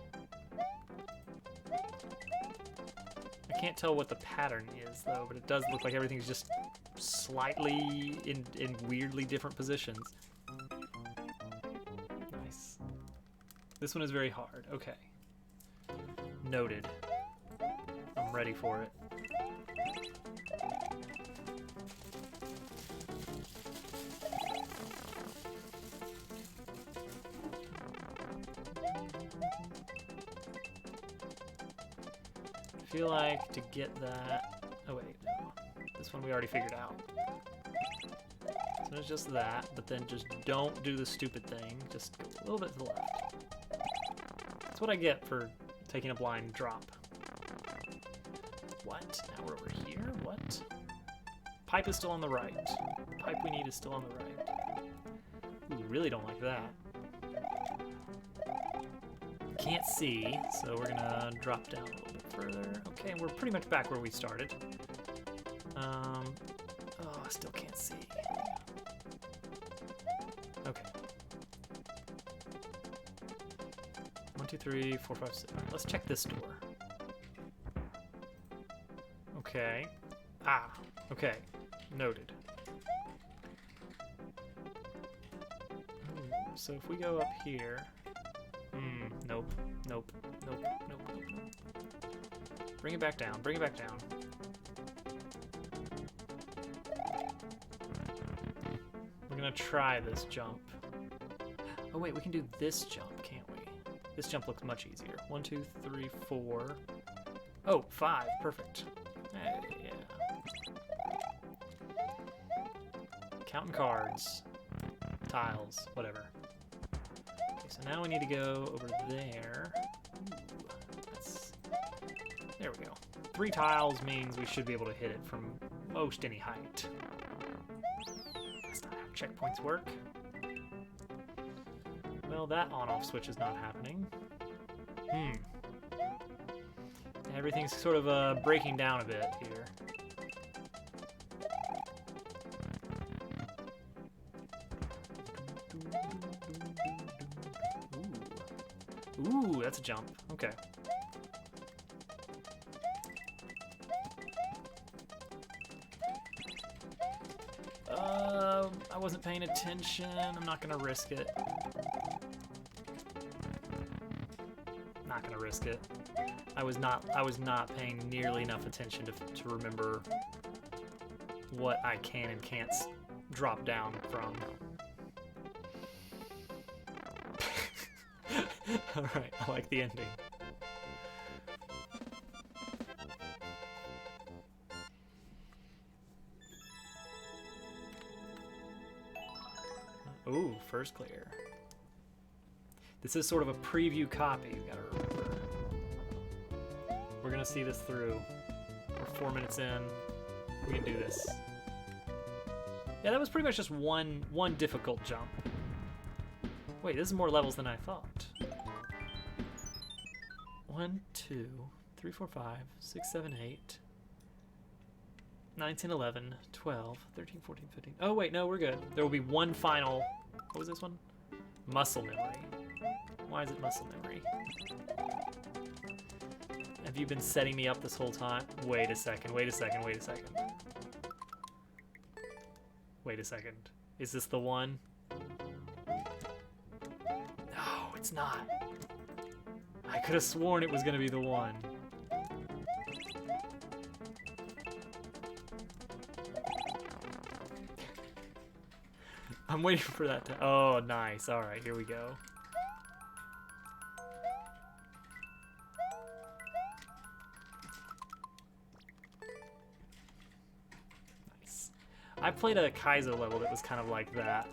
S1: I can't tell what the pattern is though, but it does look like everything's just slightly in weirdly different positions. Nice. This one is very hard. Okay. Noted. I'm ready for it. I feel like to get that... Oh wait, no. This one we already figured out. So it's just that, but then just don't do the stupid thing. Just go a little bit to the left. That's what I get for taking a blind drop. What? Now we're over here? What? Pipe is still on the right. Pipe we need is still on the right. Ooh, really don't like that. Can't see, so we're gonna drop down a little bit further. Okay, we're pretty much back where we started. Oh, I still can't see. Okay. 1, 2, 3, 4, 5, 6. All right, let's check this door. Okay. Ah, okay. Noted. So if we go up here... nope, nope, nope, nope, nope, nope. Bring it back down, bring it back down. We're gonna try this jump. Oh wait, we can do this jump, can't we? This jump looks much easier. 1, 2, 3, 4. Oh, 5, perfect. Hey, yeah. Counting cards. Tiles, whatever. So now we need to go over there. Ooh, there we go. 3 tiles means we should be able to hit it from most any height. That's not how checkpoints work. Well, that on-off switch is not happening. Everything's sort of breaking down a bit here. Ooh, that's a jump. Okay. I wasn't paying attention. I'm not gonna risk it. Not gonna risk it. I was not paying nearly enough attention to remember what I can and can't drop down from. Alright, I like the ending. Ooh, first clear. This is sort of a preview copy, you gotta remember. We're gonna see this through. We're 4 minutes in. We can do this. Yeah, that was pretty much just one difficult jump. Wait, this is more levels than I thought. 1, 2, 3, 4, 5, 6, 7, 8, 9, 10, 11, 12, 13, 14, 15. Oh wait, no, we're good. There will be one final, what was this one? Muscle memory. Why is it muscle memory? Have you been setting me up this whole time? Wait a second, wait a second, wait a second. Wait a second. Is this the one? No, it's not. I could have sworn it was gonna be the one. I'm waiting for that to... Oh, nice. Alright, here we go. Nice. I played a Kaizo level that was kind of like that.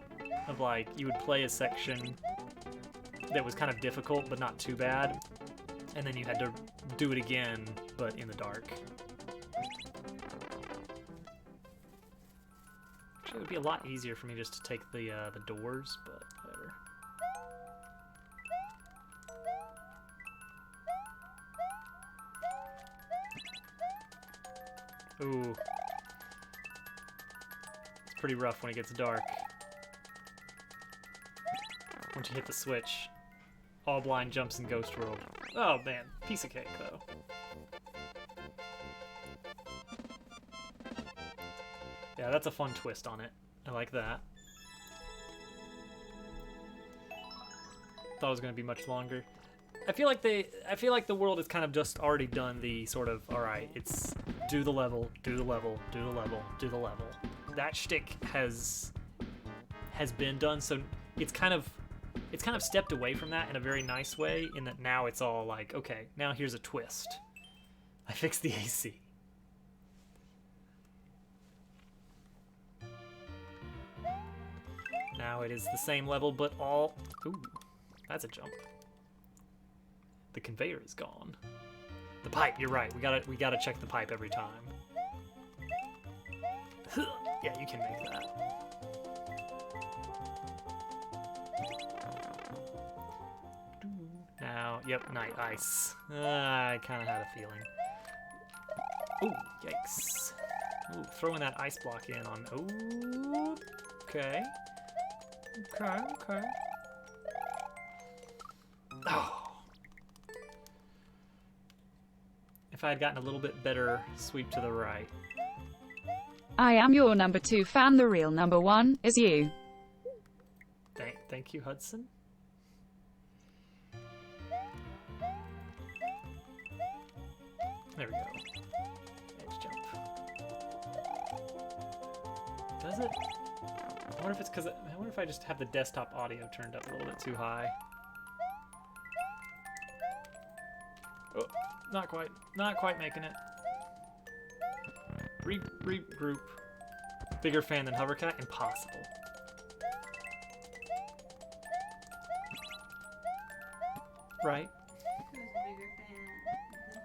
S1: Of like, you would play a section that was kind of difficult, but not too bad. And then you had to do it again, but in the dark. Actually, it would be a lot easier for me just to take the doors, but whatever. Ooh. It's pretty rough when it gets dark. Once you hit the switch. All blind jumps in Ghost World. Oh man, piece of cake though. Yeah, that's a fun twist on it. I like that. Thought it was gonna be much longer. I feel like the world has kind of just already done the sort of, alright, it's do the level, do the level, do the level, do the level. That shtick has been done, so it's kind of stepped away from that in a very nice way, in that now it's all like, okay, now here's a twist. I fixed the AC. Now it is the same level, but all... Ooh, that's a jump. The conveyor is gone. The pipe, you're right. We gotta check the pipe every time. Yeah, you can make that. Now, yep, night ice. I kind of had a feeling. Ooh, yikes. Ooh, throwing that ice block in on... Ooh, okay. Okay, okay. Oh. If I had gotten a little bit better sweep to the right.
S8: I am your number 2 fan, the real number 1 is you.
S1: Thank you, Hudson. There we go. Edge jump. Does it? I wonder if it's because I wonder if I just have the desktop audio turned up a little bit too high. Oh, not quite making it. Regroup. Bigger fan than Hovercat? Impossible. Right?
S4: Who's a bigger fan than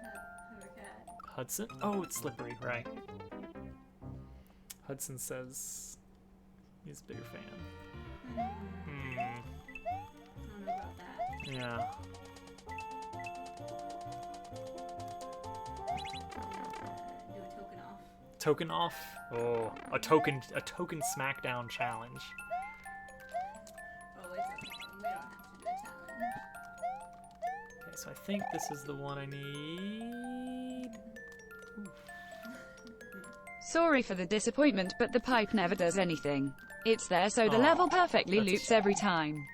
S4: Hovercat?
S1: Hudson? Oh, it's slippery, right. Hudson says he's a bigger fan. Hmm.
S4: I don't know about that.
S1: Yeah.
S4: Do a token off.
S1: Token off? Oh, a token SmackDown challenge.
S4: Oh, it's okay. We don't have to do a challenge.
S1: Okay, so I think this is the one I need.
S8: Sorry for the disappointment, but the pipe never does anything. It's there, so the
S1: Aw,
S8: level perfectly
S1: that's a
S8: loops
S1: shame.
S8: every time.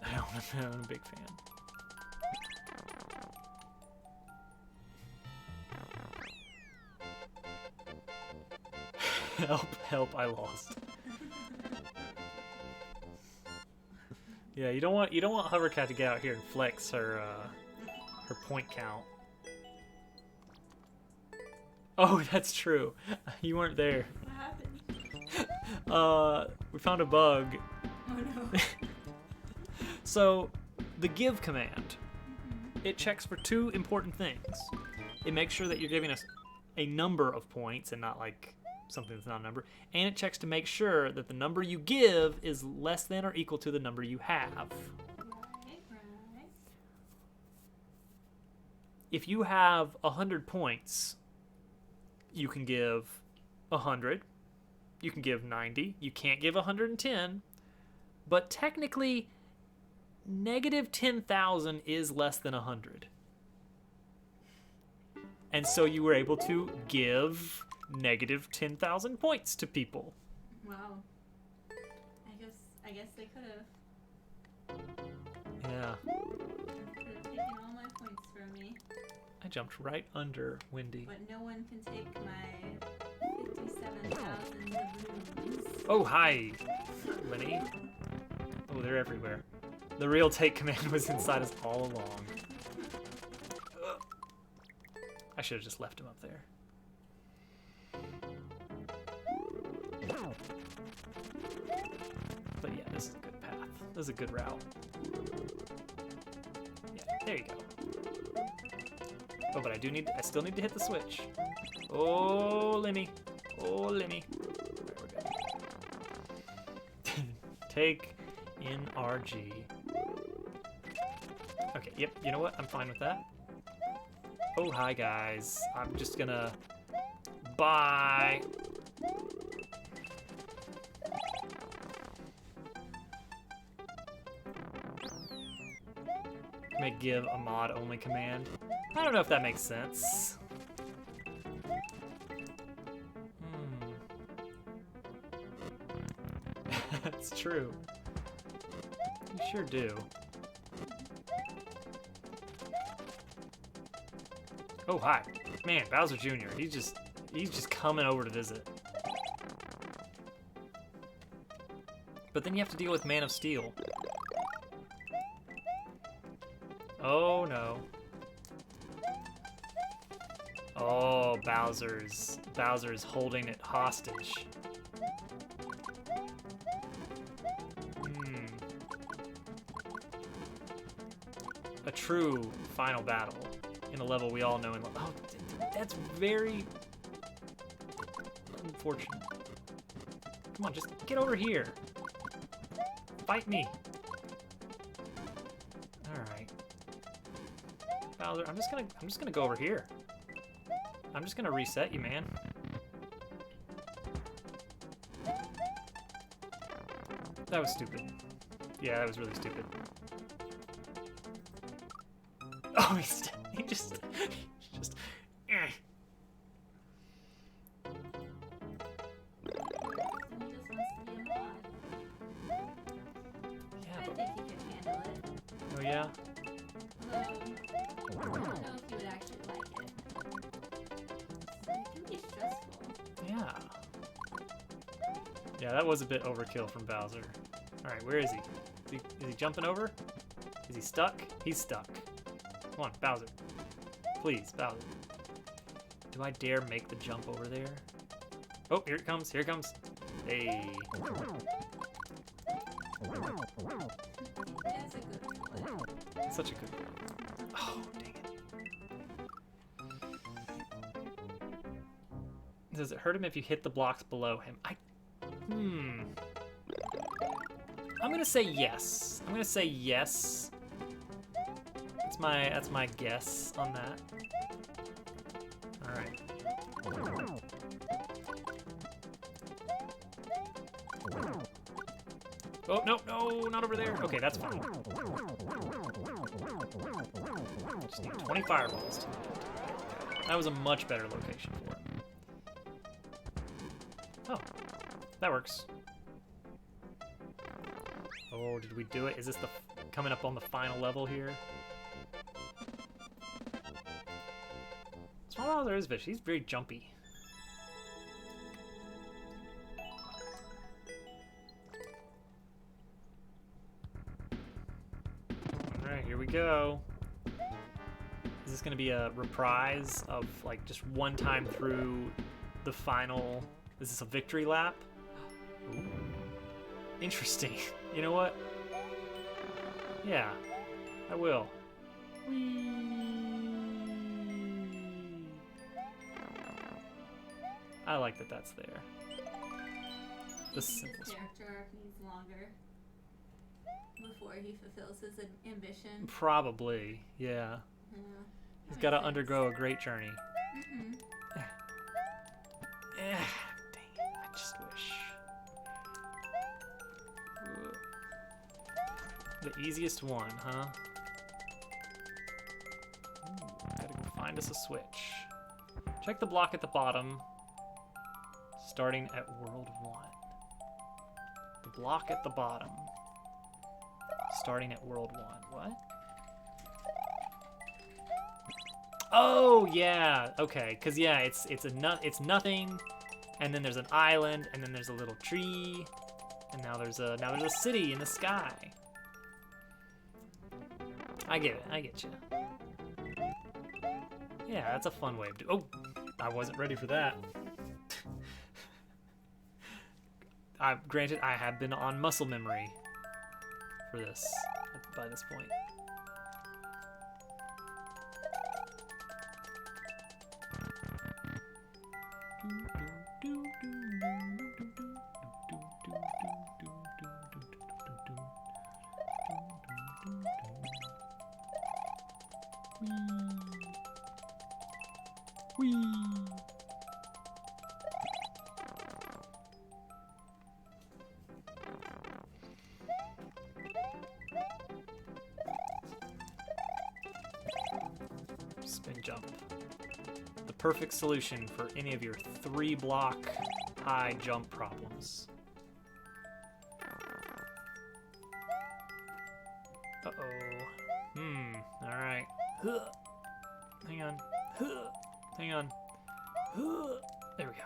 S1: I'm a big fan. Help, I lost. Yeah, you don't want Hovercat to get out here and flex her her point count. Oh, that's true. You weren't there.
S4: What happened?
S1: We found a bug.
S4: Oh no.
S1: So, the give command, it checks for two important things. It makes sure that you're giving us a number of points and not like something that's not a number. And it checks to make sure that the number you give is less than or equal to the number you have.
S4: Right, right.
S1: If you have 100 points, you can give 100. You can give 90. You can't give 110. But technically, negative 10,000 is less than 100. And so you were able to give negative 10,000 points to people.
S4: Wow. I guess they could have.
S1: Yeah.
S4: Could have taken all my points from me.
S1: I jumped right under Wendy.
S4: But no one can take my 57,000 doubloons.
S1: Oh, hi, Winnie. Oh, they're everywhere. The real take command was inside us all along. Ugh. I should have just left him up there. But yeah, this is a good path. This is a good route. Yeah, there you go. Oh, but I still need to hit the switch. Oh, Lemmy. Oh, Lemmy. Alright, we're good. Take in RG. Okay, yep, you know what? I'm fine with that. Oh, hi, guys. I'm just gonna... Bye! May give a mod-only command. I don't know if that makes sense. That's true. You sure do. Oh, hi. Man, Bowser Jr., he's just coming over to visit. But then you have to deal with Man of Steel. Oh, no. Oh, Bowser's holding it hostage. A true final battle in a level we all know and love. Oh, that's very unfortunate. Come on, just get over here. Fight me. All right, Bowser. I'm just gonna go over here. I'm just gonna reset you, man. That was stupid. Yeah, that was really stupid. Oh, he just. Eh.
S4: He just wants to be a mod.
S1: Yeah,
S4: I
S1: but,
S4: think he could handle it.
S1: oh yeah.
S4: Although, I don't know if he would actually like it. It can be stressful.
S1: Yeah. Yeah, that was a bit overkill from Bowser. All right, where is he? Is he jumping over? Is he stuck? He's stuck. Come on, Bowser. Please, Bowser. Do I dare make the jump over there? Oh, here it comes. Here it comes. Hey.
S4: That's a good one.
S1: Such a good one. Oh, dang it. Does it hurt him if you hit the blocks below him? I'm gonna say yes. I'm gonna say yes. That's my guess on that. All right. Oh, no, not over there. Okay, that's fine. Just need 20 fireballs. That was a much better location for it. Oh, that works. Oh, did we do it? Is this coming up on the final level here? Small Bowser is vicious. He's very jumpy. go. Is this gonna be a reprise of like just one time through the final? Is this a victory lap? Ooh. Interesting. You know what? Yeah, I will. Whee! I like that that's there. The
S4: His
S1: simplest.
S4: character arc needs longer before he fulfills his ambition.
S1: Probably, yeah.
S4: Yeah.
S1: He's got to undergo a great journey.
S4: Mm-hmm.
S1: Dang it, I just wish. The easiest one, huh? Ooh, gotta go find us a switch. Check the block at the bottom, starting at World 1. The block at the bottom, starting at World 1. What? Oh yeah, okay. Cause yeah, it's nothing, and then there's an island, and then there's a little tree, and now there's a city in the sky. I get it. I get you. Yeah, that's a fun way of doing. Oh, I wasn't ready for that. Granted, I have been on muscle memory for this by this point. Whee! Spin jump. The perfect solution for any of your 3-block high jump problems. Uh-oh. Alright. Hang on. Hang on. There we go.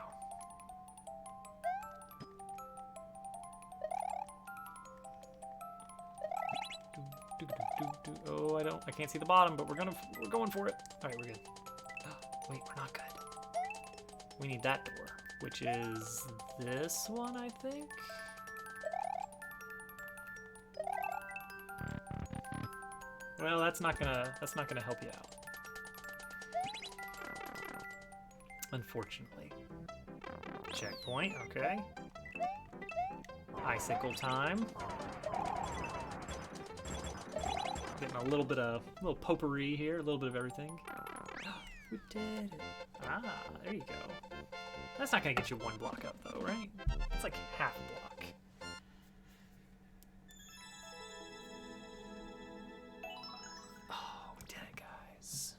S1: Oh, I can't see the bottom, but we're going for it. All right, we're good. Wait, we're not good. We need that door, which is this one, I think. Well, that's not gonna help you out. Unfortunately. Checkpoint, okay. Icicle time. Getting a little potpourri here, a little bit of everything. We did it. Ah, there you go. That's not gonna get you 1 block up though, right? It's like half a block. Oh, we did it, guys.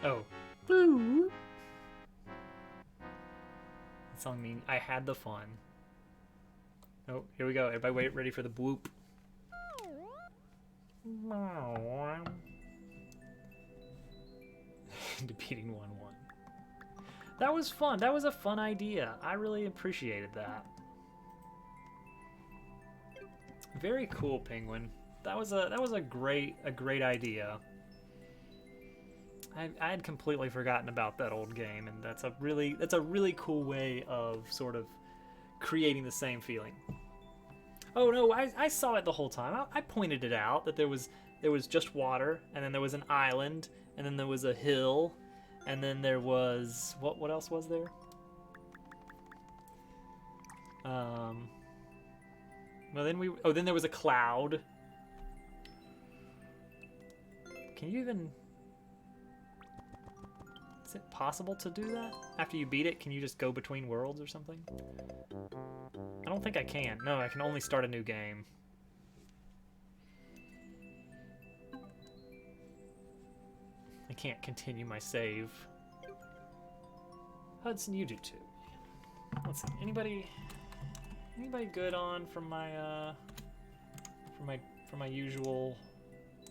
S1: Oh. Boo. That song means I had the fun. Oh, here we go. Everybody wait, ready for the bloop. Defeating 1-1. That was fun. That was a fun idea. I really appreciated that. Very cool, Penguin. That was a great idea. I had completely forgotten about that old game, and that's a really cool way of sort of creating the same feeling. Oh no, I saw it the whole time. I pointed it out that there was just water, and then there was an island, and then there was a hill, and then there was what else was there? Well, then there was a cloud. Can you even? Is it possible to do that? After you beat it, can you just go between worlds or something? I don't think I can. No, I can only start a new game. I can't continue my save. Hudson, you do too. Let's see. Anybody good on from my from my usual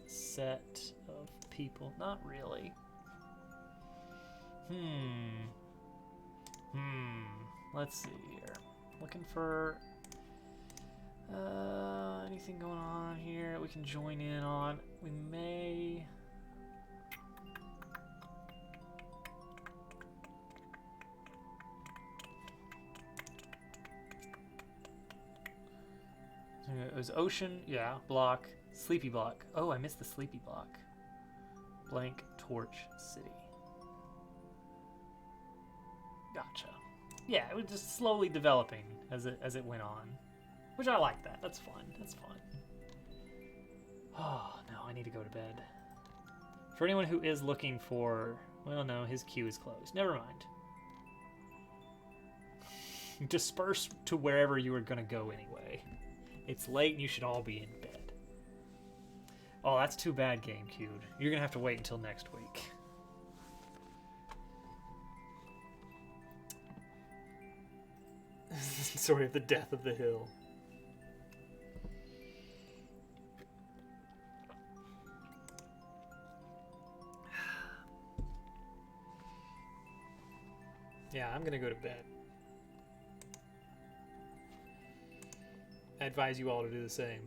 S1: set of people? Not really. Let's see here. Looking for anything going on here that we can join in on. We may. It was Ocean, yeah, block, Sleepy block. Oh, I missed the Sleepy block. Blank Torch City. Gotcha. Yeah, it was just slowly developing as it went on, which I like that. That's fun. That's fun. Oh no, I need to go to bed. For anyone who is looking for, well, no, his queue is closed. Never mind. Disperse to wherever you were gonna go anyway. It's late and you should all be in bed. Oh, that's too bad, GameCube. You're gonna have to wait until next week. Story of the death of the hill. Yeah, I'm gonna go to bed. I advise you all to do the same.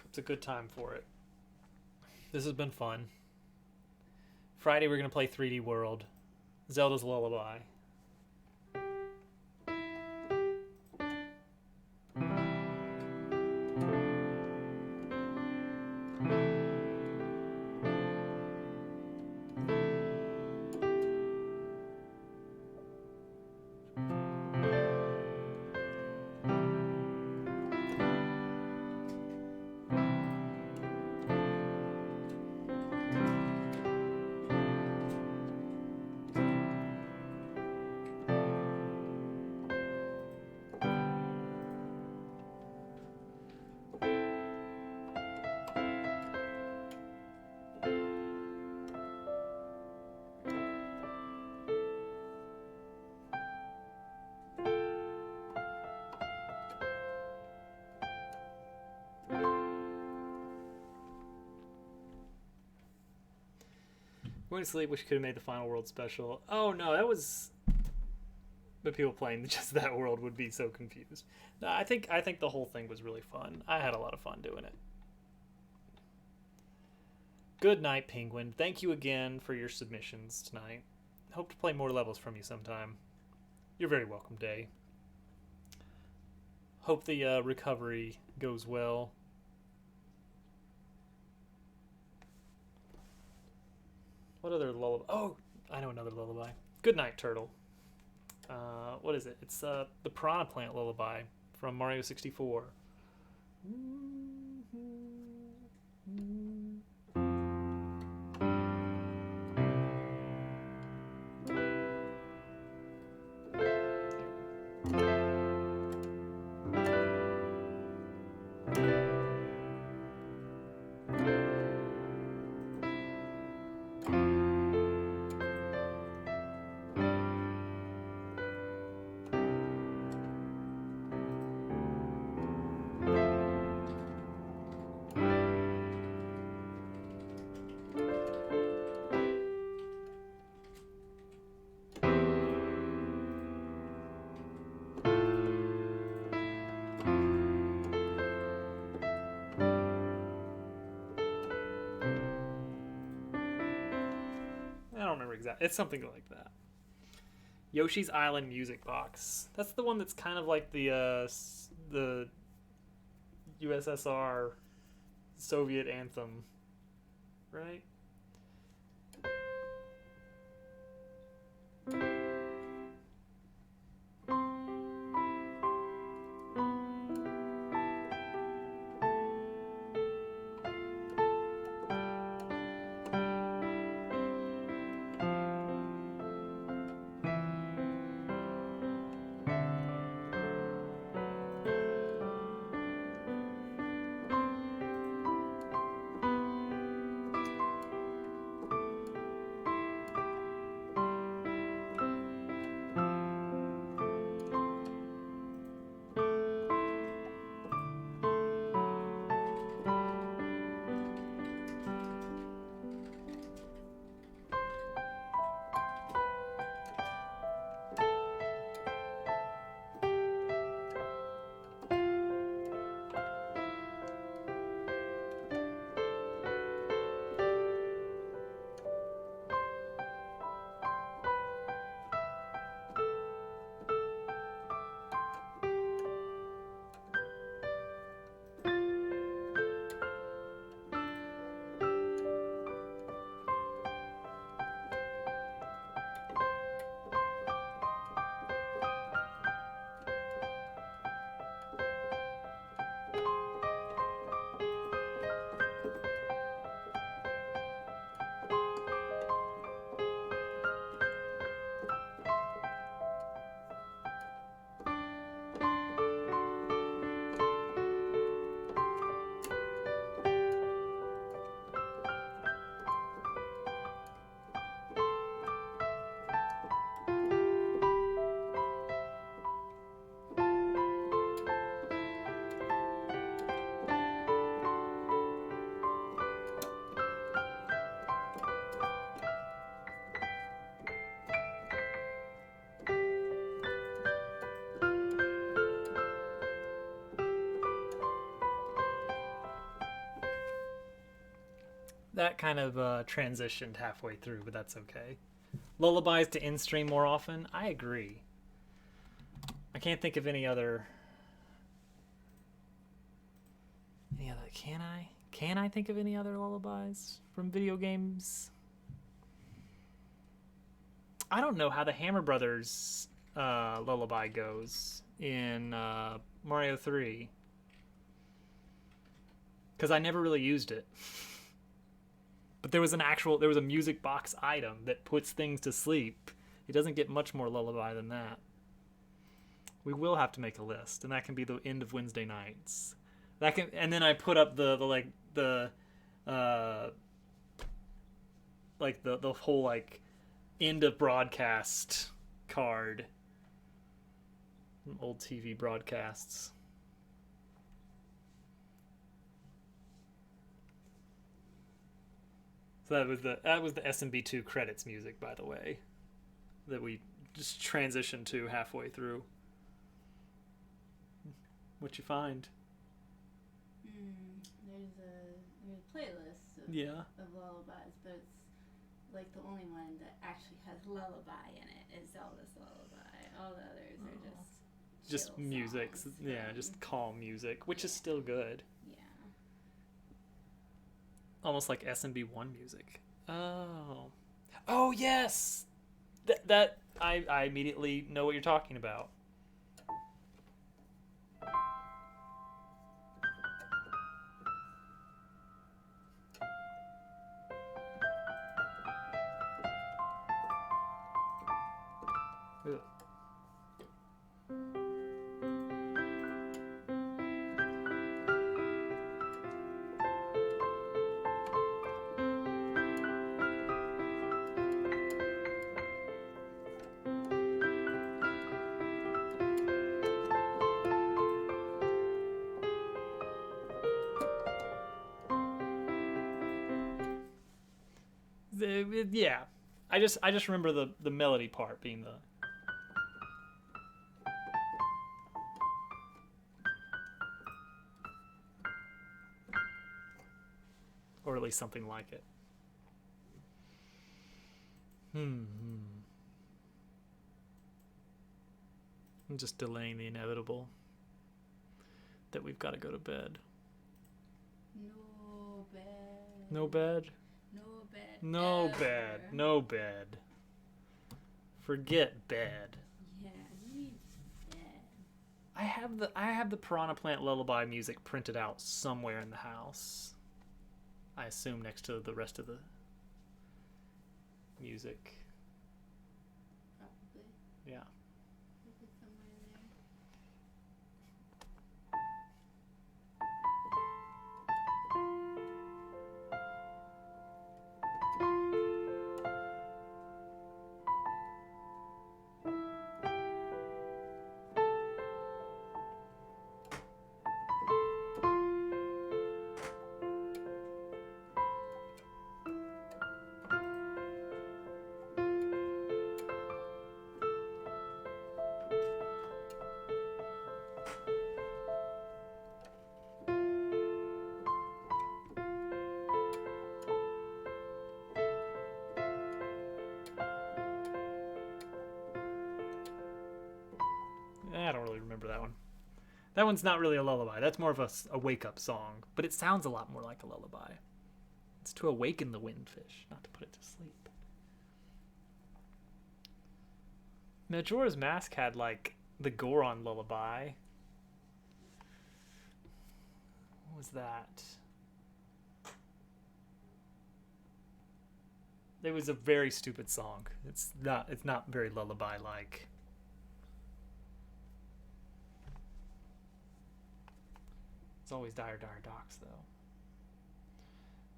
S1: It's a good time for it. This has been fun. Friday we're going to play 3D World. Zelda's Lullaby. Going to sleep, wish could have made the Final World special. Oh no, that was... But people playing just that world would be so confused. No, I think the whole thing was really fun. I had a lot of fun doing it. Good night, Penguin. Thank you again for your submissions tonight. Hope to play more levels from you sometime. You're very welcome, Day. Hope the recovery goes well. What other lullaby? Oh, I know another lullaby. Good night, Turtle. What is it? It's the Piranha Plant lullaby from Mario 64. Exactly. It's something like that. Yoshi's Island Music Box. That's the one that's kind of like the USSR Soviet anthem, right? that kind of transitioned halfway through, but that's okay. Lullabies to in-stream more often? I agree. I can't think of any other... Can I? Can I think of any other lullabies from video games? I don't know how the Hammer Brothers lullaby goes in Mario 3. Because I never really used it. But there was a music box item that puts things to sleep. It doesn't get much more lullaby than that. We will have to make a list, and that can be the end of Wednesday nights. And then I put up the whole like end of broadcast card from old TV broadcasts. So that was the SMB2 credits music, by the way, that we just transitioned to halfway through. What you find?
S4: There's a playlist of lullabies, but it's like the only one that actually has lullaby in it is Zelda's lullaby. All the others are just chill
S1: music.
S4: songs
S1: Yeah,
S4: from-
S1: just calm music, which is still good.
S4: yeah.
S1: Almost like SMB1 music. Oh yes, that I immediately know what you're talking about. Ugh. Yeah, I just remember the melody part being the. Or at least something like it. I'm just delaying the inevitable. That we've got to go to bed.
S4: No bed.
S1: No bed?
S4: No bed.
S1: No
S4: ever.
S1: bed. No bed. Forget bed.
S4: Yeah, you need bed.
S1: I have the Piranha Plant Lullaby music printed out somewhere in the house. I assume next to the rest of the music.
S4: Probably.
S1: Yeah.
S4: Probably somewhere in there.
S1: I don't really remember that one. That one's not really a lullaby. That's more of a wake-up song. But it sounds a lot more like a lullaby. It's to awaken the windfish, not to put it to sleep. Majora's Mask had, like, the Goron lullaby. What was that? It was a very stupid song. It's not very lullaby-like. It's always Dire Dire Docks, though.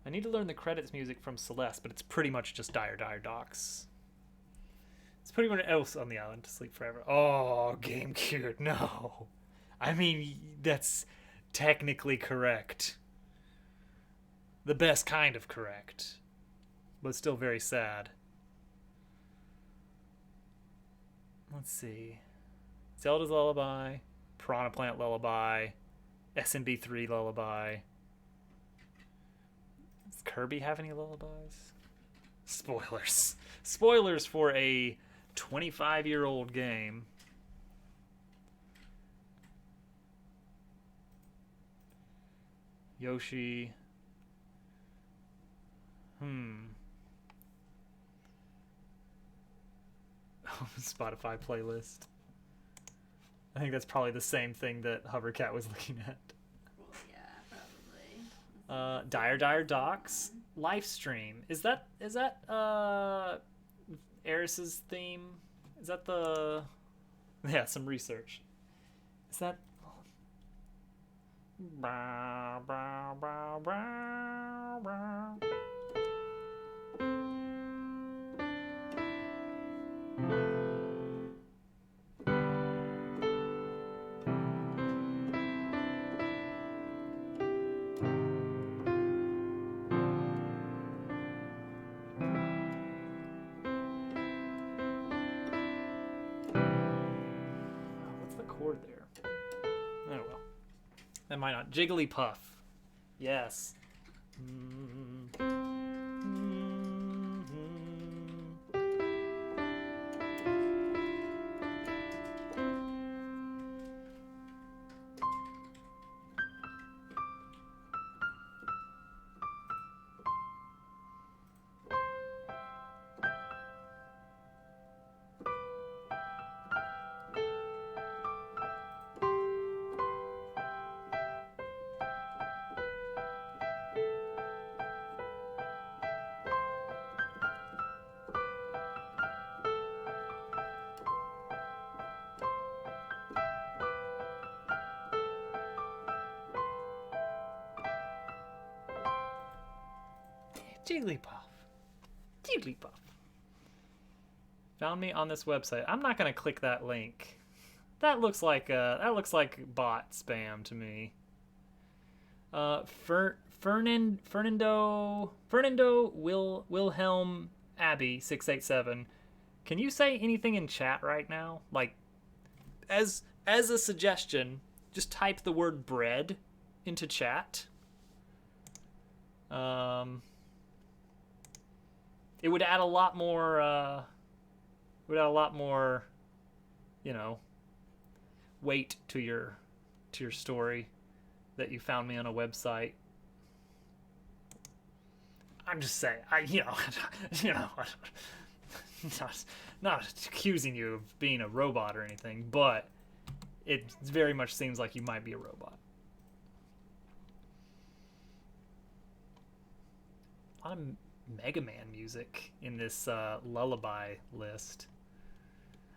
S1: I need to learn the credits music from Celeste, but it's pretty much just Dire Dire Docks. It's putting anyone else on the island to sleep forever. Oh, GameCube, no. I mean, that's technically correct. The best kind of correct. But still very sad. Let's see. Zelda's Lullaby, Piranha Plant Lullaby, SMB3 Lullaby. Kirby have any lullabies? Spoilers. Spoilers for a 25-year-old game. Yoshi. Spotify playlist. I think that's probably the same thing that Hovercat was looking at.
S4: Well, yeah, probably.
S1: Dire Docs live stream. Is that Eris's theme? Is that the some research. Is that Bow, bow, bow, bow, bow. What's the chord there? Oh well. That might not. Jigglypuff. Yes. Jigglypuff. Found me on this website. I'm not gonna click that link. That looks like bot spam to me. Fernando Wilhelm Abbey 687. Can you say anything in chat right now? Like, as a suggestion, just type the word bread into chat. It would add a lot more. You know, weight to your story that you found me on a website. I'm just saying, not accusing you of being a robot or anything, but it very much seems like you might be a robot. A lot of Mega Man music in this lullaby list.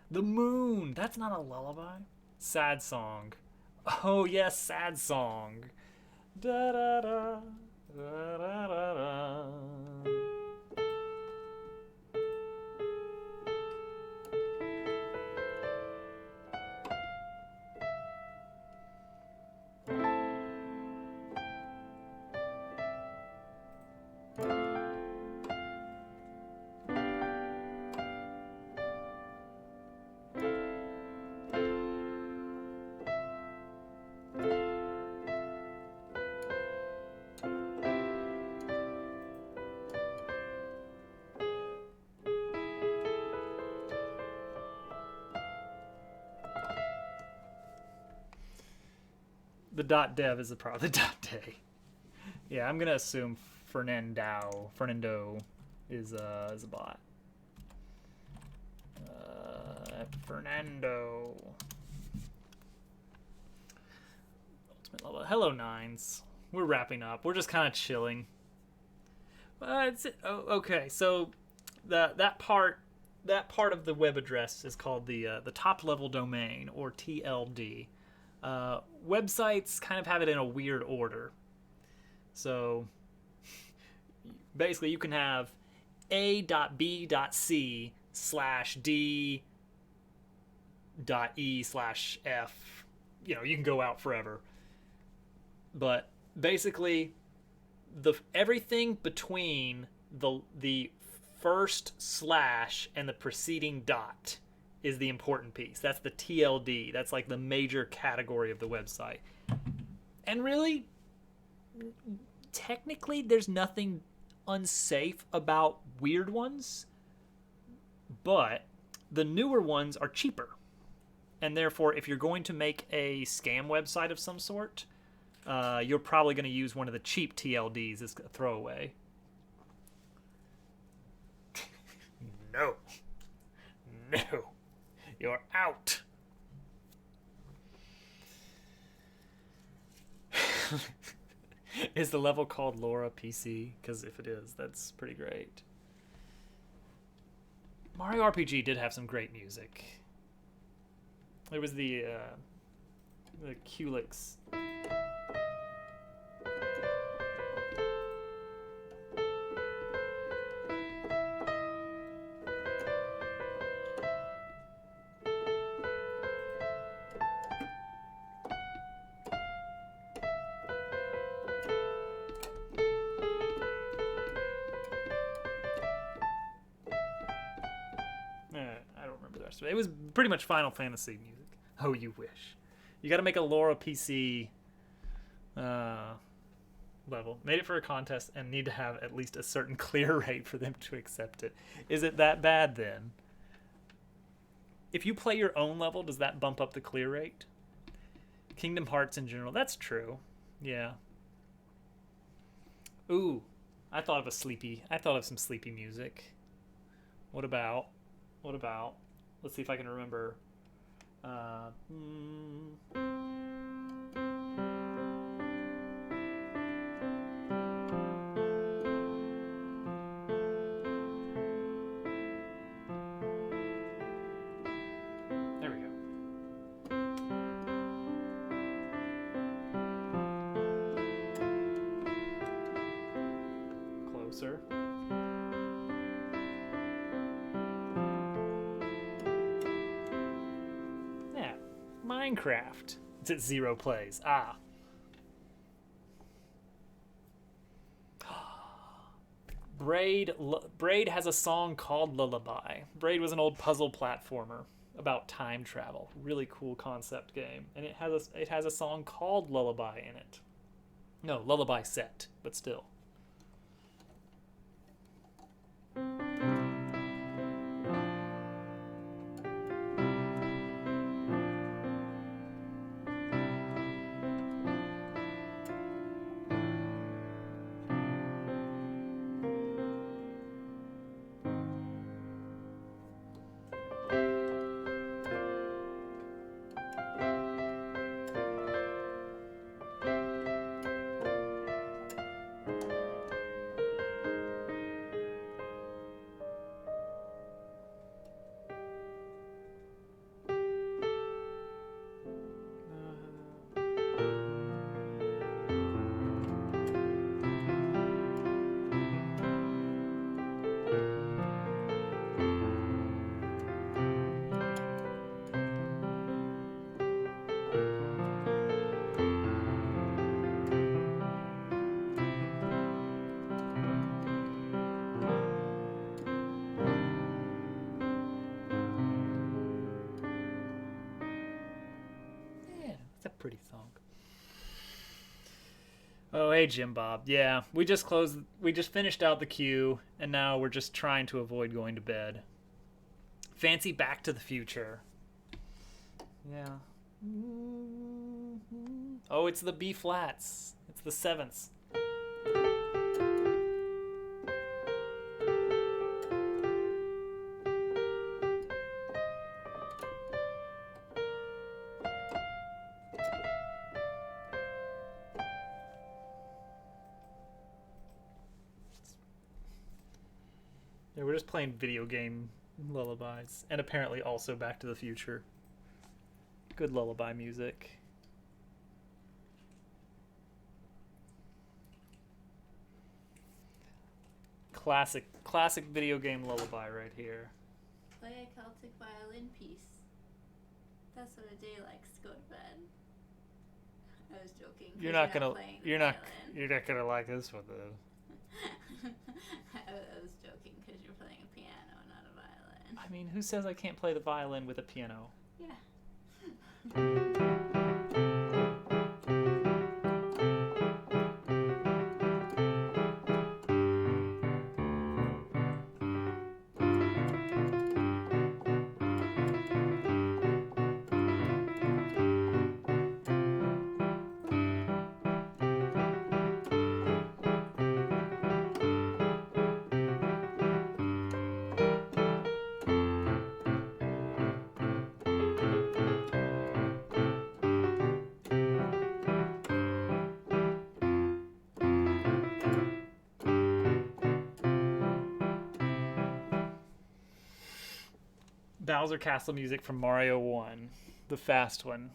S1: The Moon! That's not a lullaby. Sad song. Oh yes, sad song. Da da da da da da da. The .dev is the problem. The .day. Yeah, I'm gonna assume Fernando is a bot. Fernando. Ultimate level. Hello, Nines. We're wrapping up. We're just kind of chilling. Okay. So that part of the web address is called the top level domain, or TLD. Websites kind of have it in a weird order. So basically you can have a.b.c/d.e/f. You know, you can go out forever. But basically everything between the first slash and the preceding dot is the important piece. That's the TLD. That's like the major category of the website. And really, technically, there's nothing unsafe about weird ones, but the newer ones are cheaper. And therefore, if you're going to make a scam website of some sort, you're probably going to use one of the cheap TLDs as a throwaway. No. No. You're out. Is the level called Laura PC? Because if it is, that's pretty great. Mario RPG did have some great music. There was the Culex. I don't remember the rest of it. It was pretty much Final Fantasy music. Oh, you wish. You got to make a Laura PC level. Made it for a contest and need to have at least a certain clear rate for them to accept it. Is it that bad then? If you play your own level, does that bump up the clear rate? Kingdom Hearts in general. That's true. Yeah. Ooh. I thought of some sleepy music. What about? Let's see if I can remember. There we go. Closer. Minecraft. It's at 0 plays. Ah. Braid has a song called Lullaby. Braid was an old puzzle platformer about time travel. Really cool concept game. And it has a song called Lullaby in it. No, Lullaby set, but still. Pretty song. Oh, hey, Jim Bob. Yeah, we just finished out the queue, and now we're just trying to avoid going to bed. Fancy Back to the Future. Yeah. Oh, it's the B flats. It's the sevenths. Yeah, we're just playing video game lullabies, and apparently also Back to the Future. Good lullaby music. Classic video game lullaby right here.
S4: Play a Celtic violin piece. That's what a day likes to go to bed. I was joking.
S1: You're not gonna like this one though.
S4: I was joking because you're playing a piano, not a violin.
S1: I mean, who says I can't play the violin with a piano?
S4: Yeah.
S1: Bowser Castle music from Mario 1, the fast one.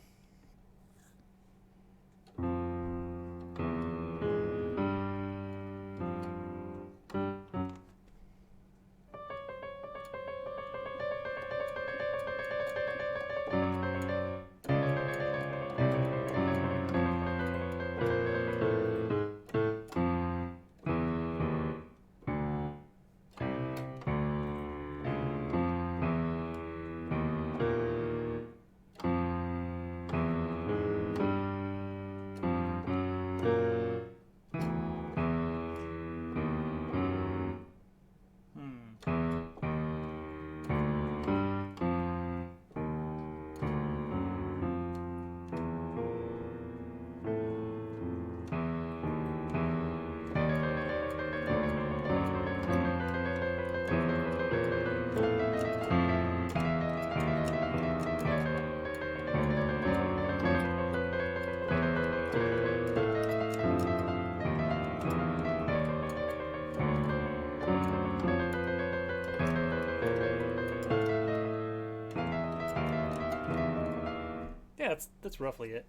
S1: Yeah, that's roughly it.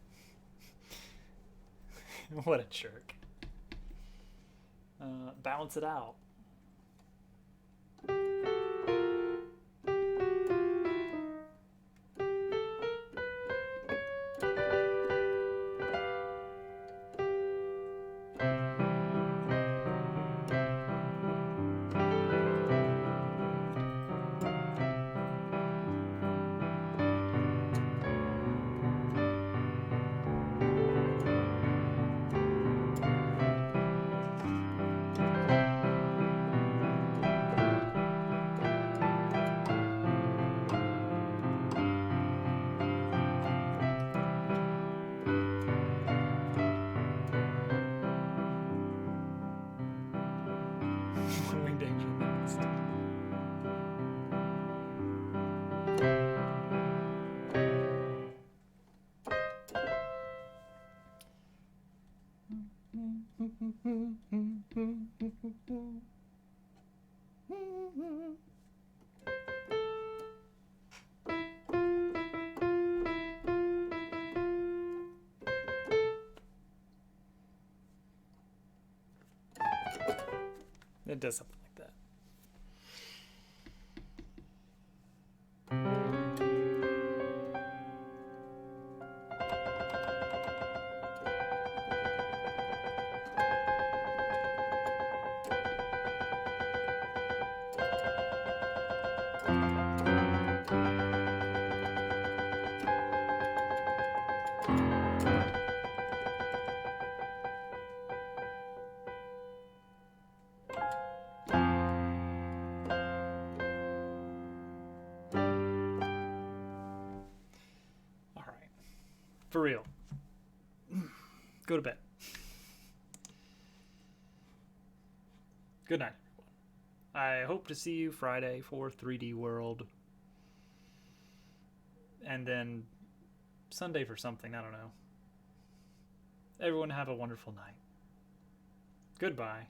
S1: What a jerk. Balance it out. Winged Angel next. It does something like that. For real. Go to bed. Good night, everyone. I hope to see you Friday for 3D World. And then Sunday for something, I don't know. Everyone have a wonderful night. Goodbye.